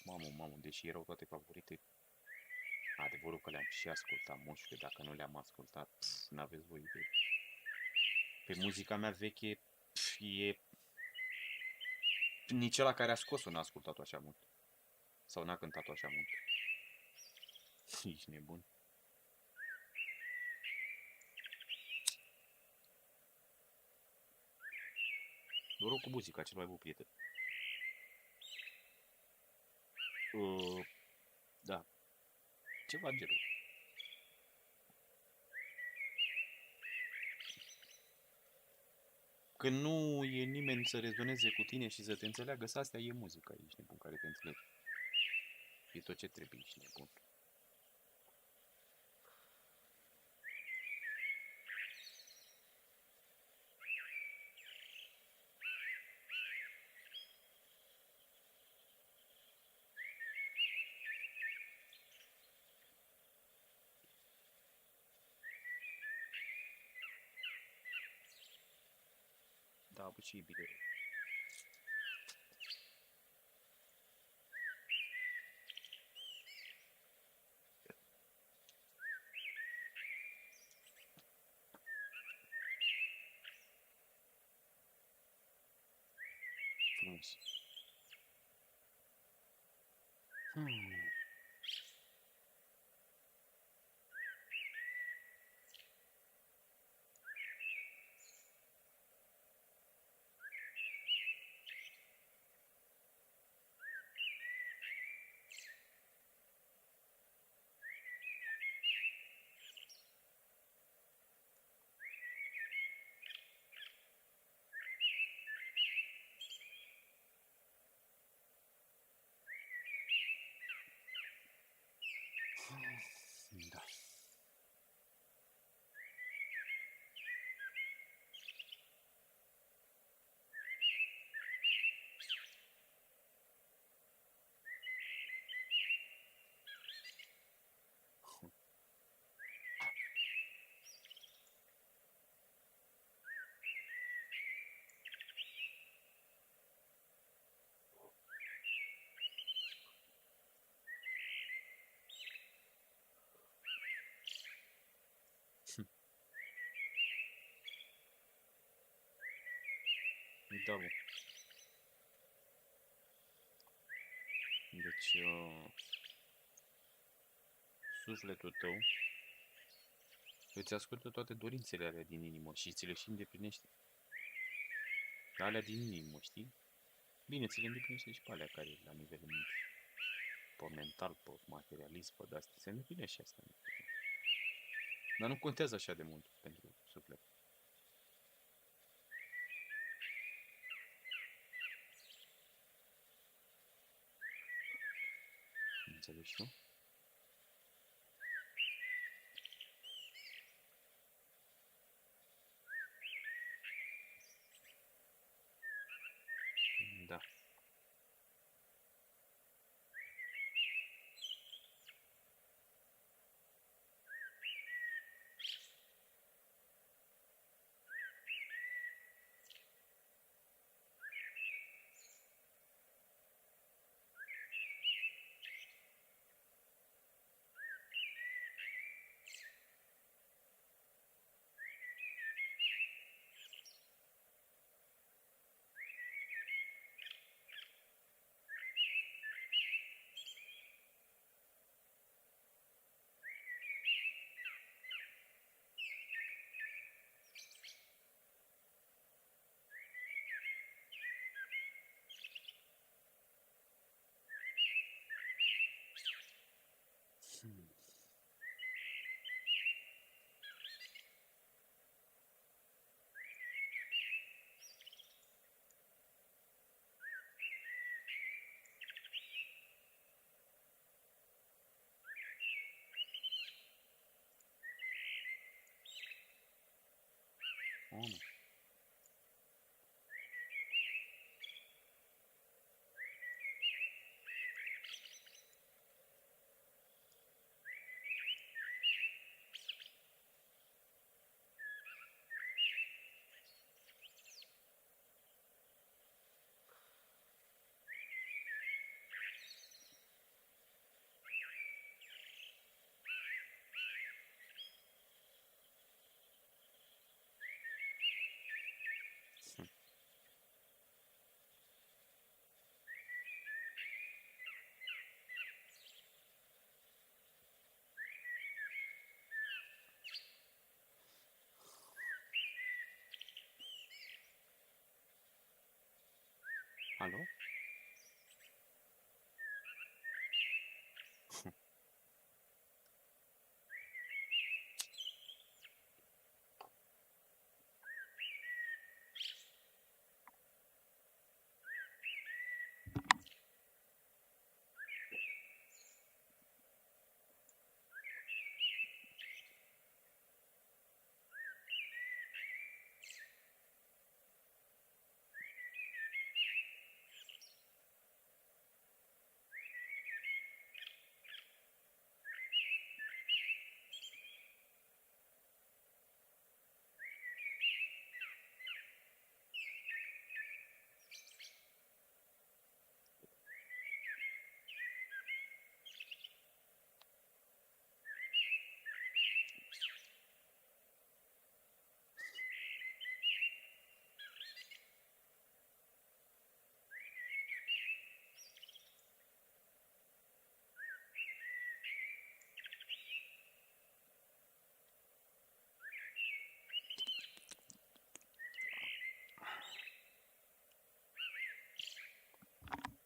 A: mamă, deși erau toate favorite, adevărul că le-am și ascultat, moșule, dacă nu le-am ascultat, n-aveți voi idee. Pe muzica mea veche, e... Nici ăla care a scos-o n-a ascultat-o așa mult. Sau n-a cântat-o așa mult. Ești nebun. Noroc cu muzica, cel mai bun prieten. Da. Ceva genul. Când nu e nimeni să rezoneze cu tine și să te înțeleagă, astea e muzica, ești nebun, care te înțelege. E tot ce trebuie, ești nebun. Da, bă, și bine. răspuns. Da. Da, bun. Deci, sufletul tău îți ascultă toate dorințele alea din inimă și ți le și îndeplinește. Alea din inimă, știi? Bine, ți le îndeplinește și pe alea care la nivel pe mental, pe materialism, pe de-astea. Se îndeplinește și asta. Dar nu contează așa de mult pentru suflet. Înțelegi tu? Da. Om. Alo?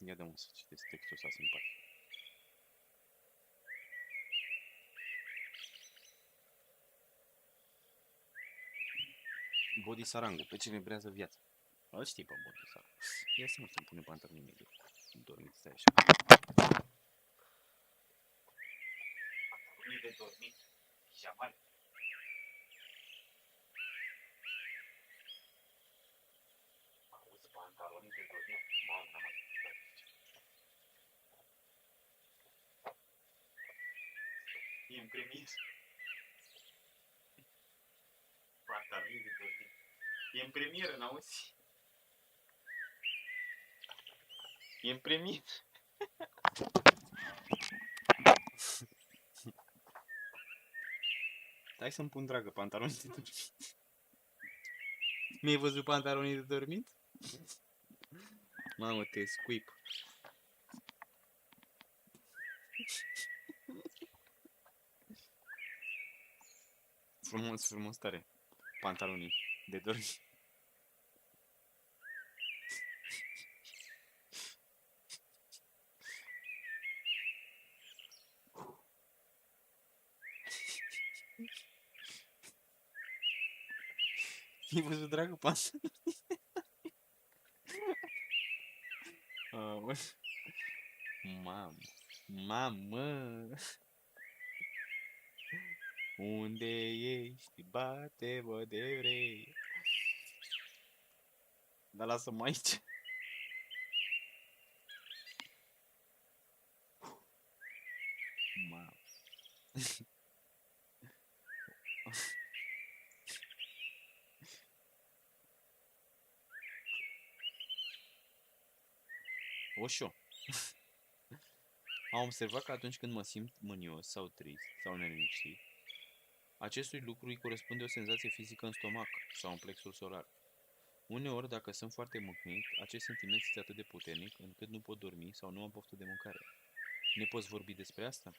A: Ia dă-mă să citesc textul ăsta simpatic. Body sarangu, pe ce vibrează viața? Îl știi pe body sarangu. Ia să nu pune pantaloni imediat. Dormit, stai așa. Pantaloni de dormit, pijamale. Auzi, pantaloni de dormit. Mamă, n-am mai e în premier. Pantaloni de dormit. E în premieră, n-auzi? E în premieră. Hai să-mi pun, dragă, pantaloni de dormit. Mi-ai văzut pantalonii de dormit? Mamă, te scuip. Frumos, frumos tare. Pantalonii de dormit. Mi-ai văzut, dragă, pantalonii? Mamă, mamă. Unde ești? Bate-mă de vrei. Dar lasă-mă aici. Mamă. Oșo. Am observat că atunci când mă simt mânios sau trist sau neliniștit, acestui lucru îi corespunde o senzație fizică în stomac sau în plexul solar. Uneori, dacă sunt foarte mâhnit, acest sentiment este atât de puternic încât nu pot dormi sau nu am poftă de mâncare. Ne poți vorbi despre asta?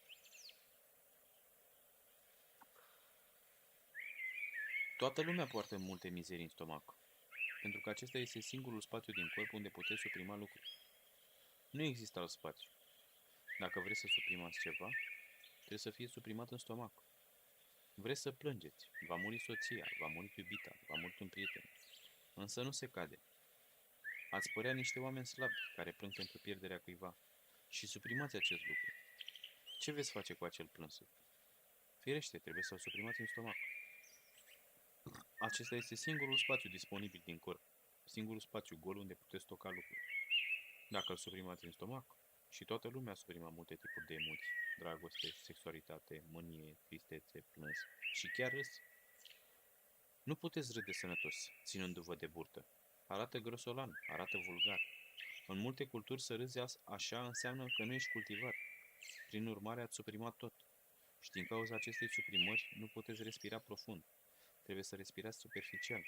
A: Toată lumea poartă multe mizerii în stomac, pentru că acesta este singurul spațiu din corp unde puteți suprima lucruri. Nu există alt spațiu. Dacă vreți să suprimați ceva, trebuie să fie suprimat în stomac. Vreți să plângeți, va muri soția, va muri iubita, va muri un prieten. Însă nu se cade. Ați părea niște oameni slabi care plâng pentru pierderea cuiva și suprimați acest lucru. Ce veți face cu acel plânsut? Firește, trebuie să-l suprimați în stomac. Acesta este singurul spațiu disponibil din corp, singurul spațiu gol unde puteți stoca lucruri. Dacă îl suprimați în stomac, și toată lumea suprima multe tipuri de emoții, dragoste, sexualitate, mânie, tristețe, plâns și chiar râs. Nu puteți râde sănătos, ținându-vă de burtă. Arată grosolan, arată vulgar. În multe culturi să râzi așa înseamnă că nu ești cultivat. Prin urmare ați suprimat tot. Și din cauza acestei suprimări nu puteți respira profund. Trebuie să respirați superficial.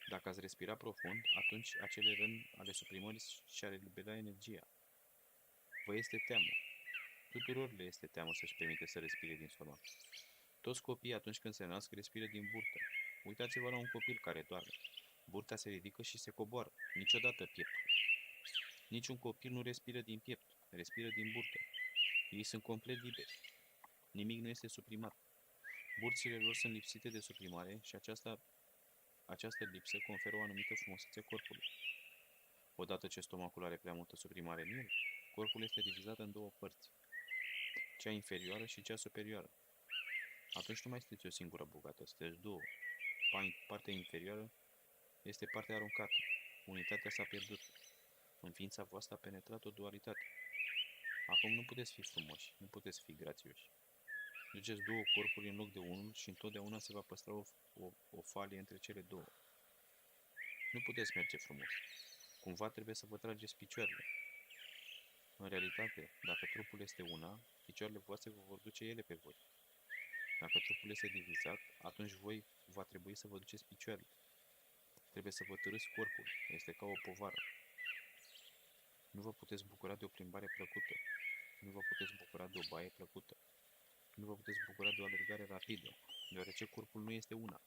A: Dacă ați respira profund, atunci acele răni ale suprimării și-ar elibera energia. Vă este teamă. Tuturor le este teamă să-și permite să respire din stomac. Toți copiii atunci când se nasc respiră din burtă. Uitați-vă la un copil care doarme. Burta se ridică și se coboară. Niciodată pieptul. Niciun copil nu respiră din piept. Respiră din burtă. Ei sunt complet liberi. Nimic nu este suprimat. Burțile lor sunt lipsite de suprimare și această lipsă conferă o anumită frumusețe corpului. Odată ce stomacul are prea multă suprimare în el, corpul este divizat în două părți, cea inferioară și cea superioară. Atunci nu mai sunteți o singură bucată, sunteți două. Partea inferioară este partea aruncată. Unitatea s-a pierdut. În ființa voastră a penetrat o dualitate. Acum nu puteți fi frumoși, nu puteți fi grațioși. Duceți două corpuri în loc de unul și întotdeauna se va păstra o falie între cele două. Nu puteți merge frumos. Cumva trebuie să vă trageți picioarele. În realitate, dacă trupul este una, picioarele voastre vă vor duce ele pe voi. Dacă trupul este divizat, atunci voi va trebui să vă duceți picioarele. Trebuie să vă târâți corpul. Este ca o povară. Nu vă puteți bucura de o plimbare plăcută. Nu vă puteți bucura de o baie plăcută. Nu vă puteți bucura de o alergare rapidă, deoarece corpul nu este una.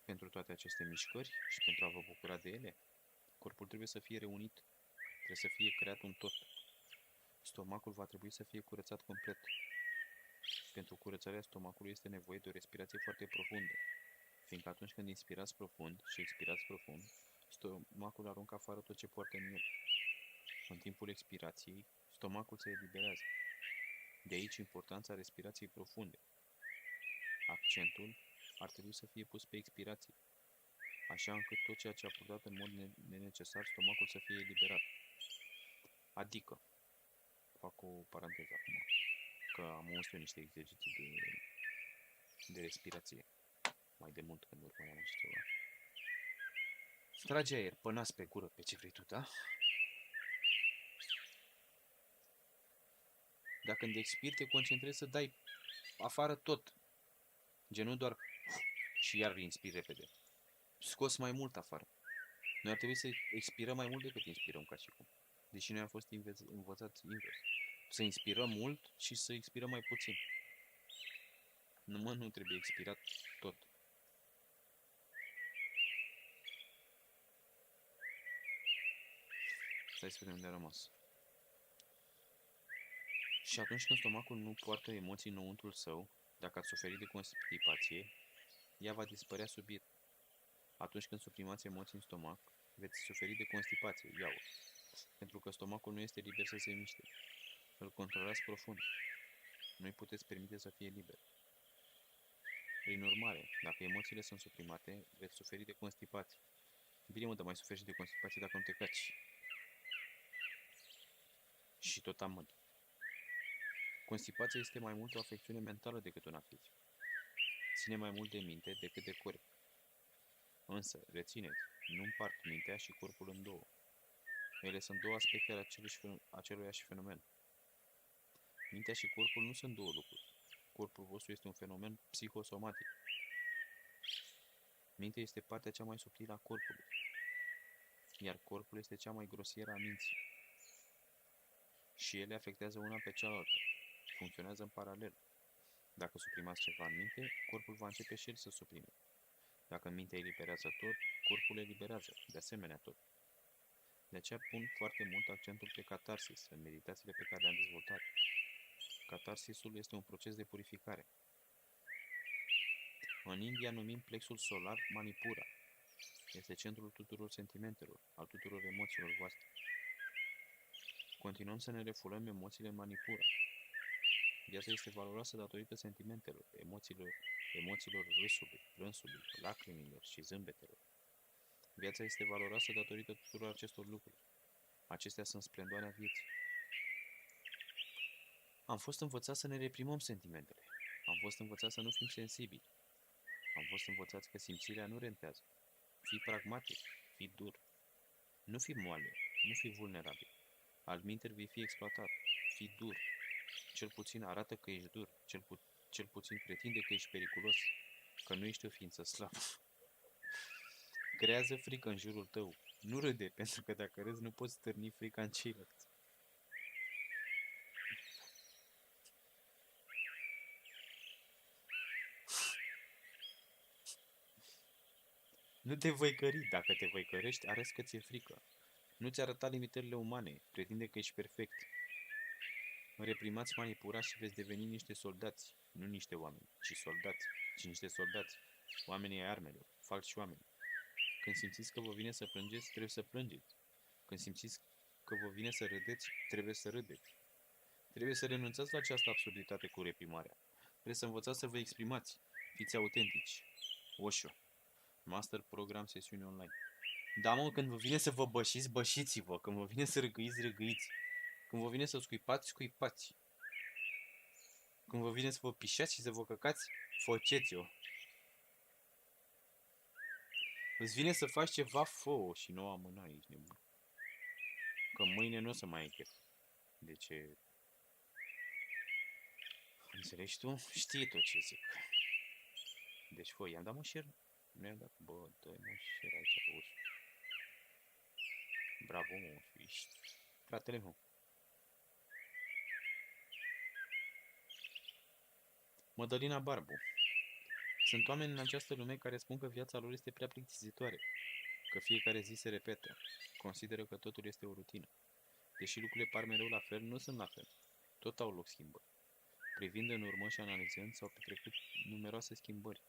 A: Pentru toate aceste mișcări și pentru a vă bucura de ele, Corpul trebuie să fie reunit, trebuie să fie creat un tot. Stomacul va trebui să fie curățat complet. Pentru curățarea stomacului este nevoie de o respirație foarte profundă, fiindcă atunci când inspirați profund și expirați profund, stomacul aruncă afară tot ce poartă în el. În timpul expirației, stomacul se eliberează. De aici importanța respirației profunde. Accentul ar trebui să fie pus pe expirație, așa încât tot ceea ce a purtat în mod nenecesar stomacul să fie eliberat. Adică, fac o paranteză acum, că am auzit eu niște exerciții de respirație mai de mult când urmăream așa ceva. Trage aer pe nas, pe gură, pe ce vrei tu, da? Dar când expiri, te concentrezi să dai afară tot. Gen, nu doar și iar inspiri repede. Scos mai mult afară. Noi ar trebui să expirăm mai mult decât inspirăm, ca și cum. Deși noi am fost învățați invers. Să inspirăm mult și să expirăm mai puțin. Nu trebuie expirat tot. Stai să vedem unde a rămas. Și atunci când stomacul nu poartă emoții înăuntrul său, dacă ați suferit de constipație, ea va dispărea subit. Atunci când suprimați emoții în stomac, veți suferi de constipație, iau. Pentru că stomacul nu este liber să se miște. Îl controlați profund. Nu-i puteți permite să fie liber. Prin urmare, dacă emoțiile sunt suprimate, veți suferi de constipație. Bine, mă, dar mai suferi și de constipație dacă nu te caci. Și tot amând. Constipația este mai mult o afecțiune mentală decât una fizică. Ține mai mult de minte decât de corp. Însă, rețineți, nu împart mintea și corpul în două. Ele sunt două aspecte ale aceluiași fenomen. Mintea și corpul nu sunt două lucruri. Corpul vostru este un fenomen psihosomatic. Mintea este partea cea mai subtilă a corpului, iar corpul este cea mai grosieră a minții. Și ele afectează una pe cealaltă. Funcționează în paralel. Dacă suprimați ceva în minte, corpul va începe și el să suprime. Dacă mintea eliberează tot, corpul eliberează, de asemenea tot. De aceea pun foarte mult accentul pe catarsis în meditațiile pe care le-am dezvoltat. Catarsisul este un proces de purificare. În India numim plexul solar Manipura. Este centrul tuturor sentimentelor, al tuturor emoțiilor voastre. Continuăm să ne refulăm emoțiile în Manipura. Viața este valoroasă datorită sentimentelor, emoțiilor râsului, plânsului, lacrimilor și zâmbetelor. Viața este valoroasă datorită tuturor acestor lucruri. Acestea sunt splendoarea vieții. Am fost învățați să ne reprimăm sentimentele. Am fost învățați să nu fim sensibili. Am fost învățați că simțirea nu rentează. Fii pragmatic, fii dur. Nu fi moale, nu fi vulnerabil. Altminteri vei fi exploatat. Fii dur. Cel puțin arată că ești dur. Cel puțin pretinde că ești periculos. Că nu ești o ființă slabă. Creează frică în jurul tău. Nu râde, pentru că dacă râzi nu poți stârni frica în ceilalți. Nu te văicări. Dacă te văicărești, arăți că ți-e frică. Nu-ți arăta limitările umane. Pretinde că ești perfect. Reprimați Manipura și veți deveni niște soldați. Nu niște oameni, ci niște soldați. Oamenii ai armelor, falși oameni. Când simțiți că vă vine să plângeți, trebuie să plângeți. Când simțiți că vă vine să râdeți, trebuie să râdeți. Trebuie să renunțați la această absurditate cu reprimarea. Trebuie să învățați să vă exprimați. Fiți autentici. Osho. Master Program Sesiune Online. Da, mă, când vă vine să vă bășiți, bășiți-vă. Când vă vine să râgâiți, râgâiți. Când vă vine să scuipați, scuipați. Când vă vine să vă pișați și să vă căcați, făceți-o. Îți vine să faci ceva, fă-o și nu o amâna, ești nebun. Că mâine nu o să mai ai chef. De ce? Înțelegi tu? Știi tot ce zic. Deci, fă, i-am dat mă share? Nu i-am dat? Bă, dă-i mă share aici pe ușă. Bravo, mă, ești fratele meu. Mădălina Barbu. Sunt oameni în această lume care spun că viața lor este prea plictisitoare. că fiecare zi se repetă. Consideră că totul este o rutină. Deși lucrurile par mereu la fel, nu sunt la fel. Tot au loc schimbări. Privind în urmă și analizând, s-au petrecut numeroase schimbări.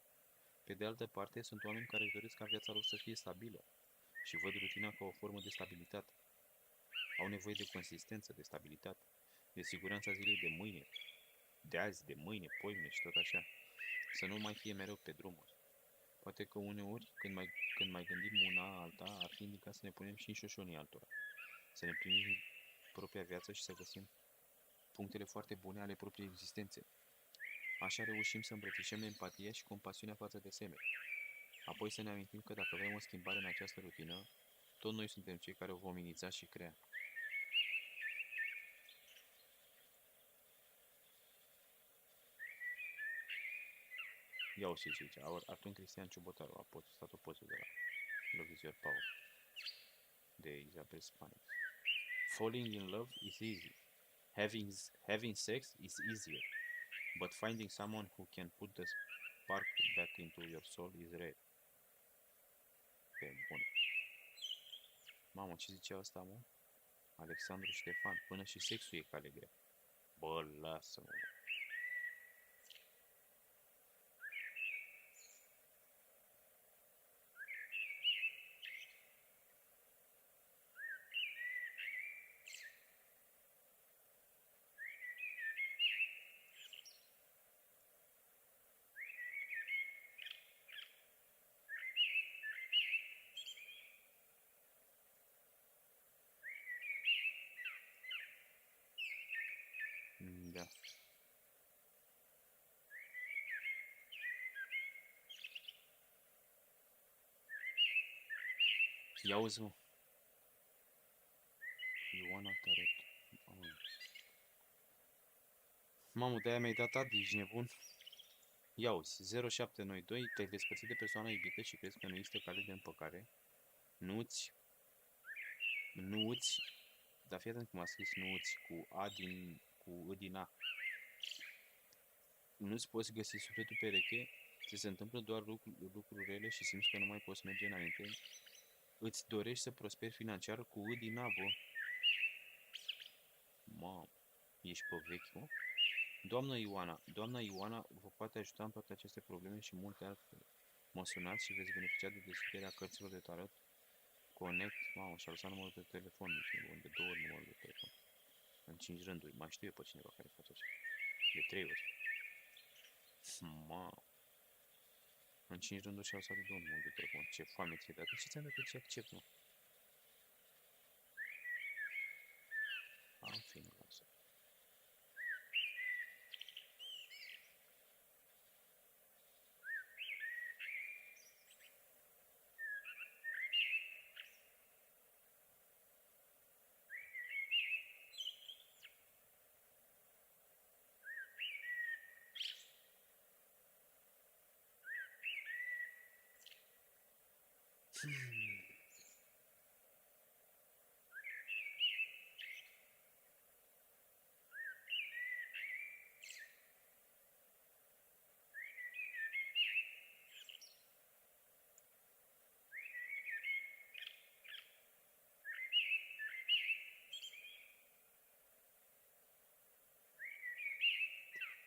A: Pe de altă parte, sunt oameni care își doresc ca viața lor să fie stabilă și văd rutina ca o formă de stabilitate. Au nevoie de consistență, de stabilitate, de siguranța zilei de mâine, de azi, de mâine, poimne și tot așa. Să nu mai fie mereu pe drumuri. Poate că uneori, când mai gândim una alta, ar fi indicat să ne punem și în șoșonii altora. Să ne primim propria viață și să găsim punctele foarte bune ale propriei existențe. Așa reușim să îmbrățișăm empatia și compasiunea față de semeni. Apoi să ne amintim că dacă vrem o schimbare în această rutină, tot noi suntem cei care o vom iniția și crea. Ia o ce zice, Artur Cristian Ciubotaru a postat o poză de la Love is Your Power de Isabel Spanish. Falling in love is easy. Having sex is easier. But finding someone who can put the spark back into your soul is rare. Pe bun. Mamă, ce zicea ăsta, mă? Alexandru Ștefan. Până și sexul e cale grea. Bă, lasă-mă. Da. Ia uzi, mă. Ioana Taret. Mamă, de-aia mi-ai dat ad, ești nebun? Ia uzi, 0792, te-ai despărțit de persoana iubită și crezi că nu există cale de împăcare? Nu-ți, dar fii atent cum a scris nu-ți, cu I din A. Nu-ți poți găsi sufletul pereche, ți se întâmplă doar lucruri rele și simți că nu mai poți merge înainte. Îți dorești să prosperi financiar cu I din A, bă. Mamă, ești pe vechi, mă? Doamna Ioana vă poate ajuta în toate aceste probleme și multe altele. Mă sunați și veți beneficia de deschiderea cărților de tarot. Connect, mamă, și-a lăsat numărul de telefon, de 2 ori numărul de telefon. În 5 rânduri, mai știu eu pe cineva care face așa. De 3 ori. Mamă. În 5 rânduri și-a lăsat de 2 numărul de telefon. Ce foame ție, dar de ce ți-am dat că ce accept, mă? În fine, lasă.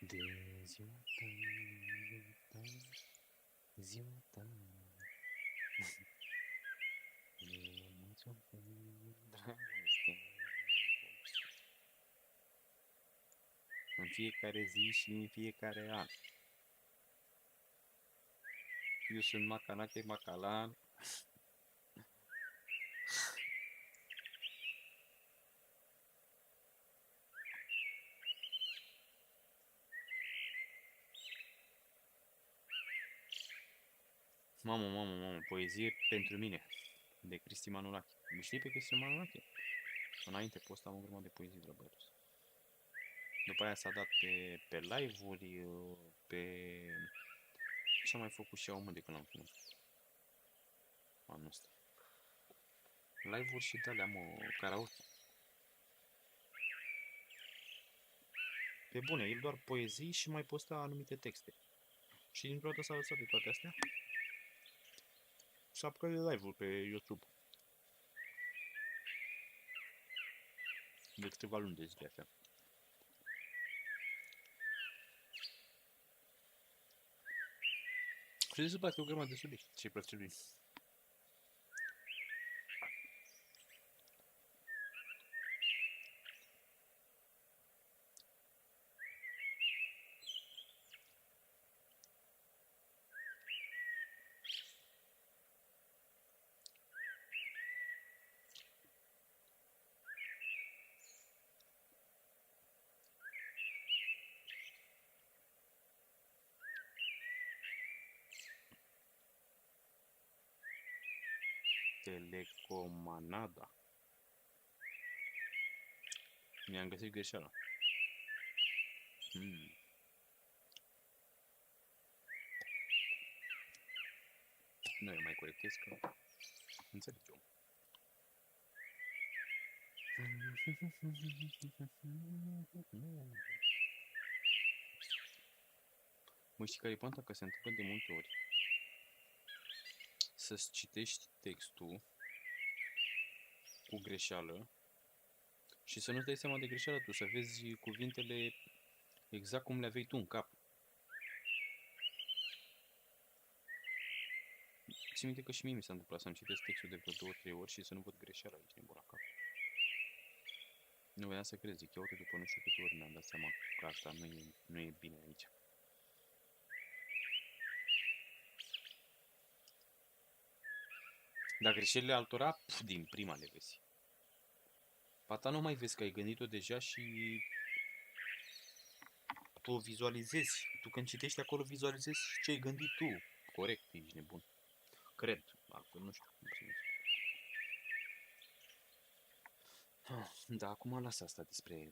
A: De ziua ta, ziua ta, e mulțumim, dragoste. În fiecare zi și în fiecare an. Eu sunt Macanache Macalan. Mamă, poezie pentru mine, de Cristi Manulache. Știi pe Cristi Manulache? Înainte postam o grămadă de poezii de la băiatul. După aia s-a dat pe live-uri, pe... Ce-a mai făcut și eu, mă, de când l-am filmat? Anul ăsta. Live-uri și de-alea, mă, karaoke. Pe bune, el doar poezii și mai posta anumite texte. Și dintr-o dată s-a lăsat de toate astea. să apucă de live-uri pe YouTube. De câteva luni de zile astea. Și se bate o grămadă de subiecte, ce-i place lui. Telecomanada. Mi-am găsit greșeala. Nu eu mai corectez că înțeleg eu. Mă, știi care e poanta? Că se întâmplă de multe ori să-ți citești textul cu greșeală și să nu-ți dai seama de greșeală tu, să vezi cuvintele exact cum le aveai tu în cap. Țin minte că și mie mi s-a întâmplat să-mi citesc textul de vreo 2-3 ori și să nu văd greșeala aici, nebun la cap. Nu voiam să crezi, zic, ia uite, după nu știu câte ori mi-am dat seama că asta nu e bine aici. Dar greșelile altora, din prima le vezi. Pata nu mai vezi că ai gândit-o deja și tu o vizualizezi. Tu când citești acolo vizualizezi ce ai gândit tu. Corect, ești nebun. Cred, altfel nu știu cum să zic. Da, acum las asta despre...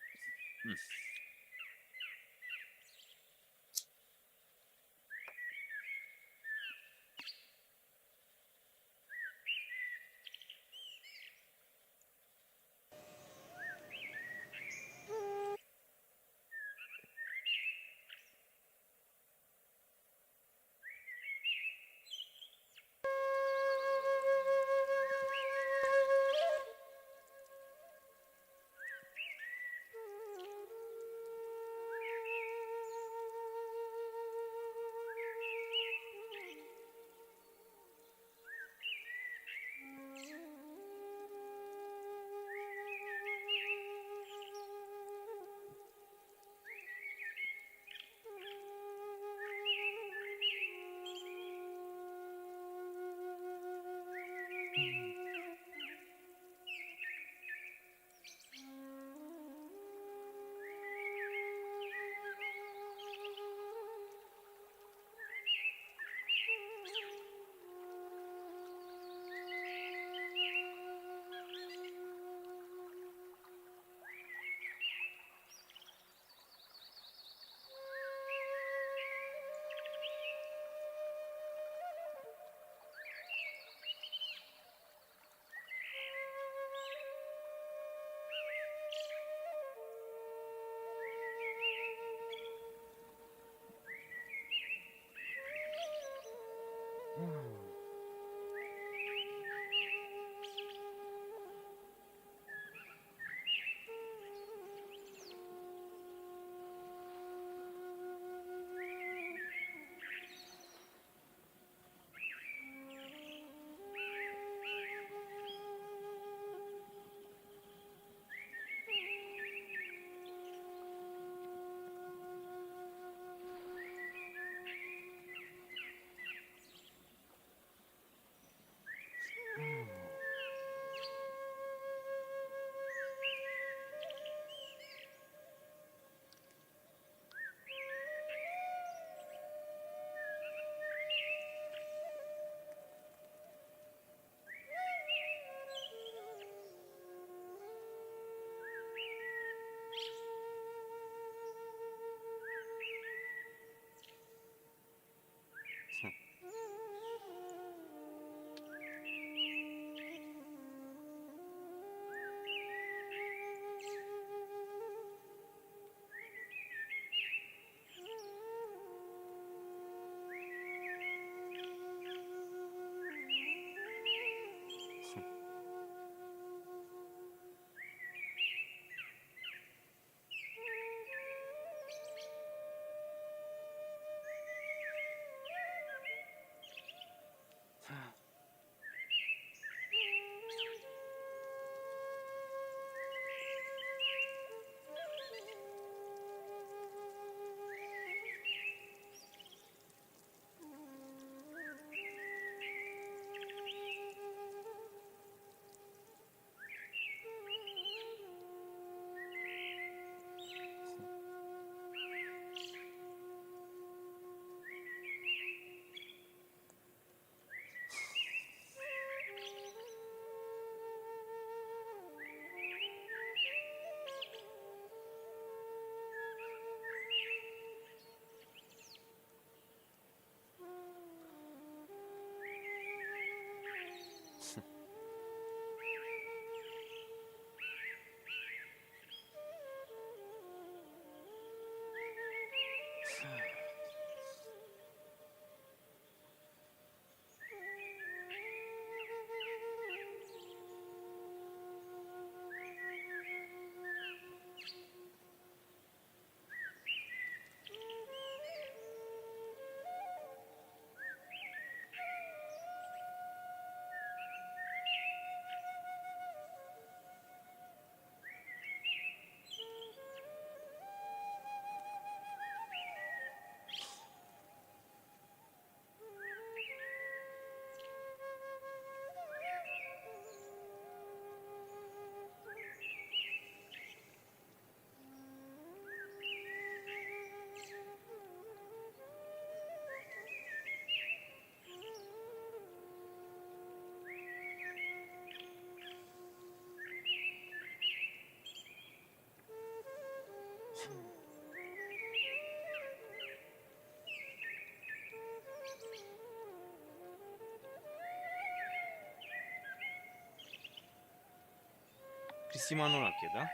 A: Inima norache, da?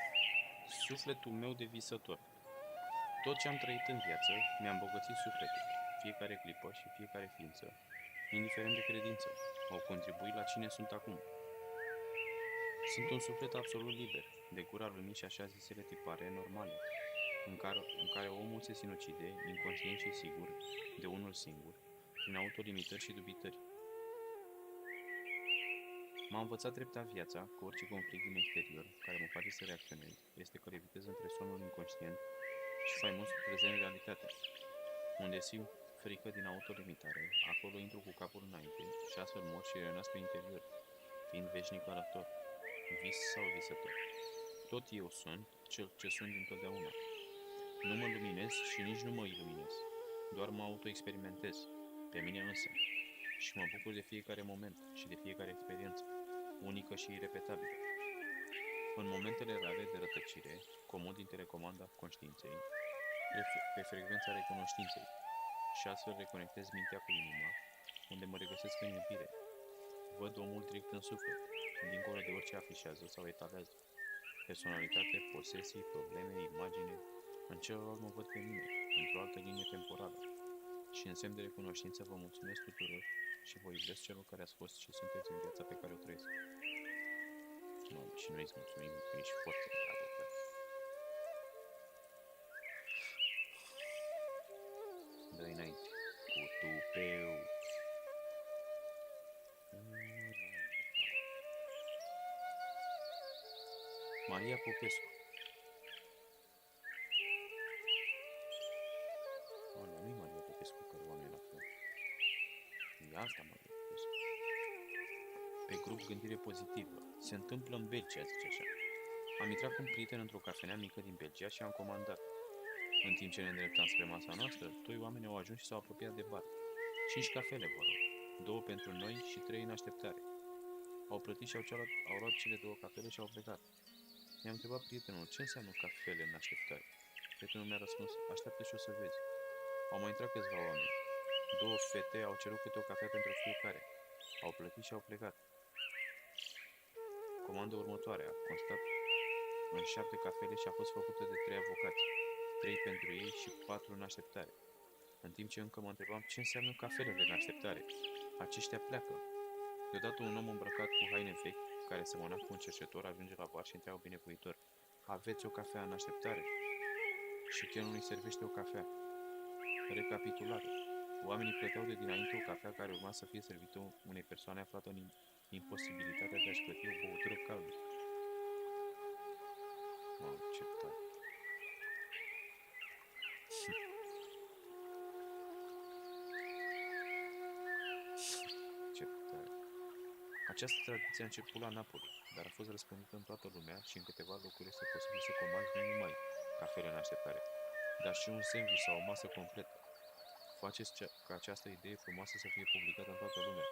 A: Sufletul meu de visător. Tot ce am trăit în viață mi-a îmbogățit sufletul. Fiecare clipă și fiecare ființă, indiferent de credință, au contribuit la cine sunt acum. Sunt un suflet absolut liber, de gura lumii și așa zisele tipare normale, în care omul se sinucide, inconștient și sigur, de unul singur, prin autolimitări și dubitări. M-a învățat treptat viața că orice conflict din exterior care mă face să reacționez este că levitez între somnul inconștient și faimosul prezent în realitate. Unde simt frică din autolimitare, acolo intru cu capul înainte și astfel mor și renasc pe interior, fiind veșnic călător, vis sau visător. Tot eu sunt cel ce sunt dintotdeauna. Nu mă luminez și nici nu mă iluminez, doar mă autoexperimentez, pe mine însă, și mă bucur de fiecare moment și de fiecare experiență, unică și irepetabilă. În momentele rare de rătăcire, comod din telecomanda conștiinței, pe frecvența recunoștinței, și astfel reconectez mintea cu inima, unde mă regăsesc în iubire. Văd omul direct în suflet, dincolo de orice afișează sau etalează. Personalitate, posesii, probleme, imagine, în celălalt mă văd pe mine, într-o altă linie temporală. Și în semn de recunoștință vă mulțumesc tuturor și vă iubesc celor care ați fost și sunteți în viața pe care o trăiesc. Și noi îți mulțumim că ești foarte bravo. Dă-i înainte, cu tupeu. Maria Popescu. Nu-i Maria Popescu, că oamenii la fel. E alta Maria Popescu. Pe grup gândire pozitivă. Se întâmplă în Belgia, zice așa. Am intrat cu un prieten într-o cafenea mică din Belgia și am comandat. În timp ce ne îndreptam spre masa noastră, 2 oameni au ajuns și s-au apropiat de bar. 5 cafele, vă rog. 2 pentru noi și 3 în așteptare. Au plătit și au luat cele 2 cafele și au plecat. Mi-am întrebat prietenul, ce înseamnă cafele în așteptare? Prietenul mi-a răspuns, așteaptă și o să vezi. Au mai intrat câțiva oameni. 2 fete au cerut câte o cafea pentru fiecare. Au plătit și au plecat. Comanda următoare a constat în 7 cafele și a fost făcută de 3 avocați. 3 pentru ei și 4 în așteptare. În timp ce încă mă întrebam ce înseamnă cafelele în așteptare. Aceștia pleacă. Deodată un om îmbrăcat cu haine vechi, care semăna cu un cerșetor, ajunge la bar și întreabă binecuitor. Aveți o cafea în așteptare? Și chelul îi servește o cafea. Recapitulare. Oamenii plăteau de dinainte o cafea care urma să fie servită unei persoane aflate în imposibilitatea de a-și plăti o băutură caldă. Ce tare. Ce tare. Această tradiție a început la Napoli, dar a fost răspândită în toată lumea și în câteva locuri este posibil să comanzi nu numai cafele în așteptare, dar și un sandwich sau o masă completă. Faceți ca această idee frumoasă să fie publicată în toată lumea.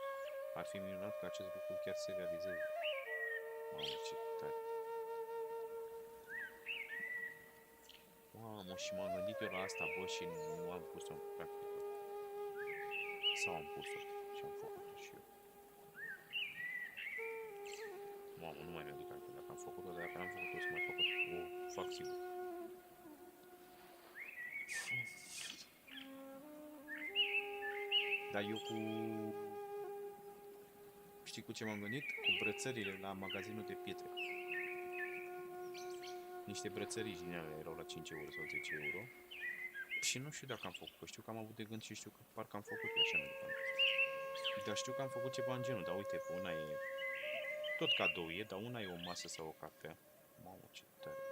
A: Ar fi minunat ca acest lucru chiar să se realizeze. Mamă, ce tare. Mamă, și m-am gândit eu la asta, bă, și nu am pus-o în practică. Sau am pus-o și am făcut-o și eu. Mamă, nu mai mi-aduc aminte dacă am făcut-o, dar dacă n-am făcut-o, să mai făcut. O fac sigur. Dar eu cu... Știi cu ce m-am gândit? Cu brățările la magazinul de pietre. Niște brățării din alea erau la 5 euro sau 10 euro. Și nu știu dacă am făcut. Știu că am avut de gând și știu că parcă am făcut așa mai departe. Dar știu că am făcut ceva în genul. Dar uite, una e... Tot cadou e, dar una e o masă sau o cafea. Mamă, ce tare.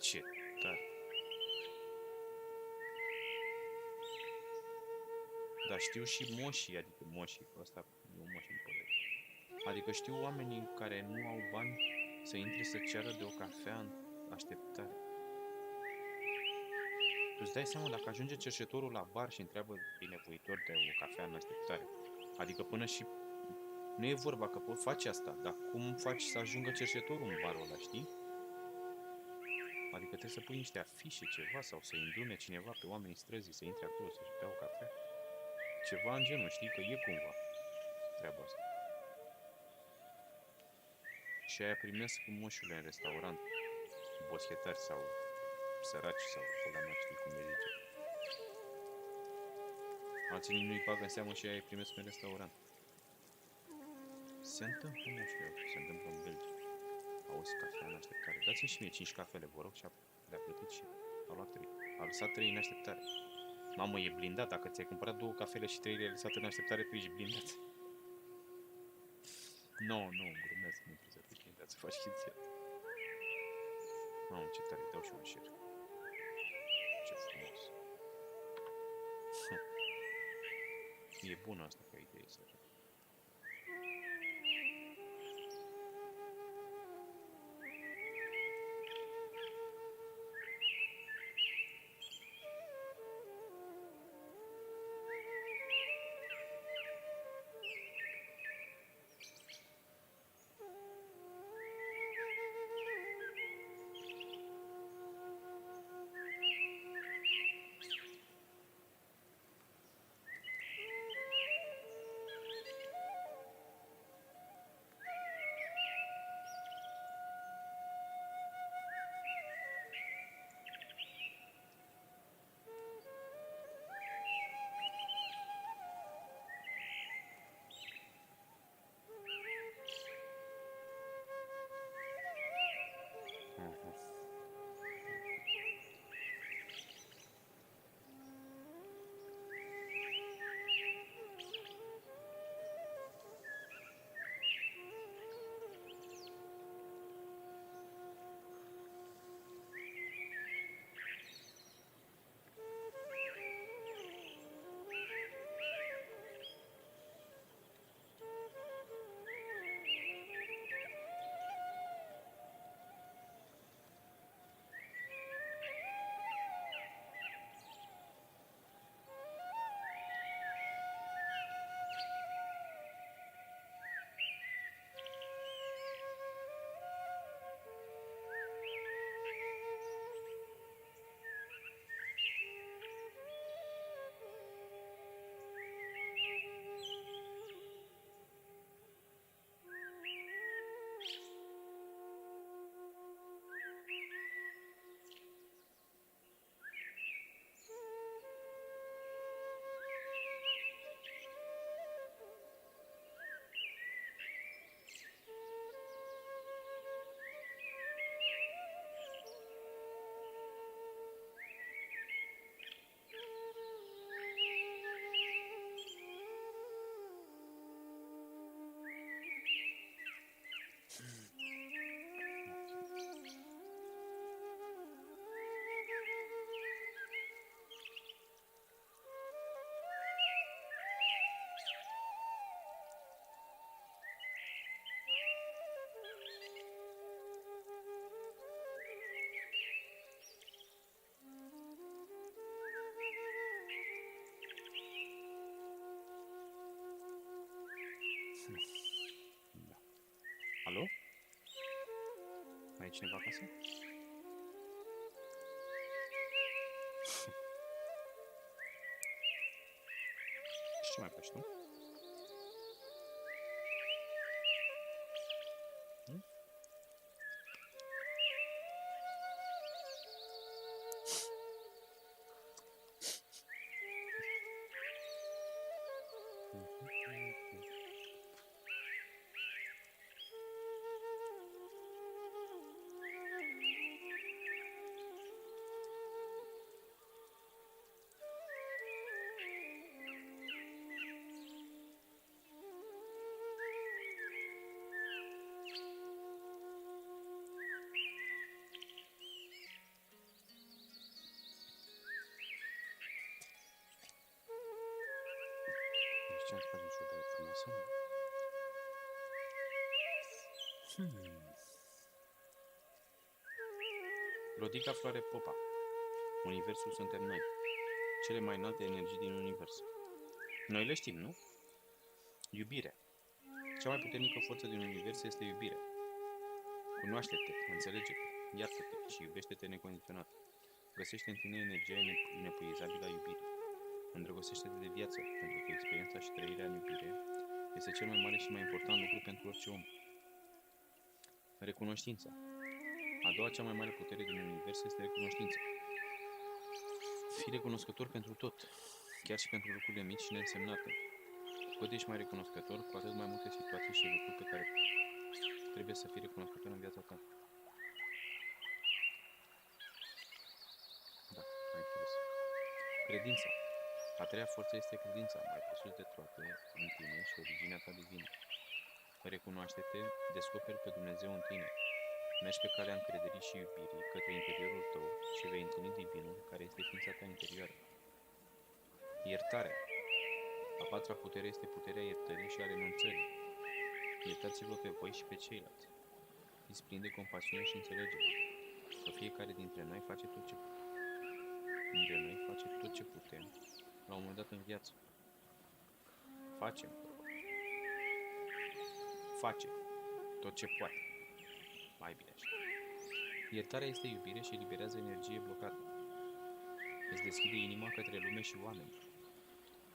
A: Ce tare. Dar știu și moșii, adică moșii, ăsta nu moșii părere. Adică știu oamenii care nu au bani să intre să ceară de o cafea în așteptare. Tu îți dai seama dacă ajunge cerșetorul la bar și întreabă binevoitor de o cafea în așteptare. Adică până și... Nu e vorba că poți face asta, dar cum faci să ajungă cerșetorul în barul ăla, știi? Adică trebuie să pui niște afișe, ceva, sau să îndrume cineva pe oamenii străzii să intre acolo să-și bea o cafea. Ceva în genul, știi că e cumva treaba asta. Și aia primesc moșule în restaurant, boschetari sau săraci sau la mai știi cum le zice. Alții nu-i bagă în seamă și aia îi primesc în restaurant. Se întâmplă, nu știu, se întâmplă în Belgia. Auzi, cafea în așteptare. Dați-mi și mie 5 cafele, vă rog, și le-a plătit și a luat 3. A lăsat 3 în așteptare. Mamă, e blindat. Dacă ți-ai cumpărat 2 cafele și 3 le-ai lăsat în așteptare, tu ești blindat. Nu, glumesc, nu trebuie să fii blindat, să faci chițiat. Mamă, ce tare, îi dau și un șer. Ce frumos. E bună asta ca idee, să arăt. Da. Alo? Mai e cineva acasă? Și ce mai faci tu? Ce ați face și o băie frumoasă? Rodica floare popa. Universul suntem noi. Cele mai înalte energii din univers. Noi le știm, nu? Iubire. Cea mai puternică forță din univers este iubirea. Cunoaște-te, înțelege-te, iartă-te și iubește-te necondiționat. Găsește în tine energia inepuizabilă a iubirii. Îndrăgostește-te de viață, pentru că experiența și trăirea în iubire este cel mai mare și mai important lucru pentru orice om. Recunoștința. A doua cea mai mare putere din univers este recunoștința. Fii recunoscător pentru tot, chiar și pentru lucrurile mici și neînsemnate. Cu cât ești mai recunoscător, cu atât mai multe situații și lucruri pe care trebuie să fii recunoscător în viața ta. Da, mai înțeles. Credința. A treia forță este credința, mai presus de toate, în tine și originea ta divină. Recunoaște-te, descoperi pe Dumnezeu în tine. Mergi pe calea încrederii și iubirii către interiorul tău și vei întâlni divinul, care este ființa ta interioară. Iertarea. A patra putere este puterea iertării și a renunțării. Iertați-vă pe voi și pe ceilalți. Fiți plini de compasiune și înțelegere, că fiecare dintre noi face tot ce putem la un moment dat în viață. Face tot ce poate. Mai bine așa. Iertarea este iubire și eliberează energie blocată. Îți deschide inima către lume și oameni.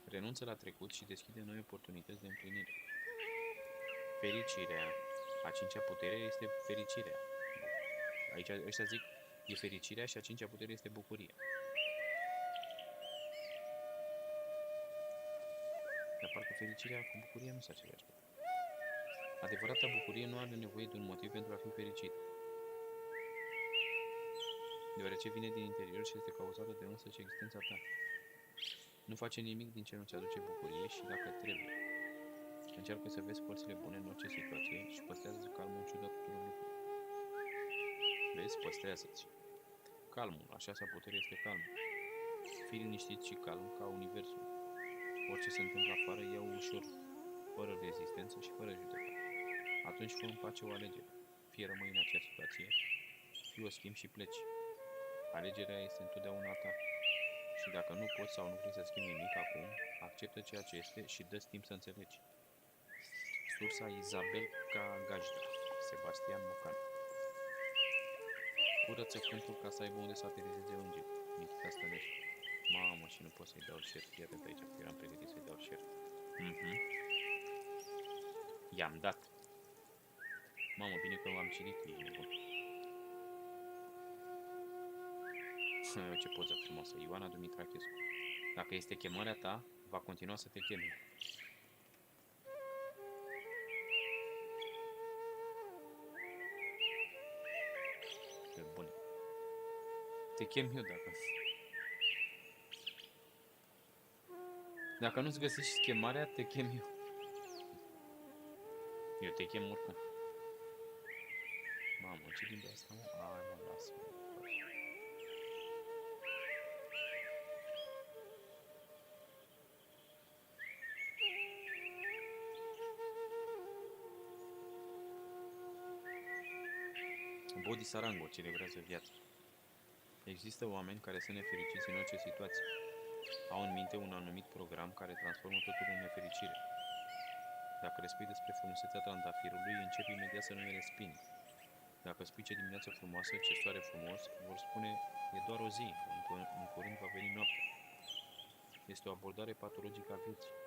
A: Renunță la trecut și deschide noi oportunități de împlinire. Fericirea. A cincea putere este fericirea. Aici ăștia zic, e fericirea și a cincea putere este bucuria. Dar parcă fericirea cu bucuria nu sunt aceleași. Adevărata bucurie nu are nevoie de un motiv pentru a fi fericit, deoarece vine din interior și este cauzată de însăși existența ta. Nu face nimic din ce nu-ți aduce bucurie și, dacă trebuie, încearcă să vezi părțile bune în orice situație și păstrează calmul în ciuda tuturor lucrurilor. Vezi? Păstrează-ți calmul, așa sa putere este calm. Fii liniștit și calm ca universul. Orice se întâmplă afară, ia-o ușor, fără rezistență și fără judecată. Atunci fă în pace o alegere. Fie rămâi în acea situație, fie o schimbi și pleci. Alegerea este întotdeauna ta. Și dacă nu poți sau nu vrei să schimbi nimic acum, acceptă ceea ce este și dă-ți timp să înțelegi. Sursa Isabel Gajda, Sebastian Mocan. Curăță câmpul ca să aibă unde să aterizeze îngeri. Nikita Stănescu. Mamă, și nu pot să-i dau share. Fii atent aici, că eram pregătit să-i dau share. I-am dat. Mamă, bine că m-am citit, ești nebun. Ce poză frumoasă. Ioana Dumitrachescu. Dacă este chemarea ta, va continua să te cheme. Pe bune. Te chem eu dacă nu-ți găsești chemarea, te chem eu. Eu te chem oricum. Mamă, ce limbă asta, mă? Ai, mă, lasă-mă. Bodhi Sarango celebrează viața. Există oameni care sunt nefericiți în orice situație. Au în minte un anumit program care transformă totul în nefericire. Dacă le spui despre frumusețea trandafirului, începi imediat să nu le respingi. Dacă spui ce dimineață frumoasă, ce soare frumos, vor spune, e doar o zi, în curând va veni noaptea. Este o abordare patologică a vieții,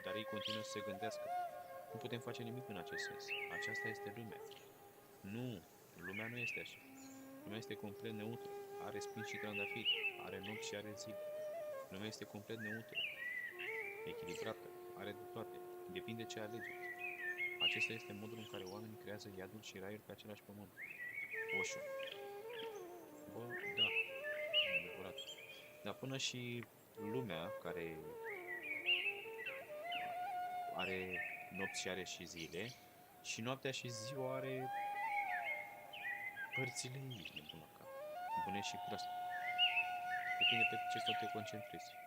A: dar ei continuă să se gândească. Nu putem face nimic în acest sens. Aceasta este lumea. Nu, lumea nu este așa. Lumea este complet neutră. Are spini și trandafiri, are nopți și are zile. Lumea este complet neutră, echilibrată, are de toate. Depinde ce alegeți. Acesta este modul în care oamenii creează iadul și raiul pe același pământ. Osho. Bă, da, adevărat. Dar până și lumea, care are nopți și are și zile, și noaptea și ziua are părțile ei, nebună cap. Bune și proaste. Depinde pe ce să te concentrezi. Da.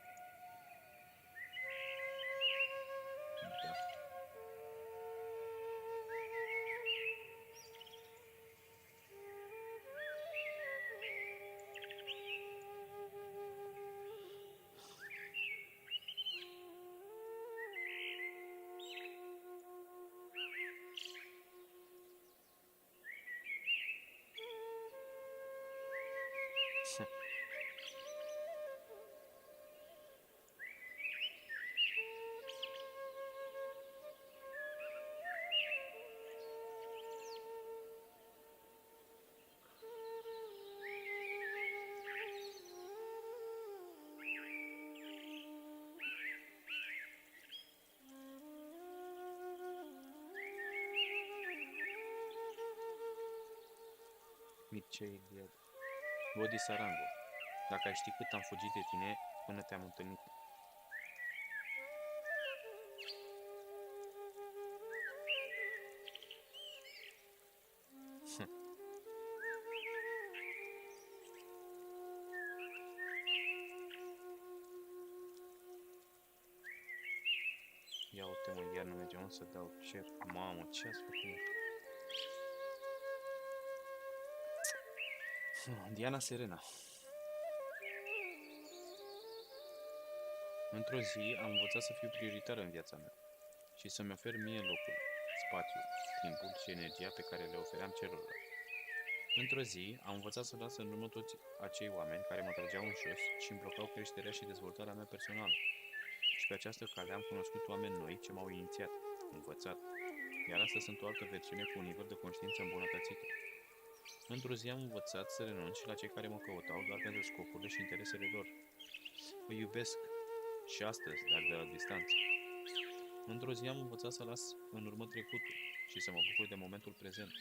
A: Mircea Eliade. Bodi Sarango. Dacă ai ști cât am fugit de tine până te-am întâlnit. Ia uite mă, iar nu mergeam să dau ce... Mamă, ce ați făcut? Diana Serena. Într-o zi am învățat să fiu prioritară în viața mea și să-mi ofer mie locul, spațiul, timpul și energia pe care le ofeream celorlalți. Într-o zi am învățat să las în urmă toți acei oameni care mă trageau în jos și îmi blocau creșterea și dezvoltarea mea personală. Și pe această cale am cunoscut oameni noi ce m-au inițiat, învățat, iar astăzi sunt o altă versiune cu un nivel de conștiință îmbunătățită. Într-o zi am învățat să renunț și la cei care mă căutau doar pentru scopurile și interesele lor. Îi iubesc și astăzi, dar de la distanță. Într-o zi am învățat să las în urmă trecutul și să mă bucur de momentul prezent,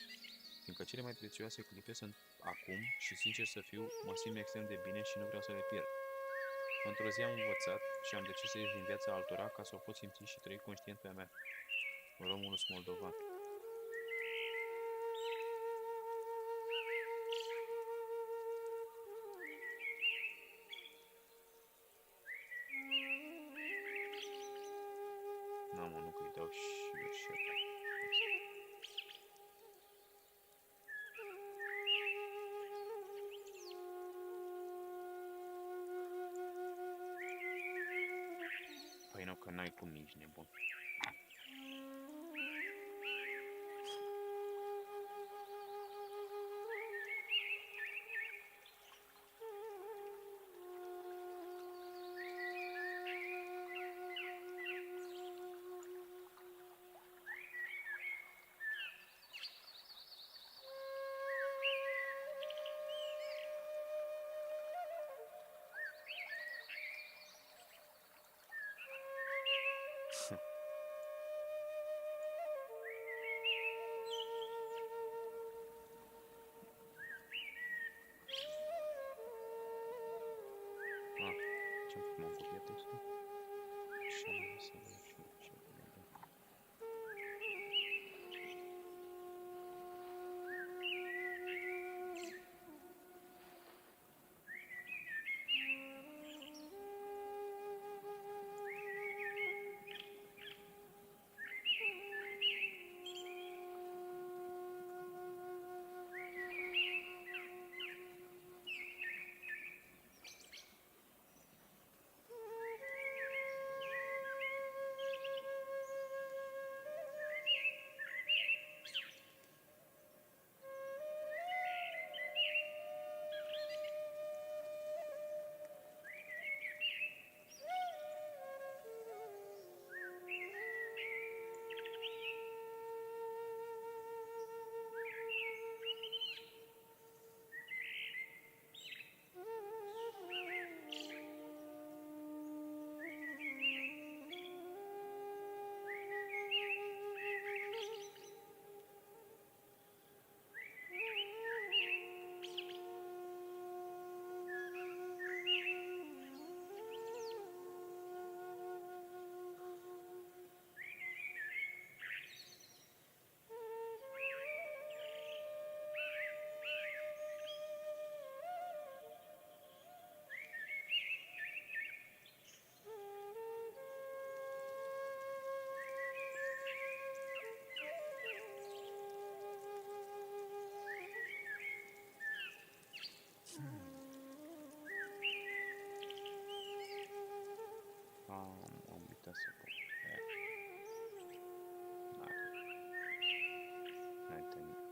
A: fiindcă cele mai prețioase clipe sunt acum și, sincer să fiu, mă simt extrem de bine și nu vreau să le pierd. Într-o zi am învățat și am decis să ies din viața altora ca să o pot simți și trăi conștient pe a mea. Romulus Moldovan. N-am, nu că îi dau și eu și eu. Păi nu, că n-ai cum, nici nebun. Ce-am făcut, m-am copiat textul? Am uitat să pot. N-ai terminat.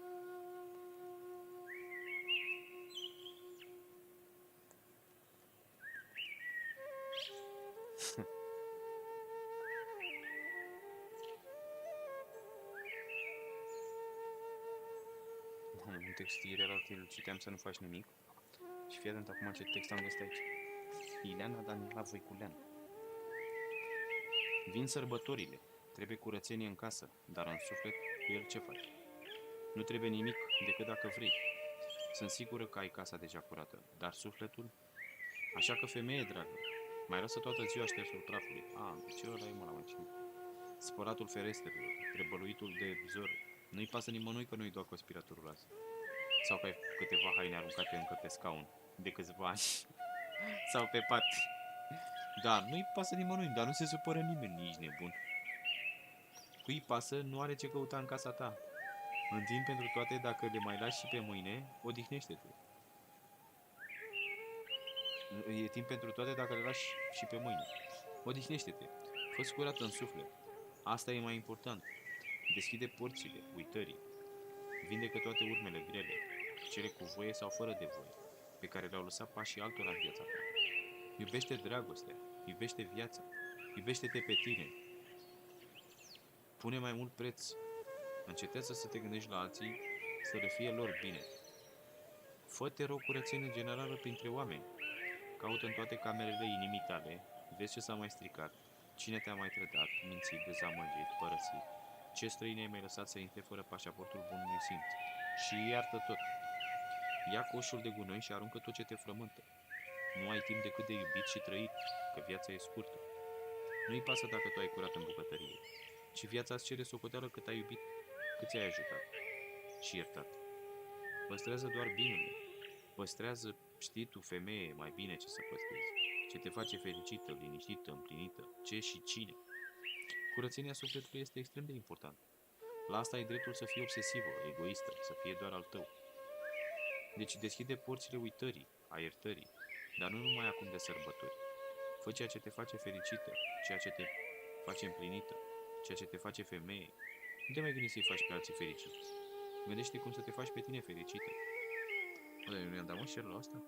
A: Un text irelativ, îl citeam să nu faci nimic. Și fii atent acum ce text am găsit aici. Ileana Danila Voiculean. Vin sărbătorile, trebuie curățenie în casă, dar în suflet cu el ce faci? Nu trebuie nimic decât dacă vrei. Sunt sigură că ai casa deja curată, dar sufletul? Așa că, femeie dragă, mai lasă toată ziua ștersul prafului. De ce ăla e mă la mașină? Spăratul ferestrelor, trebăluitul de zor. Nu-i pasă nimănui că nu-i doar conspiratorul ăsta. Sau că ai câteva haine aruncate încă pe scaun de câțiva ani. Sau pe pat. Da, nu-i pasă nimănui, dar nu se supără nimeni, nici nebun. Cui pasă, nu are ce căuta în casa ta. În timp pentru toate, dacă le mai lași și pe mâine, odihnește-te. E timp pentru toate dacă le lași și pe mâine. Odihnește-te. Fă-ți curat în suflet. Asta e mai important. Deschide porțile uitării. Vindecă toate urmele grele, cele cu voie sau fără de voie, pe care le-au lăsat pașii altora în viața ta. Iubește dragostea, iubește viața, iubește-te pe tine. Pune mai mult preț. Încetează să te gândești la alții, să le fie lor bine. Fă-te rog curățenie generală printre oameni. Caută în toate camerele inimii tale, vezi ce s-a mai stricat, cine te-a mai trădat, mințit, dezamăgit, părăsit, ce străini ai mai lăsat să intre fără pașaportul bunului simț. Și iartă tot. Ia coșul de gunoi și aruncă tot ce te frământă. Nu ai timp decât de iubit și trăit, că viața e scurtă. Nu-i pasă dacă tu ai curat în bucătărie, ci viața îți cere socoteală cât ai iubit, cât ți-ai ajutat și iertat. Păstrează doar binele. Păstrează, știi tu, femeie, mai bine ce să păstrezi, ce te face fericită, liniștită, împlinită, ce și cine. Curățenia sufletului este extrem de importantă. La asta ai dreptul să fii obsesivă, egoistă, să fie doar al tău. Deci deschide porțile uitării, a iertării, dar nu numai acum de sărbători. Fă ceea ce te face fericită, ceea ce te face împlinită, ceea ce te face femeie. Nu te mai gândi să-i faci pe alții fericiți. Gândește cum să te faci pe tine fericită. Bă, nu i-am dat mă share la asta?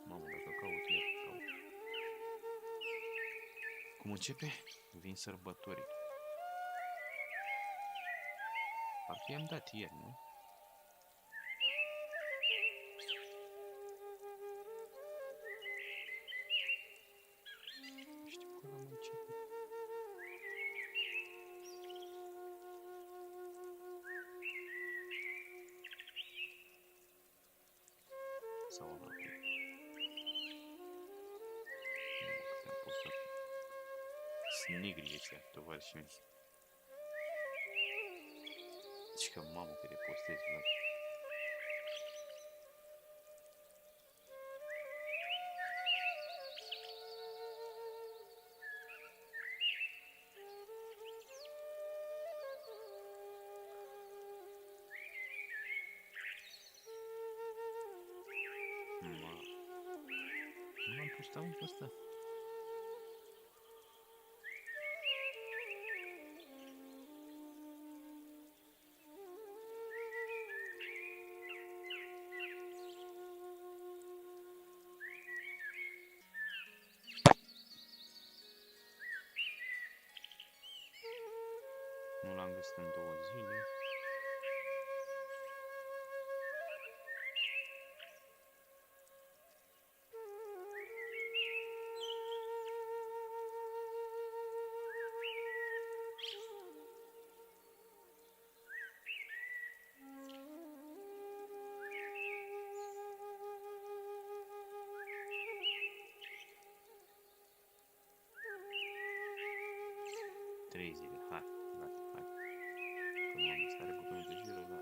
A: Mamă, dacă caut, iar caut. Cum începe? Vin sărbătorii. Parcă i-am dat ieri, nu? Știu că l-am început. Sau am noapte. Nu, cât am postat. Snigrii ăștia, tovarășii mei. Deci că mamă cât de postez, Vlad. Nu am postat un ăsta. Nu l-am găsit în 2 zile. Trei zile, hai, gata, hai. Că nu am găsit, are butonul de jură, da.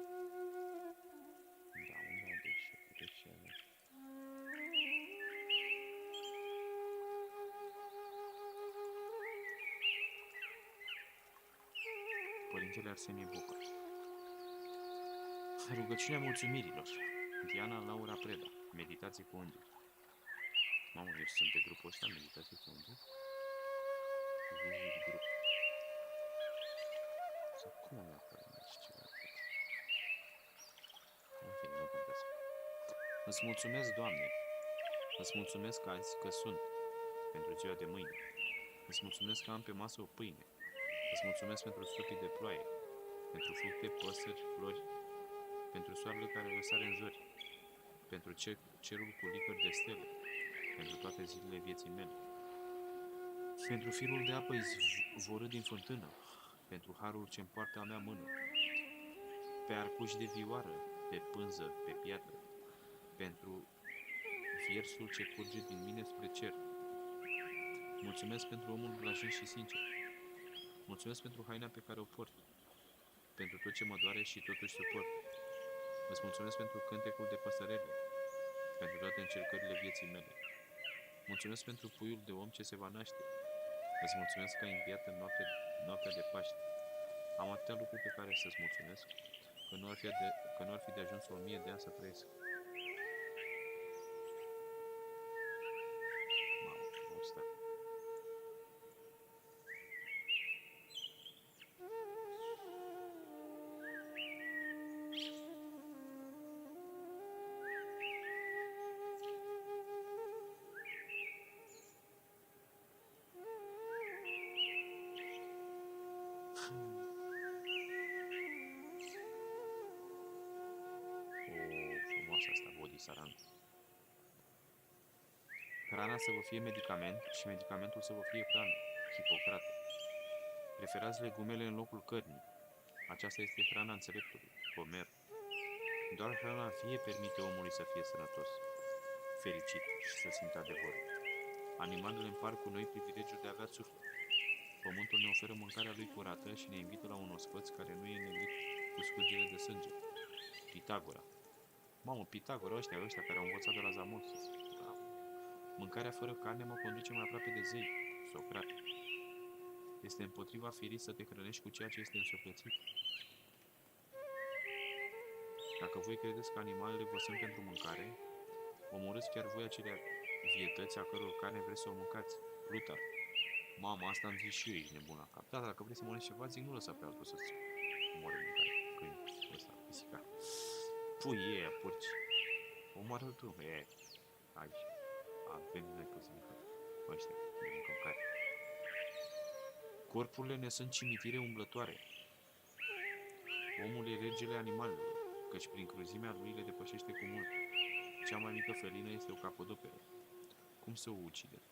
A: Da, unde a de ce avea? Părintele Arsenie Bocă. Rugăciunea mulțumirilor. Diana Laura Preda. Meditații cu îngeri. Mamă, eu sunt pe grupul ăsta, meditații cu îngeri? Vizit grup. Sau cum am apărut aici ceva? În fine, nu contează. Îți mulțumesc, Doamne. Îți mulțumesc azi că sunt pentru ziua de mâine. Îți mulțumesc că am pe masă o pâine. Îți mulțumesc pentru stropii de ploaie, pentru fructe, păsări, flori, pentru soarele care răsare în zori, pentru cerul cu licări de stele, pentru toate zilele vieții mele, pentru firul de apă izvorât din fântână, pentru harul ce-mi poartă a mea mână, pe arcuș de vioară, pe pânză, pe piatră, pentru viersul ce curge din mine spre cer. Mulțumesc pentru omul blajin și sincer. Mulțumesc pentru haina pe care o port, pentru tot ce mă doare și totuși suport. Îți mulțumesc pentru cântecul de păsărele, pentru toate încercările vieții mele. Mulțumesc pentru puiul de om ce se va naște. Îți mulțumesc că ai înviat în noaptea de Paște. Am atâtea lucruri pe care să-ți mulțumesc, că nu ar fi de ajuns 1000 de ani să trăiesc. Mamă, frumos, da. Frumoasă asta, body sarang. Hrana să vă fie medicament și medicamentul să vă fie hrană. Hipocrate. Preferați legumele în locul cărnii. Aceasta este hrana înțeleptului. Homer. Doar hrana vie permite omului să fie sănătos, fericit și să simtă adevărul. Animalele împart cu noi privilegiul de a avea suflet. Pământul ne oferă mâncarea lui curată și ne invită la un ospăț care nu e negrit cu scurgere de sânge. Pitagora. Mamă, Pitagora, ăștia care au învățat de la Zamos. Da. Mâncarea fără carne mă conduce mai aproape de zei. Socrate. Este împotriva firii să te hrănești cu ceea ce este însuflețit. Dacă voi credeți că animalele vă sunt pentru mâncare, omorâți chiar voi acele vietăți a căror carne vreți să o mâncați. Plutar. Mama, asta am zis și eu, ești nebun la cap. Da, dacă vrei să mănânci ceva, zic, nu lăsa pe altul să-ți omoare mâncare. Câini, ăsta, pisica. Pui ăia, porci. Omoară-l tu, aici. Avem noi pe să mâncăm. Ăștia, de mâncăm care. Corpurile ne sunt cimitire umblătoare. Omul e regele animalelor, căci prin cruzimea lui le depășește cu mult. Cea mai mică felină este o capodopere. Cum să o ucide?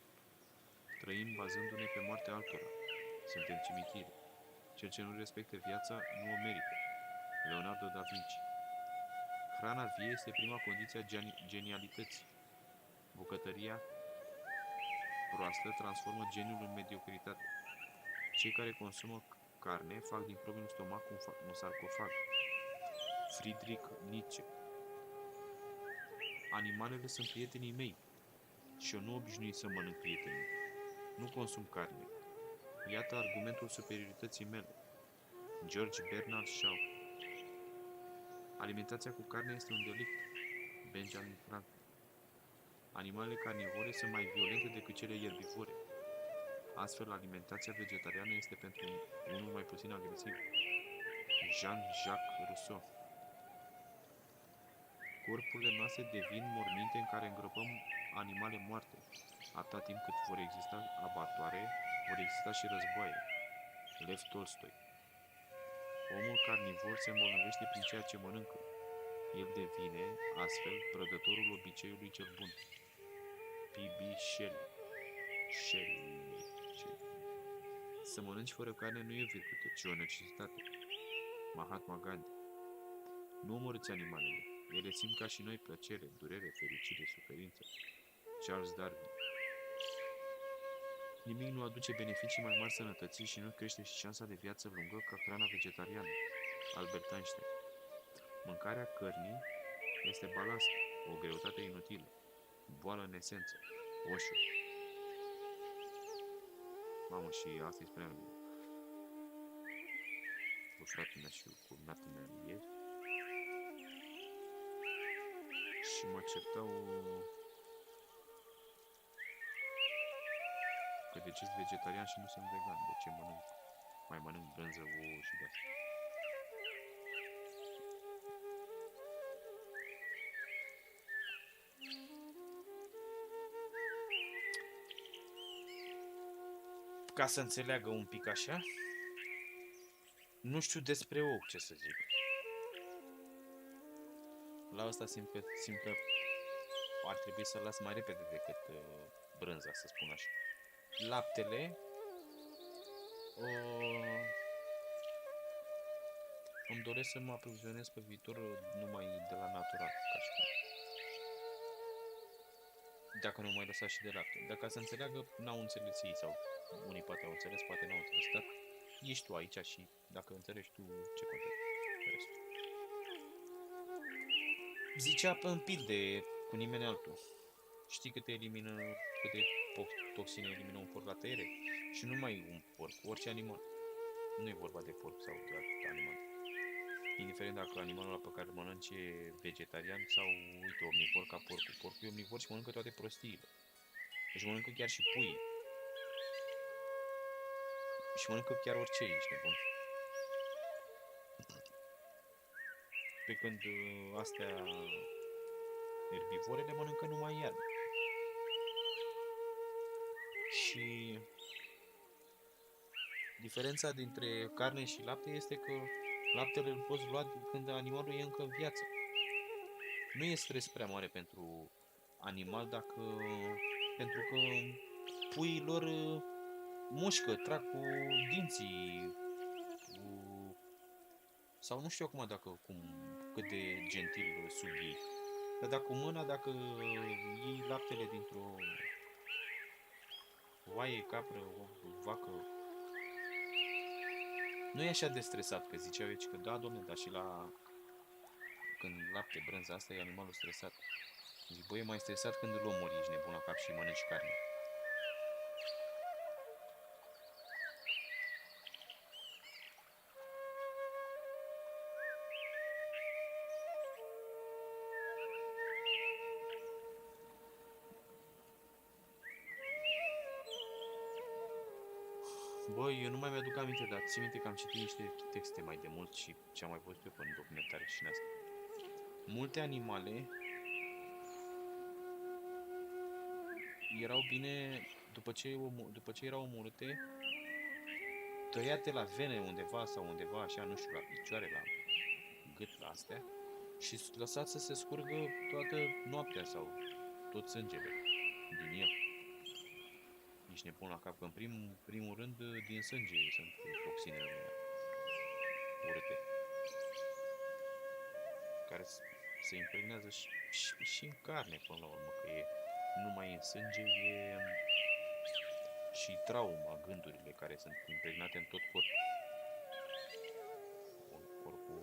A: Trăim bazându-ne pe moartea altora. Suntem cimitire. Cel ce nu respectă viața nu o merită. Leonardo da Vinci. Hrana vie este prima condiție a genialității. Bucătăria proastă transformă geniul în mediocritate. Cei care consumă carne fac din propriul stomac un sarcofag. Friedrich Nietzsche. Animalele sunt prietenii mei și eu nu obișnuit să mănânc prietenii. Nu consum carne. Iată argumentul superiorității mele. George Bernard Shaw. Alimentația cu carne este un delict. Benjamin Franklin. Animalele carnivore sunt mai violente decât cele ierbivore. Astfel, alimentația vegetariană este pentru unul mai puțin agresiv. Jean-Jacques Rousseau. Corpurile noastre devin morminte în care îngropăm animale moarte. Atâta timp cât vor exista abatoare, vor exista și războaie. Lev Tolstoi. Omul carnivor se îmbolnăvește prin ceea ce mănâncă. El devine, astfel, prădătorul obiceiului cel bun. P.B. Shelley. Să mănânci fără carne nu e o virtute, ci o necesitate. Mahatma Gandhi. Nu omorâți animalele. Ele simt ca și noi plăcere, durere, fericire, suferință. Charles Darwin. Nimic nu aduce beneficii mai mari sănătății și nu crește și șansa de viață lungă ca hrana vegetariană. Albert Einstein. Mâncarea cărnii este balast, o greutate inutilă, boală în esență, Osho. Mamă, și asta îi spuneam cu fratele meu și cu natul meu ieri. Și mă certau că de ce sunt vegetarian și nu sunt vegan, de ce mai mănânc brânză, ouă și de asta. Ca să înțeleagă un pic așa, nu știu despre ou ce să zic. La asta simt că ar trebui să las mai repede decât brânza, să spun așa. Laptele îmi doresc să mă aprovizionez pe viitor numai de la natural, ca și cum. Dacă nu mai lăsa și de lapte. Dacă să înțeleagă, n-au înțeles ei sau unii poate au înțeles, poate n-au înțeles, dar ești tu aici și dacă înțelegi tu, ce contează restul. Zicea în pilde cu nimeni altul. Știi câte toxine elimină un porc la tăiere? Și nu numai un porc, orice animal. Nu e vorba de porc sau de alt animal. Indiferent dacă animalul pe care îl mănânci e vegetarian sau, uite, omnivor ca porcul. Porcul e omnivor și mănâncă toate prostiile. Deci mănâncă chiar și pui. Și mănâncă chiar orice, ești nebun. Pe când astea erbivorele mănâncă numai iarnă. Și diferența dintre carne și lapte este că laptele îl poți lua când animalul e încă în viață. Nu e stres prea mare pentru animal pentru că puii lor mușcă, trag cu dinții, sau nu știu acum cât de gentil sub ei. Dar dacă cu mâna, dacă iei laptele dintr-o oaie, capră, o vacă, nu e așa de stresat, că ziceau aici că da, domne, dar și când lapte, brânza asta, e animalul stresat. Zic, băi, e mai stresat când îl omori, ești nebun la cap și mănânci carne. Băi, eu nu mai mi-aduc aminte, dar țin minte că am citit niște texte mai de mult și ce am mai văzut eu în documentare și în asta. Multe animale erau bine, după ce erau omorâte, tăiate la vene undeva sau undeva așa, nu știu, la picioare, la gât, la astea, și lăsat să se scurgă toată noaptea sau tot sângele din el. Ești nebun la cap, că în primul rând din sânge sunt toxinele urâte, care se impregnează și în carne până la urmă, că e numai în sânge, e și trauma, gândurile care sunt impregnate în tot corpul. Corpul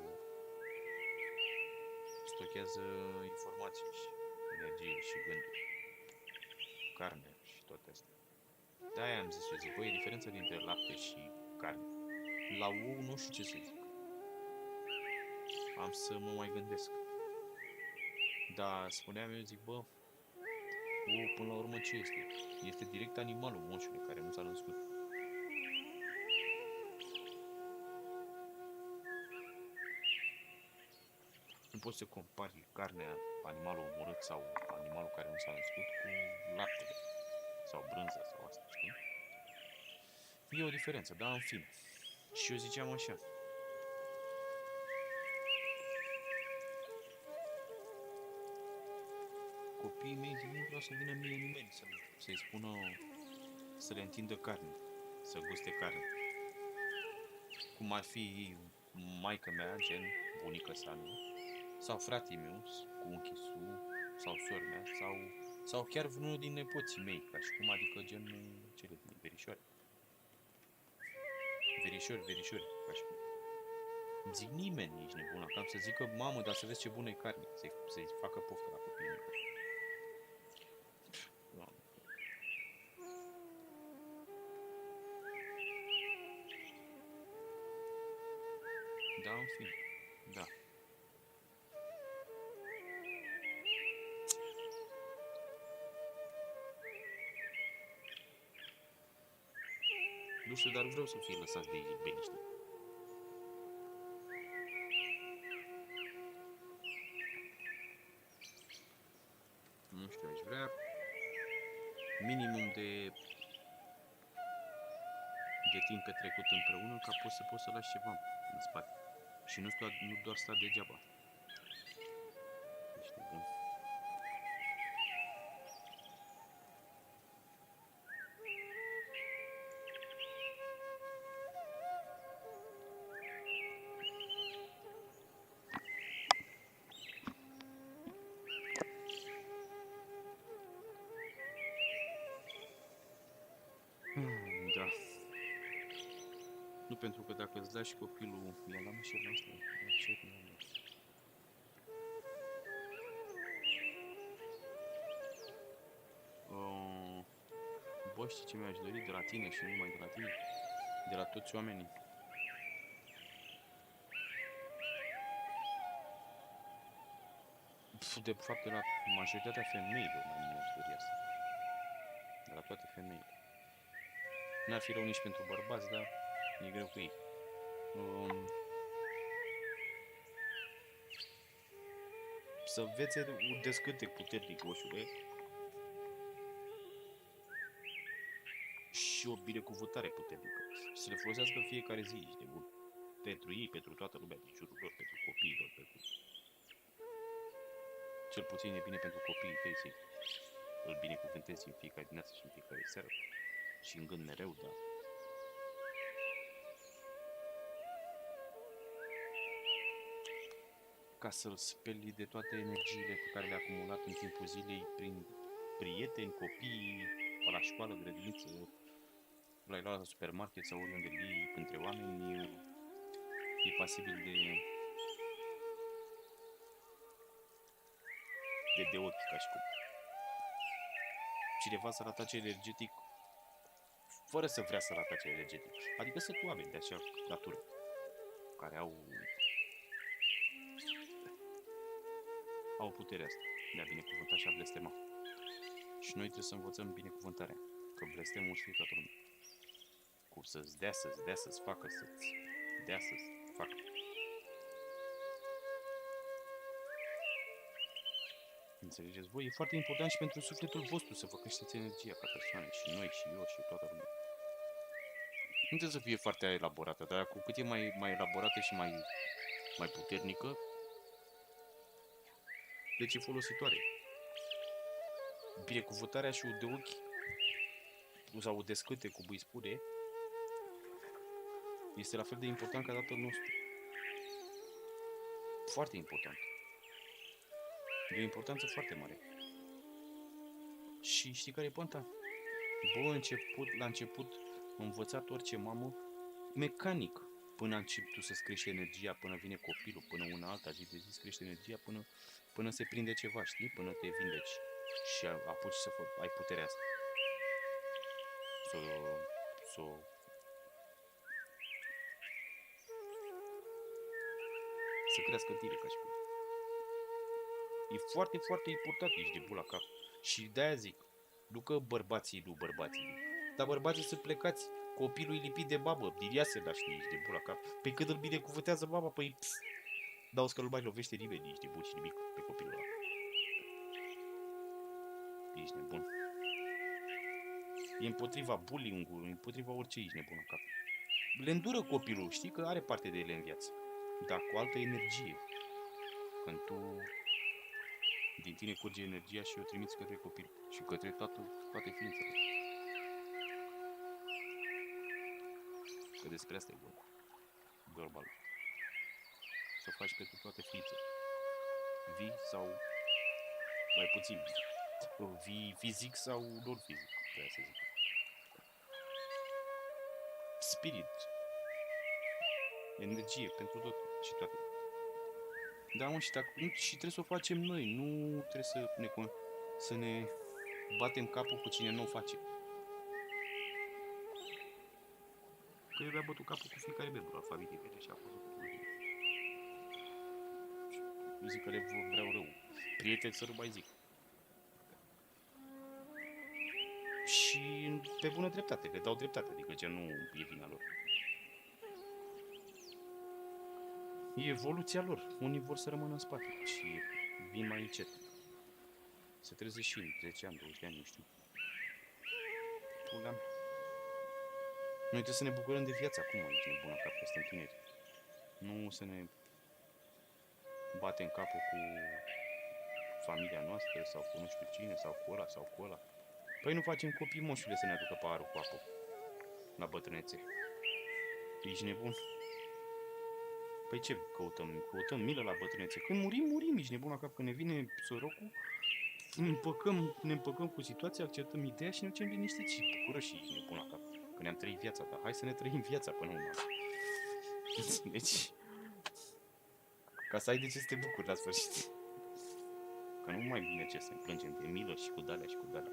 A: stochează informații și energie și gânduri, carne și toate astea. De-aia am zis, eu zic, băi, e diferența dintre lapte și carne. La ou nu știu ce să zic. Am să mă mai gândesc. Dar spuneam eu, zic, bă, ou până la urmă ce este? Este direct animalul, moșule, care nu s-a născut. Nu poți să compari carnea, animalul omorât sau animalul care nu s-a născut cu laptele sau brânza sau asta, știi? E o diferență, dar în fine. Și eu ziceam așa. Copiii mei nu vreau să vină mie nimeni să-i spună să le întindă carne, să guste carne. Cum ar fi maică mea, gen bunica sa, nu? Sau fratele meu, cu unchi su, sau sora mea, sau chiar vreunul din nepoții mei, ca și cum, adică gen cele din verișoare. Verișori, ca și cum. Îmi zic, nimeni ești nebun la cap să zică, mamă, dar să vezi ce bună e carne, să-i facă poftă la copiii mei. Da, în fine, da. Nu știu, dar vreau să fie lăsați de beliște. Nu știu, aș vrea minimum de timp petrecut împreună ca să poți să lași ceva în spate. Și nu doar sta degeaba. Ești bun. pentru că dacă îți lași copilul... I-am dat și la asta. Ce? Bă, știi ce mi-aș dori de la tine și nu numai de la tine? De la toți oamenii. De fapt, de la majoritatea femeilor mai mi-aș dori asta. De la toate femeile. N-ar fi rău nici pentru bărbați, dar e greu cu ei. Să învețe un descântec puternic, oșule. Și o binecuvântare puternică. Să le folosească în fiecare zi, ești de bun. Pentru ei, pentru toată lumea din jurul lor, pentru copiilor, pentru... Cel puțin e bine pentru copiii tăi să îl binecuvântezi în fiecare dimineață și în fiecare seară. Și în gând mereu, dar... Ca să-l speli de toate energiile pe care le-a acumulat în timpul zilei prin prieteni, copii, la școală, grădiniță, l-ai luat la supermarket sau oriunde îl între oameni, e pasibil de ochi, ca și cum. Cineva să-l atace energetic fără să vrea să-l atace energetic. Adică sunt oameni de așa natură care au puterea asta de a binecuvânta și a blestema. Și noi trebuie să învățăm binecuvântarea. Că blestemul știe toată lumea. Cum să-ți dea, să-ți facă, să-ți dea, să-ți facă. Înțelegeți voi? E foarte important și pentru sufletul vostru să vă creșteți energia ca persoane. Și noi, și eu, și toată lumea. Nu trebuie să fie foarte elaborată, dar cu cât e mai elaborată și mai puternică, deci e folositoare. Binecuvântarea și de ochi sau o descâte, cum îi spune, este la fel de important ca Tatăl nostru. Foarte important. E o importanță foarte mare. Și știi care e poanta? Bă, la început am învățat orice mamă mecanic. Până începi tu să-ți crești energia, până vine copilul, până una alta zi de zi îți crește energia, până se prinde ceva, știi? Până te vindeci și apuci să ai puterea asta. Să crească în tine, ca și cum. E foarte, foarte important, ești de bula cap. Și de-aia zic, nu că bărbații, dar bărbații sunt plecați, copilul e lipit de babă, diria se da, știi, ești de bula cap. Pe cât îl binecuvântează baba, păi, dau că nu mai lovește nimeni, ești de bun și nimic pe copilul ăla. Ești nebun. E împotriva bullying-ului, împotriva orice, ești nebun în cap. Le îndură copilul, știi că are parte de ele în viață, dar cu altă energie. Când tu din tine curge energia și o trimiți către copil și către toate ființele. Că despre asta e vorba. Să faci pentru toate ființele. Vii sau mai puțin vii fizic sau non-fizic, trebuie să zic. Spirit. Energie pentru tot și toate. Da, mă, și trebuie să o facem noi, nu trebuie să ne batem capul cu cine nu o face. Că eu mi-am bătut capul cu fiecare membru al familiei mele și a fost eu zic că le vreau rău. Prieteni să nu mai zic. Și pe bună dreptate, le dau dreptate, adică gen nu e vina lor. E evoluția lor. Unii vor să rămână în spate și vin mai încet. Se trezesc și în 10 ani, 20 de ani, nu știu. Pula mea. Noi trebuie să ne bucurăm de viață acum, aici nebună cap, că suntem tineri. Nu să ne batem capul cu familia noastră sau cu nu știu cine, sau cu ăla, sau cu ăla. Păi nu facem copii moșule să ne aducă paharul cu apă la bătrânețe. Ești nebun? Păi ce căutăm? Căutăm milă la bătrânețe. Când murim, ești nebun la cap. Când ne vine sorocul, ne împăcăm cu situația, acceptăm ideea și ne ducem liniștiți și bucură și ești nebun la cap. că ne-am trăit viața, dar hai să ne trăim viața până una. Înțelegi? Ca să ai de ce să te bucuri la sfârșit. Că nu mai vine ce să ne plângem de milă și cu dalea și cu dalea.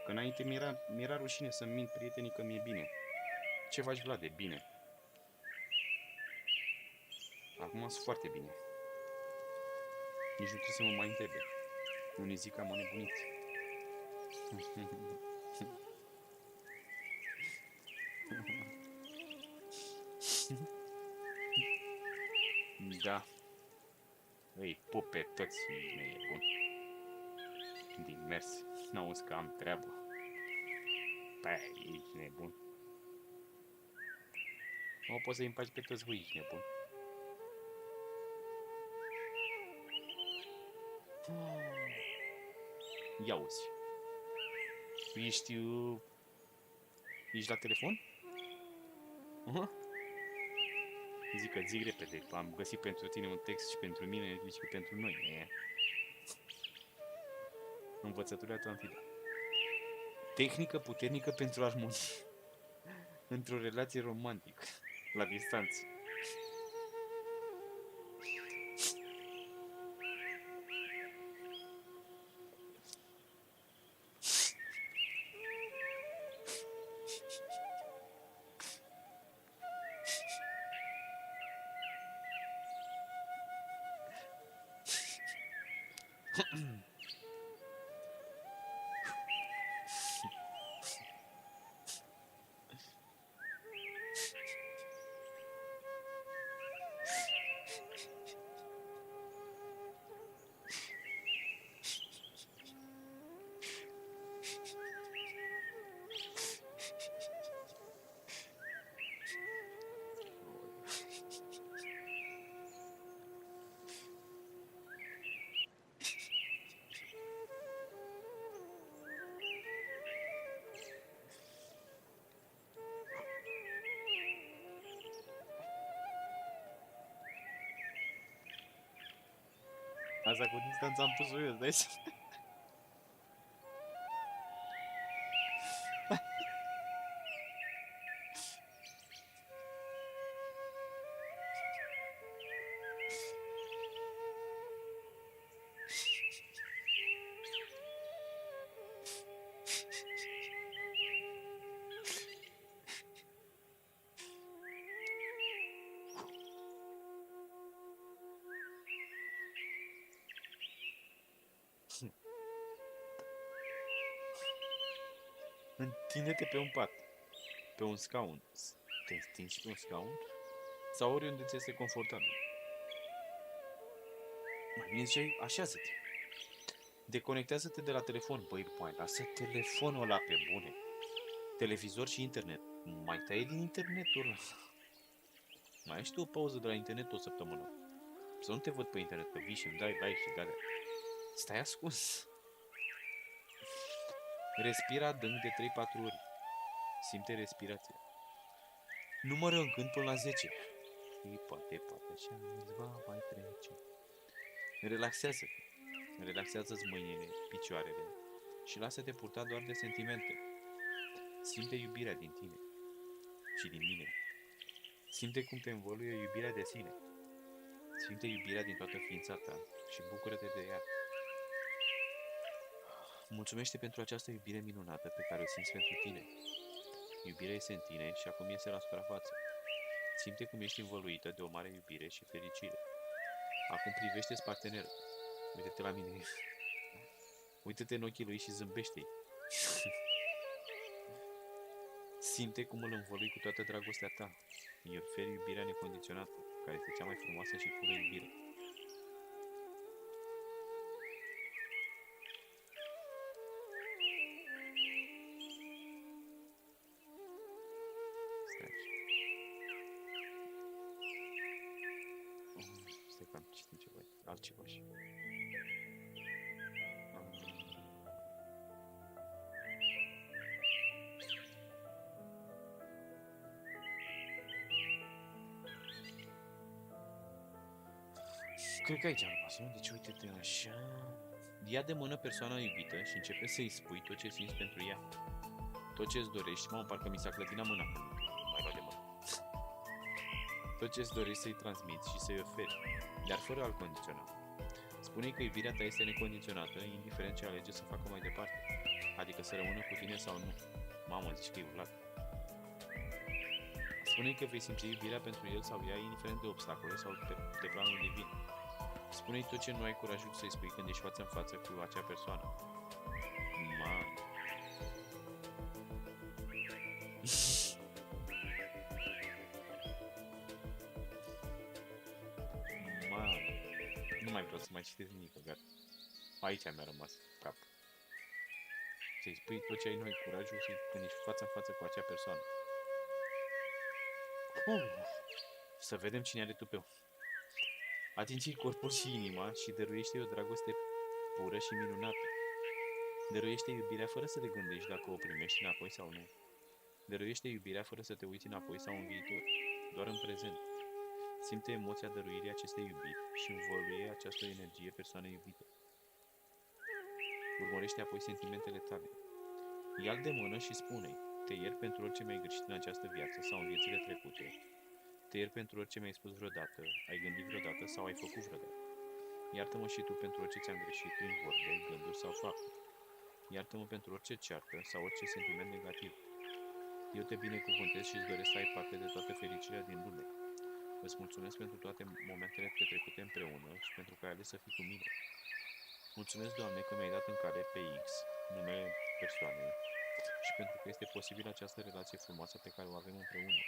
A: Că înainte mi-era rușine să-mi mint prietenii că mi-e bine. Ce faci, Vlade? Bine. Acum sunt foarte bine. Nici nu trebuie să mă mai întrebe. Unii zic că am nebunit. Da. Îi pup pe toți, nu e bun. Din mers, n-auzi că am treabă. Păi, ești nebun. Nu poți să-i împaci pe toți, voi, ești nebun. Ia uzi. Ești la telefon? Zic că zic repede. Am găsit pentru tine un text și pentru mine și pentru noi. Învățătura ta amfida. Tehnică puternică pentru armonie. Într-o relație romantică. La distanță. Asta cu distanța am pus-o eu, dai seama. Întinde-te pe un pat, pe un scaun. Te întingi pe un scaun? Sau oriunde ți este confortabil. Mai bine ziceai, așează-te. Deconectează-te de la telefon. Băi, mai lasă telefonul ăla pe bune. Televizor și internet. Mai taie din internetul ăla. Mai ai și tu o pauză de la internet o săptămână. Să nu te văd pe internet, că vii și îmi dai like și de-alea. Stai ascuns. Respira adânc de 3-4 ori. Simte respirația. Numără în cânt până la 10. Poate așa îți va mai trece. Relaxează-te. Relaxează-ți mâinile, picioarele și lasă-te purta doar de sentimente. Simte iubirea din tine și din mine. Simte cum te învăluie iubirea de sine. Simte iubirea din toată ființa ta și bucură-te de ea. Mulțumește pentru această iubire minunată pe care o simți pentru tine. Iubirea este în tine și acum iese la suprafață. Simte cum ești învăluită de o mare iubire și fericire. Acum privește-ți partenerul. Uite-te la mine. Uită-te în ochii lui și zâmbește-i. Simte cum îl învălui cu toată dragostea ta. Îi oferi iubirea necondiționată, care este cea mai frumoasă și pură iubire. Stai că am citit ceva, altceva și... Cred că aici am rămas, nu? Deci uite-te așa. Ia de mână persoana iubită și începe să-i spui tot ce simți pentru ea. Tot ce-ți dorești. Mamă, parcă mi s-a clătinat mâna. Mai luat de mână. Tot ce-ți dorești să-i transmiți și să-i oferi, dar fără alt condiționat. Spune-i că iubirea ta este necondiționată, indiferent ce alege să facă mai departe. Adică să rămână cu tine sau nu. Mamă, zici că e urlat. Spune-i că vei simți iubirea pentru el sau ea, indiferent de obstacole sau de planul divin. Spune-i tot ce nu ai curajul să-i spui când ești față în față cu acea persoană. Mamă. Mamă. Nu mai vreau să mai citesc nimic, gata. Aici mi-a rămas cap. Să-i spui tot ce ai noi curajul când ești față în față cu acea persoană. Să vedem cine are tupeu. Atingi corpul și inima și dăruiește-i o dragoste pură și minunată. Dăruiește iubirea fără să te gândești dacă o primești înapoi sau nu. Dăruiește iubirea fără să te uiți înapoi sau în viitor, doar în prezent. Simte emoția dăruirii acestei iubiri și învăluie această energie persoanei iubite. Urmărește apoi sentimentele tale. Ia-l de mână și spune-i: te iert pentru orice mi-ai greșit în această viață sau în viețile trecute. Te iert pentru orice mi-ai spus vreodată, ai gândit vreodată sau ai făcut vreodată. Iartă-mă și tu pentru orice ți-am greșit prin vorbe, gânduri sau fapte. Iartă-mă pentru orice ceartă sau orice sentiment negativ. Eu te binecuvântez și îți doresc să ai parte de toată fericirea din lume. Îți mulțumesc pentru toate momentele petrecute împreună și pentru că ai ales să fii cu mine. Mulțumesc, Doamne, că mi-ai dat în cale pe X, numele persoanei, și pentru că este posibil această relație frumoasă pe care o avem împreună.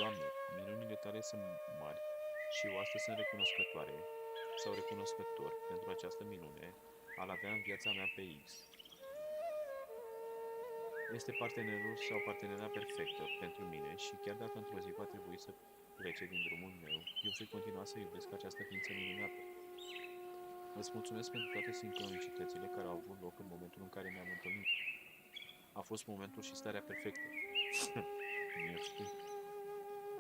A: Doamne, minunile tale sunt mari și eu astăzi sunt recunoscătoare sau recunoscător pentru această minune a-l avea în viața mea pe X. Este partenerul sau partenera perfectă pentru mine și chiar dacă într-o zi va trebui să plece din drumul meu, eu voi continua să iubesc această ființă minunată. Îți mulțumesc pentru toate sincronicitățile care au avut loc în momentul în care ne-am întâlnit. A fost momentul și starea perfectă.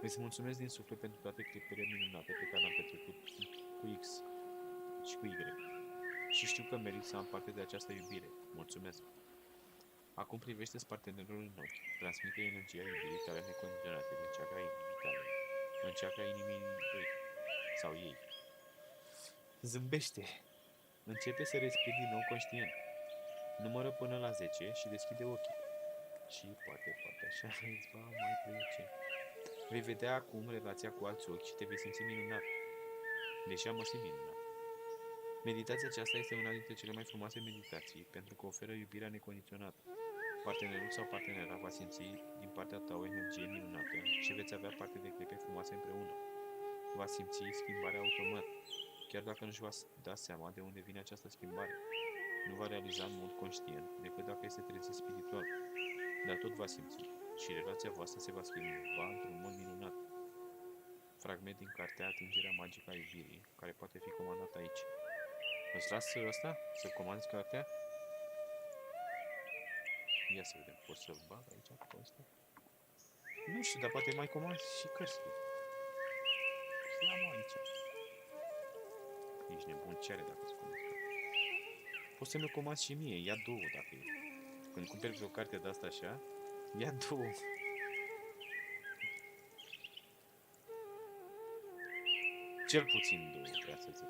A: Îți mulțumesc din suflet pentru toate clipele minunate pe care le-am petrecut cu X și cu Y. Și știu că merit să am parte de această iubire. Mulțumesc! Acum privește-ți partenerul în ochi. Transmite energia iubirii tale necondiționate din ceaca inimii tale, în ceaca inimii lui sau ei. Zâmbește! Începe să respiri din nou conștient. Numără până la 10 și deschide ochii. Și poate așa îți va mai plăce. Vei vedea acum relația cu alți ochi și te vei simți minunat. Deja mă simt minunat. Meditația aceasta este una dintre cele mai frumoase meditații pentru că oferă iubirea necondiționată. Partenerul sau partenera va simți din partea ta o energie minunată și veți avea parte de clipe frumoase împreună. Va simți schimbarea automat, chiar dacă nu-și va da seama de unde vine această schimbare. Nu va realiza în mod conștient decât dacă este trezit spiritual, dar tot va simți și relația voastră se va schimba într-un mod minunat. Fragment din cartea Atingerea magică a iubirii, care poate fi comandat aici. Îți las ăsta? Să comanzi cartea? Ia să vedem, pot să-l bag aici cu ăsta? Nu știu, dar poate mai comanzi și cărți. Ia-mă aici. Ești nebun, ce are dacă-ți comanzi cartea? Poți să-mi o comanzi și mie, ia două dacă e. Când cumperi vreo carte de-asta așa, ia două. Cel puțin două, vreau să zic.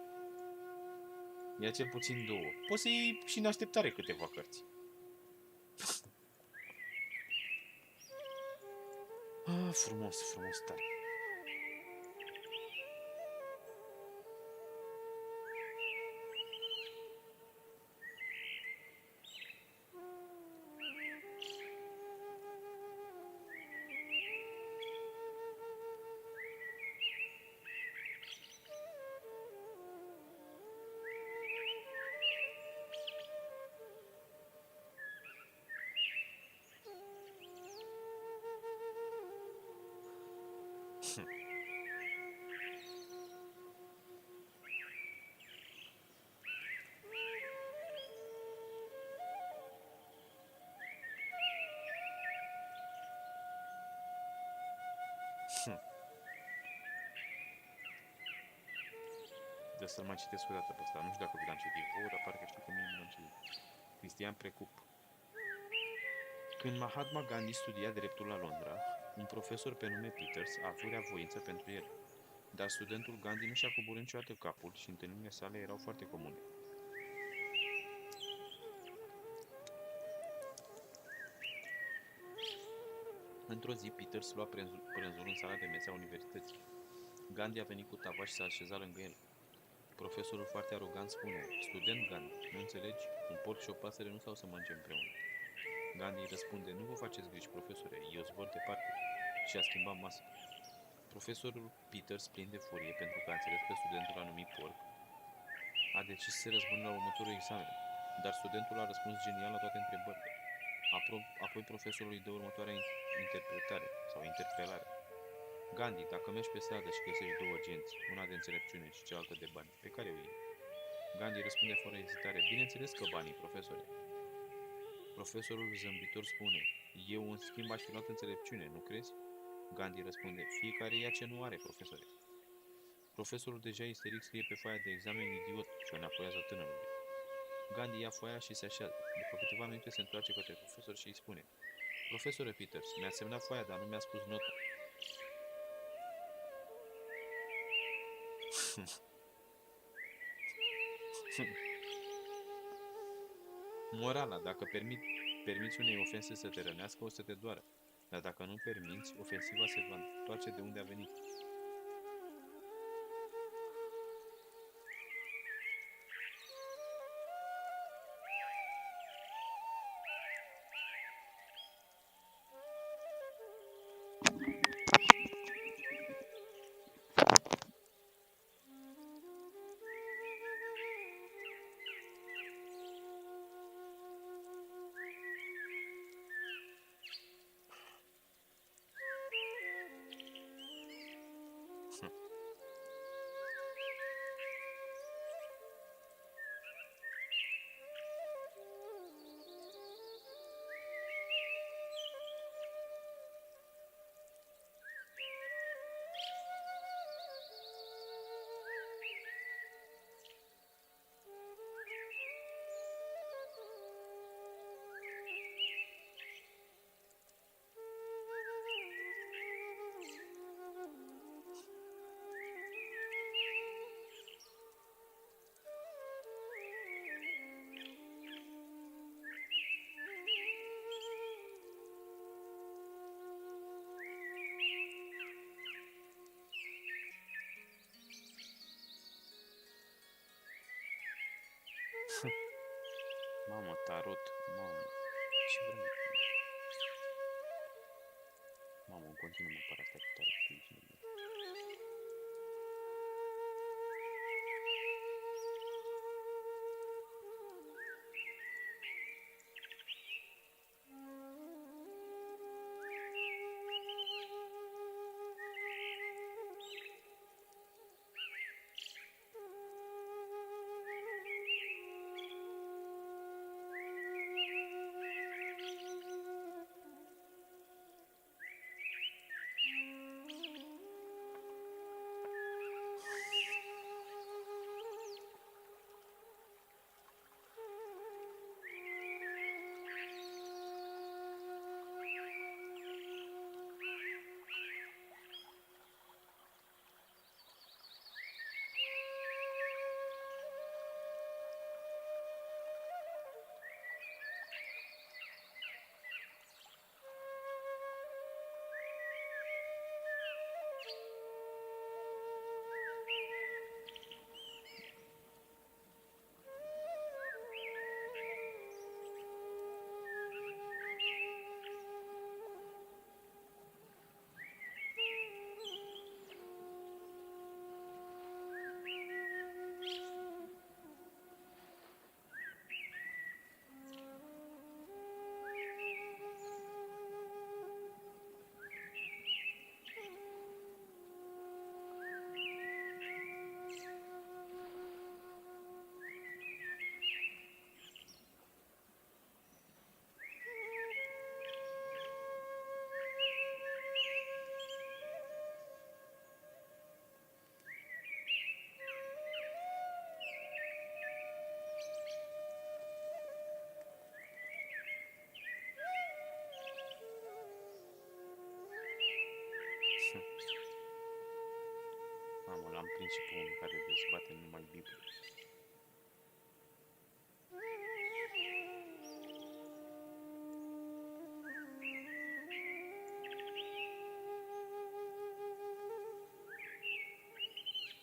A: Ia cel puțin două. Poți să iei și în așteptare câteva cărți. Frumos, frumos tare. Dă să-l mai citesc o dată pe ăsta. Nu știu dacă vi l-am citit vouă, dar parcă știu că mie nu l-am citit. Cristian Precup. Când Mahatma Gandhi studia dreptul la Londra, un profesor pe nume Peters a avut voință pentru el. Dar studentul Gandhi nu și-a coborât niciodată capul și întâlnirile sale erau foarte comune. Într-o zi, Peters lua prânzul în sala de mese a universității. Gandhi a venit cu tava și s-a așezat lângă el. Profesorul foarte arogant spune: student Gandhi, nu înțelegi? Un porc și o pasăre nu stau să mănânce împreună. Gandhi îi răspunde: nu vă faceți griji, profesore, eu zbor departe. Și a schimbat masa. Profesorul Peters, plin de furie pentru că a înțeles că studentul a numit porc, a decis să se răzbună la următorul examen, dar studentul a răspuns genial la toate întrebările. Apoi profesorul îi dă următoarea interpretare sau interpelare. Gandhi, dacă mergi pe stradă și găsești două genți, una de înțelepciune și cealaltă de bani, pe care o iei? Gandhi răspunde fără ezitare: bineînțeles că banii, profesore. Profesorul zâmbitor spune: eu, în schimb, aș fi luat înțelepciune, nu crezi? Gandhi răspunde: fiecare ia ce nu are, profesore. Profesorul deja isteric scrie pe foaia de examen idiot și o înapoiază tânărului. Gandhi ia foaia și se așează. După câteva minute se întoarce către profesor și îi spune: profesore Peters, mi-a semnat foaia, dar nu mi-a spus nota. Morala: dacă permiți unei ofense să te rănească, o să te doară. Dar dacă nu permiți, ofensiva se va întoarce de unde a venit. Mamă, tarot, mamă, ce vrem? Mamă, în continuu mă par astea cu tarot, știi? l-am prins și pe unul care dezbate numai Biblie.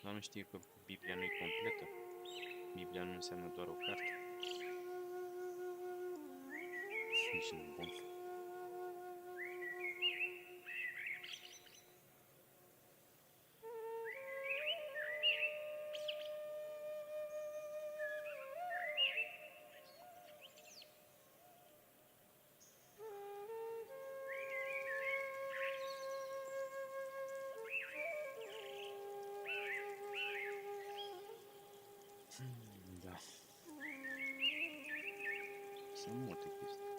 A: Dar nu știe că Biblia nu e completă. Biblia nu înseamnă doar o carte. Ești nebun. Da. Sunt multe chestii.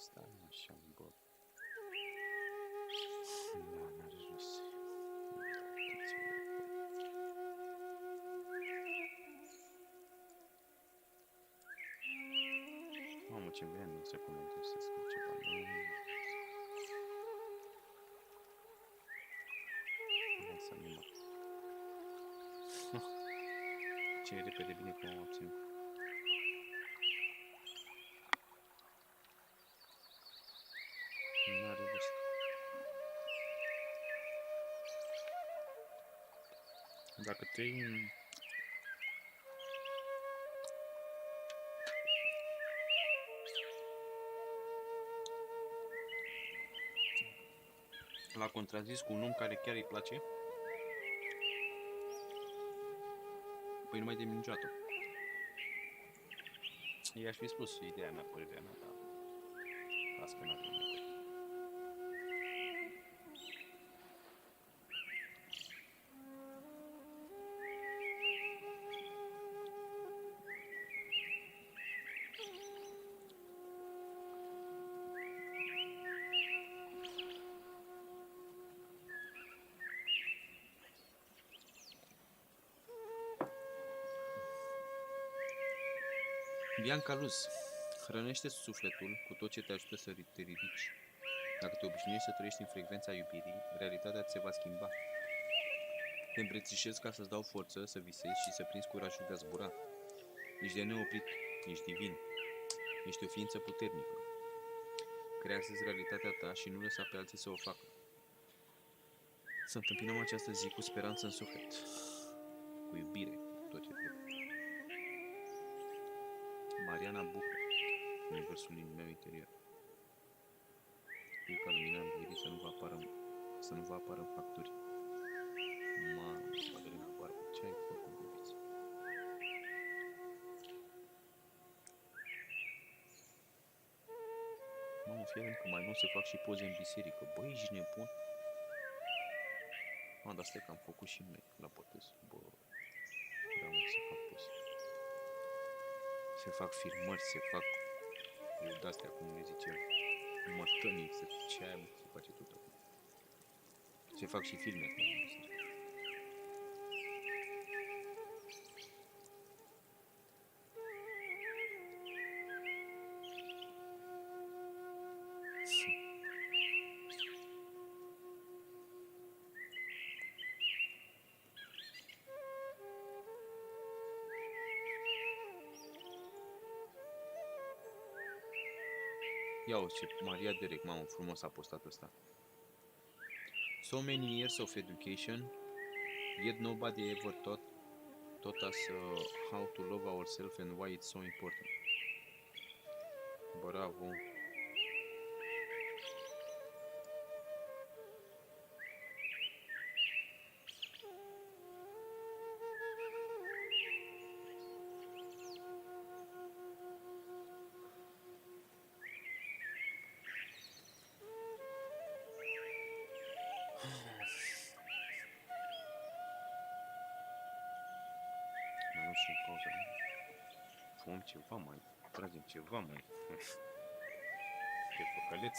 A: Stai așa, bă. Da, n-are rost. Mamă, ce vrem, nu se comentăm să scriu ceva. Lasă-mi, mă. Ce repede bine că m-am obținut. N-are rost. Dacă trăim l-a contrazis cu un om care chiar îi place, păi nu mai de minunat-o. I-aș fi spus ideea mea, părerea mea, dar las că n-avem nevoie. Bianca Luz, hrănește sufletul cu tot ce te ajută să te ridici. Dacă te obișnuiești să trăiești în frecvența iubirii, realitatea ți se va schimba. Te îmbrățișezi ca să-ți dau forță să visezi și să prinzi curajul de a zbura. Ești de neoprit, ești divin, ești o ființă puternică. Creează-ți realitatea ta și nu lăsa pe alții să o facă. Să întâmpinăm această zi cu speranță în suflet, cu iubire, cu tot ce trebuie. Mariana Bucă, universul meu interior. Fie ca lumina învierii să nu vă apară în facturi. Mamă, Madalina Barbu, ce ai făcut, băieți? Mamă, fie că mai mult se fac și poze în biserică. Băi, ești nebun? Mă, dar stai că am făcut și noi la botez. Bă, da, mă, se fac poze. Se fac filmări, se fac de-astea, cum le zice, mătănii, ce aia, se face tot acum. Se fac și filme acum. Ia uite ce Maria Derek, mamă, frumos a postat ăsta. So many years of education, yet nobody ever taught us how to love ourselves and why it's so important. Bravo! Și în pauza. Fumăm ceva mai, tragem ceva mai. Pe focăleț.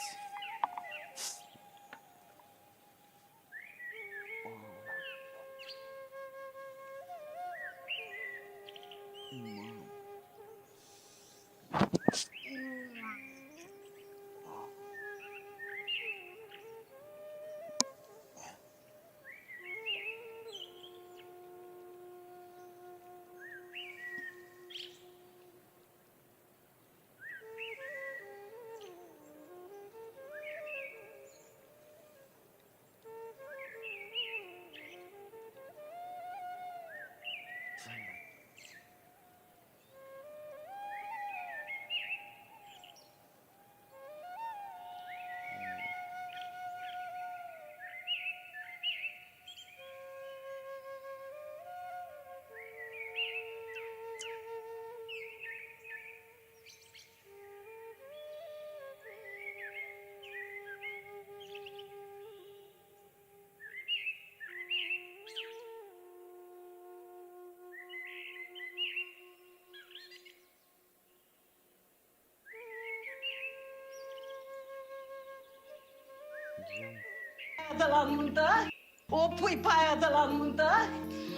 I: De la nuntă, o pui pe aia de la nuntă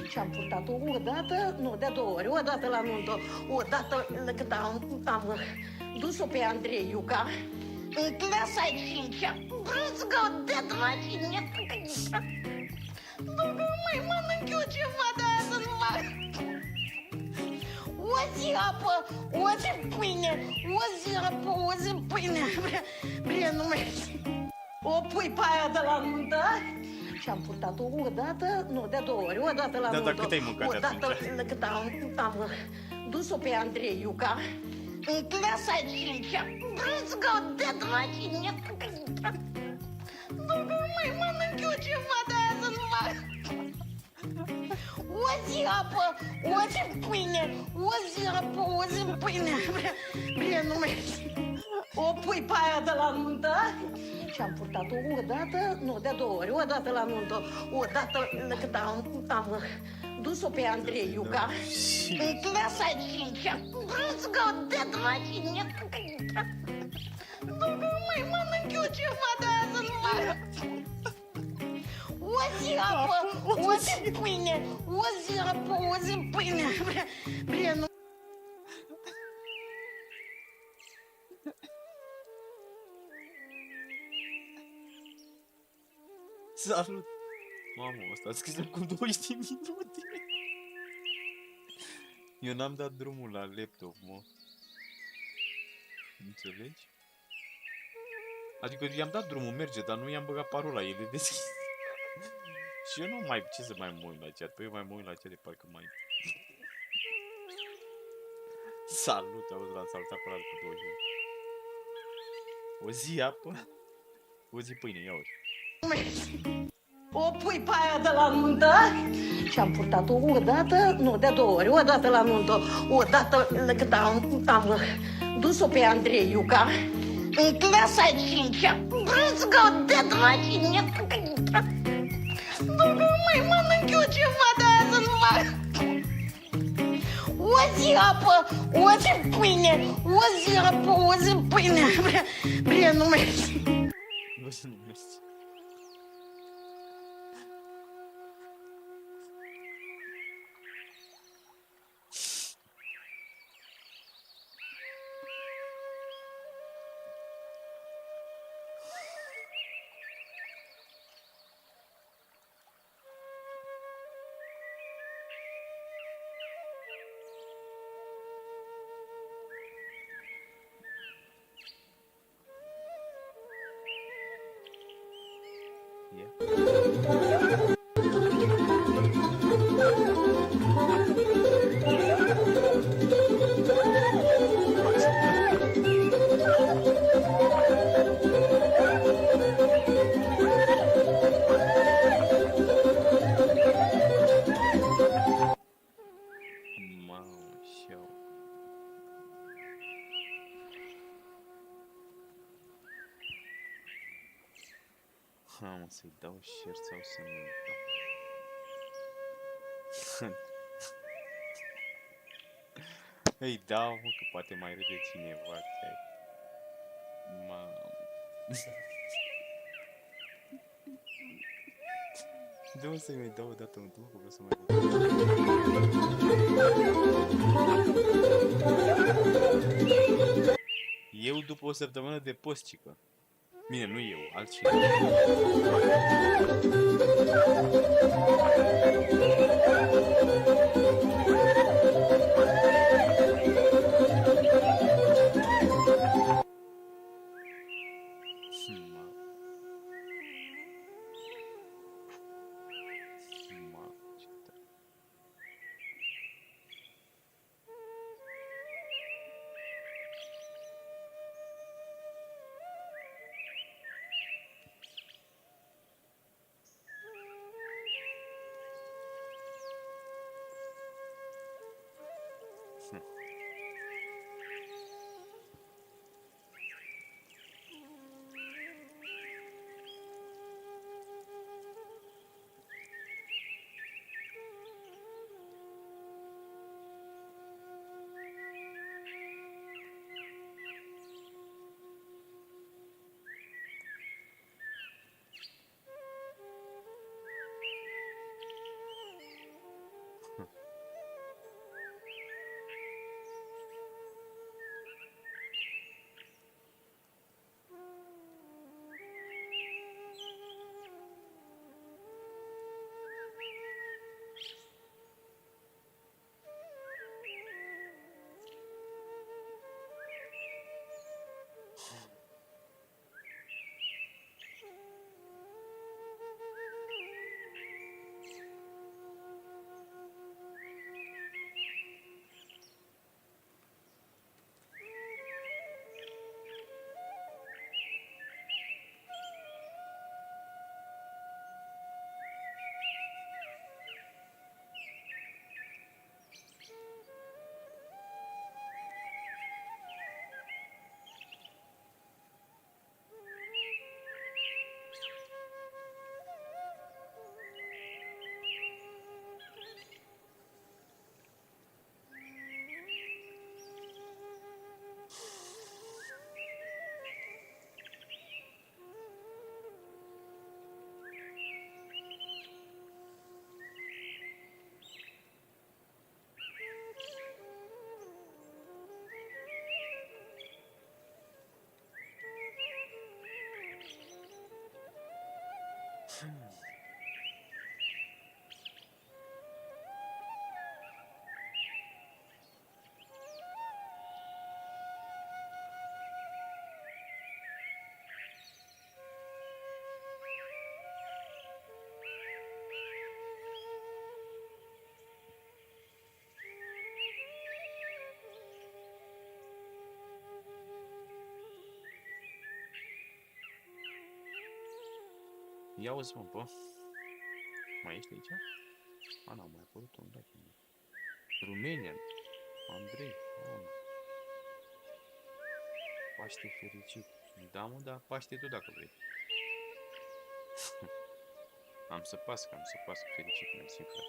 I: și am purtat-o o dată, nu, de două ori, o dată la nuntă, o dată când am dus-o pe Andrei Iuca în clasa 5-a, brâzgă de dragine. Nu mai mănânc eu ceva de aia să nu mă... O zi apă, o zi pâine, o zi apă, o zi pâine. Bine, nu merge. O pui pe aia de la nuntă și am purtat-o o dată, nu, de două ori, o dată la nuntă.
A: Dar cât ai mâncat
I: o dată
A: atunci?
I: când am dus-o pe Andrei Iuca în clasa 5-a, brâzgă de dragine. Nu mai mănânc eu ceva de aia să nu mă... O zi apă, o zi pâine, o zi apă, o zi pâine. Bine, nu merge. O pui pe aia de la nuntă și am purtat-o o dată, nu, de două ori, o dată la nuntă, o dată când am dus-o pe Andrei Iuca în clasa 5-a, brâzgă de dragine. Nu mai mănânc eu ceva de aia să nu mă... O zi apă, o zi pâine, o zi apă, o zi pâine. Bine, nu...
A: Salut! Mamă, ăsta a scris acum 20 de minute. Eu n-am dat drumul la laptop, mă. Înțelegi? Adică i-am dat drumul, merge, dar nu i-am băgat parola, el e deschis. Și eu nu mai, ce să mai mă uit la chat? Păi eu mai mă uit la chat de parcă mai... Salut, auzi, l-am salutat pe ăla cu 20. O zi apă, o zi pâine, ia uite.
I: O pui pe aia de la nuntă și am purtat-o o dată, nu, de două ori, o dată la nuntă, o dată când am dus-o pe Andrei Iuca în clasa 5-a, brâzgă de dragine. Nu mai mănânc eu ceva de aia să nu mă... O zi apă, o zi pâine, o zi apă, o zi pâine. Bine, nu merge.
A: Nu să nu mergi. Mă, să-i dau share sau să nu dau? Îi dau, mă, că poate mai râde cineva chiar. Mamă. De unde să-i mai dau o dată un duh, că să mai dau. Eu după o săptămână de postică. Bine, nu eu, altcineva. Ia uzi, mă, bă. Mai ești aici? A, n-a mai apărut un dat. Rumenian. Andrei. Ana. Paște fericit. Da, mă, da, Paște tu dacă vrei. Am să pasc fericit, mersi, frate.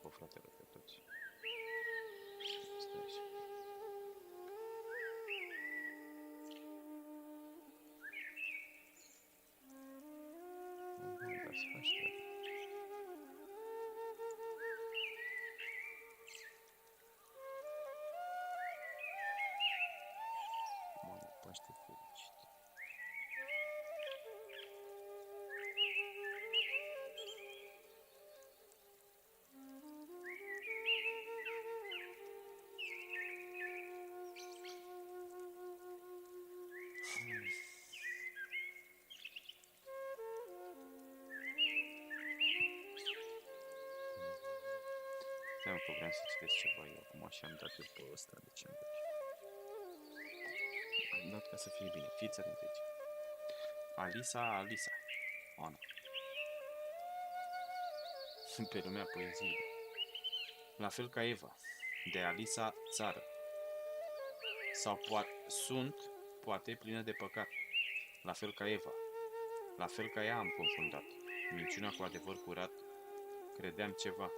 A: Pă, fratele, pe toți. Stai așa. Da, să faci treaba. Mamă, Paște fericit. Stai, mă, că vreau să citesc ceva eu acum și am dat eu pe ăsta de ce am dat. Am dat ca să fie bine. Fiți atenți aici. Alisa. Ana. Pe lumea poeziei. La fel ca Eva. De Alisa țară. Sau poate plină de păcat. La fel ca Eva. La fel ca ea am confundat. Minciuna cu adevăr curat. Credeam ceva.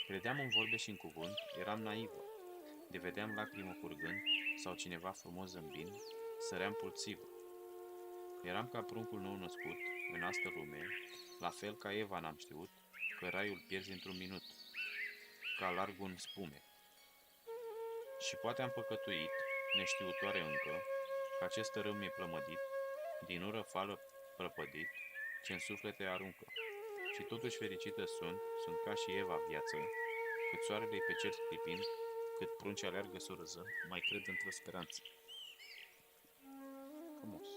A: Credeam în vorbe și în cuvânt, eram naivă. De vedeam lacrimă curgând, sau cineva frumos zâmbind, săream pulsivă. Eram ca pruncul nou născut, în astă lume, la fel ca Eva n-am știut, că raiul pierzi într-un minut, ca largul în spume. Și poate am păcătuit, neștiutoare încă, că acest tărâm e plămădit, din ură fală prăpădit, ce-n suflete aruncă. Și totuși fericită sunt ca și Eva viață, cât soarele pe cer clipind, cât prunci aleargă s-o râză, mai cred într-o speranță. Frumos.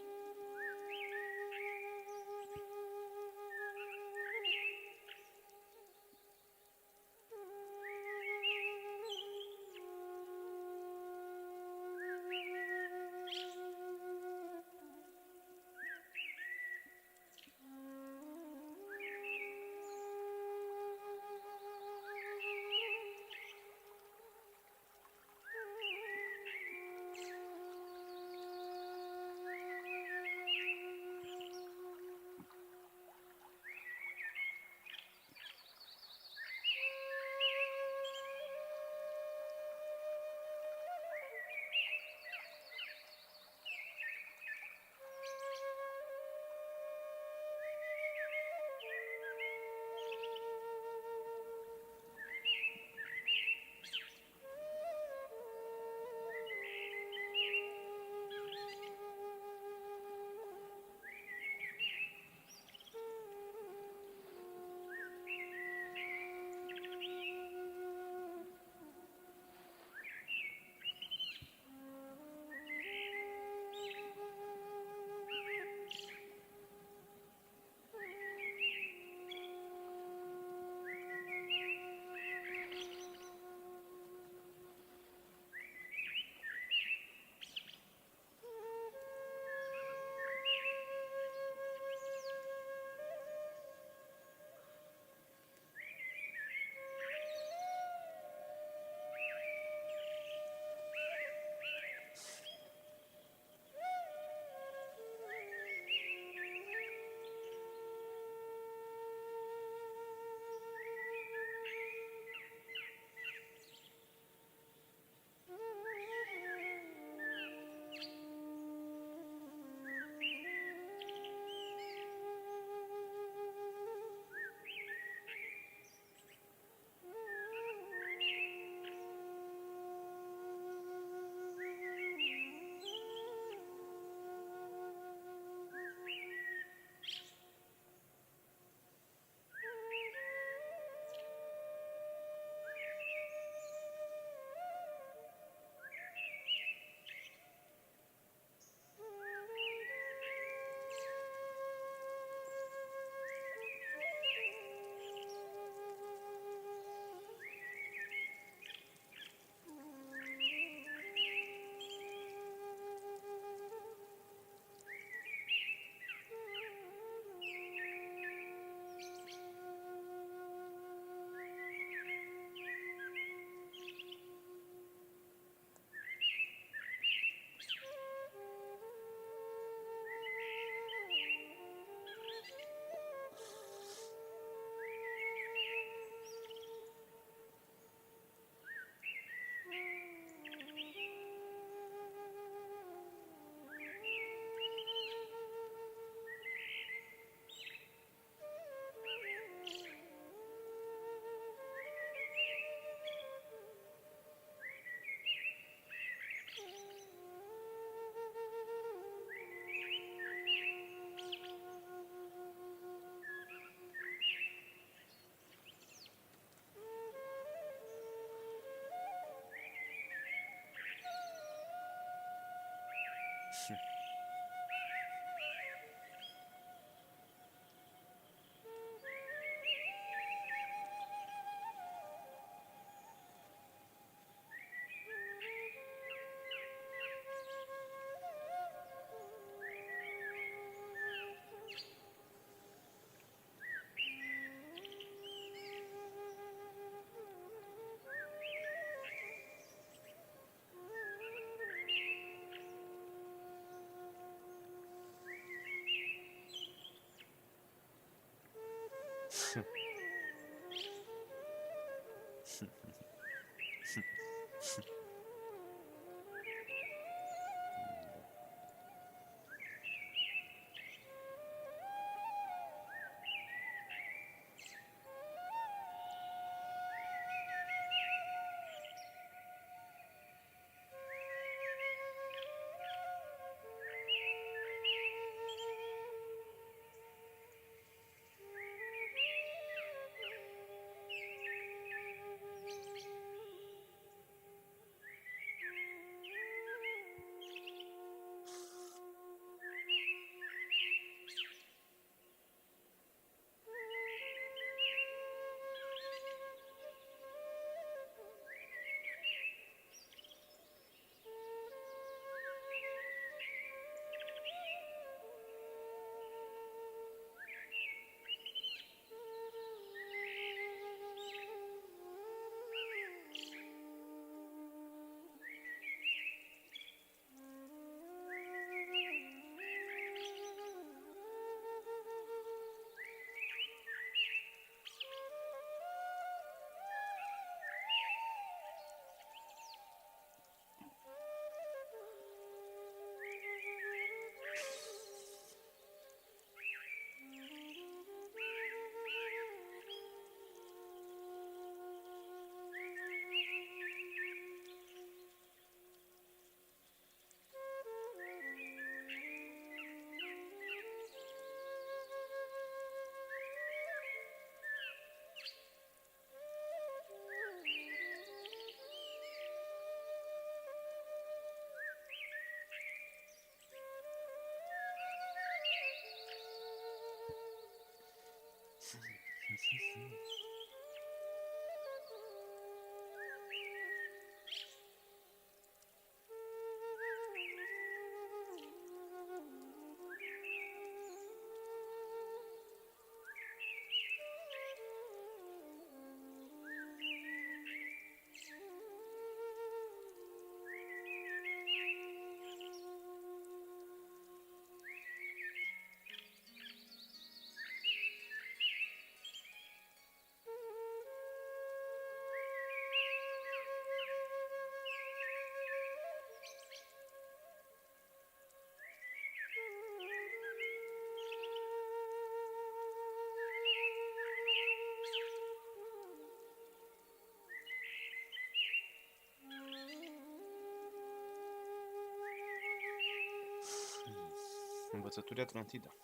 A: Învățături Atlantida.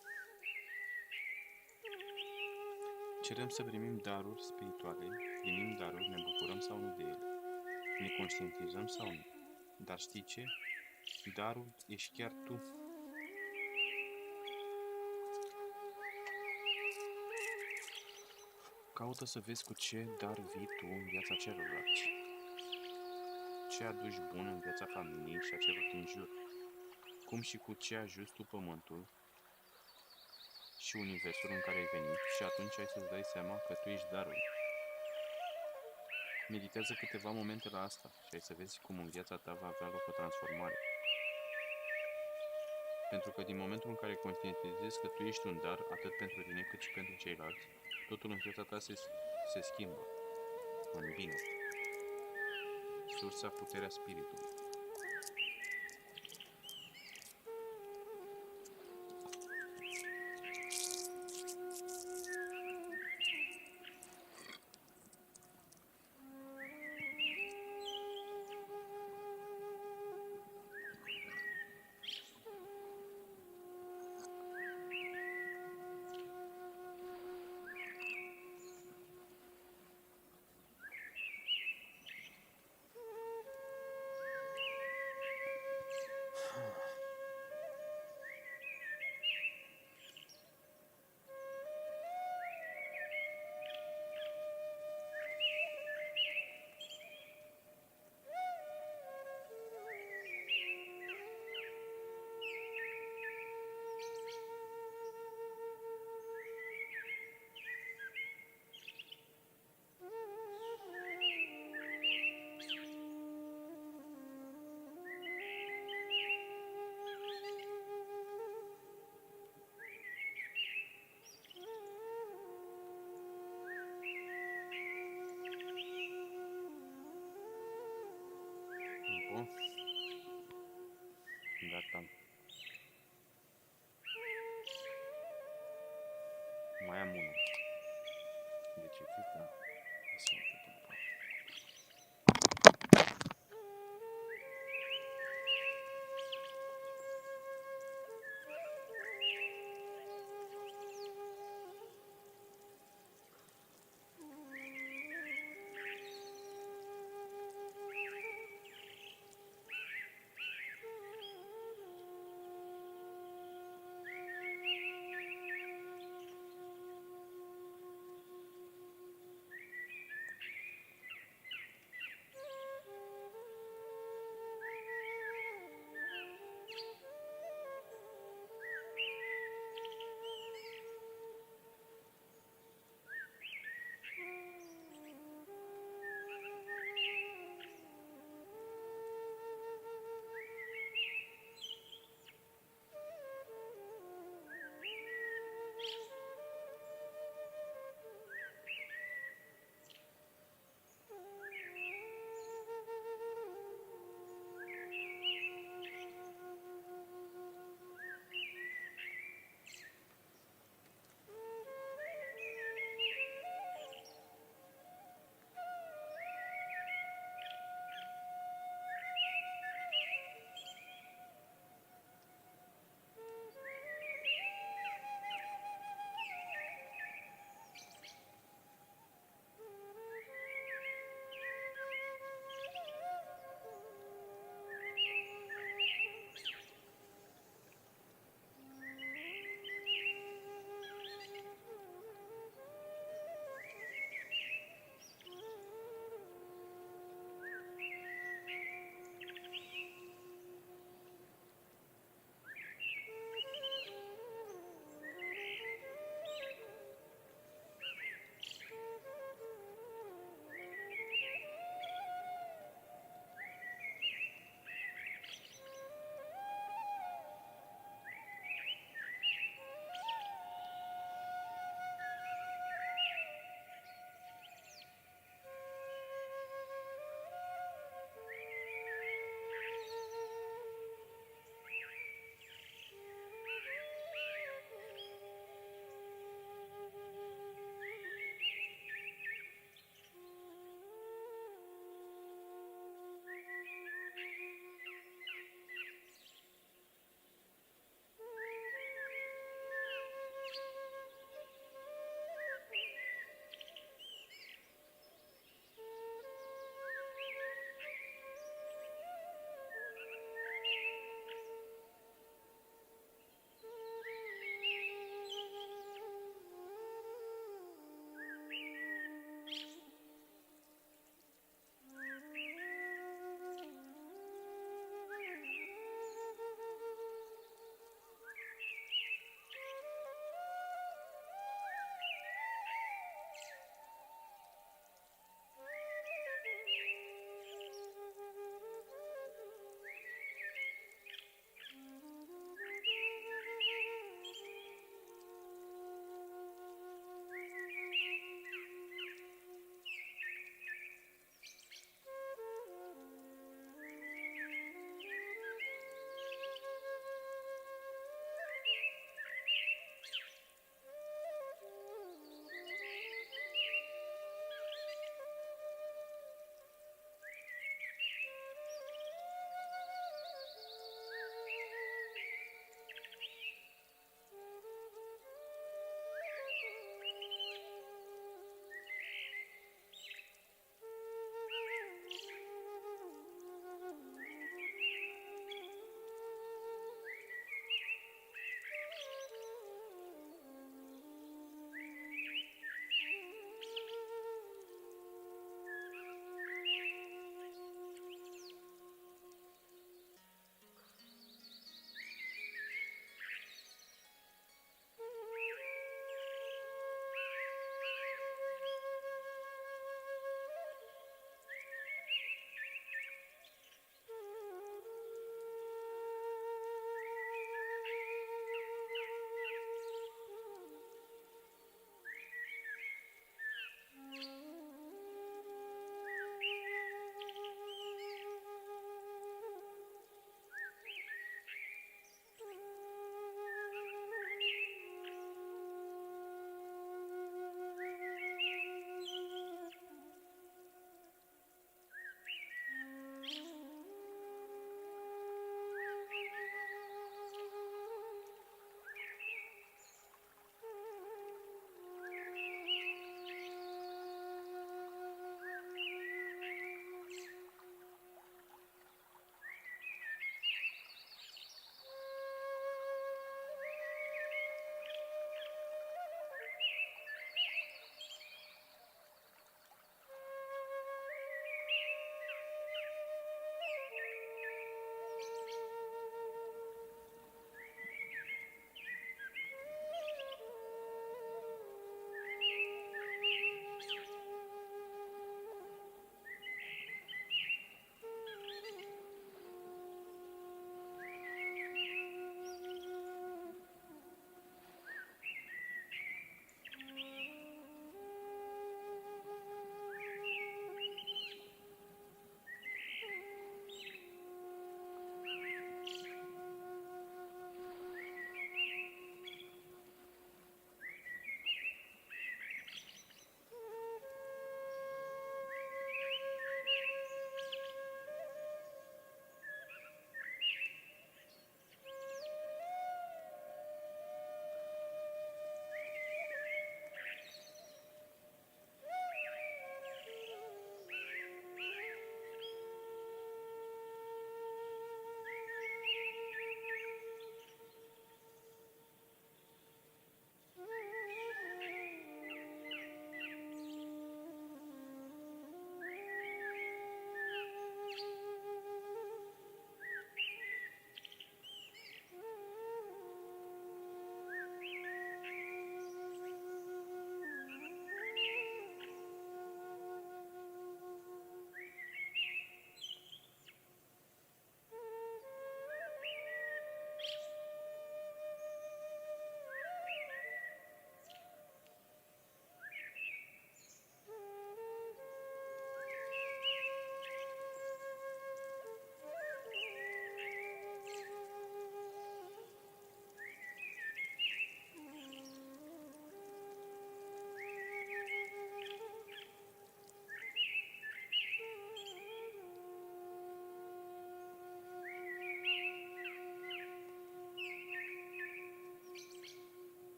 A: Cerem să primim daruri spirituale, primim daruri, ne bucurăm sau nu de ele, ne conștientizăm sau nu. Dar știi ce? Darul ești chiar tu. Caută să vezi cu ce dar vii tu în viața celorlalți. Ce aduci bun în viața familiei și a celor din jur. Cum și cu ce ajuți tu pământul și universul în care ai venit și atunci ai să-ți dai seama că tu ești darul. Meditează câteva momente la asta și ai să vezi cum în viața ta va avea loc o transformare. Pentru că din momentul în care conștientizezi că tu ești un dar, atât pentru tine cât și pentru ceilalți, totul în viața ta se schimbă în bine. Sursa puterea spiritului. Bun. Gata. Mai am una. De citit, da. Să o putem face.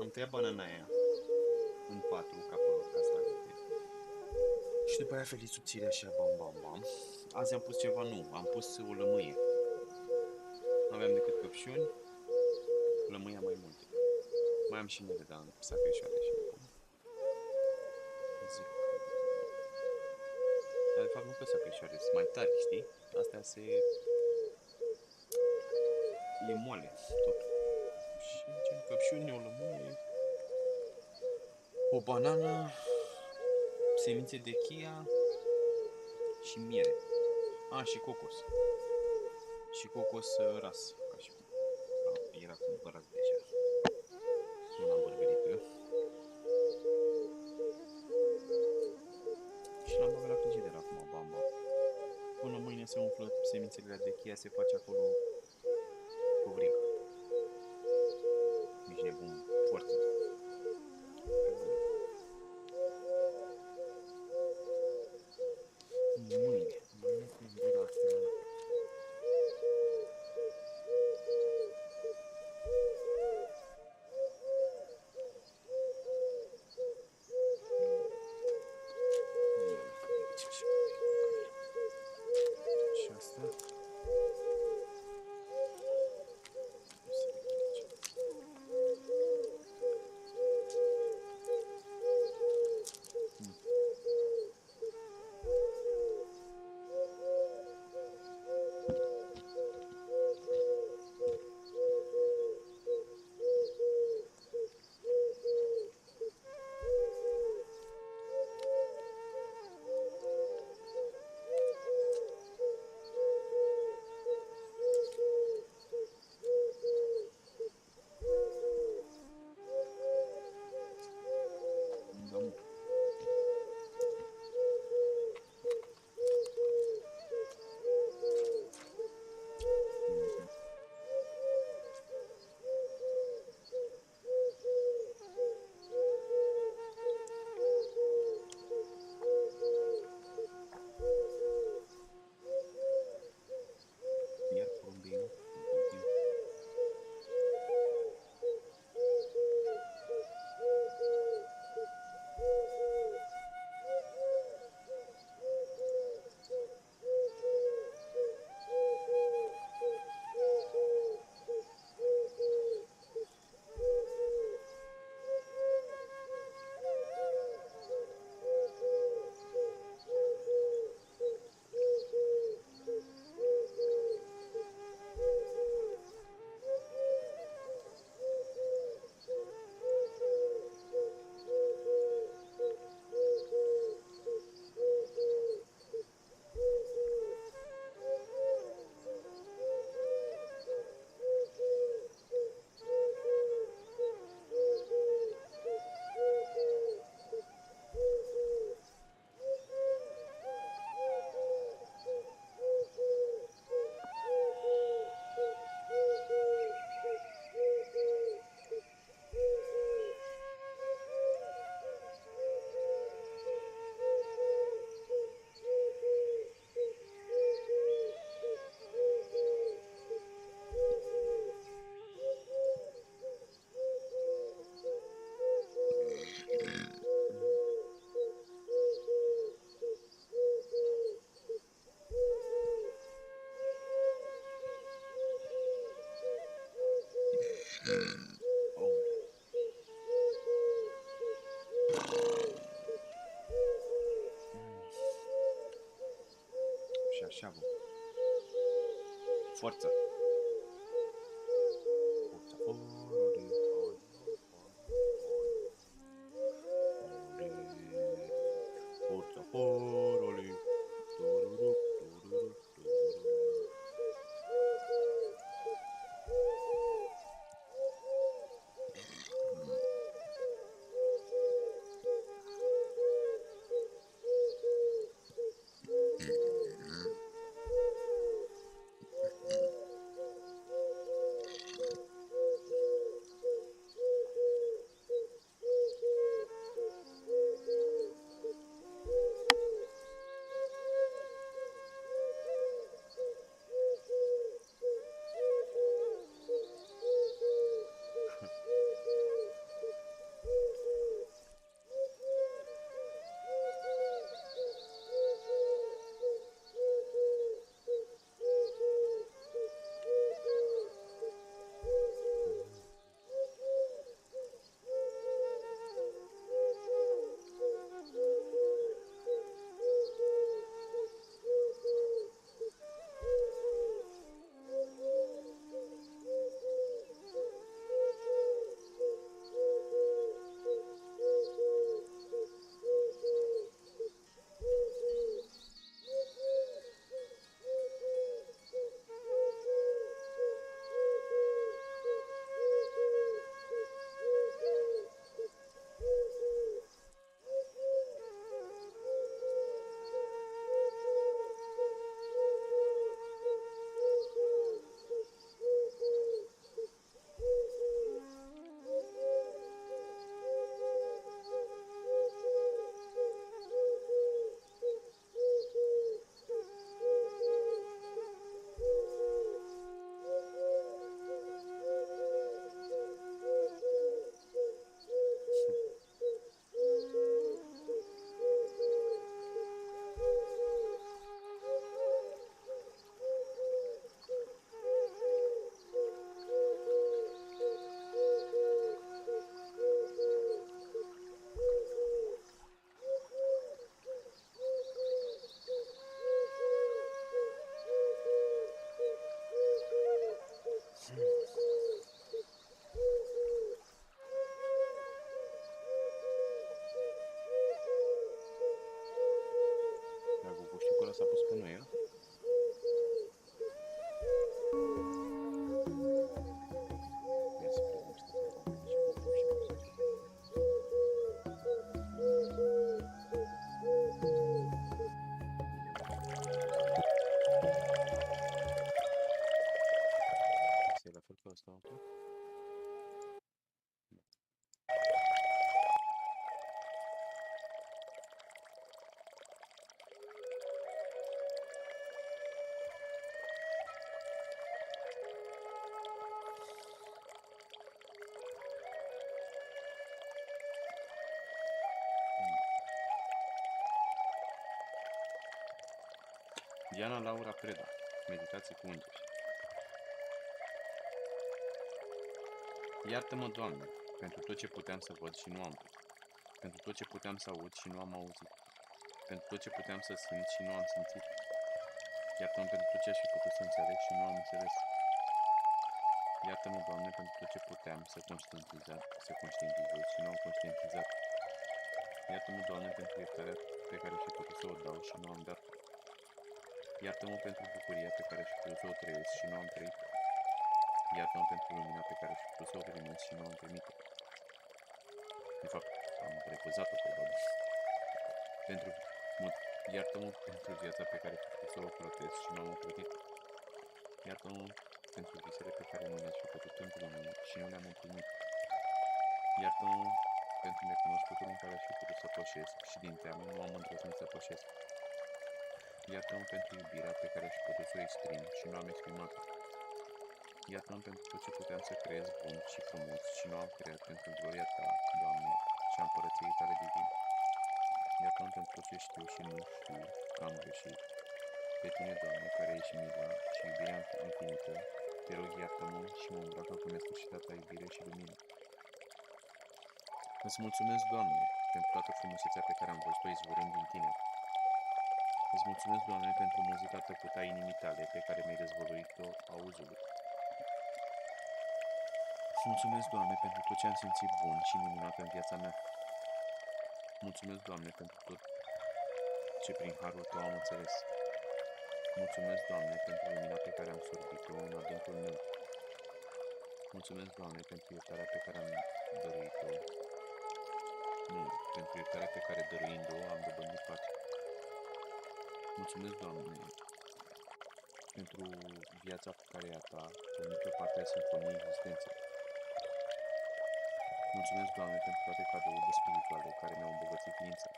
A: Am tăiat banana aia în 4 capăt castraveți. Și după aia felit subțire așa, bam, bam, bam. Azi am pus ceva nou, am pus o lămâie. Nu aveam decât căpșuni, lămâia mai multe. Mai am și mere, dar am sacrișoare și acum. Zic. Dar de fapt nu pe sacrișoare, sunt mai tari, știi? Astea se... e moale, tot. Și ce căpșuni, o lămâie, o banană, semințe de chia și miere. A, și cocos. Și cocos ras, ca și cum. Era cumpărat deja. Nu l-am bărberit eu. Și l-am băgat la frigider acum, bamba. Până mâine se umflă semințele de chia, se face acolo covric. Ești nebun, forță. Mâine cu gura asta. Și asta. Și așa, bă. Forță! Forța, porole. că nu e. Ia să vedem ce se întâmplă și vorbim și muzică. Este la fel ca ăsta, ok? Diana Laura Preda, meditație cu îngeri. Iartă-mă, Doamne, pentru tot ce puteam să văd și nu am văzut, pentru tot ce puteam să aud și nu am auzit, pentru tot ce puteam să simt și nu am simțit. Iartă-mă pentru tot ce aș fi putut să înțeleg și nu am înțeles. Iartă-mă, Doamne, pentru tot ce puteam să conștientizez și nu am conștientizat. Iartă-mă, Doamne, pentru iertarea pe care aș fi putut să o dau și nu am dat. Iartă-mă pentru bucuria pe care aș fi putut să o trăiesc și nu am trăit. Iartă-mă pentru lumina pe care aș fi putut să o primesc și nu am primit. De fapt, am refuzat-o, probabil. Iartă-mă pentru viața pe care aș fi putut să o ocrotesc și nu am ocrotit. Iartă-mă pentru visele pe care nu le-aș fi putut împlini și nu le-am împlinit. Iartă-mă pentru necunoscutul în care aș fi putut să pășesc și din teamă nu am îndrăznit să pășesc. Iartă-mă pentru iubirea pe care aș fi putut să o exprim și nu am exprimat-o. Iartă-mă pentru tot ce puteam să creez bun și frumos și nu am creat pentru gloria Ta, Doamne, și a împărăției Tale divine. Iartă-mă pentru tot ce știu și nu știu că am greșit. Pe Tine, Doamne, care ești mila și iubirea infinită, Te rog, iartă-mă și mă îmbracă cu nesfârșitata iubire și lumină. Îți mulțumesc, Doamne, pentru toată frumusețea pe care am văzut-o izvorând din Tine. Îți mulțumesc, Doamne, pentru muzica tăcută a inimii Tale pe care mi-ai dezvăluit-o auzului. Îți mulțumesc, Doamne, pentru tot ce am simțit bun și minunat în viața mea. Mulțumesc, Doamne, pentru tot ce prin harul Tău am înțeles. Mulțumesc, Doamne, pentru lumina pe care am sorbit-o în adâncul meu. Mulțumesc, Doamne, pentru iertarea pe care am dăruit-o. Nu, pentru iertarea pe care dăruind-o am dobândit pace. Mulțumesc, Doamne, pentru viața care e a Ta, o mică parte a simfoniei existenței. Mulțumesc, Doamne, pentru toate cadourile spirituale care mi-au îmbogățit ființa.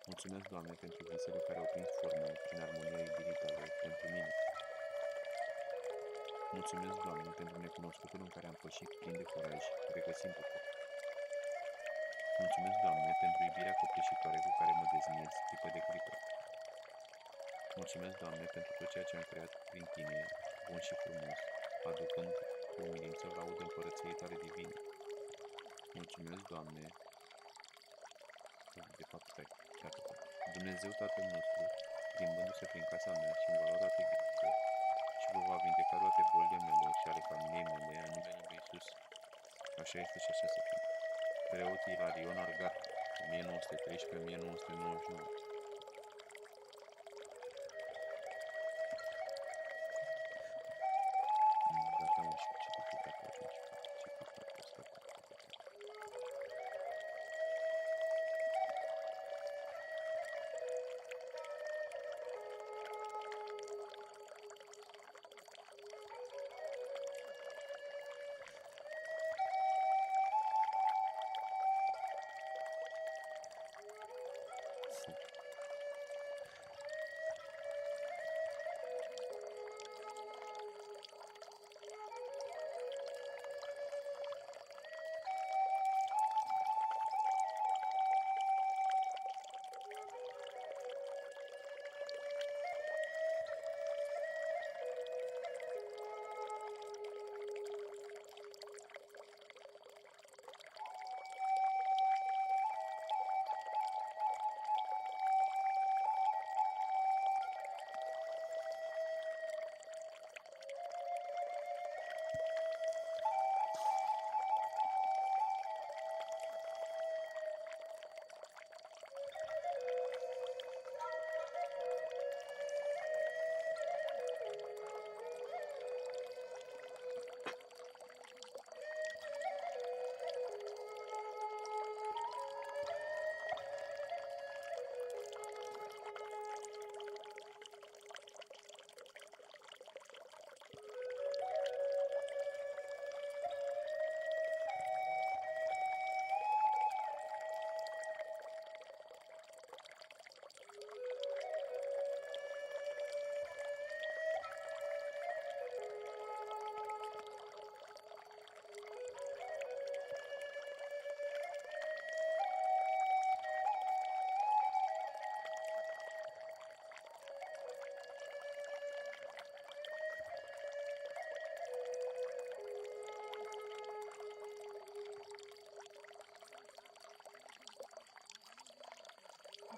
A: Mulțumesc, Doamne, pentru visele care au prins formă prin armonia iubirii Tale pentru mine. Mulțumesc, Doamne, pentru necunoscutul în care am pășit plin de curaj, regăsindu-Te. Mulțumesc, Doamne, pentru iubirea copleșitoare cu care mă dezmiez clipă de clipă. Mulțumesc, Doamne, pentru tot ceea ce am creat prin Tine, bun și frumos, aducând cu umilință laudă împărăției Tale divine. Mulțumesc, Doamne, de fapt, stai, Dumnezeu Tatăl nostru, plimbându-se prin casa mea și îmi va lua toate grijile și vă va vindeca toate bolile mele și ale familiei mele în numele Lui Iisus. Așa este și așa să fie. Preot Ilarion Argat, 1913-1999. Gata, mă, și ce cu toate atunci. Și cu toate asta.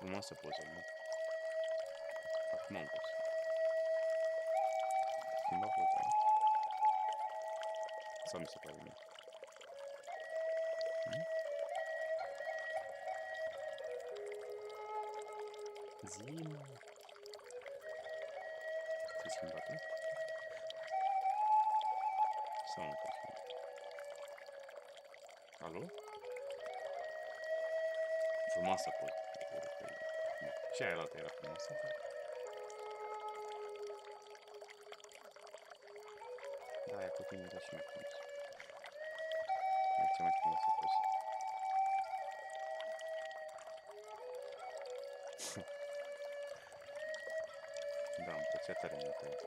A: frumoasă poză, nu? Acum am pus. Schimba poza, nu? Sau mi se pare mie? Zi-mă! S-a schimbat, nu? Sau nu s-a schimbat? Alo? Frumoasă poză. Și aia altă era frumoasă, dar... Da, aia cu tine era și mai frumoasă. E cea mai frumoasă poză. Da, îmi plăcea tare mult aia.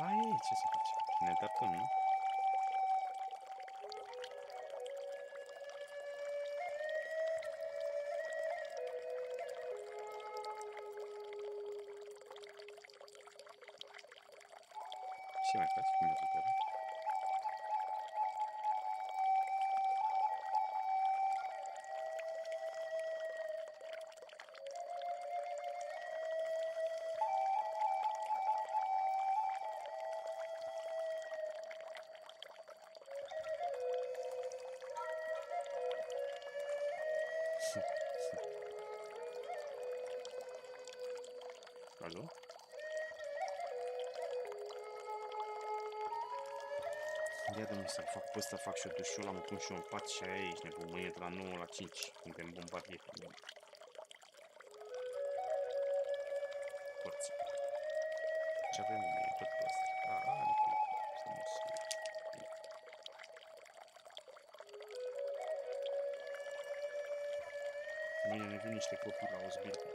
A: Aia e, ce să facem? Ne adaptăm, nu? Ce mai faci? Cum merge tare? Alo? Ia de-mi să-l fac pe ăsta, fac și o dușul, am pun și un pat și aia ești nebun, mâine de la 9 la 5, suntem bombardieri. Forță. Ce avem mâine? Tot plastic. Frumos. Mâine ne vin niște copii la Osbilde.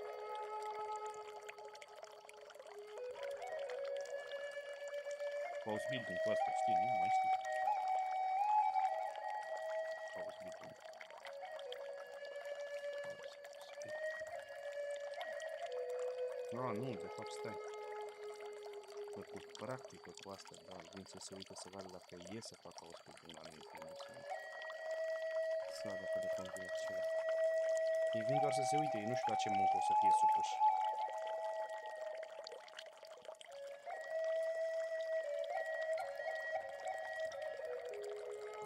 A: Ausbildung cu asta, știi, nu? Mai știi? Ausbildung. Nu, de fapt, stai. Cu practică cu asta, da, vin să se uite să vadă dacă e să facă Ausbildung la mine, să vadă că de convine ceva. Ei vin doar să se uite, ei nu știu la ce muncă o să fie supuși.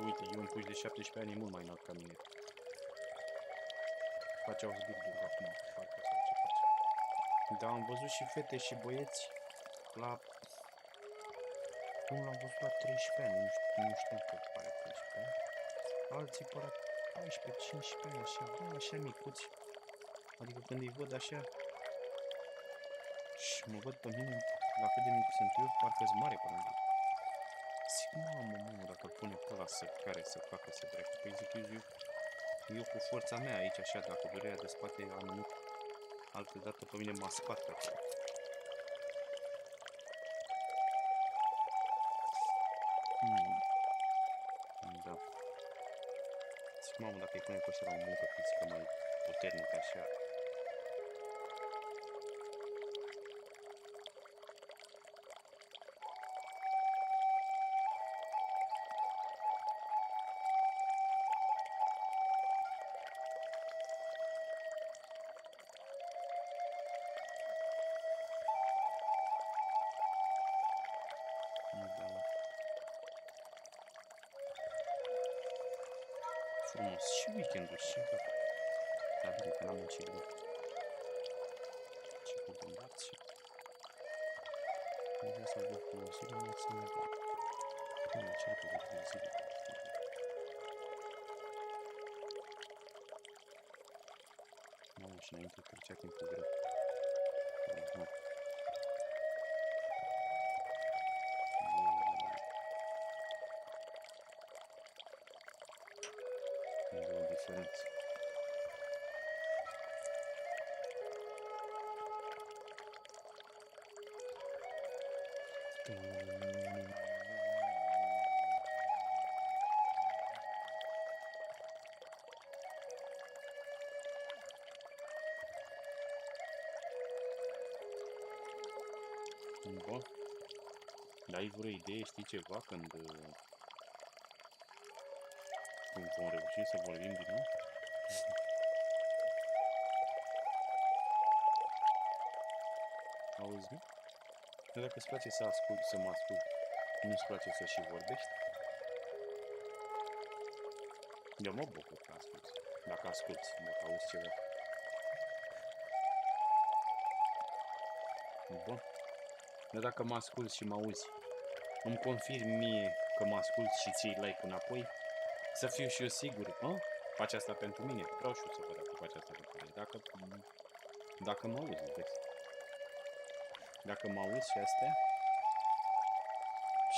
A: Uite, eu un puș de 17 ani e mult mai înalt ca mine. Face Ausbildung acum, parcă sau ce face. Dar am văzut și fete și băieți la... Unul l-am văzut la 13 ani, nu știam că pare 13 ani. Alții pe la 14-15 ani, așa, bă, așa micuți. Adică când îi văd așa și mă văd pe mine, la cât de mic sunt eu, parcă-s mare pe lângă. Zic, mamă, dacă îl pune pe ăla să care, să facă, să treacă. Păi zic, eu cu forța mea aici, așa, dacă durerea de spate am venit altă dată, pe mine m-a spart acolo. Da. Zic, mamă, dacă îi pune pe ăștia la o muncă fizică mai puternică, așa. Frumos. Și weekendul și gata. Dar bine că n-am muncit greu. Ce cu băndați și... Nu vreau să văd folosire maximă. Nu, încerc de folosire. Mamă, și înainte trecea timpul greu. E o diferență. Bă, ai vreo idee, știi ceva, când Cum vom reuși să vorbim din nou? Auzi, nu? Dar dacă îți place să ascult, să mă ascult, nu-ți place să și vorbești? Eu mă bucur că asculti. Dacă asculti, dacă auzi ceva. Bun. Dar dacă mă asculti și mă auzi, îmi confirmi mie că mă ascult și ții like înapoi? Să fiu și eu sigur, mă? Faci asta pentru mine? Vreau și eu să văd dacă faci asta pentru mine. Dacă mă auzi, vezi. Dacă mă auzi și astea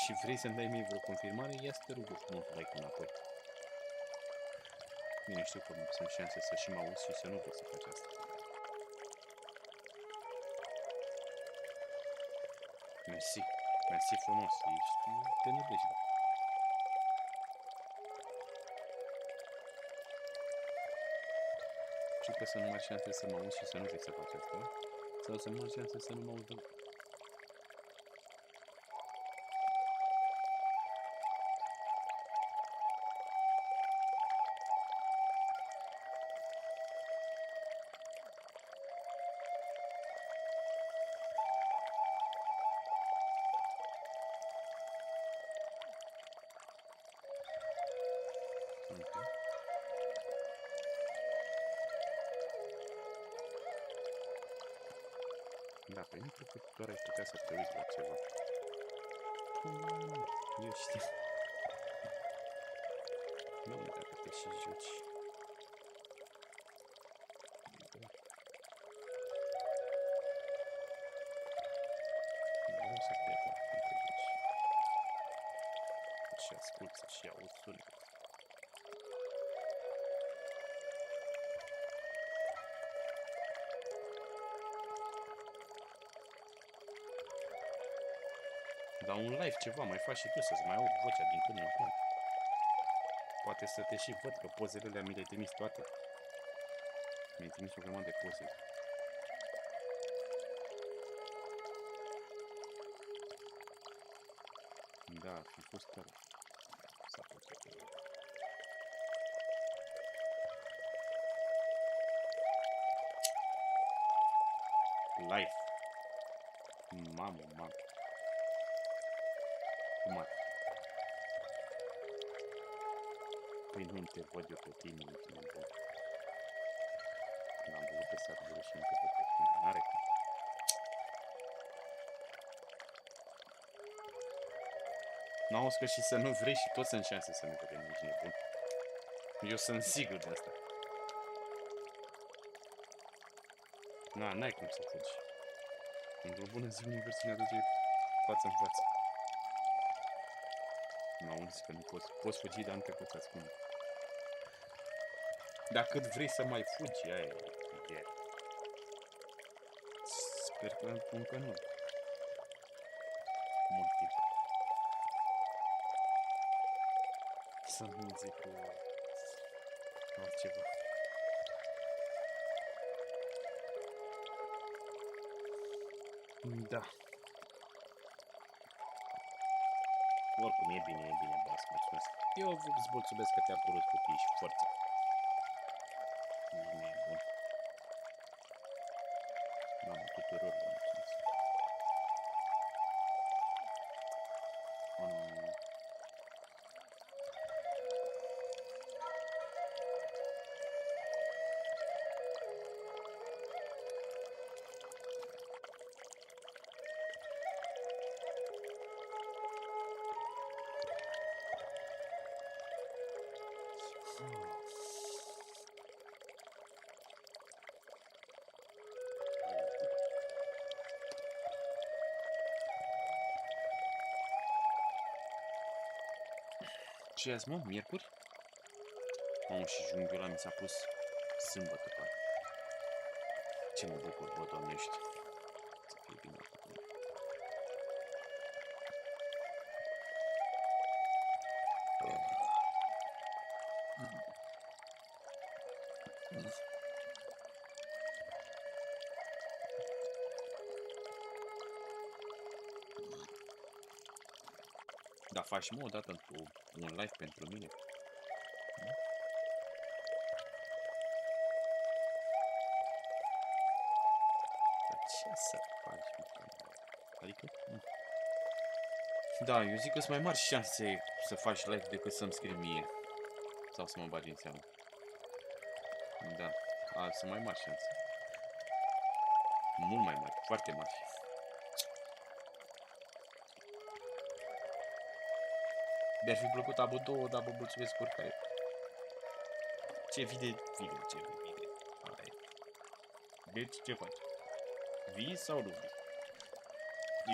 A: și vrei să-mi dai mie vreo confirmare, ia să te rog frumos like înapoi. Bine, știu că sunt șanse să și mă auzi și să nu vrei să faci asta. Mersi. Mersi frumos. Ești de nădejde. Știu că sunt mari șanse să mă auzi și să nu vrei să faci asta. Sau sunt mari șanse să nu mă auzi deloc. Da, pe mine cred că doar ai putea să te uiți la ceva. Eu știu. Nu, dacă te și joci. Vreau să cred că te joci. Și ascult, să și auzi sunet. Dar un live ceva mai faci și tu să-ți mai aud vocea din până în până. Poate să te și văd că pozele alea mi le-ai trimis toate. Mi-ai trimis o grămadă de poze. Da, ar fi fost tare. S-a făcut acolo. Live. Mamă, mamă. Cum ar? Păi nu te văd eu pe tine, ultimul văd. L-am văzut pe serverul și încă pe tine. N-are cum. N-auzi că și să nu vrei și toți sunt șanse să nu vedem, nici nebun. Eu sunt sigur de asta. N-ai cum să fugi. Într-o bună zi, universul ne aduce față în față. N-auzi că nu poți fugi, dar nu te poți ascunde. Dar cât vrei să mai fugi, aia e ideea. Sper că încă nu. Mult timp. Să nu zic altceva. Da. Oricum, e bine, Bas, mulțumesc. Eu îți mulțumesc că te-a părut copiii și forță. Nu e bun. Mamă, tuturor vă mulțumesc. Ce azi, mă? Miercuri? Mamă, și junghiul ăla mi s-a pus sâmbătă, parcă. Ce mă bucur, bă, Doamnești. Să fie bine cu tine. Da, faci, mă, odată un live pentru mine. Dar ce să faci, mă? Adică... Da, eu zic că sunt mai mari șanse să faci live decât să-mi scrii mie. Sau să mă bagi în seamă. Da, sunt mai mari șanse. Mult mai mari, foarte mari. Mi-ar fi plăcut abo 2, dar vă mulțumesc oricare. Ce vine, ce vine. Hai. Deci ce faci? Vii sau nu vii?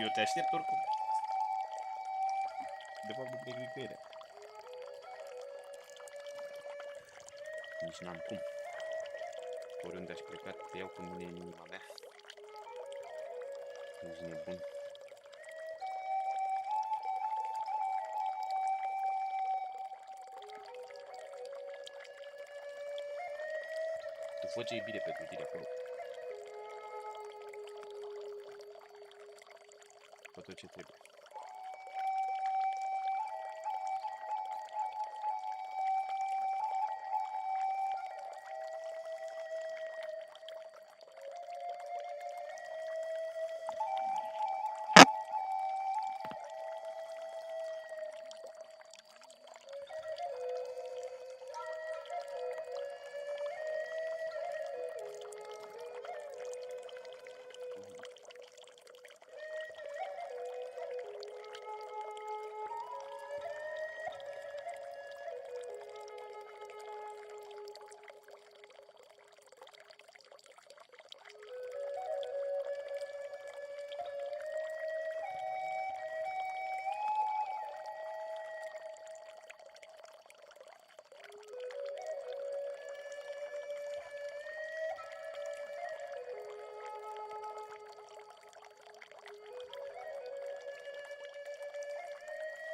A: Eu te aștept oricum. De fapt nu plec nicăieri. Nici n-am cum. Oriunde aș pleca, te iau cu mine în inima mea. Ești nebun. Tu fă ce e bine pentru tine acolo. Fă tot ce trebuie.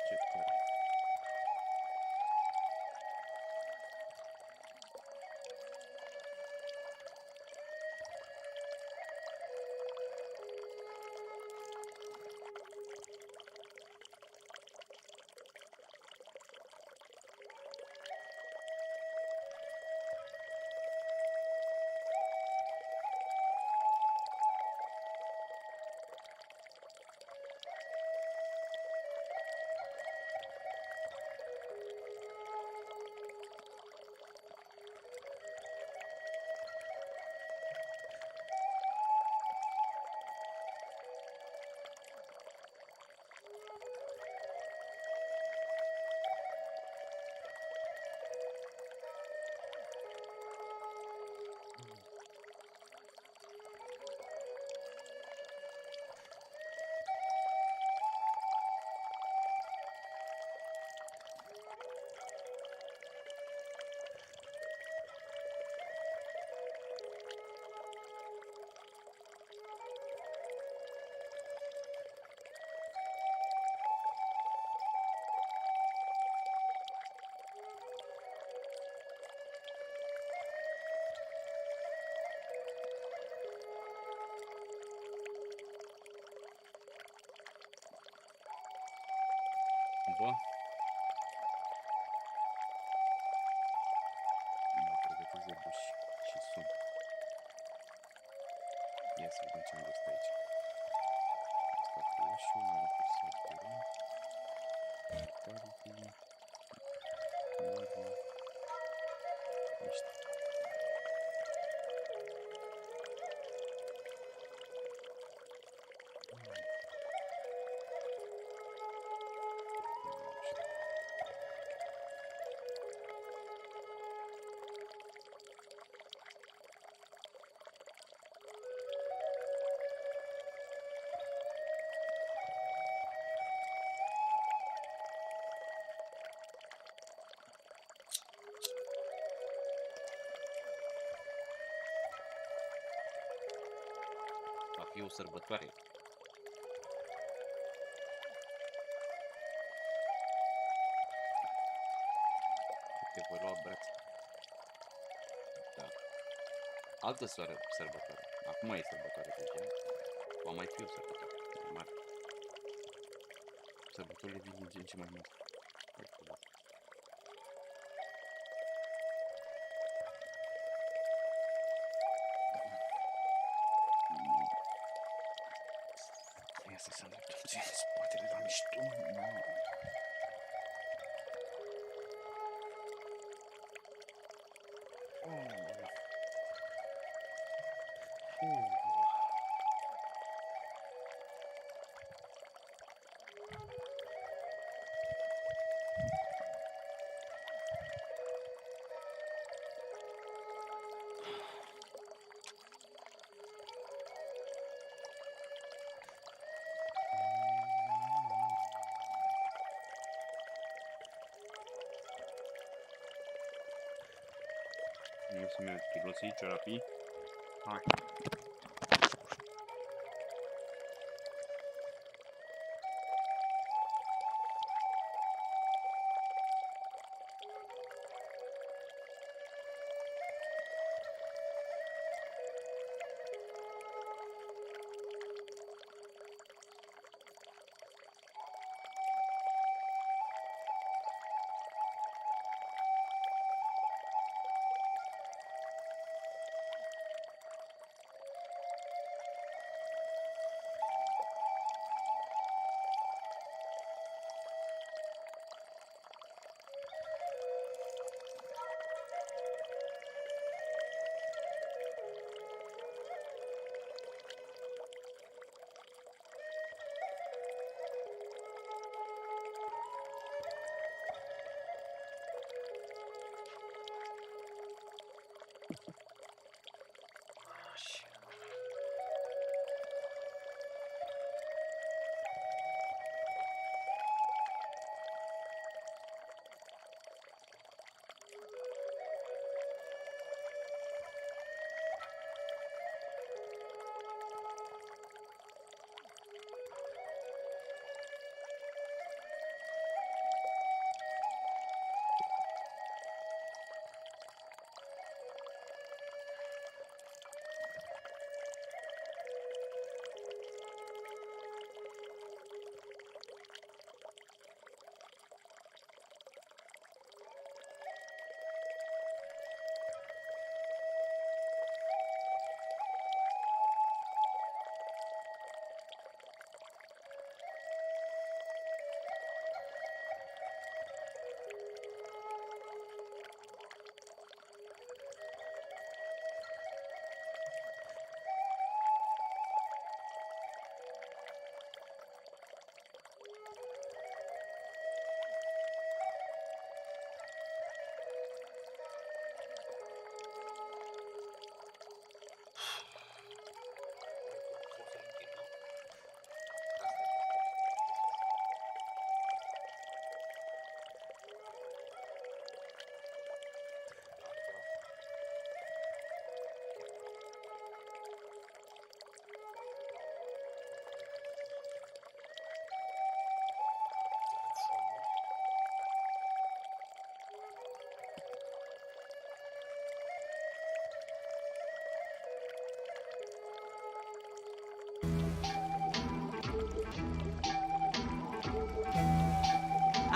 A: Ce tare. Bă, mă pregătesc de duș și sun. Ia să vedem ce am găsit aici. Asta cu ușul, mă la cursatură. Vitality. Inima. Niște. Va fi o sărbătoare. Te voi lua brațe. Da. Altă sărbătoare. Acum e sărbătoare deja. Va mai fi o sărbătoare mai mare. Sărbătorile vin din ce în ce mai mult. Asta să îndreptăm spatele la mișto, mă. Nu să merg chiloții, ciorapii. Hai.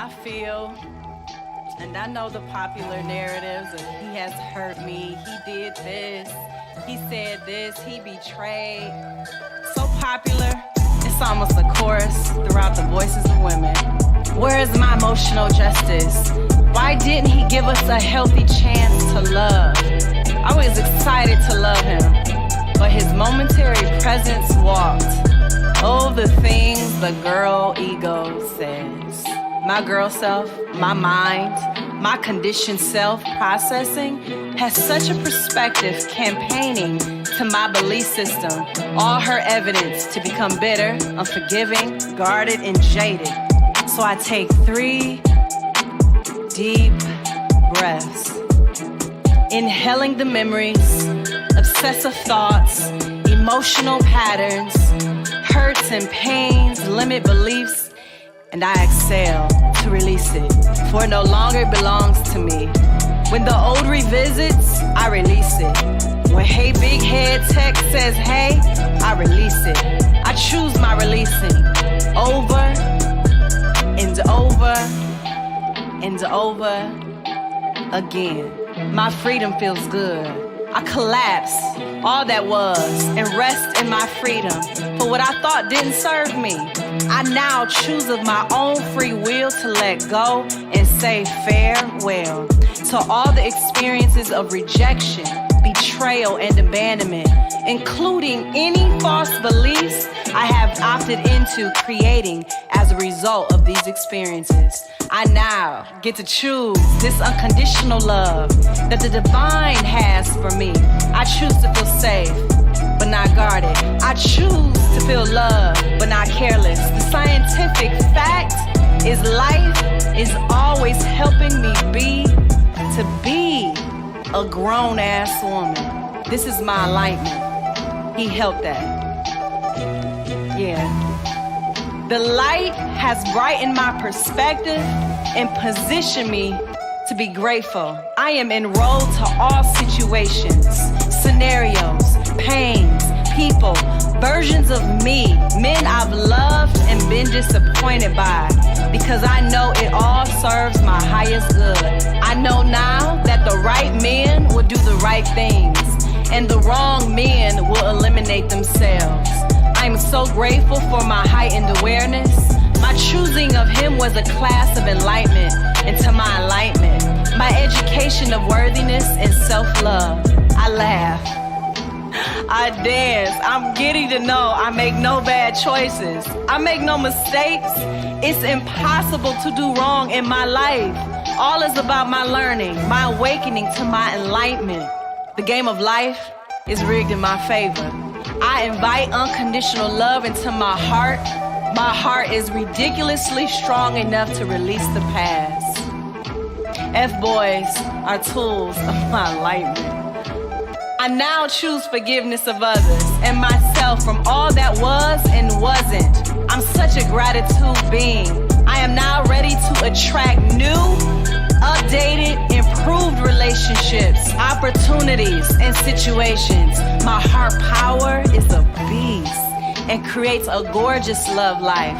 H: I feel, and I know the popular narratives of he has hurt me, he did this, he said this, he betrayed. So popular, it's almost a chorus throughout the voices of women. Where is my emotional justice? Why didn't he give us a healthy chance to love? I was excited to love him, but his momentary presence walked. Oh, the things the girl ego says. My girl self, my mind, my conditioned self processing has such a perspective campaigning to my belief system, all her evidence to become bitter, unforgiving, guarded, and jaded. So I take 3 deep breaths, inhaling the memories, obsessive thoughts, emotional patterns, hurts and pains, limit beliefs, and I exhale to release it, for it no longer belongs to me. When the old revisits, I release it. When hey big head text says hey, I release it. I choose my releasing over and over and over again. My freedom feels good. I collapse all that was and rest in my freedom for what I thought didn't serve me. I now choose of my own free will to let go and say farewell to all the experiences of rejection, betrayal, and abandonment, including any false beliefs I have opted into creating as a result of these experiences. I now get to choose this unconditional love that the divine has for me. I choose to feel safe, but not guarded. I choose to feel loved, but not careless. The scientific fact is life is always helping me be a grown-ass woman. This is my alignment. He helped that. Yeah. The light has brightened my perspective and positioned me to be grateful. I am enrolled to all situations, scenarios, pains, people, versions of me, men I've loved and been disappointed by, because I know it all serves my highest good. I know now that the right men will do the right things, and the wrong men will eliminate themselves. I am so grateful for my heightened awareness. My choosing of him was a class of enlightenment into my alignment, my education of worthiness and self-love. I laugh, I dance, I'm getting to know I make no bad choices. I make no mistakes. It's impossible to do wrong in my life. All is about my learning, my awakening to my enlightenment. The game of life is rigged in my favor. I invite unconditional love into my heart. My heart is ridiculously strong enough to release the past. F-boys are tools of my enlightenment. I now choose forgiveness of others and myself from all that was and wasn't. I'm such a gratitude being. I am now ready to attract new, updated, improved relationships, opportunities, and situations. My heart power is a beast and creates a gorgeous love life.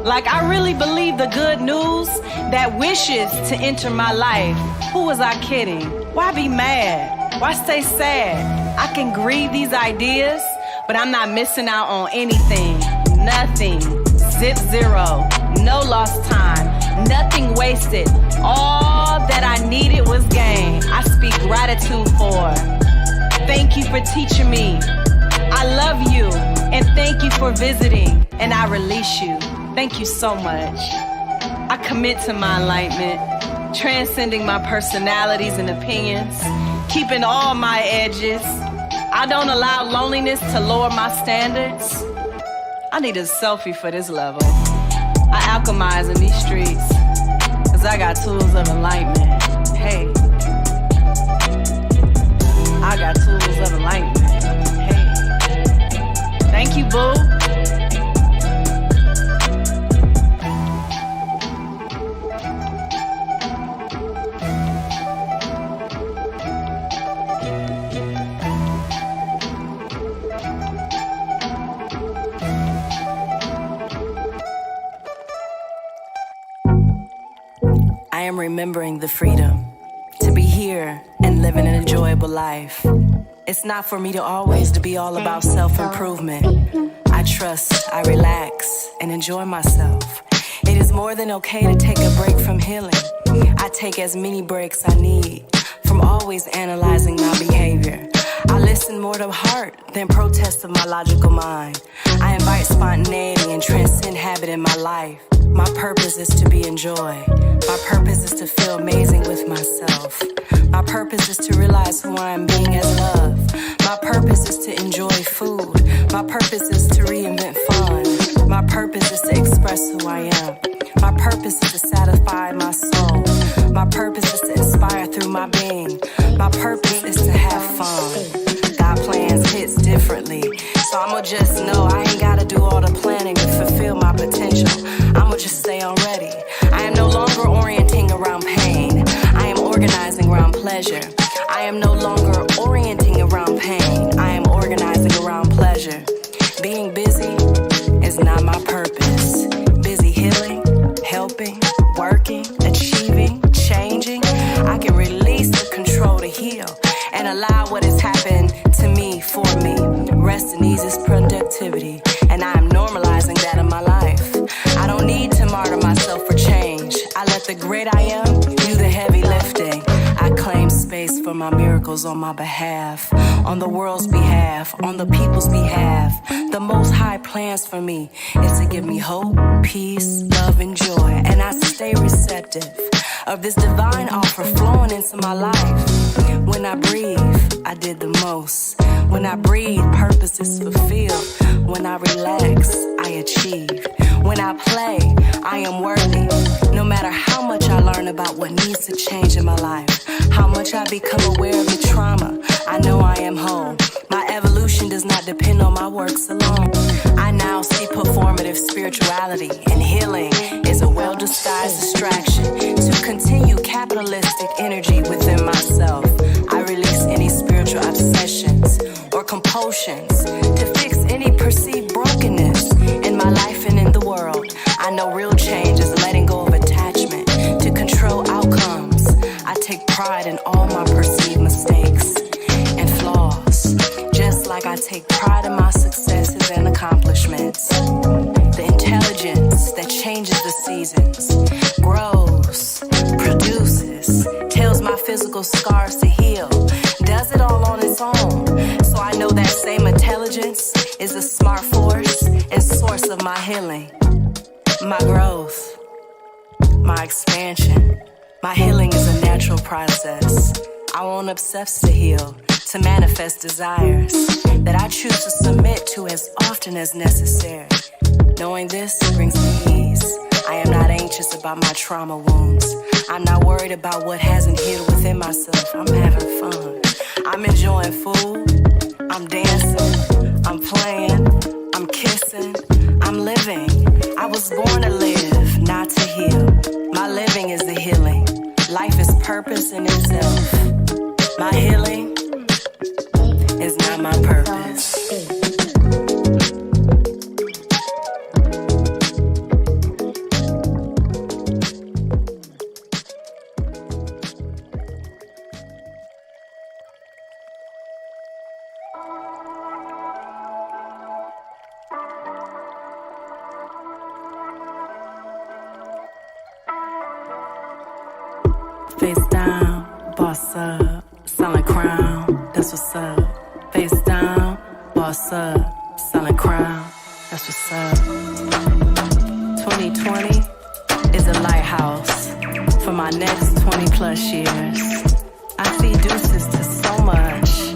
H: Like I really believe the good news that wishes to enter my life. Who was I kidding? Why be mad? Why stay sad? I can grieve these ideas, but I'm not missing out on anything. Nothing. Zip zero. No lost time. Nothing wasted. All that I needed was gained. I speak gratitude for. Thank you for teaching me. I love you, and thank you for visiting, and I release you. Thank you so much. I commit to my enlightenment, transcending my personalities and opinions, keeping all my edges. I don't allow loneliness to lower my standards. I need a selfie for this level. I alchemize in these streets, cause I got tools of enlightenment. Hey, I got tools of enlightenment. Thank you, boo. I am remembering the freedom to be here and living an enjoyable life. It's not for me to always to be all about self-improvement. I trust, I relax, and enjoy myself. It is more than okay to take a break from healing. I take as many breaks I need from always analyzing my behavior. I listen more to heart than protests of my logical mind. I invite spontaneity and transcend habit in my life. My purpose is to be enjoyed. My purpose is to feel amazing with myself. My purpose is to realize who I am being as love. My purpose is to enjoy food. My purpose is to reinvent fun. My purpose is to express who I am. My purpose is to satisfy my soul. My purpose is to inspire through my being. My purpose is to have fun. God plans hits differently, so I'ma just know I ain't gotta do all the planning to fulfill my potential. I'ma just stay on ready. I am no longer orienting around pain. I am organizing around pleasure. I am no longer orienting around pain. I am organizing around pleasure. Being busy is not my purpose. Busy healing, helping, working, achieving, changing. I can release the control to heal and allow what is happening great I am, do the heavy lifting. I claim space for my miracles on my behalf, on the world's behalf, on the people's behalf. The Most High plans for me is to give me hope, peace, love, and joy. And I stay receptive of this divine offer flowing into my life. When I breathe, I did the most. When I breathe, purpose is fulfilled. When I relax, I achieve. When I play, I am worthy. No matter how much I learn about what needs to change in my life, how much I become aware of the trauma, I know I am whole. My evolution does not depend on my works alone. I now see performative spirituality, and healing is a well-disguised distraction to continue capitalistic energy within myself. I release any spiritual obsessions or compulsions to fix any perceived brokenness in my life and in the world. I know real change is letting go of attachment to control outcomes. I take pride in all my perceived mistakes and flaws, just like I take pride in my successes and accomplishments. The intelligence that changes the seasons, grows, produces, tells my physical scars to heal, does it all on its own. So I know that same intelligence is a smart force and source of my healing, my growth, my expansion. My healing is a natural process. I won't obsess to heal, to manifest desires that I choose to submit to as often as necessary. Knowing this brings me ease. I am not anxious about my trauma wounds. I'm not worried about what hasn't healed within myself. I'm having fun. I'm enjoying food. I'm dancing. I'm playing. I'm kissing. I'm living. I was born to live, not to heal. My living is the healing. Life is purpose in itself. My healing is not my purpose. Face down, boss up, selling crown, that's what's up. Face down, boss up, selling crown, that's what's up. 2020 is a lighthouse for my next 20 plus years. I see deuces to so much.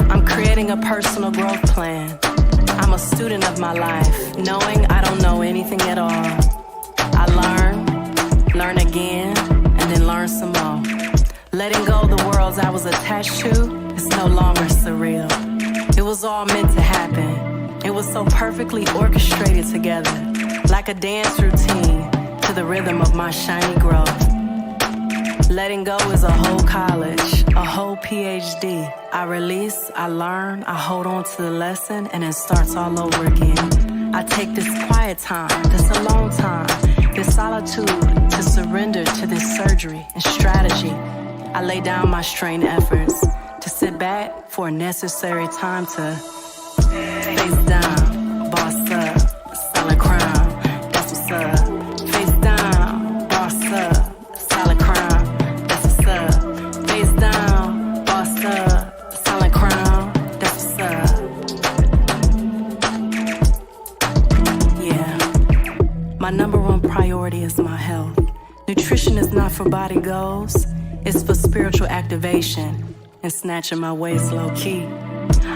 H: I'm creating a personal growth plan. I'm a student of my life, knowing I don't know anything at all. I learn again, and then learn some more. Letting go of the worlds I was attached to is no longer surreal. It was all meant to happen. It was so perfectly orchestrated together, like a dance routine to the rhythm of my shiny growth. Letting go is a whole college, a whole PhD. I release, I learn, I hold on to the lesson, and it starts all over again. I take this quiet time, this alone time, this solitude to surrender to this surgery and strategy. I lay down my strained efforts to sit back for a necessary time to face down, boss up, solid crown, that's what's up. Face down, boss up, solid crown, that's what's up. Face down, boss up, solid crown, that's what's up. Yeah, my number one priority is my health. Nutrition is not for body goals. It's for spiritual activation and snatching my waist low key.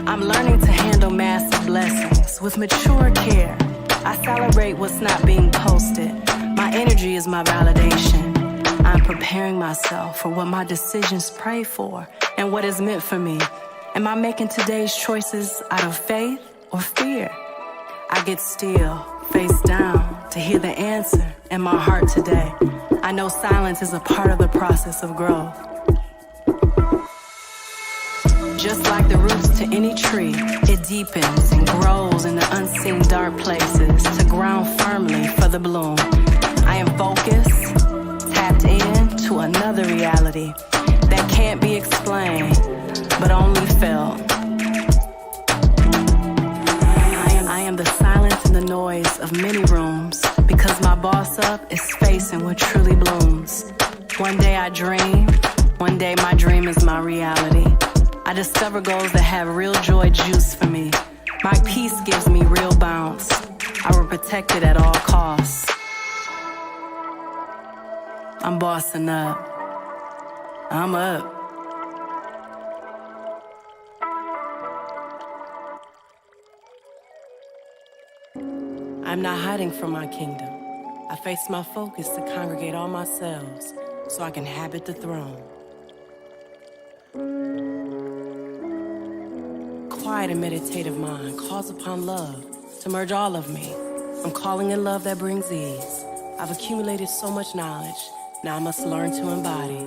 H: I'm learning to handle massive blessings with mature care. I celebrate what's not being posted. My energy is my validation. I'm preparing myself for what my decisions pray for and what is meant for me. Am I making today's choices out of faith or fear? I get still, face down, to hear the answer in my heart today. I know silence is a part of the process of growth. Just like the roots to any tree, it deepens and grows in the unseen dark places to ground firmly for the bloom. I am focused, tapped in to another reality that can't be explained, but only felt. I am the silence and the noise of many rooms because my boss up is facing what truly blooms. One day I dream, one day my dream is my reality. I discover goals that have real joy juice for me. My peace gives me real bounce. I will protect it at all costs. I'm bossing up. I'm up. I'm not hiding from my kingdom. I face my focus to congregate all my selves so I can habit the throne. Quiet and meditative mind calls upon love to merge all of me. I'm calling in love that brings ease. I've accumulated so much knowledge, now I must learn to embody.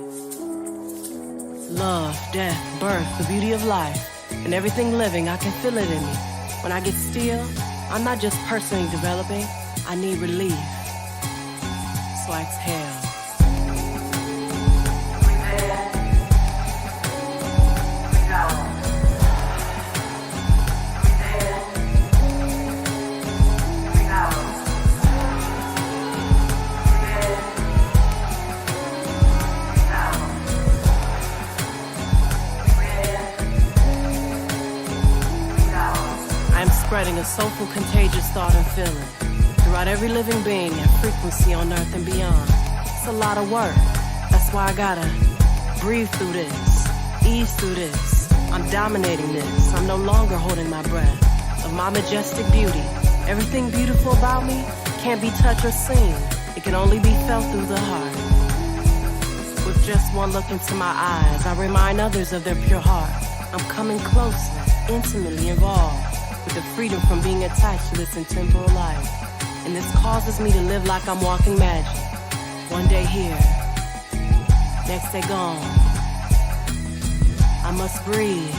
H: Love, death, birth, the beauty of life, and everything living, I can feel it in me. When I get still, I'm not just personally developing, I need relief. So I exhale. Spreading a soulful, contagious thought and feeling throughout every living being and frequency on earth and beyond. It's a lot of work. That's why I gotta breathe through this, ease through this. I'm dominating this. I'm no longer holding my breath. Of my majestic beauty, everything beautiful about me can't be touched or seen. It can only be felt through the heart. With just one look into my eyes, I remind others of their pure heart. I'm coming closer, intimately involved, with the freedom from being attached to this intemporal life. And this causes me to live like I'm walking magic. One day here, next day gone. I must breathe,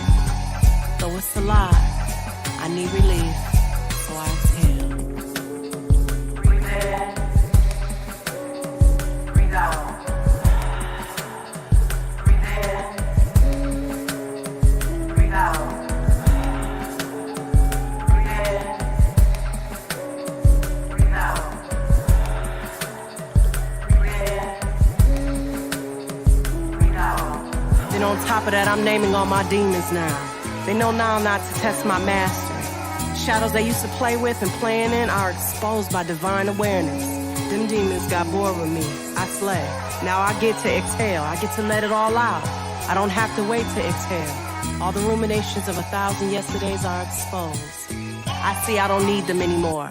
H: though it's a lie. I need relief, so I exhale. Breathe in, breathe out. Breathe in, breathe out. And on top of that, I'm naming all my demons now. They know now not to test my mastery. Shadows they used to play with and playing in are exposed by divine awareness. Them demons got bored with me. I slay. Now I get to exhale. I get to let it all out. I don't have to wait to exhale. All the ruminations of 1,000 yesterdays are exposed. I see I don't need them anymore.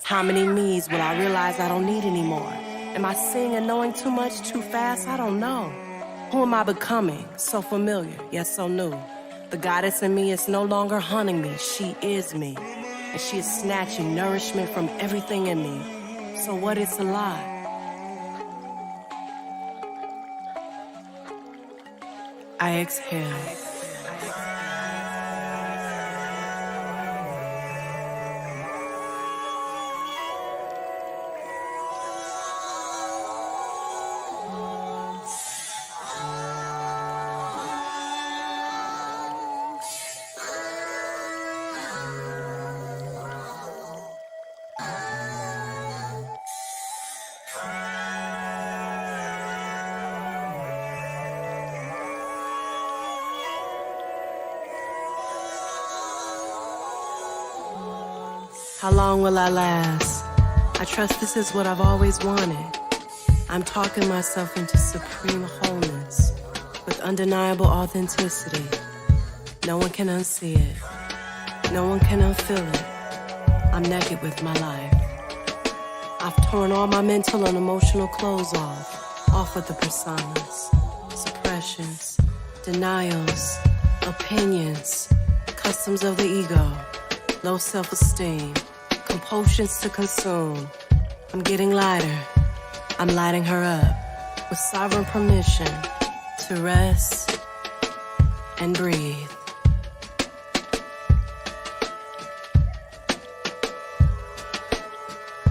H: How many me's will I realize I don't need anymore? Am I seeing and knowing too much too fast? I don't know. Who am I becoming? So familiar, yet so new. The goddess in me is no longer hunting me. She is me. And she is snatching nourishment from everything in me. So what is a lie? I exhale. How long will I last? I trust this is what I've always wanted. I'm talking myself into supreme wholeness with undeniable authenticity. No one can unsee it. No one can unfeel it. I'm naked with my life. I've torn all my mental and emotional clothes off with the personas, suppressions, denials, opinions, customs of the ego, low self-esteem, compulsions to consume. I'm getting lighter. I'm lighting her up with sovereign permission to rest and breathe.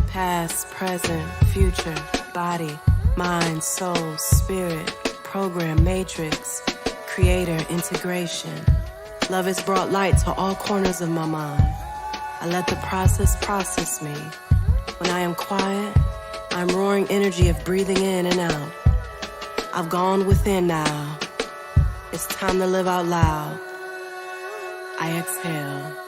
H: Past, present, future, body, mind, soul, spirit, program, matrix, creator, integration. Love has brought light to all corners of my mind. I let the process me. When I am quiet, I'm roaring energy of breathing in and out.
B: I've gone within now. It's time to live out loud. I exhale.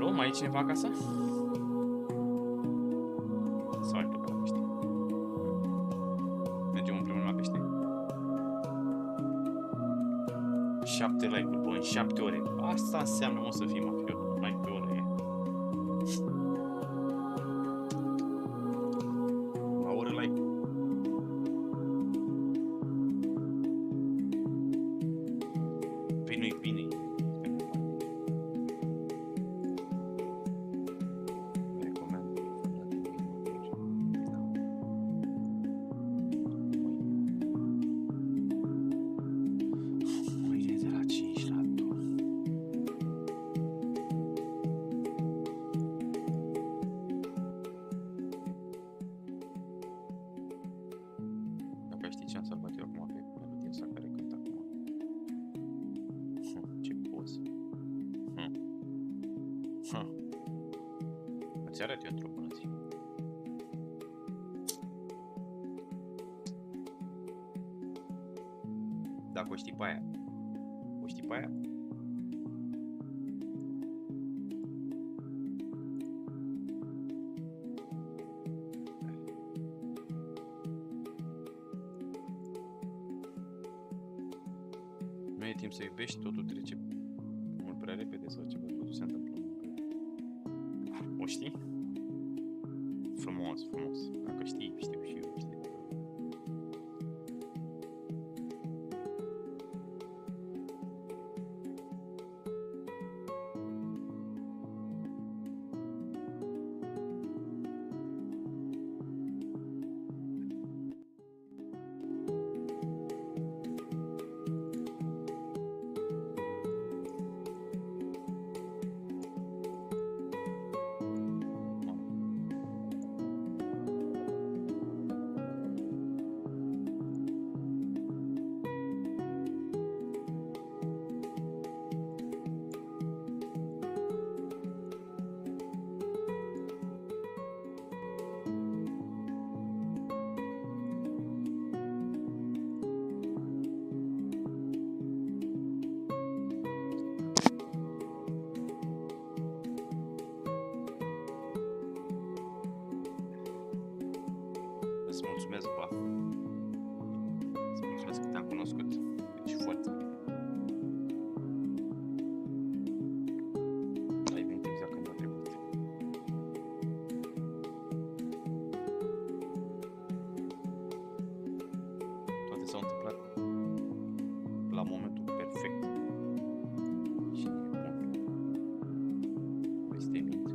A: Alo, mai e cineva acasă? Sau ai plecat la pește? Mergem împreună la pește? 7 like-uri, bă, în 7 ore. Asta înseamnă, mă, să fii mafiot. Like pe oră e. La oră like. Păi nu-i bine. Recomand. Mâine de la 5 la 2. Dacă știi ce am salvat eu acum pe melodia asta care cântă acum. Ce poză. Îți arăt eu într-o bună zi. Dacă o știi pe aia. O știi pe aia? Nu e timp să iubești, totul trece mult prea repede sau ceva, totul se întâmplă mult prea repede. O știi? Frumos, frumos. Dacă știi, știu și eu, știi. Îți mulțumesc, ba. Îți mulțumesc că te-am cunoscut. Ești foarte bine. Ai venit exact când a trebuit. Toate s-au întâmplat la momentul perfect. Și e bun. Peste mint.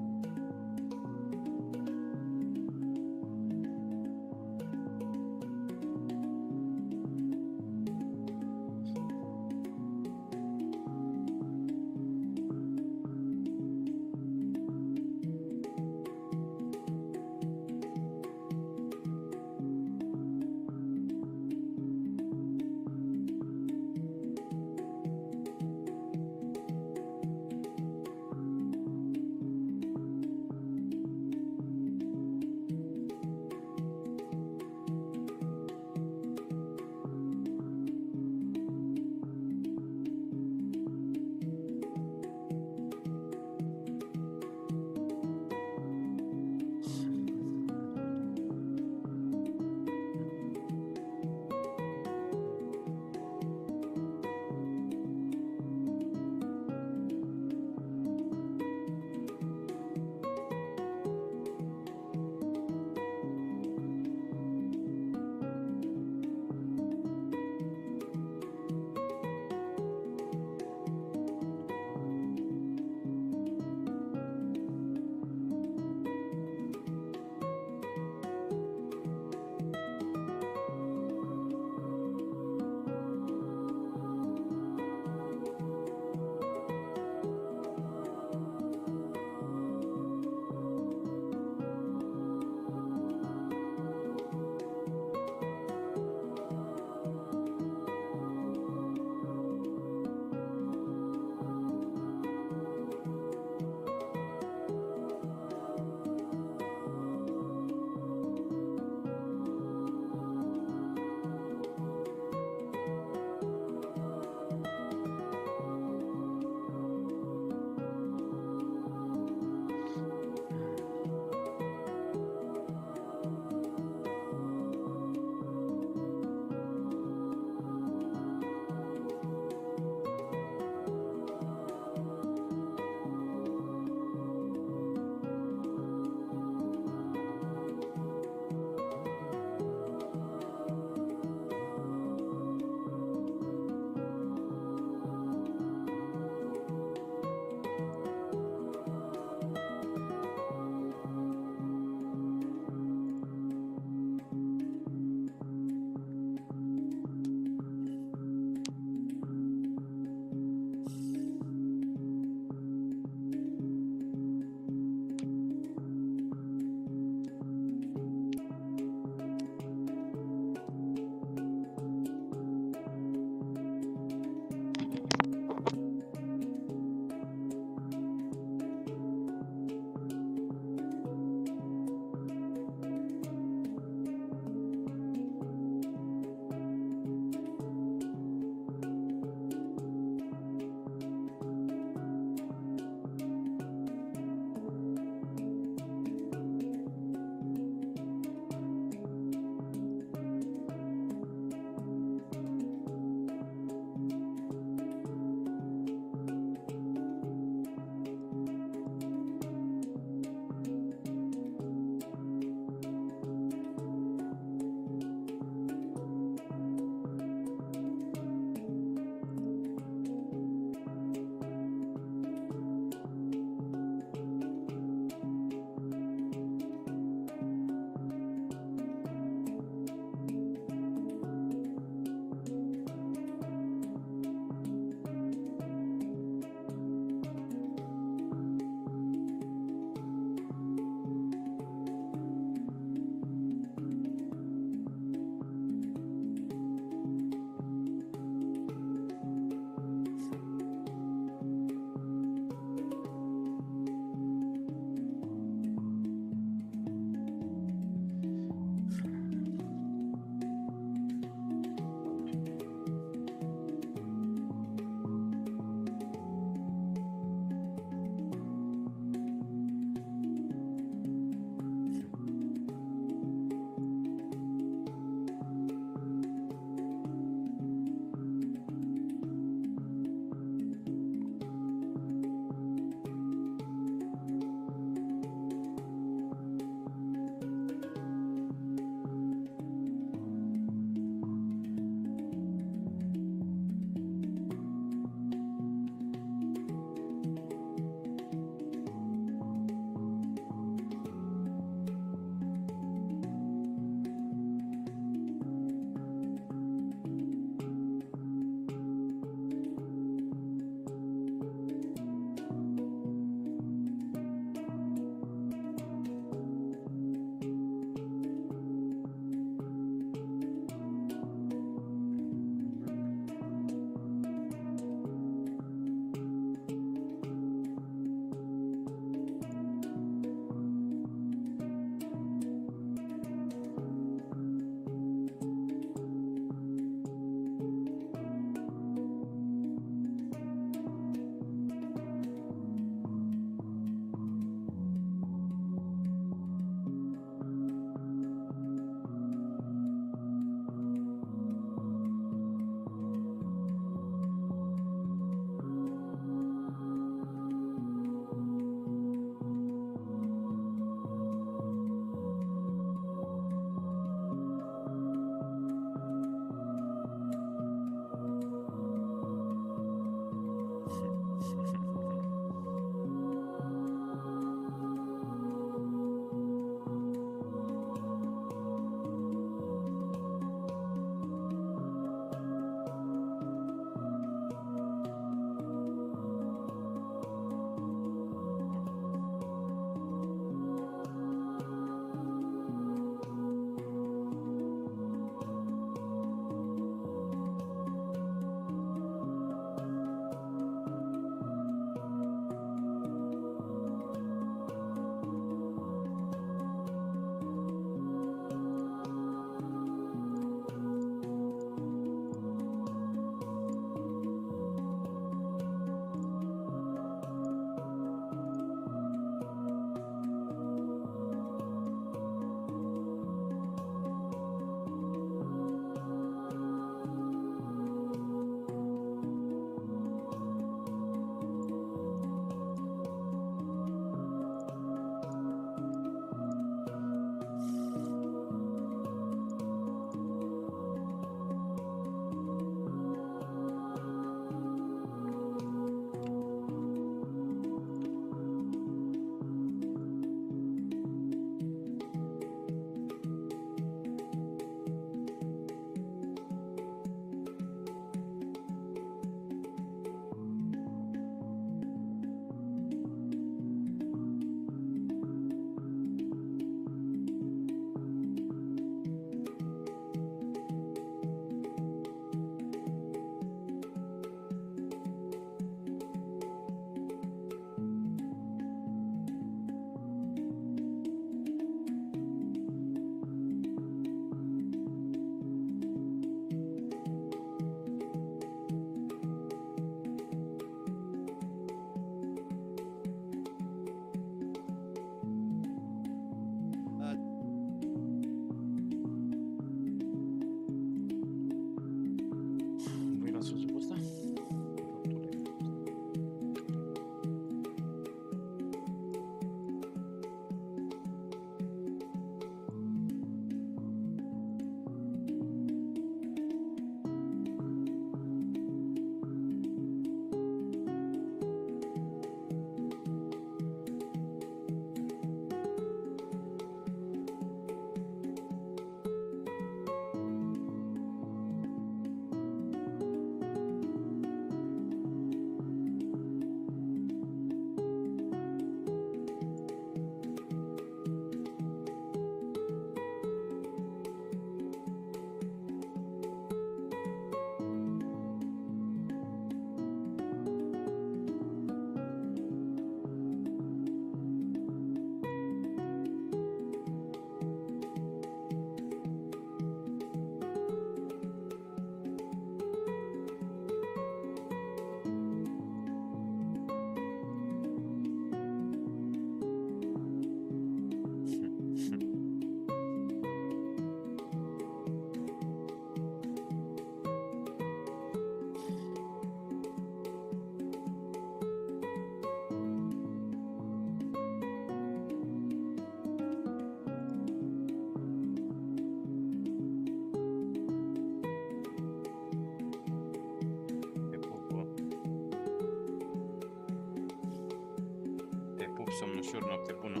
A: somn ușor, noapte bună,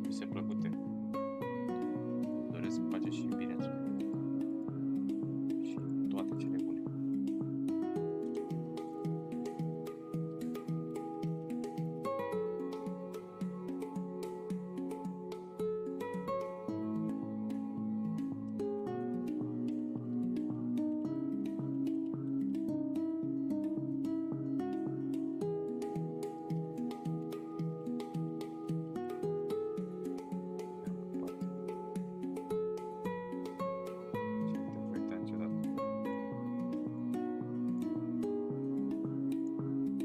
A: vise plăcute. Doresc pace și iubire.